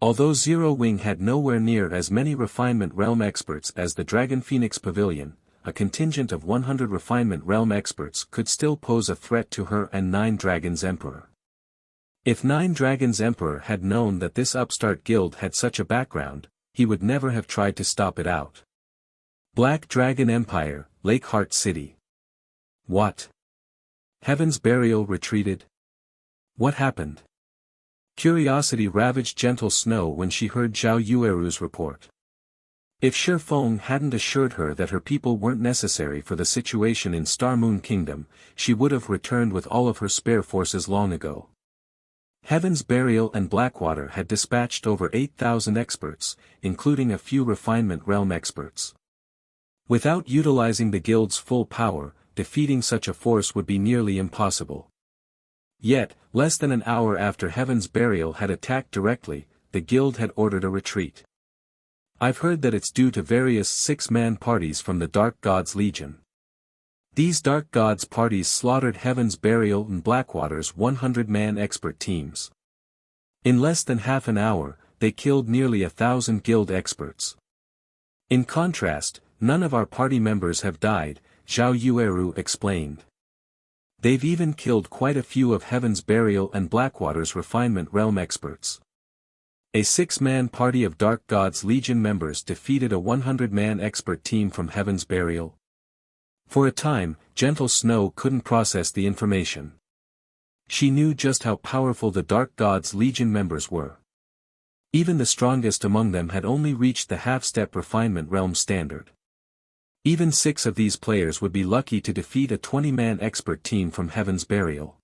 Although Zero Wing had nowhere near as many refinement realm experts as the Dragon Phoenix Pavilion, a contingent of 100 refinement realm experts could still pose a threat to her and Nine Dragons Emperor. If Nine Dragons Emperor had known that this upstart guild had such a background, he would never have tried to stop it out. Black Dragon Empire, Lakeheart City. What? Heaven's Burial retreated? What happened? Curiosity ravaged Gentle Snow when she heard Zhao Yueru's report. If Feng hadn't assured her that her people weren't necessary for the situation in Starmoon Kingdom, she would have returned with all of her spare forces long ago. Heaven's Burial and Blackwater had dispatched over 8,000 experts, including a few refinement realm experts. Without utilizing the guild's full power, defeating such a force would be nearly impossible. Yet, less than an hour after Heaven's Burial had attacked directly, the guild had ordered a retreat. I've heard that it's due to various six-man parties from the Dark Gods Legion. These Dark Gods parties slaughtered Heaven's Burial and Blackwater's 100-man expert teams. In less than half an hour, they killed nearly 1,000 guild experts. In contrast, none of our party members have died, Zhao Yueru explained. They've even killed quite a few of Heaven's Burial and Blackwater's refinement realm experts. A 6-man party of Dark God's Legion members defeated a 100-man expert team from Heaven's Burial. For a time, Gentle Snow couldn't process the information. She knew just how powerful the Dark God's Legion members were. Even the strongest among them had only reached the half-step refinement realm standard. Even 6 of these players would be lucky to defeat a 20-man expert team from Heaven's Burial.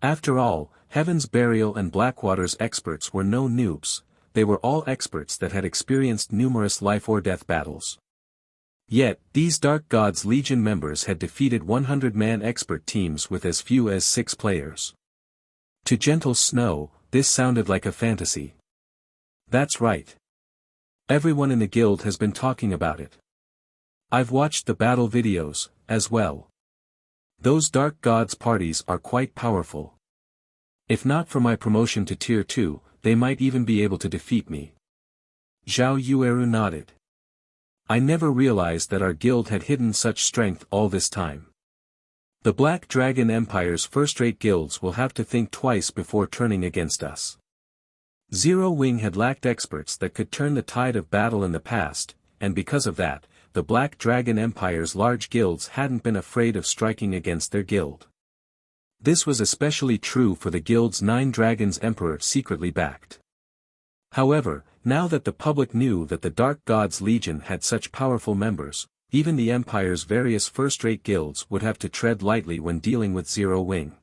After all, Heaven's Burial and Blackwater's experts were no noobs, they were all experts that had experienced numerous life-or-death battles. Yet, these Dark God's Legion members had defeated 100-man expert teams with as few as 6 players. To Gentle Snow, this sounded like a fantasy. That's right. Everyone in the guild has been talking about it. I've watched the battle videos, as well. Those Dark Gods parties are quite powerful. If not for my promotion to Tier 2, they might even be able to defeat me. Zhao Yueru nodded. I never realized that our guild had hidden such strength all this time. The Black Dragon Empire's first-rate guilds will have to think twice before turning against us. Zero Wing had lacked experts that could turn the tide of battle in the past, and because of that, the Black Dragon Empire's large guilds hadn't been afraid of striking against their guild. This was especially true for the guild's 9 Dragons Emperor secretly backed. However, now that the public knew that the Dark God's Legion had such powerful members, even the Empire's various first-rate guilds would have to tread lightly when dealing with Zero Wing.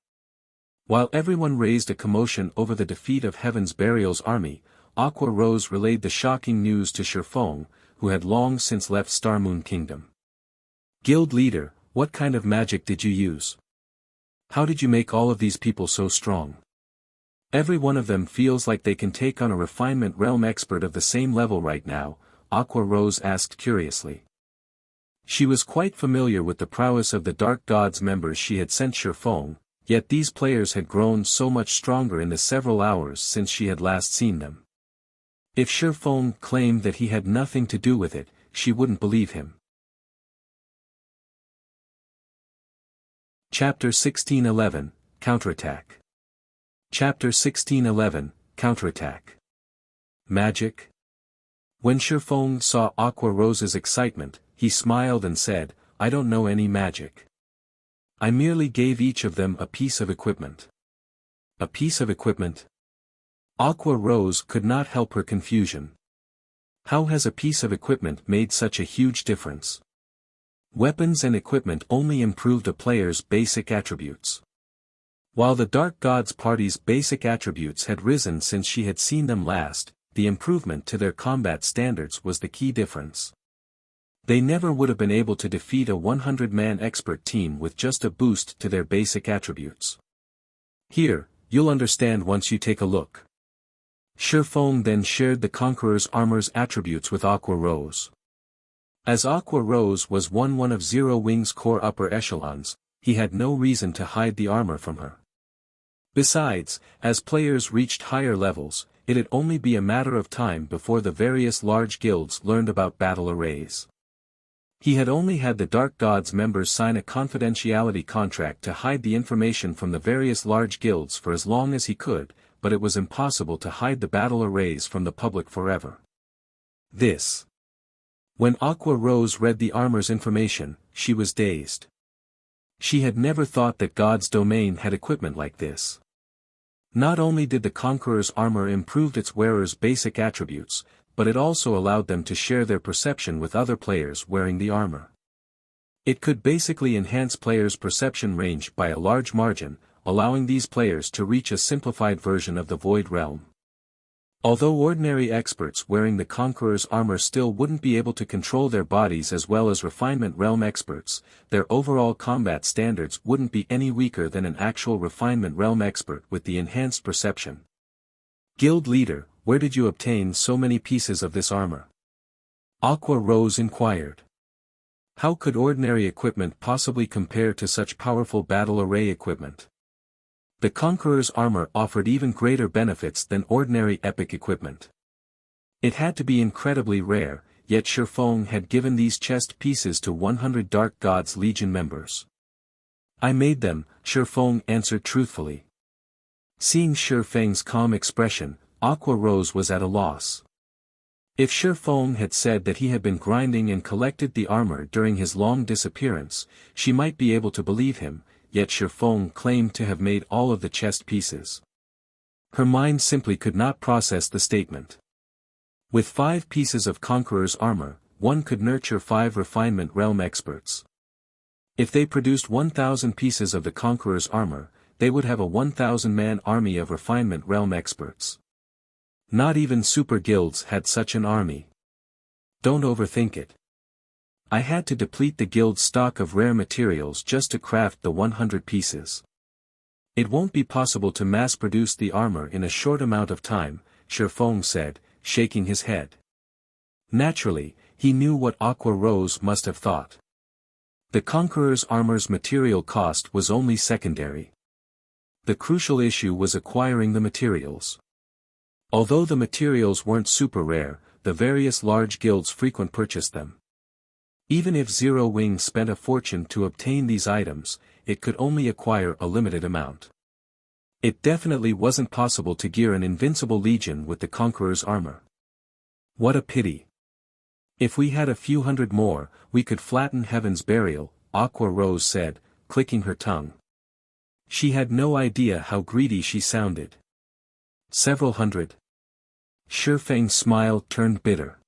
While everyone raised a commotion over the defeat of Heaven's Burial's army, Aqua Rose relayed the shocking news to Feng, who had long since left Starmoon Kingdom. Guild leader, what kind of magic did you use? How did you make all of these people so strong? Every one of them feels like they can take on a refinement realm expert of the same level right now, Aqua Rose asked curiously. She was quite familiar with the prowess of the Dark Gods members she had sent Feng, yet these players had grown so much stronger in the several hours since she had last seen them. If Feng claimed that he had nothing to do with it, she wouldn't believe him. Chapter 1611, Counterattack. Chapter 1611, Counterattack. Magic? When Feng saw Aqua Rose's excitement, he smiled and said, I don't know any magic. I merely gave each of them a piece of equipment. A piece of equipment? Aqua Rose could not help her confusion. How has a piece of equipment made such a huge difference? Weapons and equipment only improved a player's basic attributes. While the Dark Gods party's basic attributes had risen since she had seen them last, the improvement to their combat standards was the key difference. They never would have been able to defeat a 100-man expert team with just a boost to their basic attributes. Here, you'll understand once you take a look. Feng then shared the Conqueror's armor's attributes with Aqua Rose. As Aqua Rose was one of Zero Wing's core upper echelons, he had no reason to hide the armor from her. Besides, as players reached higher levels, it'd only be a matter of time before the various large guilds learned about battle arrays. He had only had the Dark Gods members sign a confidentiality contract to hide the information from the various large guilds for as long as he could, but it was impossible to hide the battle arrays from the public forever. When Aqua Rose read the armor's information, she was dazed. She had never thought that God's domain had equipment like this. Not only did the Conqueror's armor improve its wearer's basic attributes, but it also allowed them to share their perception with other players wearing the armor. It could basically enhance players' perception range by a large margin, allowing these players to reach a simplified version of the Void Realm. Although ordinary experts wearing the Conqueror's armor still wouldn't be able to control their bodies as well as Refinement Realm experts, their overall combat standards wouldn't be any weaker than an actual Refinement Realm expert with the enhanced perception. Guild leader, where did you obtain so many pieces of this armor? Aqua Rose inquired. How could ordinary equipment possibly compare to such powerful battle array equipment? The Conqueror's armor offered even greater benefits than ordinary epic equipment. It had to be incredibly rare, yet Feng had given these chest pieces to 100 Dark Gods Legion members. I made them, Feng answered truthfully. Seeing Feng's calm expression, Aqua Rose was at a loss. If Feng had said that he had been grinding and collected the armor during his long disappearance, she might be able to believe him, yet Feng claimed to have made all of the chest pieces. Her mind simply could not process the statement. With 5 pieces of Conqueror's armor, one could nurture 5 refinement realm experts. If they produced 1,000 pieces of the Conqueror's armor, they would have a 1,000-man army of refinement realm experts. Not even super guilds had such an army. Don't overthink it. I had to deplete the guild's stock of rare materials just to craft the 100 pieces. It won't be possible to mass-produce the armor in a short amount of time, Feng said, shaking his head. Naturally, he knew what Aqua Rose must have thought. The Conqueror's armor's material cost was only secondary. The crucial issue was acquiring the materials. Although the materials weren't super rare, the various large guilds frequently purchased them. Even if Zero Wing spent a fortune to obtain these items, it could only acquire a limited amount. It definitely wasn't possible to gear an invincible legion with the Conqueror's armor. What a pity. If we had a few hundred more, we could flatten Heaven's Burial, Aqua Rose said, clicking her tongue. She had no idea how greedy she sounded. Several hundred. Feng's smile turned bitter.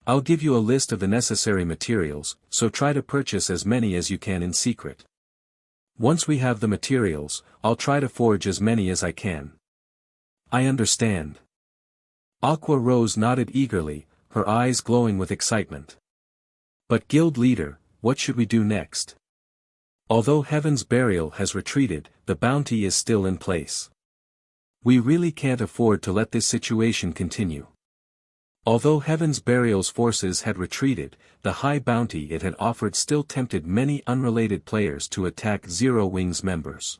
I'll give you a list of the necessary materials, so try to purchase as many as you can in secret. Once we have the materials, I'll try to forge as many as I can. I understand. Aqua Rose nodded eagerly, her eyes glowing with excitement. But guild leader, what should we do next? Although Heaven's Burial has retreated, the bounty is still in place. We really can't afford to let this situation continue. Although Heaven's Burial's forces had retreated, the high bounty it had offered still tempted many unrelated players to attack Zero Wing's members.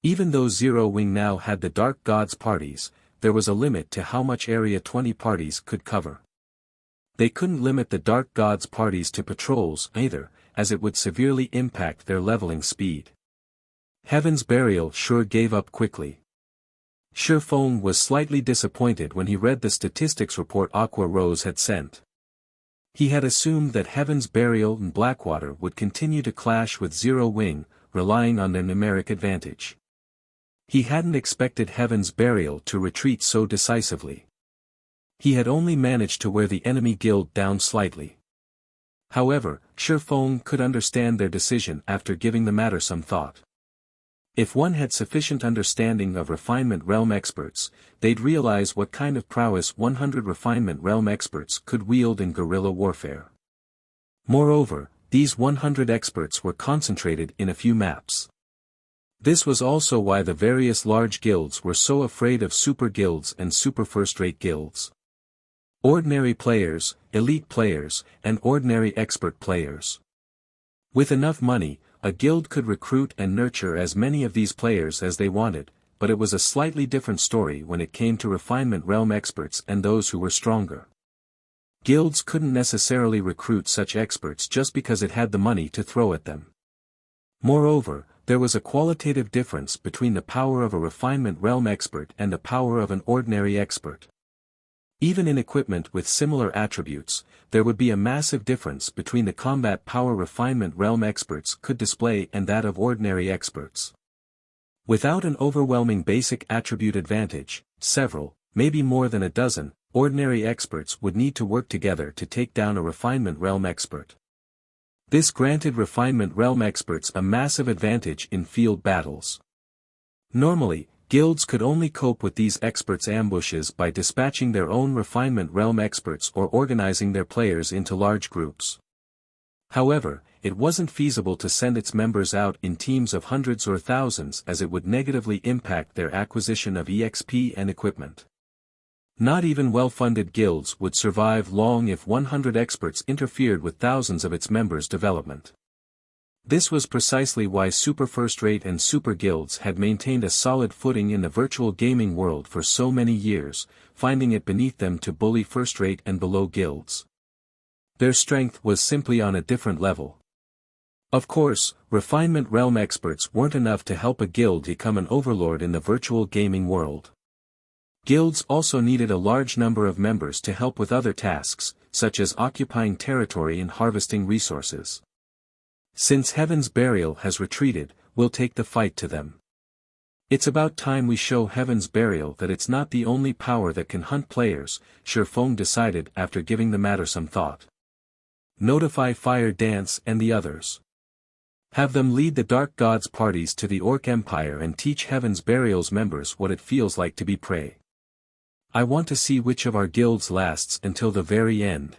Even though Zero Wing now had the Dark Gods parties, there was a limit to how much area 20 parties could cover. They couldn't limit the Dark Gods parties to patrols either, as it would severely impact their leveling speed. Heaven's Burial sure gave up quickly. Feng was slightly disappointed when he read the statistics report Aqua Rose had sent. He had assumed that Heaven's Burial and Blackwater would continue to clash with Zero Wing, relying on their numeric advantage. He hadn't expected Heaven's Burial to retreat so decisively. He had only managed to wear the enemy guild down slightly. However, Feng could understand their decision after giving the matter some thought. If one had sufficient understanding of refinement realm experts, they'd realize what kind of prowess 100 refinement realm experts could wield in guerrilla warfare. Moreover, these 100 experts were concentrated in a few maps. This was also why the various large guilds were so afraid of super guilds and super first-rate guilds. Ordinary players, elite players, and ordinary expert players. With enough money, a guild could recruit and nurture as many of these players as they wanted, but it was a slightly different story when it came to refinement realm experts and those who were stronger. Guilds couldn't necessarily recruit such experts just because it had the money to throw at them. Moreover, there was a qualitative difference between the power of a refinement realm expert and the power of an ordinary expert. Even in equipment with similar attributes, there would be a massive difference between the combat power refinement realm experts could display and that of ordinary experts. Without an overwhelming basic attribute advantage, several, maybe more than a dozen, ordinary experts would need to work together to take down a refinement realm expert. This granted refinement realm experts a massive advantage in field battles. Normally, guilds could only cope with these experts' ambushes by dispatching their own refinement realm experts or organizing their players into large groups. However, it wasn't feasible to send its members out in teams of hundreds or thousands as it would negatively impact their acquisition of EXP and equipment. Not even well-funded guilds would survive long if 100 experts interfered with thousands of its members' development. This was precisely why super first-rate and super guilds had maintained a solid footing in the virtual gaming world for so many years, finding it beneath them to bully first-rate and below guilds. Their strength was simply on a different level. Of course, refinement realm experts weren't enough to help a guild become an overlord in the virtual gaming world. Guilds also needed a large number of members to help with other tasks, such as occupying territory and harvesting resources. Since Heaven's Burial has retreated, we'll take the fight to them. It's about time we show Heaven's Burial that it's not the only power that can hunt players, Feng decided after giving the matter some thought. Notify Fire Dance and the others. Have them lead the Dark Gods parties to the Orc Empire and teach Heaven's Burial's members what it feels like to be prey. I want to see which of our guilds lasts until the very end.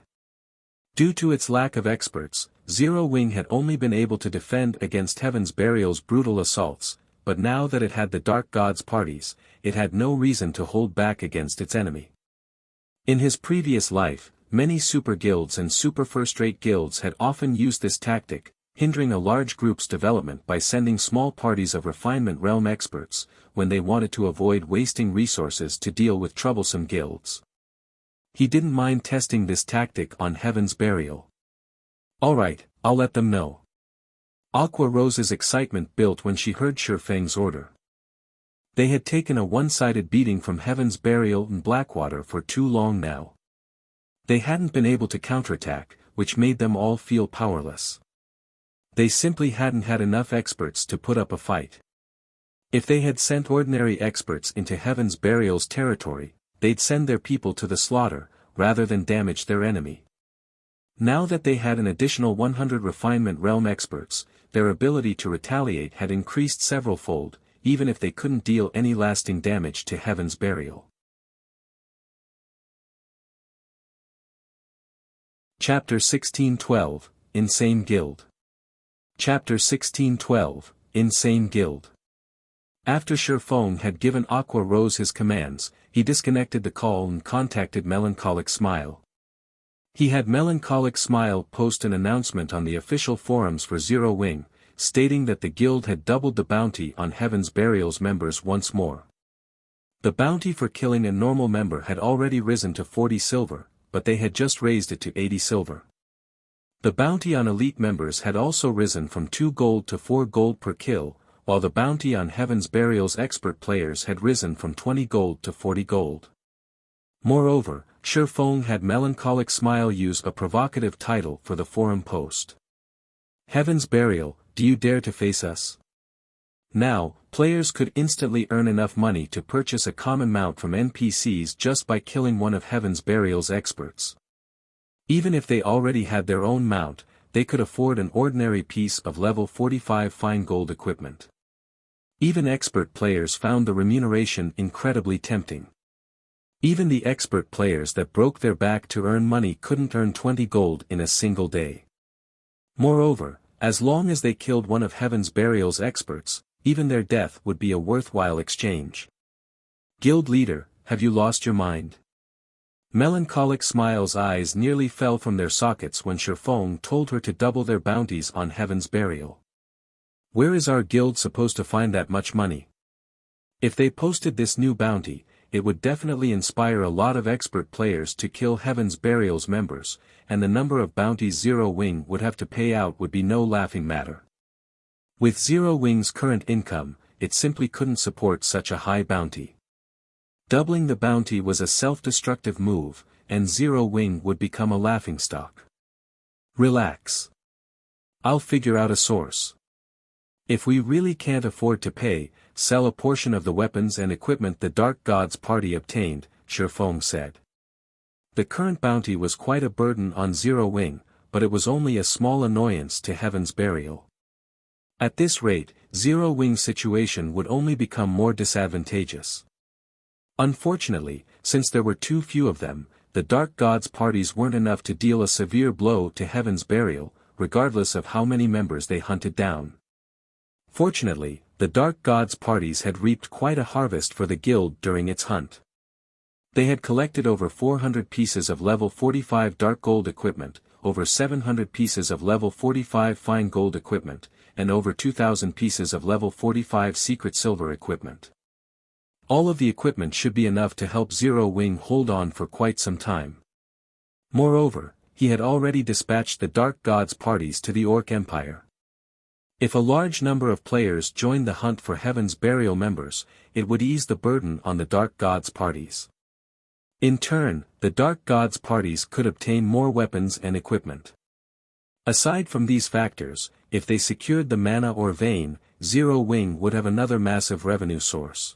Due to its lack of experts, Zero Wing had only been able to defend against Heaven's Burial's brutal assaults, but now that it had the Dark Gods parties, it had no reason to hold back against its enemy. In his previous life, many super guilds and super first-rate guilds had often used this tactic, hindering a large group's development by sending small parties of refinement realm experts, when they wanted to avoid wasting resources to deal with troublesome guilds. He didn't mind testing this tactic on Heaven's Burial. Alright, I'll let them know. Aqua Rose's excitement built when she heard Feng's order. They had taken a one-sided beating from Heaven's Burial and Blackwater for too long now. They hadn't been able to counterattack, which made them all feel powerless. They simply hadn't had enough experts to put up a fight. If they had sent ordinary experts into Heaven's Burial's territory, they'd send their people to the slaughter, rather than damage their enemy. Now that they had an additional 100 refinement realm experts, their ability to retaliate had increased several-fold, even if they couldn't deal any lasting damage to Heaven's Burial. Chapter 1612, Insane Guild. Chapter 1612, Insane Guild. After Feng had given Aqua Rose his commands, he disconnected the call and contacted Melancholic Smile. He had Melancholic Smile post an announcement on the official forums for Zero Wing, stating that the guild had doubled the bounty on Heaven's Burial's members once more. The bounty for killing a normal member had already risen to 40 silver, but they had just raised it to 80 silver. The bounty on elite members had also risen from 2 gold to 4 gold per kill, while the bounty on Heaven's Burial's expert players had risen from 20 gold to 40 gold. Moreover, Feng had Melancholic Smile use a provocative title for the forum post. Heaven's Burial, do you dare to face us? Now, players could instantly earn enough money to purchase a common mount from NPCs just by killing one of Heaven's Burial's experts. Even if they already had their own mount, they could afford an ordinary piece of level 45 fine gold equipment. Even expert players found the remuneration incredibly tempting. Even the expert players that broke their back to earn money couldn't earn 20 gold in a single day. Moreover, as long as they killed one of Heaven's Burial's experts, even their death would be a worthwhile exchange. Guild leader, have you lost your mind? Melancholic Smile's eyes nearly fell from their sockets when Feng told her to double their bounties on Heaven's Burial. Where is our guild supposed to find that much money? If they posted this new bounty, it would definitely inspire a lot of expert players to kill Heaven's Burial's members, and the number of bounties Zero Wing would have to pay out would be no laughing matter. With Zero Wing's current income, it simply couldn't support such a high bounty. Doubling the bounty was a self-destructive move, and Zero Wing would become a laughingstock. Relax. I'll figure out a source. If we really can't afford to pay, sell a portion of the weapons and equipment the Dark Gods party obtained, Feng said. The current bounty was quite a burden on Zero Wing, but it was only a small annoyance to Heaven's Burial. At this rate, Zero Wing's situation would only become more disadvantageous. Unfortunately, since there were too few of them, the Dark Gods parties weren't enough to deal a severe blow to Heaven's Burial, regardless of how many members they hunted down. Fortunately, the Dark Gods parties had reaped quite a harvest for the guild during its hunt. They had collected over 400 pieces of level 45 dark gold equipment, over 700 pieces of level 45 fine gold equipment, and over 2,000 pieces of level 45 secret silver equipment. All of the equipment should be enough to help Zero Wing hold on for quite some time. Moreover, he had already dispatched the Dark Gods parties to the Orc Empire. If a large number of players joined the hunt for Heaven's Burial members, it would ease the burden on the Dark Gods parties. In turn, the Dark Gods parties could obtain more weapons and equipment. Aside from these factors, if they secured the mana or vein, Zero Wing would have another massive revenue source.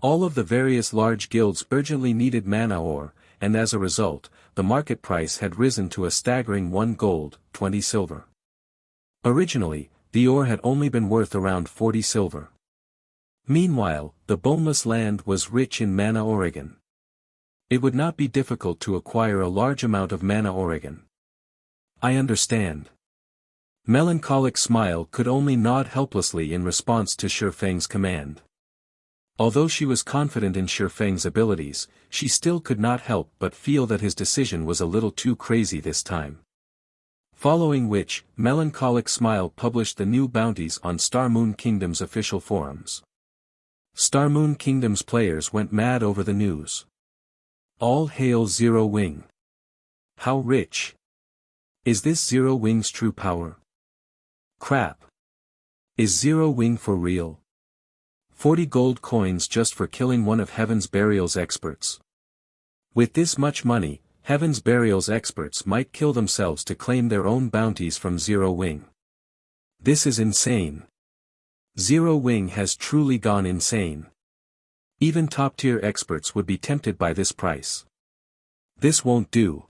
All of the various large guilds urgently needed mana ore, and as a result, the market price had risen to a staggering 1 gold, 20 silver. Originally, the ore had only been worth around 40 silver. Meanwhile, the Boneless land was rich in mana Oregon. It would not be difficult to acquire a large amount of mana Oregon. I understand. Melancholic Smile could only nod helplessly in response to Feng's command. Although she was confident in Feng's abilities, she still could not help but feel that his decision was a little too crazy this time. Following which, Melancholic Smile published the new bounties on Star Moon Kingdom's official forums. Star Moon Kingdom's players went mad over the news. All hail Zero Wing. How rich! Is this Zero Wing's true power? Crap! Is Zero Wing for real? 40 gold coins just for killing one of Heaven's Burial's experts. With this much money, Heaven's Burial's experts might kill themselves to claim their own bounties from Zero Wing. This is insane. Zero Wing has truly gone insane. Even top-tier experts would be tempted by this price. This won't do.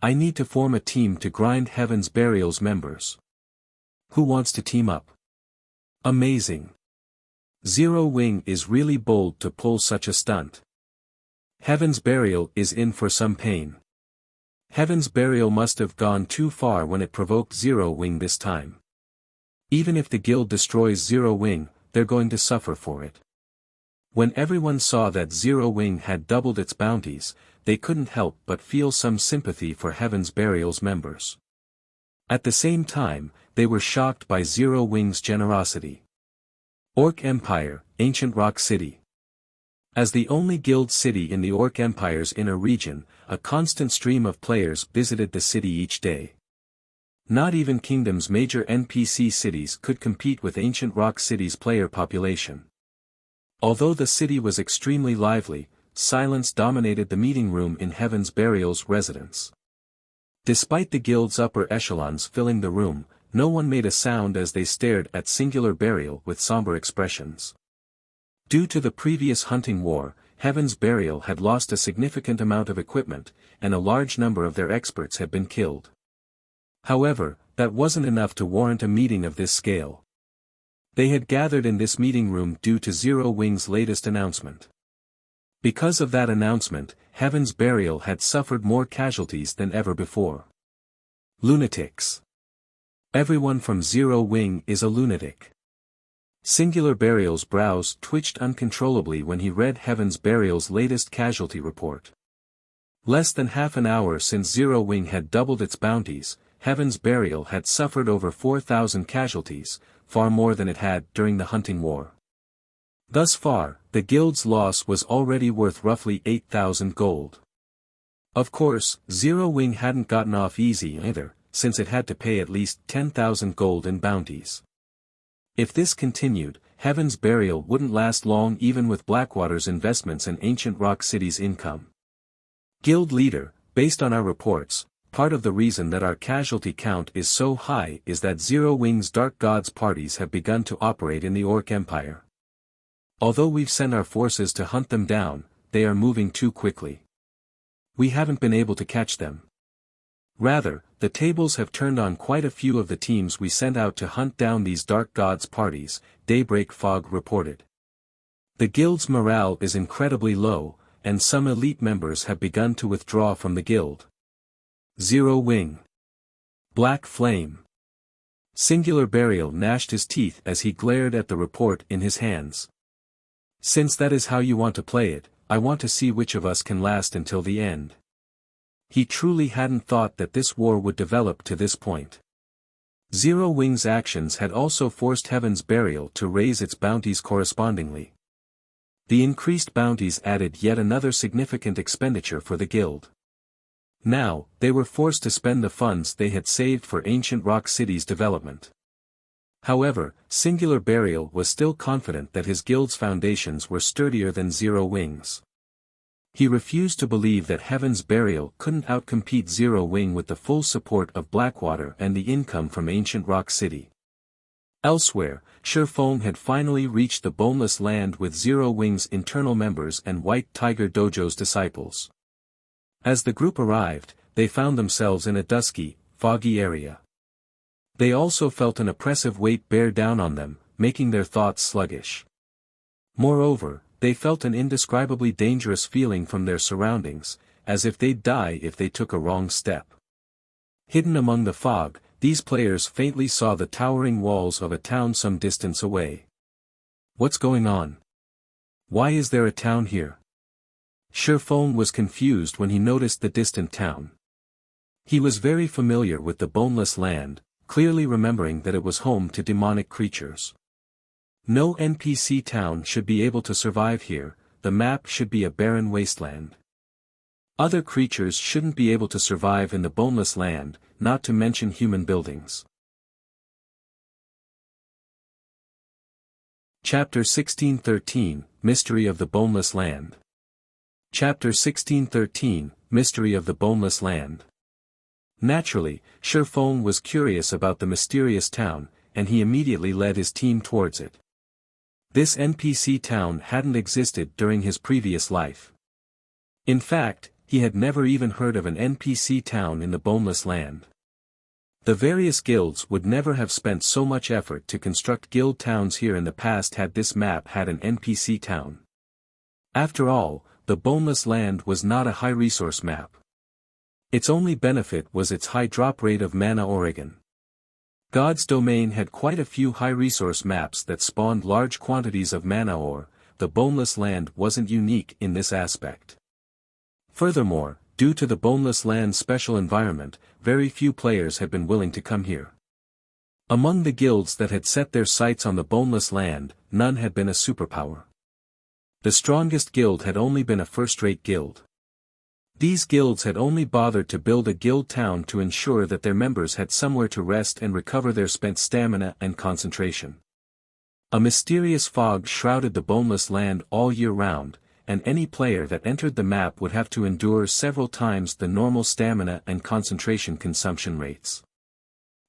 I need to form a team to grind Heaven's Burial's members. Who wants to team up? Amazing. Zero Wing is really bold to pull such a stunt. Heaven's Burial is in for some pain. Heaven's Burial must have gone too far when it provoked Zero Wing this time. Even if the guild destroys Zero Wing, they're going to suffer for it. When everyone saw that Zero Wing had doubled its bounties, they couldn't help but feel some sympathy for Heaven's Burial's members. At the same time, they were shocked by Zero Wing's generosity. Orc Empire, Ancient Rock City. As the only guild city in the Orc Empire's inner region, a constant stream of players visited the city each day. Not even Kingdom's major NPC cities could compete with Ancient Rock City's player population. Although the city was extremely lively, silence dominated the meeting room in Heaven's Burial's residence. Despite the guild's upper echelons filling the room, no one made a sound as they stared at Singular Burial with somber expressions. Due to the previous hunting war, Heaven's Burial had lost a significant amount of equipment, and a large number of their experts had been killed. However, that wasn't enough to warrant a meeting of this scale. They had gathered in this meeting room due to Zero Wing's latest announcement. Because of that announcement, Heaven's Burial had suffered more casualties than ever before. Lunatics. Everyone from Zero Wing is a lunatic. Singular Burial's brows twitched uncontrollably when he read Heaven's Burial's latest casualty report. Less than half an hour since Zero Wing had doubled its bounties, Heaven's Burial had suffered over 4,000 casualties, far more than it had during the hunting war. Thus far, the guild's loss was already worth roughly 8,000 gold. Of course, Zero Wing hadn't gotten off easy either, since it had to pay at least 10,000 gold in bounties. If this continued, Heaven's Burial wouldn't last long even with Blackwater's investments and Ancient Rock City's income. Guild leader, based on our reports, part of the reason that our casualty count is so high is that Zero Wing's Dark Gods parties have begun to operate in the Orc Empire. Although we've sent our forces to hunt them down, they are moving too quickly. We haven't been able to catch them. Rather, the tables have turned on quite a few of the teams we sent out to hunt down these Dark Gods parties, Daybreak Fog reported. The guild's morale is incredibly low, and some elite members have begun to withdraw from the guild. Zero Wing. Black Flame. Singular Burial gnashed his teeth as he glared at the report in his hands. Since that is how you want to play it, I want to see which of us can last until the end. He truly hadn't thought that this war would develop to this point. Zero Wing's actions had also forced Heaven's Burial to raise its bounties correspondingly. The increased bounties added yet another significant expenditure for the guild. Now, they were forced to spend the funds they had saved for Ancient Rock City's development. However, Singular Burial was still confident that his guild's foundations were sturdier than Zero Wings. He refused to believe that Heaven's Burial couldn't outcompete Zero Wing with the full support of Blackwater and the income from Ancient Rock City. Elsewhere, Feng had finally reached the Boneless land with Zero Wing's internal members and White Tiger Dojo's disciples. As the group arrived, they found themselves in a dusky, foggy area. They also felt an oppressive weight bear down on them, making their thoughts sluggish. Moreover, they felt an indescribably dangerous feeling from their surroundings, as if they'd die if they took a wrong step. Hidden among the fog, these players faintly saw the towering walls of a town some distance away. What's going on? Why is there a town here? Feng was confused when he noticed the distant town. He was very familiar with the Boneless land, clearly remembering that it was home to demonic creatures. No NPC town should be able to survive here, the map should be a barren wasteland. Other creatures shouldn't be able to survive in the Boneless land, not to mention human buildings. Chapter 1613, Mystery of the Boneless Land. Chapter 1613, Mystery of the Boneless Land. Naturally, Feng was curious about the mysterious town, and he immediately led his team towards it. This NPC town hadn't existed during his previous life. In fact, he had never even heard of an NPC town in the Boneless land. The various guilds would never have spent so much effort to construct guild towns here in the past had this map had an NPC town. After all, the Boneless land was not a high-resource map. Its only benefit was its high drop rate of mana Oregon. God's domain had quite a few high-resource maps that spawned large quantities of mana ore. The Boneless land wasn't unique in this aspect. Furthermore, due to the Boneless land's special environment, very few players had been willing to come here. Among the guilds that had set their sights on the Boneless land, none had been a superpower. The strongest guild had only been a first-rate guild. These guilds had only bothered to build a guild town to ensure that their members had somewhere to rest and recover their spent stamina and concentration. A mysterious fog shrouded the Boneless land all year round, and any player that entered the map would have to endure several times the normal stamina and concentration consumption rates.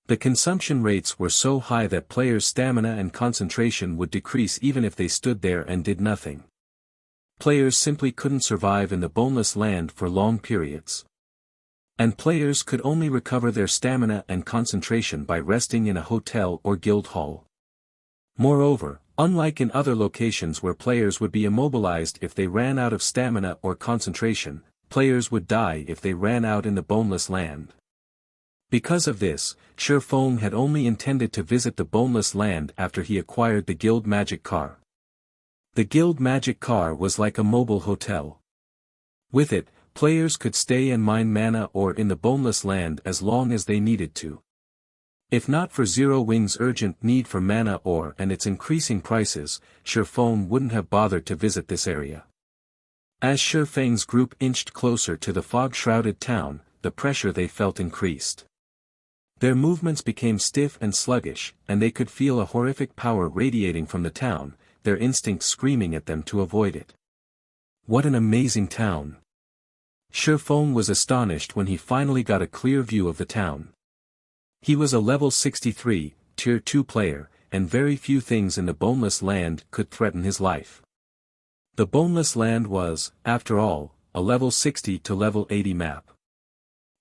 The consumption rates were so high that players' stamina and concentration would decrease even if they stood there and did nothing. Players simply couldn't survive in the Boneless land for long periods. And players could only recover their stamina and concentration by resting in a hotel or guild hall. Moreover, unlike in other locations where players would be immobilized if they ran out of stamina or concentration, players would die if they ran out in the Boneless land. Because of this, Feng had only intended to visit the Boneless land after he acquired the guild magic car. The guild magic car was like a mobile hotel. With it, players could stay and mine mana ore in the Boneless land as long as they needed to. If not for Zero Wing's urgent need for mana ore and its increasing prices, Feng wouldn't have bothered to visit this area. As Feng's group inched closer to the fog-shrouded town, the pressure they felt increased. Their movements became stiff and sluggish, and they could feel a horrific power radiating from the town, their instincts screaming at them to avoid it. What an amazing town! Feng was astonished when he finally got a clear view of the town. He was a level 63, tier 2 player, and very few things in the Boneless land could threaten his life. The Boneless land was, after all, a level 60 to level 80 map.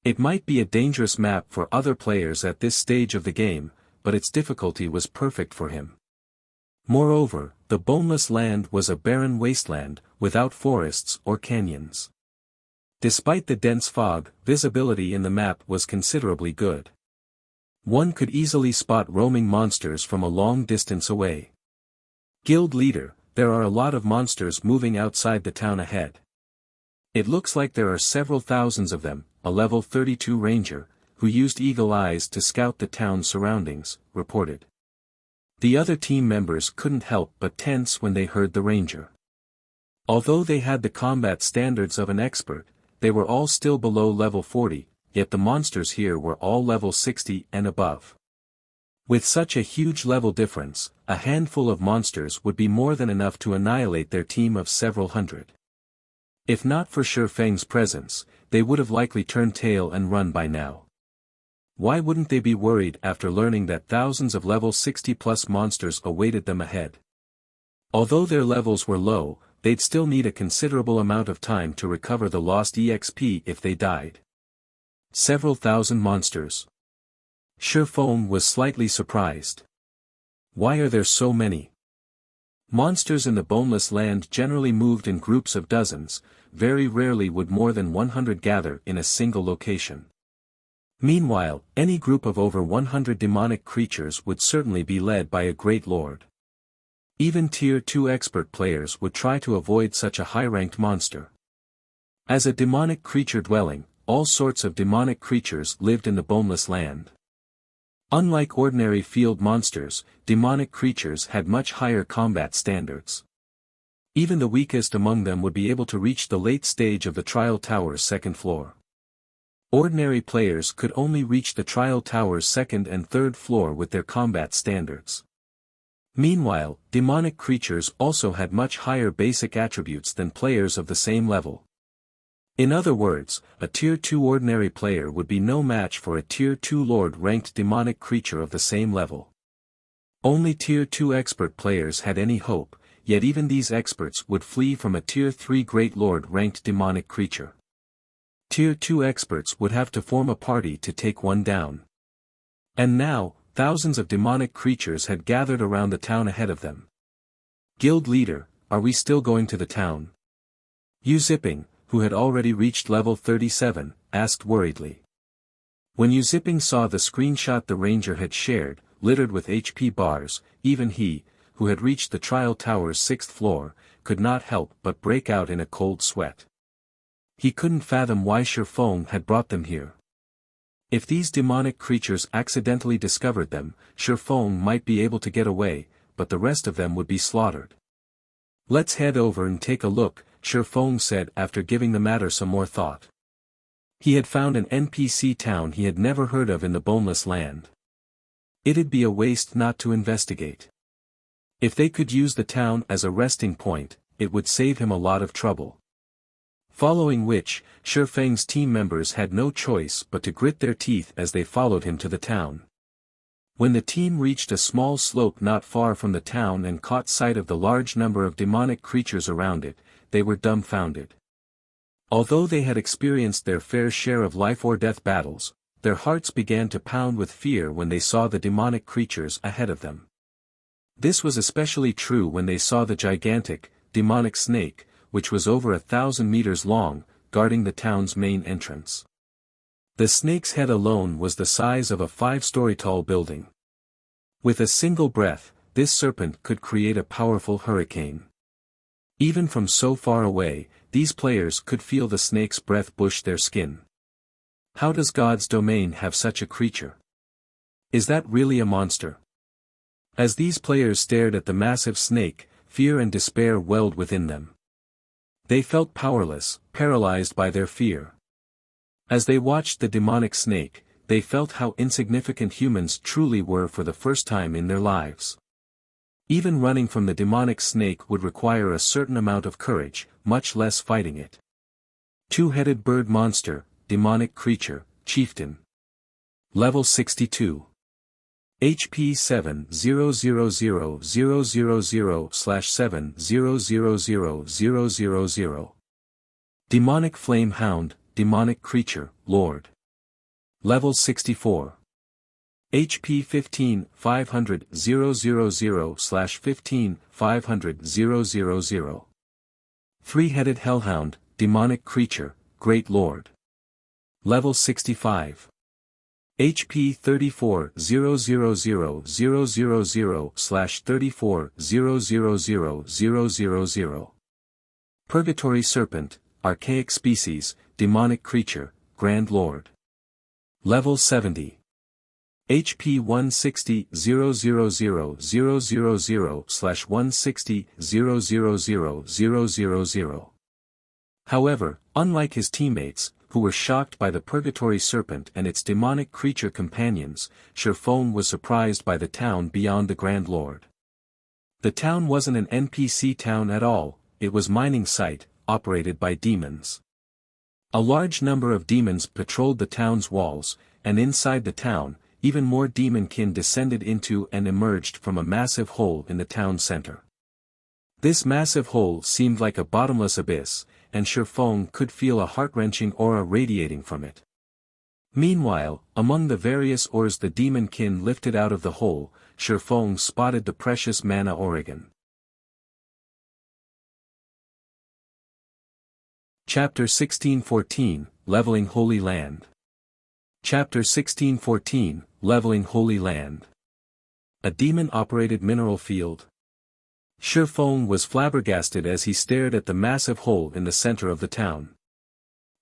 It might be a dangerous map for other players at this stage of the game, but its difficulty was perfect for him. Moreover, the Boneless land was a barren wasteland, without forests or canyons. Despite the dense fog, visibility in the map was considerably good. One could easily spot roaming monsters from a long distance away. Guild leader, there are a lot of monsters moving outside the town ahead. It looks like there are several thousands of them, a level 32 ranger, who used eagle eyes to scout the town's surroundings, reported. The other team members couldn't help but tense when they heard the ranger. Although they had the combat standards of an expert, they were all still below level 40, yet the monsters here were all level 60 and above. With such a huge level difference, a handful of monsters would be more than enough to annihilate their team of several hundred. If not for Feng's presence, they would have likely turned tail and run by now. Why wouldn't they be worried after learning that thousands of level 60+ monsters awaited them ahead? Although their levels were low, they'd still need a considerable amount of time to recover the lost EXP if they died. Several thousand monsters. Feng was slightly surprised. Why are there so many? Monsters in the Boneless land generally moved in groups of dozens, very rarely would more than 100 gather in a single location. Meanwhile, any group of over 100 demonic creatures would certainly be led by a great lord. Even Tier 2 expert players would try to avoid such a high-ranked monster. As a demonic creature dwelling, all sorts of demonic creatures lived in the Boneless land. Unlike ordinary field monsters, demonic creatures had much higher combat standards. Even the weakest among them would be able to reach the late stage of the Trial Tower's second floor. Ordinary players could only reach the Trial Tower's second and third floor with their combat standards. Meanwhile, demonic creatures also had much higher basic attributes than players of the same level. In other words, a Tier 2 ordinary player would be no match for a Tier 2 Lord-ranked demonic creature of the same level. Only Tier 2 expert players had any hope, yet even these experts would flee from a Tier 3 Great Lord-ranked demonic creature. Tier 2 experts would have to form a party to take one down. And now, thousands of demonic creatures had gathered around the town ahead of them. Guild leader, are we still going to the town? Zipping, who had already reached level 37, asked worriedly. When Zipping saw the screenshot the ranger had shared, littered with HP bars, even he, who had reached the Trial Tower's 6th floor, could not help but break out in a cold sweat. He couldn't fathom why Feng had brought them here. If these demonic creatures accidentally discovered them, Feng might be able to get away, but the rest of them would be slaughtered. Let's head over and take a look, Feng said after giving the matter some more thought. He had found an NPC town he had never heard of in the Boneless land. It'd be a waste not to investigate. If they could use the town as a resting point, it would save him a lot of trouble. Following which, Feng's team members had no choice but to grit their teeth as they followed him to the town. When the team reached a small slope not far from the town and caught sight of the large number of demonic creatures around it, they were dumbfounded. Although they had experienced their fair share of life-or-death battles, their hearts began to pound with fear when they saw the demonic creatures ahead of them. This was especially true when they saw the gigantic, demonic snake, which was over 1,000 meters long, guarding the town's main entrance. The snake's head alone was the size of a 5-story tall building. With a single breath, this serpent could create a powerful hurricane. Even from so far away, these players could feel the snake's breath push their skin. How does God's domain have such a creature? Is that really a monster? As these players stared at the massive snake, fear and despair welled within them. They felt powerless, paralyzed by their fear. As they watched the demonic snake, they felt how insignificant humans truly were for the first time in their lives. Even running from the demonic snake would require a certain amount of courage, much less fighting it. Two-headed bird monster, demonic creature, chieftain. Level 62. HP 7000000/7000000. Demonic Flame Hound, demonic creature, Lord. Level 64. HP 15,500,000/15,500,000. Three-headed Hellhound, demonic creature, Great Lord. Level 65. HP 34,000,000/34,000,000. Purgatory Serpent, archaic species, demonic creature, Grand Lord. Level 70. HP 160,000,000/160,000,000. However, unlike his teammates, who were shocked by the Purgatory Serpent and its demonic creature companions. Feng was surprised by the town beyond the Grand Lord. The town wasn't an NPC town at all, it was mining site, operated by demons. A large number of demons patrolled the town's walls, and inside the town, even more demonkin descended into and emerged from a massive hole in the town center. This massive hole seemed like a bottomless abyss, and Feng could feel a heart-wrenching aura radiating from it. Meanwhile, among the various ores the demonkin lifted out of the hole, Feng spotted the precious mana organ. Chapter 1614, Leveling Holy Land. Chapter 1614, Leveling Holy Land. A demon-operated mineral field. Feng was flabbergasted as he stared at the massive hole in the center of the town.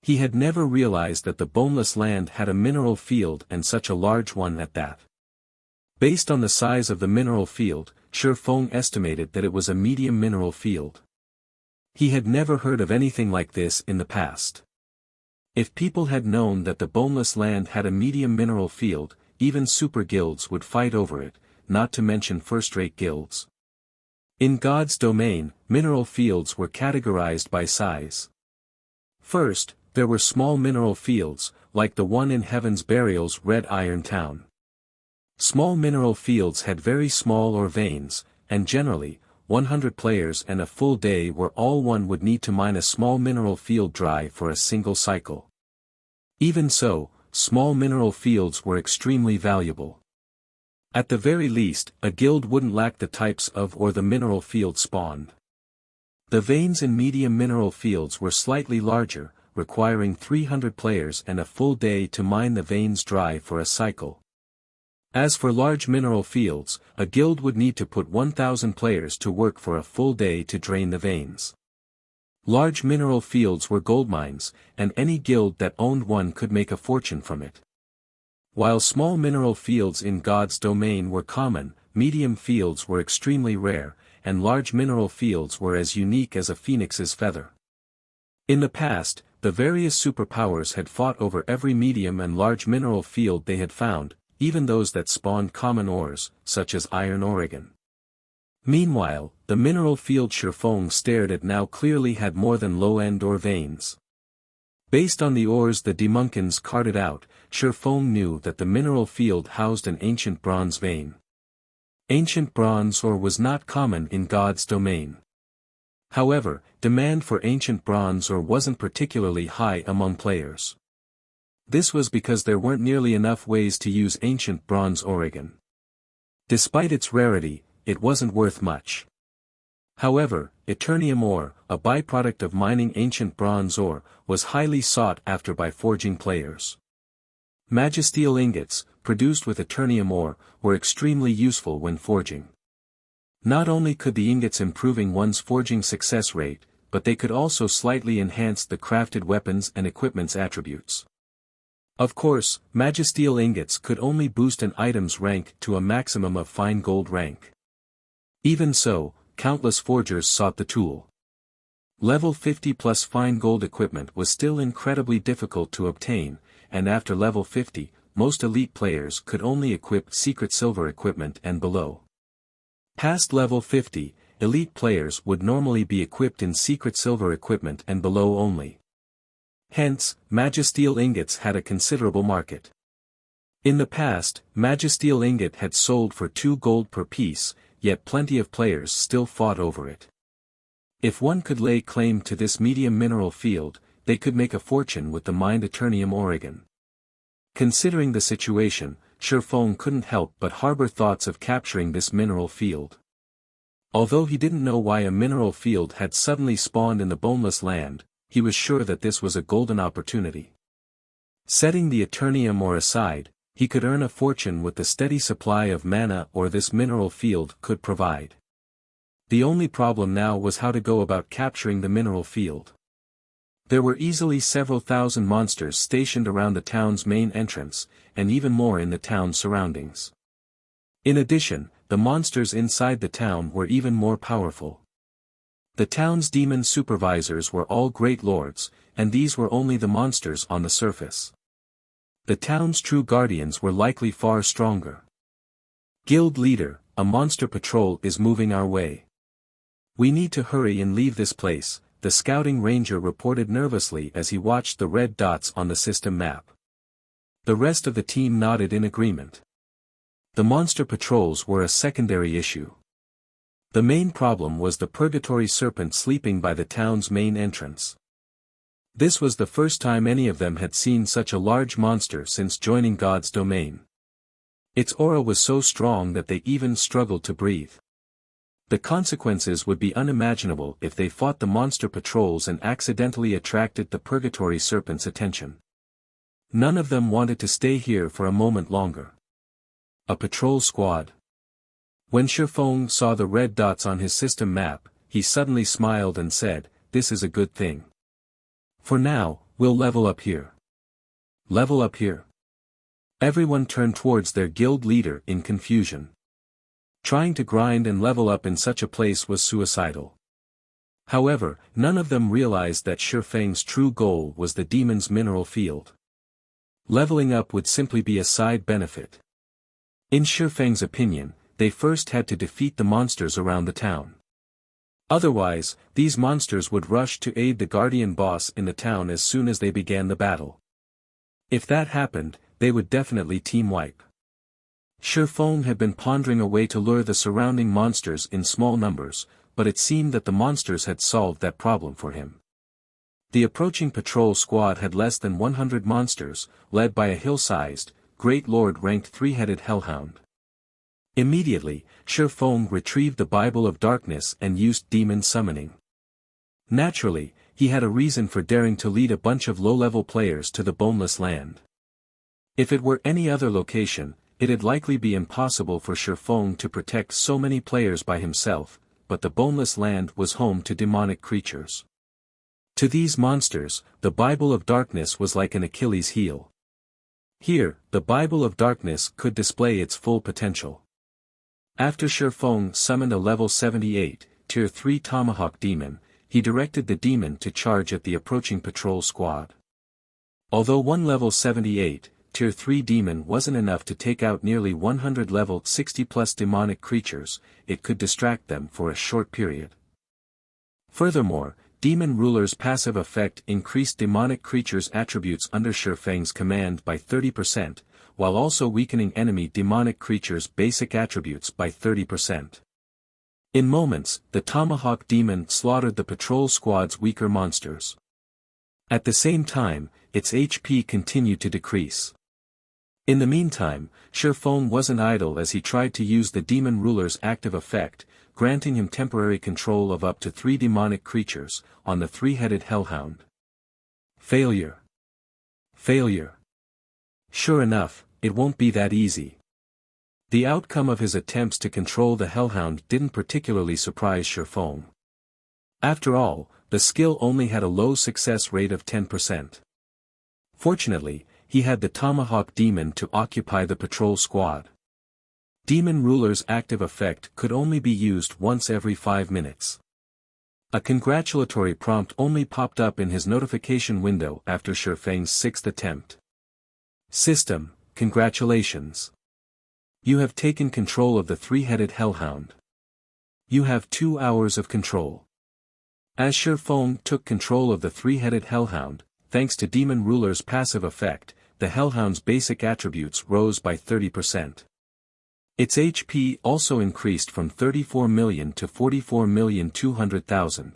He had never realized that the Boneless land had a mineral field, and such a large one at that. Based on the size of the mineral field, Feng estimated that it was a medium mineral field. He had never heard of anything like this in the past. If people had known that the Boneless land had a medium mineral field, even super guilds would fight over it, not to mention first-rate guilds. In God's domain, mineral fields were categorized by size. First, there were small mineral fields, like the one in Heaven's Burial's Red Iron Town. Small mineral fields had very small ore veins, and generally, 100 players and a full day were all one would need to mine a small mineral field dry for a single cycle. Even so, small mineral fields were extremely valuable. At the very least, a guild wouldn't lack the types of ore the mineral field spawned. The veins in medium mineral fields were slightly larger, requiring 300 players and a full day to mine the veins dry for a cycle. As for large mineral fields, a guild would need to put 1,000 players to work for a full day to drain the veins. Large mineral fields were gold mines, and any guild that owned one could make a fortune from it. While small mineral fields in God's domain were common, medium fields were extremely rare, and large mineral fields were as unique as a phoenix's feather. In the past, the various superpowers had fought over every medium and large mineral field they had found, even those that spawned common ores, such as iron Oregon. Meanwhile, the mineral field Feng stared at now clearly had more than low-end ore veins. Based on the ores the demunkins carted out, Feng knew that the mineral field housed an ancient bronze vein. Ancient bronze ore was not common in God's domain. However, demand for ancient bronze ore wasn't particularly high among players. This was because there weren't nearly enough ways to use ancient bronze Oregon. Despite its rarity, it wasn't worth much. However, Eternium ore, a byproduct of mining ancient bronze ore, was highly sought after by forging players. Magisteel ingots, produced with Eternium ore, were extremely useful when forging. Not only could the ingots improving one's forging success rate, but they could also slightly enhance the crafted weapons and equipment's attributes. Of course, Magisteel ingots could only boost an item's rank to a maximum of fine gold rank. Even so, countless forgers sought the tool. Level 50 plus fine gold equipment was still incredibly difficult to obtain, and after level 50, most elite players could only equip secret silver equipment and below. Past level 50, elite players would normally be equipped in secret silver equipment and below only. Hence, Magisteel ingots had a considerable market. In the past, Magisteel ingot had sold for 2 gold per piece, yet plenty of players still fought over it. If one could lay claim to this medium mineral field, they could make a fortune with the mined Eternium Oregon. Considering the situation, Feng couldn't help but harbor thoughts of capturing this mineral field. Although he didn't know why a mineral field had suddenly spawned in the Boneless land, he was sure that this was a golden opportunity. Setting the Eternium ore aside, he could earn a fortune with the steady supply of mana ore this mineral field could provide. The only problem now was how to go about capturing the mineral field. There were easily several thousand monsters stationed around the town's main entrance, and even more in the town's surroundings. In addition, the monsters inside the town were even more powerful. The town's demon supervisors were all great lords, and these were only the monsters on the surface. The town's true guardians were likely far stronger. Guild leader, a monster patrol is moving our way. We need to hurry and leave this place, the scouting ranger reported nervously as he watched the red dots on the system map. The rest of the team nodded in agreement. The monster patrols were a secondary issue. The main problem was the purgatory serpent sleeping by the town's main entrance. This was the first time any of them had seen such a large monster since joining God's domain. Its aura was so strong that they even struggled to breathe. The consequences would be unimaginable if they fought the monster patrols and accidentally attracted the purgatory serpent's attention. None of them wanted to stay here for a moment longer. A patrol squad. When Feng saw the red dots on his system map, he suddenly smiled and said, "This is a good thing. For now, we'll level up here." Level up here? Everyone turned towards their guild leader in confusion. Trying to grind and level up in such a place was suicidal. However, none of them realized that Feng's true goal was the demon's mineral field. Leveling up would simply be a side benefit. In Feng's opinion, they first had to defeat the monsters around the town. Otherwise, these monsters would rush to aid the guardian boss in the town as soon as they began the battle. If that happened, they would definitely team wipe. Feng had been pondering a way to lure the surrounding monsters in small numbers, but it seemed that the monsters had solved that problem for him. The approaching patrol squad had less than 100 monsters, led by a hill-sized, great lord ranked three-headed hellhound. Immediately, Feng retrieved the Bible of Darkness and used demon summoning. Naturally, he had a reason for daring to lead a bunch of low-level players to the Boneless land. If it were any other location, it'd likely be impossible for Feng to protect so many players by himself, but the Boneless land was home to demonic creatures. To these monsters, the Bible of Darkness was like an Achilles heel. Here, the Bible of Darkness could display its full potential. After Feng summoned a level 78, Tier 3 Tomahawk demon, he directed the demon to charge at the approaching patrol squad. Although one level 78, Tier 3 demon wasn't enough to take out nearly 100 level 60+ demonic creatures, it could distract them for a short period. Furthermore, Demon Ruler's passive effect increased demonic creatures' attributes under Feng's command by 30%, while also weakening enemy demonic creatures' basic attributes by 30%. In moments, the Tomahawk demon slaughtered the patrol squad's weaker monsters. At the same time, its HP continued to decrease. In the meantime, Feng wasn't idle as he tried to use the Demon Ruler's active effect, granting him temporary control of up to 3 demonic creatures, on the three-headed hellhound. Failure. Failure. Sure enough, it won't be that easy. The outcome of his attempts to control the hellhound didn't particularly surprise Feng. After all, the skill only had a low success rate of 10%. Fortunately, he had the Tomahawk demon to occupy the patrol squad. Demon Ruler's active effect could only be used once every 5 minutes. A congratulatory prompt only popped up in his notification window after Feng's 6th attempt. System, congratulations. You have taken control of the three-headed hellhound. You have 2 hours of control. As Feng took control of the three-headed hellhound, thanks to Demon Ruler's passive effect, the hellhound's basic attributes rose by 30%. Its HP also increased from 34 million to 44,200,000.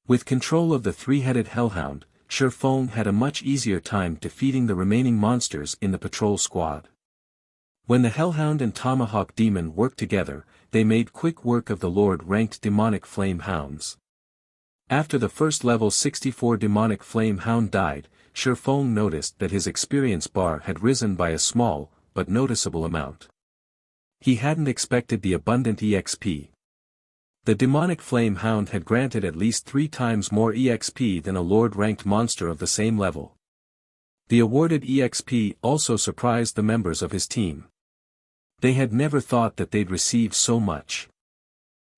With control of the three-headed hellhound, Feng had a much easier time defeating the remaining monsters in the patrol squad. When the hellhound and Tomahawk demon worked together, they made quick work of the Lord-ranked demonic flame hounds. After the first level 64 demonic flame hound died, Feng noticed that his experience bar had risen by a small, but noticeable amount. He hadn't expected the abundant EXP. The demonic flame hound had granted at least 3 times more EXP than a Lord-ranked monster of the same level. The awarded EXP also surprised the members of his team. They had never thought that they'd receive so much.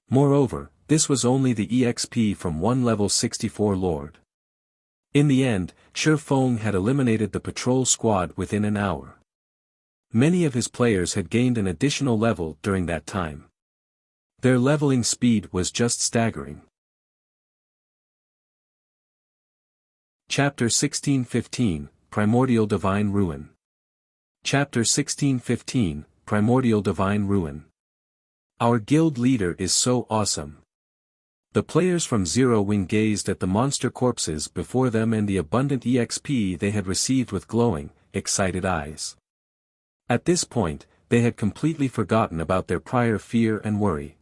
Moreover, this was only the EXP from one level 64 lord. In the end, Feng had eliminated the patrol squad within an hour. Many of his players had gained an additional level during that time. Their leveling speed was just staggering. Chapter 1615, Primordial Divine Ruin. Chapter 1615, Primordial Divine Ruin. Our guild leader is so awesome. The players from Zero Wing gazed at the monster corpses before them and the abundant EXP they had received with glowing, excited eyes. At this point, they had completely forgotten about their prior fear and worry.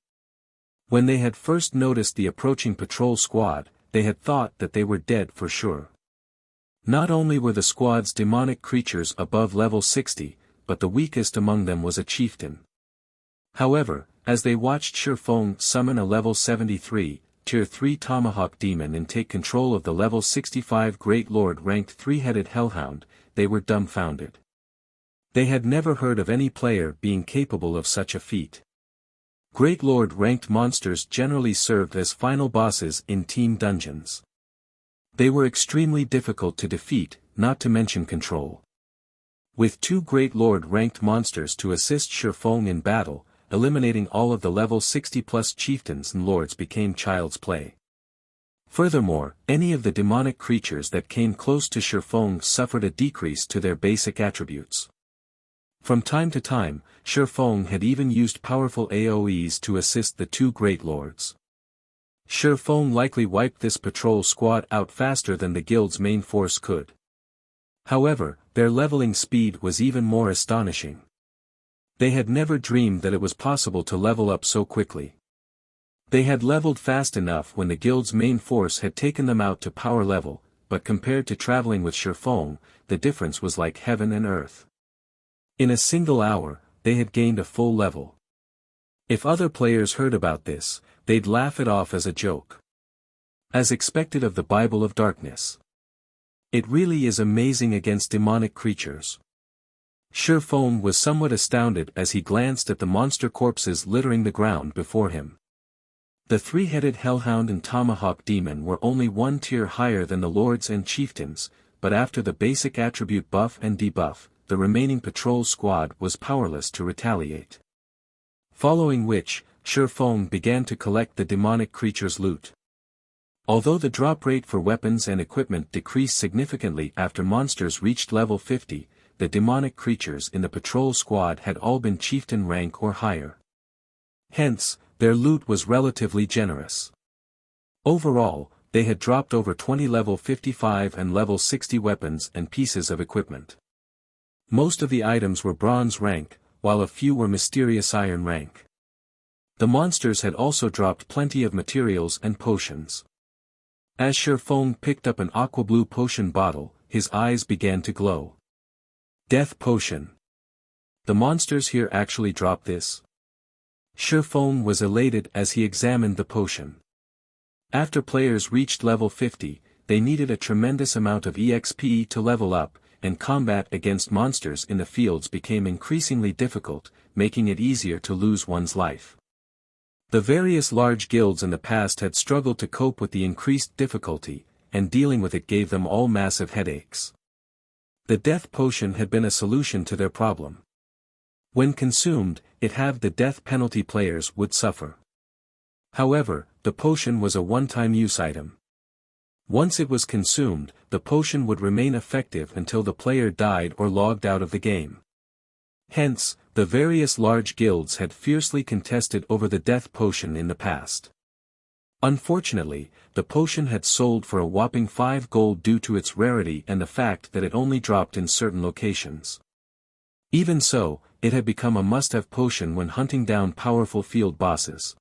When they had first noticed the approaching patrol squad, they had thought that they were dead for sure. Not only were the squad's demonic creatures above level 60, but the weakest among them was a chieftain. However, as they watched Feng summon a level 73, Tier 3 Tomahawk Demon and take control of the level 65 Great Lord ranked 3-headed Hellhound, they were dumbfounded. They had never heard of any player being capable of such a feat. Great Lord ranked monsters generally served as final bosses in team dungeons. They were extremely difficult to defeat, not to mention control. With 2 Great Lord ranked monsters to assist Feng in battle, eliminating all of the level 60+ chieftains and lords became child's play. Furthermore, any of the demonic creatures that came close to Feng suffered a decrease to their basic attributes. From time to time, Feng had even used powerful AoEs to assist the 2 Great Lords. Feng likely wiped this patrol squad out faster than the guild's main force could. However, their leveling speed was even more astonishing. They had never dreamed that it was possible to level up so quickly. They had leveled fast enough when the guild's main force had taken them out to power level, but compared to traveling with Feng, the difference was like heaven and earth. In a single hour, they had gained a full level. If other players heard about this, they'd laugh it off as a joke. As expected of the Bible of Darkness. It really is amazing against demonic creatures. Feng was somewhat astounded as he glanced at the monster corpses littering the ground before him. The 3-headed Hellhound and Tomahawk Demon were only 1 tier higher than the lords and chieftains, but after the basic attribute buff and debuff, the remaining patrol squad was powerless to retaliate. Following which, Feng began to collect the demonic creatures' loot. Although the drop rate for weapons and equipment decreased significantly after monsters reached level 50, the demonic creatures in the patrol squad had all been chieftain rank or higher. Hence, their loot was relatively generous. Overall, they had dropped over 20 level 55 and level 60 weapons and pieces of equipment. Most of the items were bronze rank, while a few were mysterious iron rank. The monsters had also dropped plenty of materials and potions. As Feng picked up an aqua blue potion bottle, his eyes began to glow. Death potion. The monsters here actually dropped this? Feng was elated as he examined the potion. After players reached level 50, they needed a tremendous amount of EXP to level up, and combat against monsters in the fields became increasingly difficult, making it easier to lose one's life. The various large guilds in the past had struggled to cope with the increased difficulty, and dealing with it gave them all massive headaches. The death potion had been a solution to their problem. When consumed, it halved the death penalty players would suffer. However, the potion was a one-time use item. Once it was consumed, the potion would remain effective until the player died or logged out of the game. Hence, the various large guilds had fiercely contested over the death potion in the past. Unfortunately, the potion had sold for a whopping 5 gold due to its rarity and the fact that it only dropped in certain locations. Even so, it had become a must-have potion when hunting down powerful field bosses.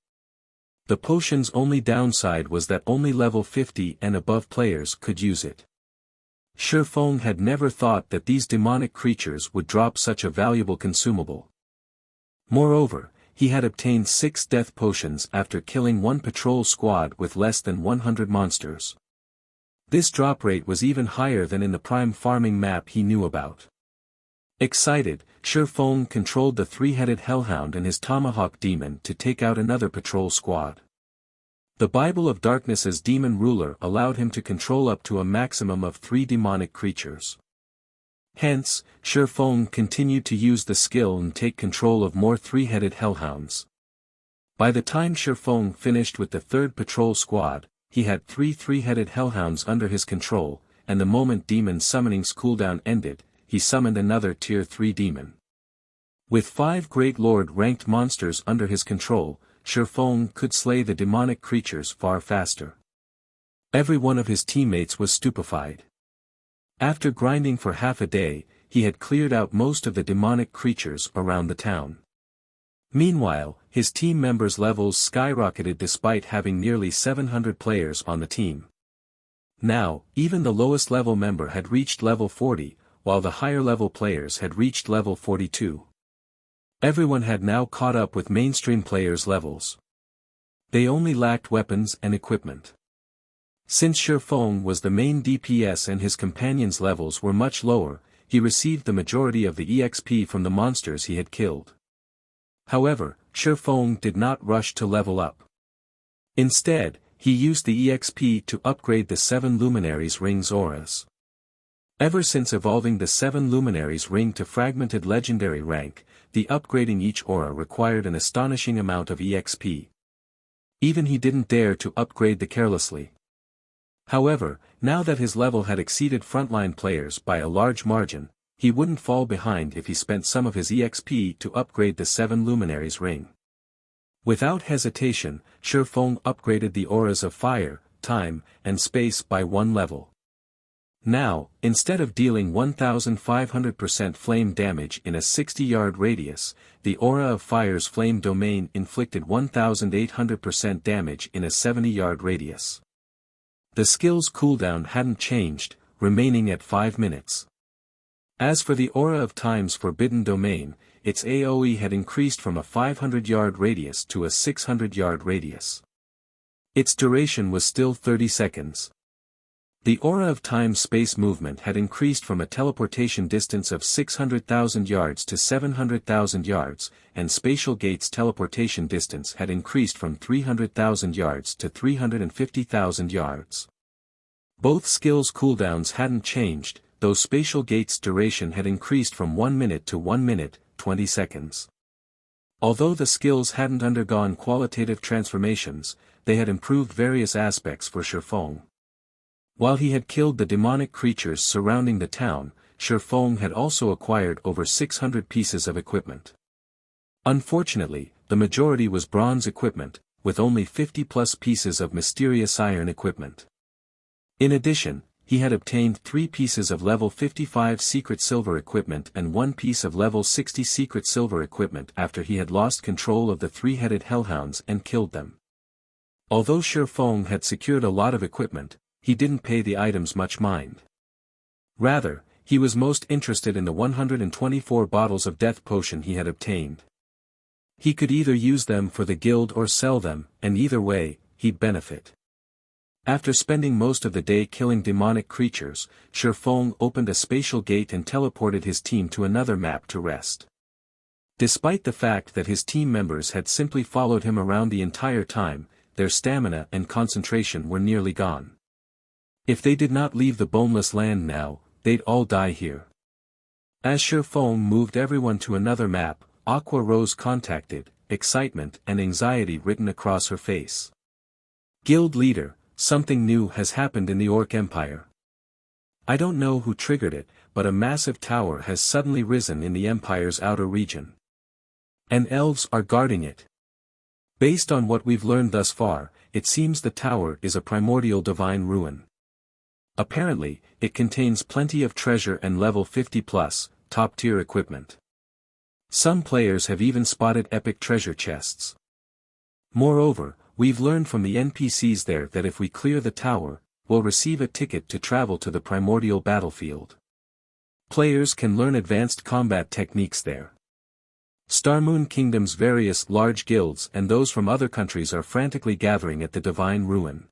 The potion's only downside was that only level 50 and above players could use it. Feng had never thought that these demonic creatures would drop such a valuable consumable. Moreover, he had obtained 6 death potions after killing 1 patrol squad with less than 100 monsters. This drop rate was even higher than in the prime farming map he knew about. Excited, Feng controlled the 3-headed Hellhound and his Tomahawk Demon to take out another patrol squad. The Bible of Darkness's demon ruler allowed him to control up to a maximum of 3 demonic creatures. Hence, Feng continued to use the skill and take control of more 3-headed hellhounds. By the time Feng finished with the 3rd patrol squad, he had 3 3-headed hellhounds under his control, and the moment demon summoning's cooldown ended, he summoned another tier 3 demon. With 5 Great Lord-ranked monsters under his control, Feng could slay the demonic creatures far faster. Every one of his teammates was stupefied. After grinding for half a day, he had cleared out most of the demonic creatures around the town. Meanwhile, his team members' levels skyrocketed despite having nearly 700 players on the team. Now, even the lowest level member had reached level 40, while the higher level players had reached level 42. Everyone had now caught up with mainstream players' levels. They only lacked weapons and equipment. Since Feng was the main DPS and his companions' levels were much lower, he received the majority of the EXP from the monsters he had killed. However, Feng did not rush to level up. Instead, he used the EXP to upgrade the 7 Luminaries Ring's auras. Ever since evolving the 7 Luminaries Ring to Fragmented Legendary rank, the upgrading each aura required an astonishing amount of EXP. Even he didn't dare to upgrade the carelessly. However, now that his level had exceeded frontline players by a large margin, he wouldn't fall behind if he spent some of his EXP to upgrade the 7 Luminaries Ring. Without hesitation, Feng upgraded the auras of fire, time, and space by 1 level. Now, instead of dealing 1500% flame damage in a 60-yard radius, the aura of fire's flame domain inflicted 1800% damage in a 70-yard radius. The skill's cooldown hadn't changed, remaining at 5 minutes. As for the aura of time's forbidden domain, its AoE had increased from a 500-yard radius to a 600-yard radius. Its duration was still 30 seconds. The aura of time-space movement had increased from a teleportation distance of 600,000 yards to 700,000 yards, and Spatial Gate's teleportation distance had increased from 300,000 yards to 350,000 yards. Both skills' cooldowns hadn't changed, though Spatial Gate's duration had increased from 1 minute to 1 minute, 20 seconds. Although the skills hadn't undergone qualitative transformations, they had improved various aspects for Feng. While he had killed the demonic creatures surrounding the town, Feng had also acquired over 600 pieces of equipment. Unfortunately, the majority was bronze equipment, with only 50+ pieces of mysterious iron equipment. In addition, he had obtained 3 pieces of level 55 secret silver equipment and 1 piece of level 60 secret silver equipment after he had lost control of the 3-headed hellhounds and killed them. Although Feng had secured a lot of equipment, he didn't pay the items much mind. Rather, he was most interested in the 124 bottles of death potion he had obtained. He could either use them for the guild or sell them, and either way, he'd benefit. After spending most of the day killing demonic creatures, Feng opened a spatial gate and teleported his team to another map to rest. Despite the fact that his team members had simply followed him around the entire time, their stamina and concentration were nearly gone. If they did not leave the Boneless land now, they'd all die here. As Feng moved everyone to another map, Aqua Rose contacted, excitement and anxiety written across her face. Guild leader, something new has happened in the Orc Empire. I don't know who triggered it, but a massive tower has suddenly risen in the Empire's outer region. And elves are guarding it. Based on what we've learned thus far, it seems the tower is a primordial divine ruin. Apparently, it contains plenty of treasure and level 50+, top-tier equipment. Some players have even spotted epic treasure chests. Moreover, we've learned from the NPCs there that if we clear the tower, we'll receive a ticket to travel to the primordial battlefield. Players can learn advanced combat techniques there. Starmoon Kingdom's various large guilds and those from other countries are frantically gathering at the divine ruin.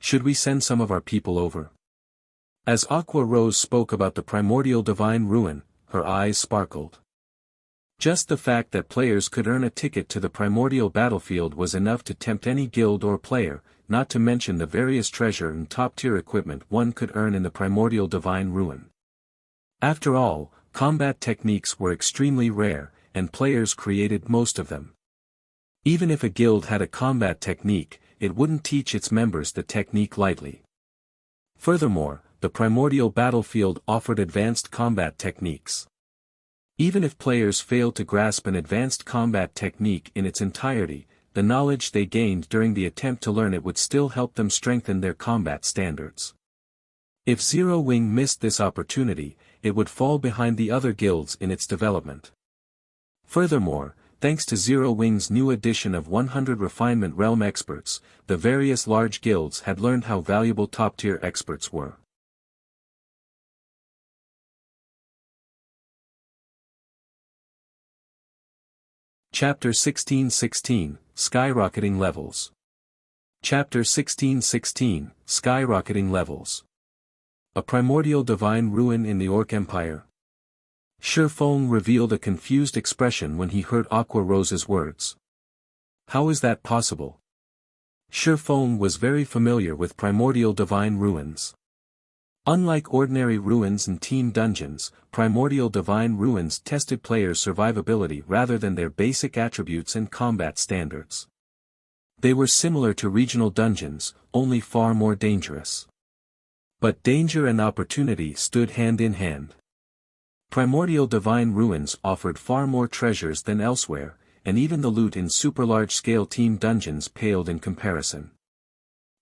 Should we send some of our people over? As Aqua Rose spoke about the primordial divine ruin, her eyes sparkled. Just the fact that players could earn a ticket to the primordial battlefield was enough to tempt any guild or player, not to mention the various treasure and top-tier equipment one could earn in the primordial divine ruin. After all, combat techniques were extremely rare, and players created most of them. Even if a guild had a combat technique, it wouldn't teach its members the technique lightly. Furthermore, the primordial battlefield offered advanced combat techniques. Even if players failed to grasp an advanced combat technique in its entirety, the knowledge they gained during the attempt to learn it would still help them strengthen their combat standards. If Zero Wing missed this opportunity, it would fall behind the other guilds in its development. Furthermore, thanks to Zero Wing's new addition of 100 refinement realm experts, the various large guilds had learned how valuable top-tier experts were. Chapter 1616, Skyrocketing Levels. Chapter 1616, Skyrocketing Levels. A primordial divine ruin in the Orc Empire. Feng revealed a confused expression when he heard Aqua Rose's words. How is that possible? Feng was very familiar with primordial divine ruins. Unlike ordinary ruins and team dungeons, primordial divine ruins tested players' survivability rather than their basic attributes and combat standards. They were similar to regional dungeons, only far more dangerous. But danger and opportunity stood hand in hand. Primordial divine ruins offered far more treasures than elsewhere, and even the loot in super large-scale team dungeons paled in comparison.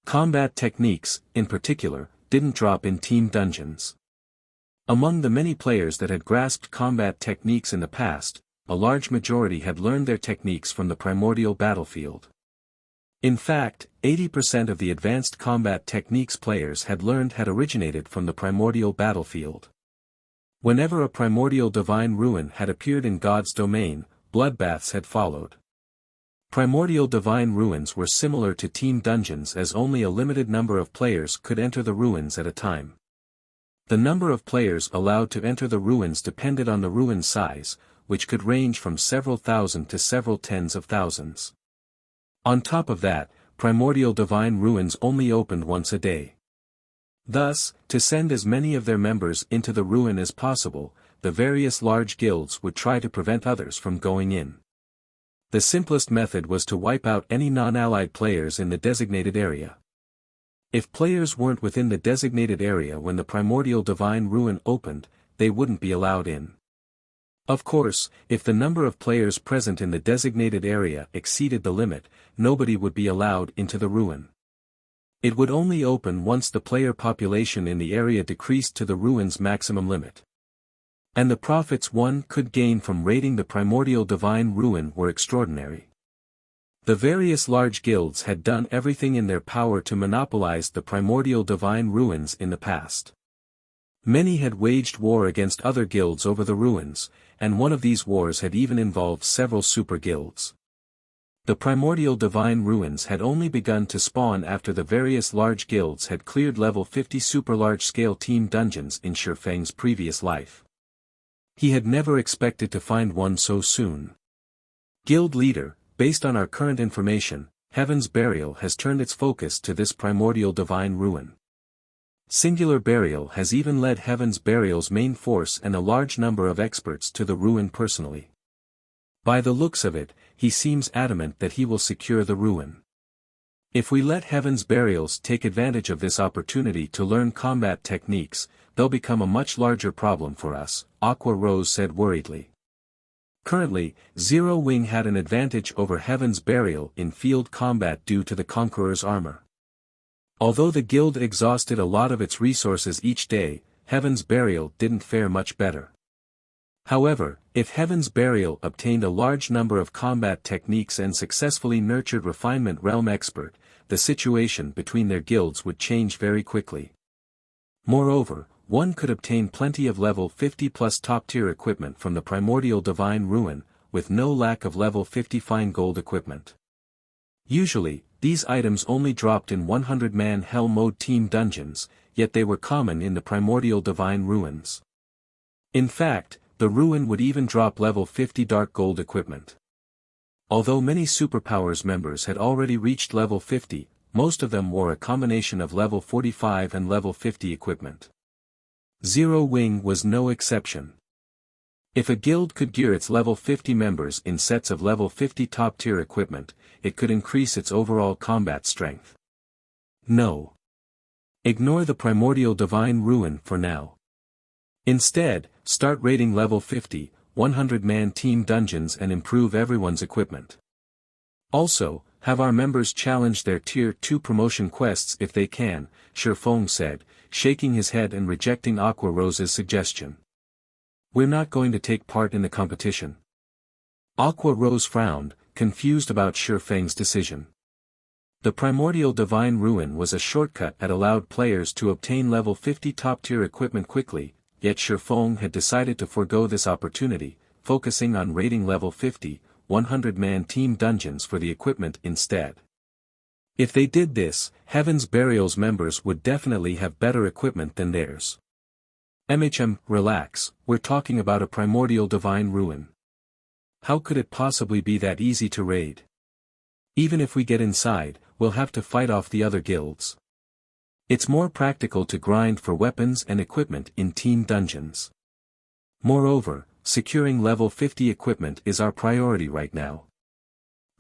Combat techniques, in particular, didn't drop in team dungeons. Among the many players that had grasped combat techniques in the past, a large majority had learned their techniques from the primordial battlefield. In fact, 80% of the advanced combat techniques players had learned had originated from the primordial battlefield. Whenever a primordial divine ruin had appeared in God's domain, bloodbaths had followed. Primordial divine ruins were similar to team dungeons as only a limited number of players could enter the ruins at a time. The number of players allowed to enter the ruins depended on the ruin size, which could range from several thousand to several tens of thousands. On top of that, primordial divine ruins only opened once a day. Thus, to send as many of their members into the ruin as possible, the various large guilds would try to prevent others from going in. The simplest method was to wipe out any non-allied players in the designated area. If players weren't within the designated area when the primordial divine ruin opened, they wouldn't be allowed in. Of course, if the number of players present in the designated area exceeded the limit, nobody would be allowed into the ruin. It would only open once the player population in the area decreased to the ruin's maximum limit. And the profits one could gain from raiding the primordial divine ruin were extraordinary. The various large guilds had done everything in their power to monopolize the primordial divine ruins in the past. Many had waged war against other guilds over the ruins, and one of these wars had even involved several super guilds. The primordial divine ruins had only begun to spawn after the various large guilds had cleared level 50 super large-scale team dungeons in Feng's previous life. He had never expected to find one so soon. Guild leader, based on our current information, Heaven's Burial has turned its focus to this primordial divine ruin. Singular Burial has even led Heaven's Burial's main force and a large number of experts to the ruin personally. By the looks of it, he seems adamant that he will secure the ruin. If we let Heaven's Burials take advantage of this opportunity to learn combat techniques, they'll become a much larger problem for us, Aqua Rose said worriedly. Currently, Zero Wing had an advantage over Heaven's Burial in field combat due to the Conqueror's armor. Although the guild exhausted a lot of its resources each day, Heaven's Burial didn't fare much better. However, if Heaven's Burial obtained a large number of combat techniques and successfully nurtured Refinement Realm Expert, the situation between their guilds would change very quickly. Moreover, one could obtain plenty of level 50 plus top-tier equipment from the Primordial Divine Ruin, with no lack of level 50 fine gold equipment. Usually, these items only dropped in 100-man Hell Mode team dungeons, yet they were common in the Primordial Divine Ruins. In fact, the ruin would even drop level 50 dark gold equipment. Although many Superpowers members had already reached level 50, most of them wore a combination of level 45 and level 50 equipment. Zero Wing was no exception. If a guild could gear its level 50 members in sets of level 50 top-tier equipment, it could increase its overall combat strength. No. Ignore the Primordial Divine Ruin for now. Instead, start raiding level 50, 100-man team dungeons and improve everyone's equipment. Also, have our members challenge their Tier 2 promotion quests if they can, Feng said, shaking his head and rejecting Aqua Rose's suggestion. We're not going to take part in the competition. Aqua Rose frowned, confused about Feng's decision. The Primordial Divine Ruin was a shortcut that allowed players to obtain level 50 top-tier equipment quickly, yet Feng had decided to forego this opportunity, focusing on raiding level 50, 100-man team dungeons for the equipment instead. If they did this, Heaven's Burial's members would definitely have better equipment than theirs. Relax, we're talking about a Primordial Divine Ruin. How could it possibly be that easy to raid? Even if we get inside, we'll have to fight off the other guilds. It's more practical to grind for weapons and equipment in team dungeons. Moreover, securing level 50 equipment is our priority right now.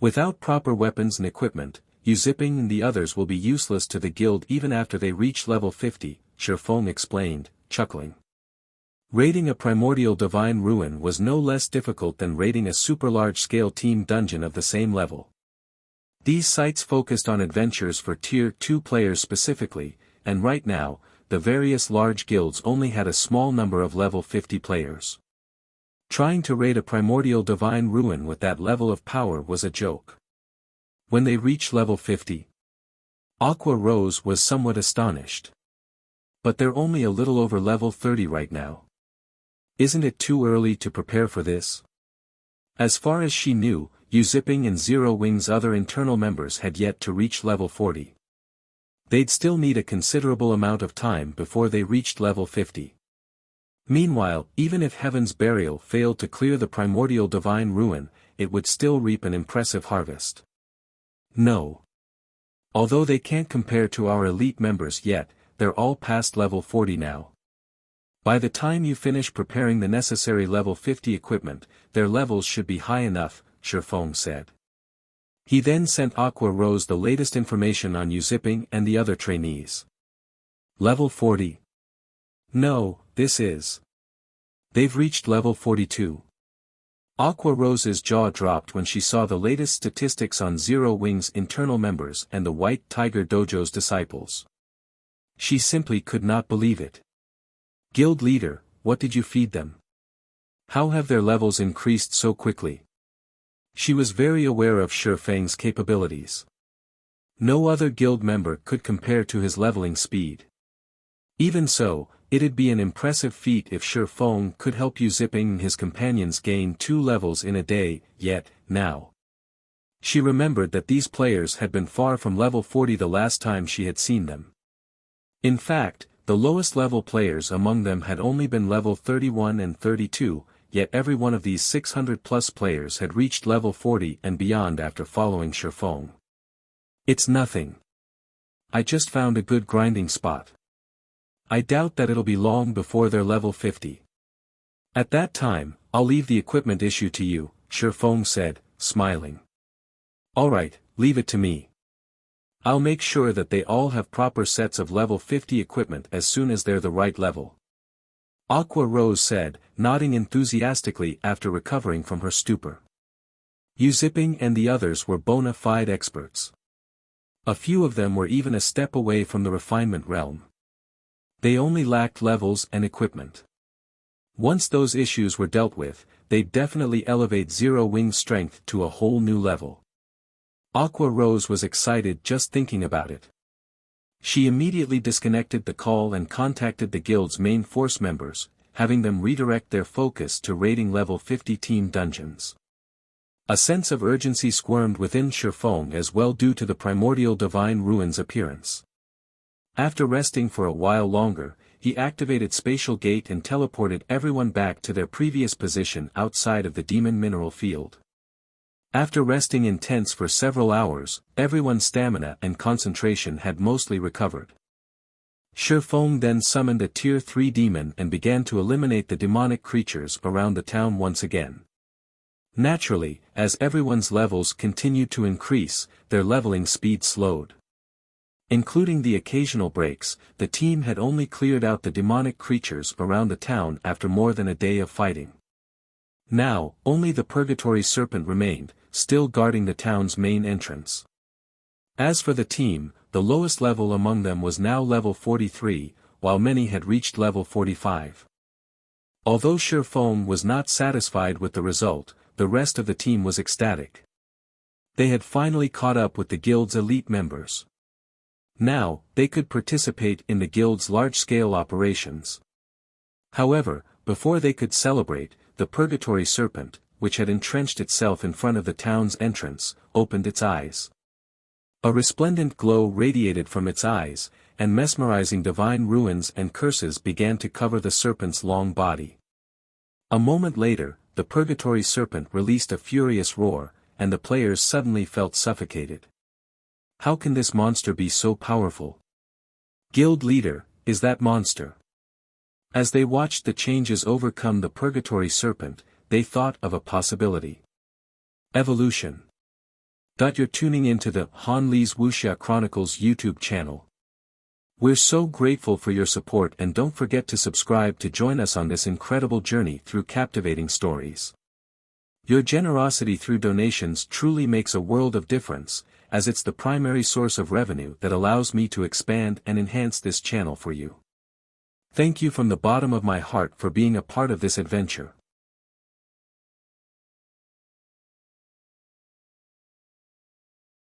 Without proper weapons and equipment, Uzipping and the others will be useless to the guild even after they reach level 50, Feng explained, chuckling. Raiding a Primordial Divine Ruin was no less difficult than raiding a super large-scale team dungeon of the same level. These sites focused on adventures for Tier 2 players specifically, and right now, the various large guilds only had a small number of level 50 players. Trying to raid a Primordial Divine Ruin with that level of power was a joke. When they reached level 50, Aqua Rose was somewhat astonished. But they're only a little over level 30 right now. Isn't it too early to prepare for this? As far as she knew, Uzipping and Zero Wing's other internal members had yet to reach level 40. They'd still need a considerable amount of time before they reached level 50. Meanwhile, even if Heaven's Burial failed to clear the Primordial Divine Ruin, it would still reap an impressive harvest. No. Although they can't compare to our elite members yet, they're all past level 40 now. By the time you finish preparing the necessary level 50 equipment, their levels should be high enough, Feng said. He then sent Aqua Rose the latest information on Uzipping and the other trainees. Level 40. No, this is. They've reached level 42. Aqua Rose's jaw dropped when she saw the latest statistics on Zero Wing's internal members and the White Tiger Dojo's disciples. She simply could not believe it. Guild leader, what did you feed them? How have their levels increased so quickly? She was very aware of Feng's capabilities. No other guild member could compare to his leveling speed. Even so, it'd be an impressive feat if Feng could help Uzipping and his companions gain 2 levels in a day, yet, now. She remembered that these players had been far from level 40 the last time she had seen them. In fact, the lowest level players among them had only been level 31 and 32, yet every one of these 600+ players had reached level 40 and beyond after following Feng. It's nothing. I just found a good grinding spot. I doubt that it'll be long before they're level 50. At that time, I'll leave the equipment issue to you, Feng said, smiling. Alright, leave it to me. I'll make sure that they all have proper sets of level 50 equipment as soon as they're the right level. Aqua Rose said, nodding enthusiastically after recovering from her stupor. Uzipping and the others were bona fide experts. A few of them were even a step away from the refinement realm. They only lacked levels and equipment. Once those issues were dealt with, they'd definitely elevate Zero Wing's strength to a whole new level. Aqua Rose was excited just thinking about it. She immediately disconnected the call and contacted the guild's main force members, having them redirect their focus to raiding level 50 team dungeons. A sense of urgency squirmed within Feng as well due to the Primordial Divine Ruin's appearance. After resting for a while longer, he activated Spatial Gate and teleported everyone back to their previous position outside of the demon mineral field. After resting in tents for several hours, everyone's stamina and concentration had mostly recovered. Feng then summoned a Tier 3 demon and began to eliminate the demonic creatures around the town once again. Naturally, as everyone's levels continued to increase, their leveling speed slowed. Including the occasional breaks, the team had only cleared out the demonic creatures around the town after more than a day of fighting. Now, only the Purgatory Serpent remained, still guarding the town's main entrance. As for the team, the lowest level among them was now level 43, while many had reached level 45. Although Feng was not satisfied with the result, the rest of the team was ecstatic. They had finally caught up with the guild's elite members. Now, they could participate in the guild's large-scale operations. However, before they could celebrate, the Purgatory Serpent, which had entrenched itself in front of the town's entrance, opened its eyes. A resplendent glow radiated from its eyes, and mesmerizing divine runes and curses began to cover the serpent's long body. A moment later, the Purgatory Serpent released a furious roar, and the players suddenly felt suffocated. How can this monster be so powerful? Guild leader, is that monster? As they watched the changes overcome the Purgatory Serpent, they thought of a possibility. Evolution. You're tuning into the Han Lee's Wuxia Chronicles YouTube channel. We're so grateful for your support, and don't forget to subscribe to join us on this incredible journey through captivating stories. Your generosity through donations truly makes a world of difference, as it's the primary source of revenue that allows me to expand and enhance this channel for you. Thank you from the bottom of my heart for being a part of this adventure.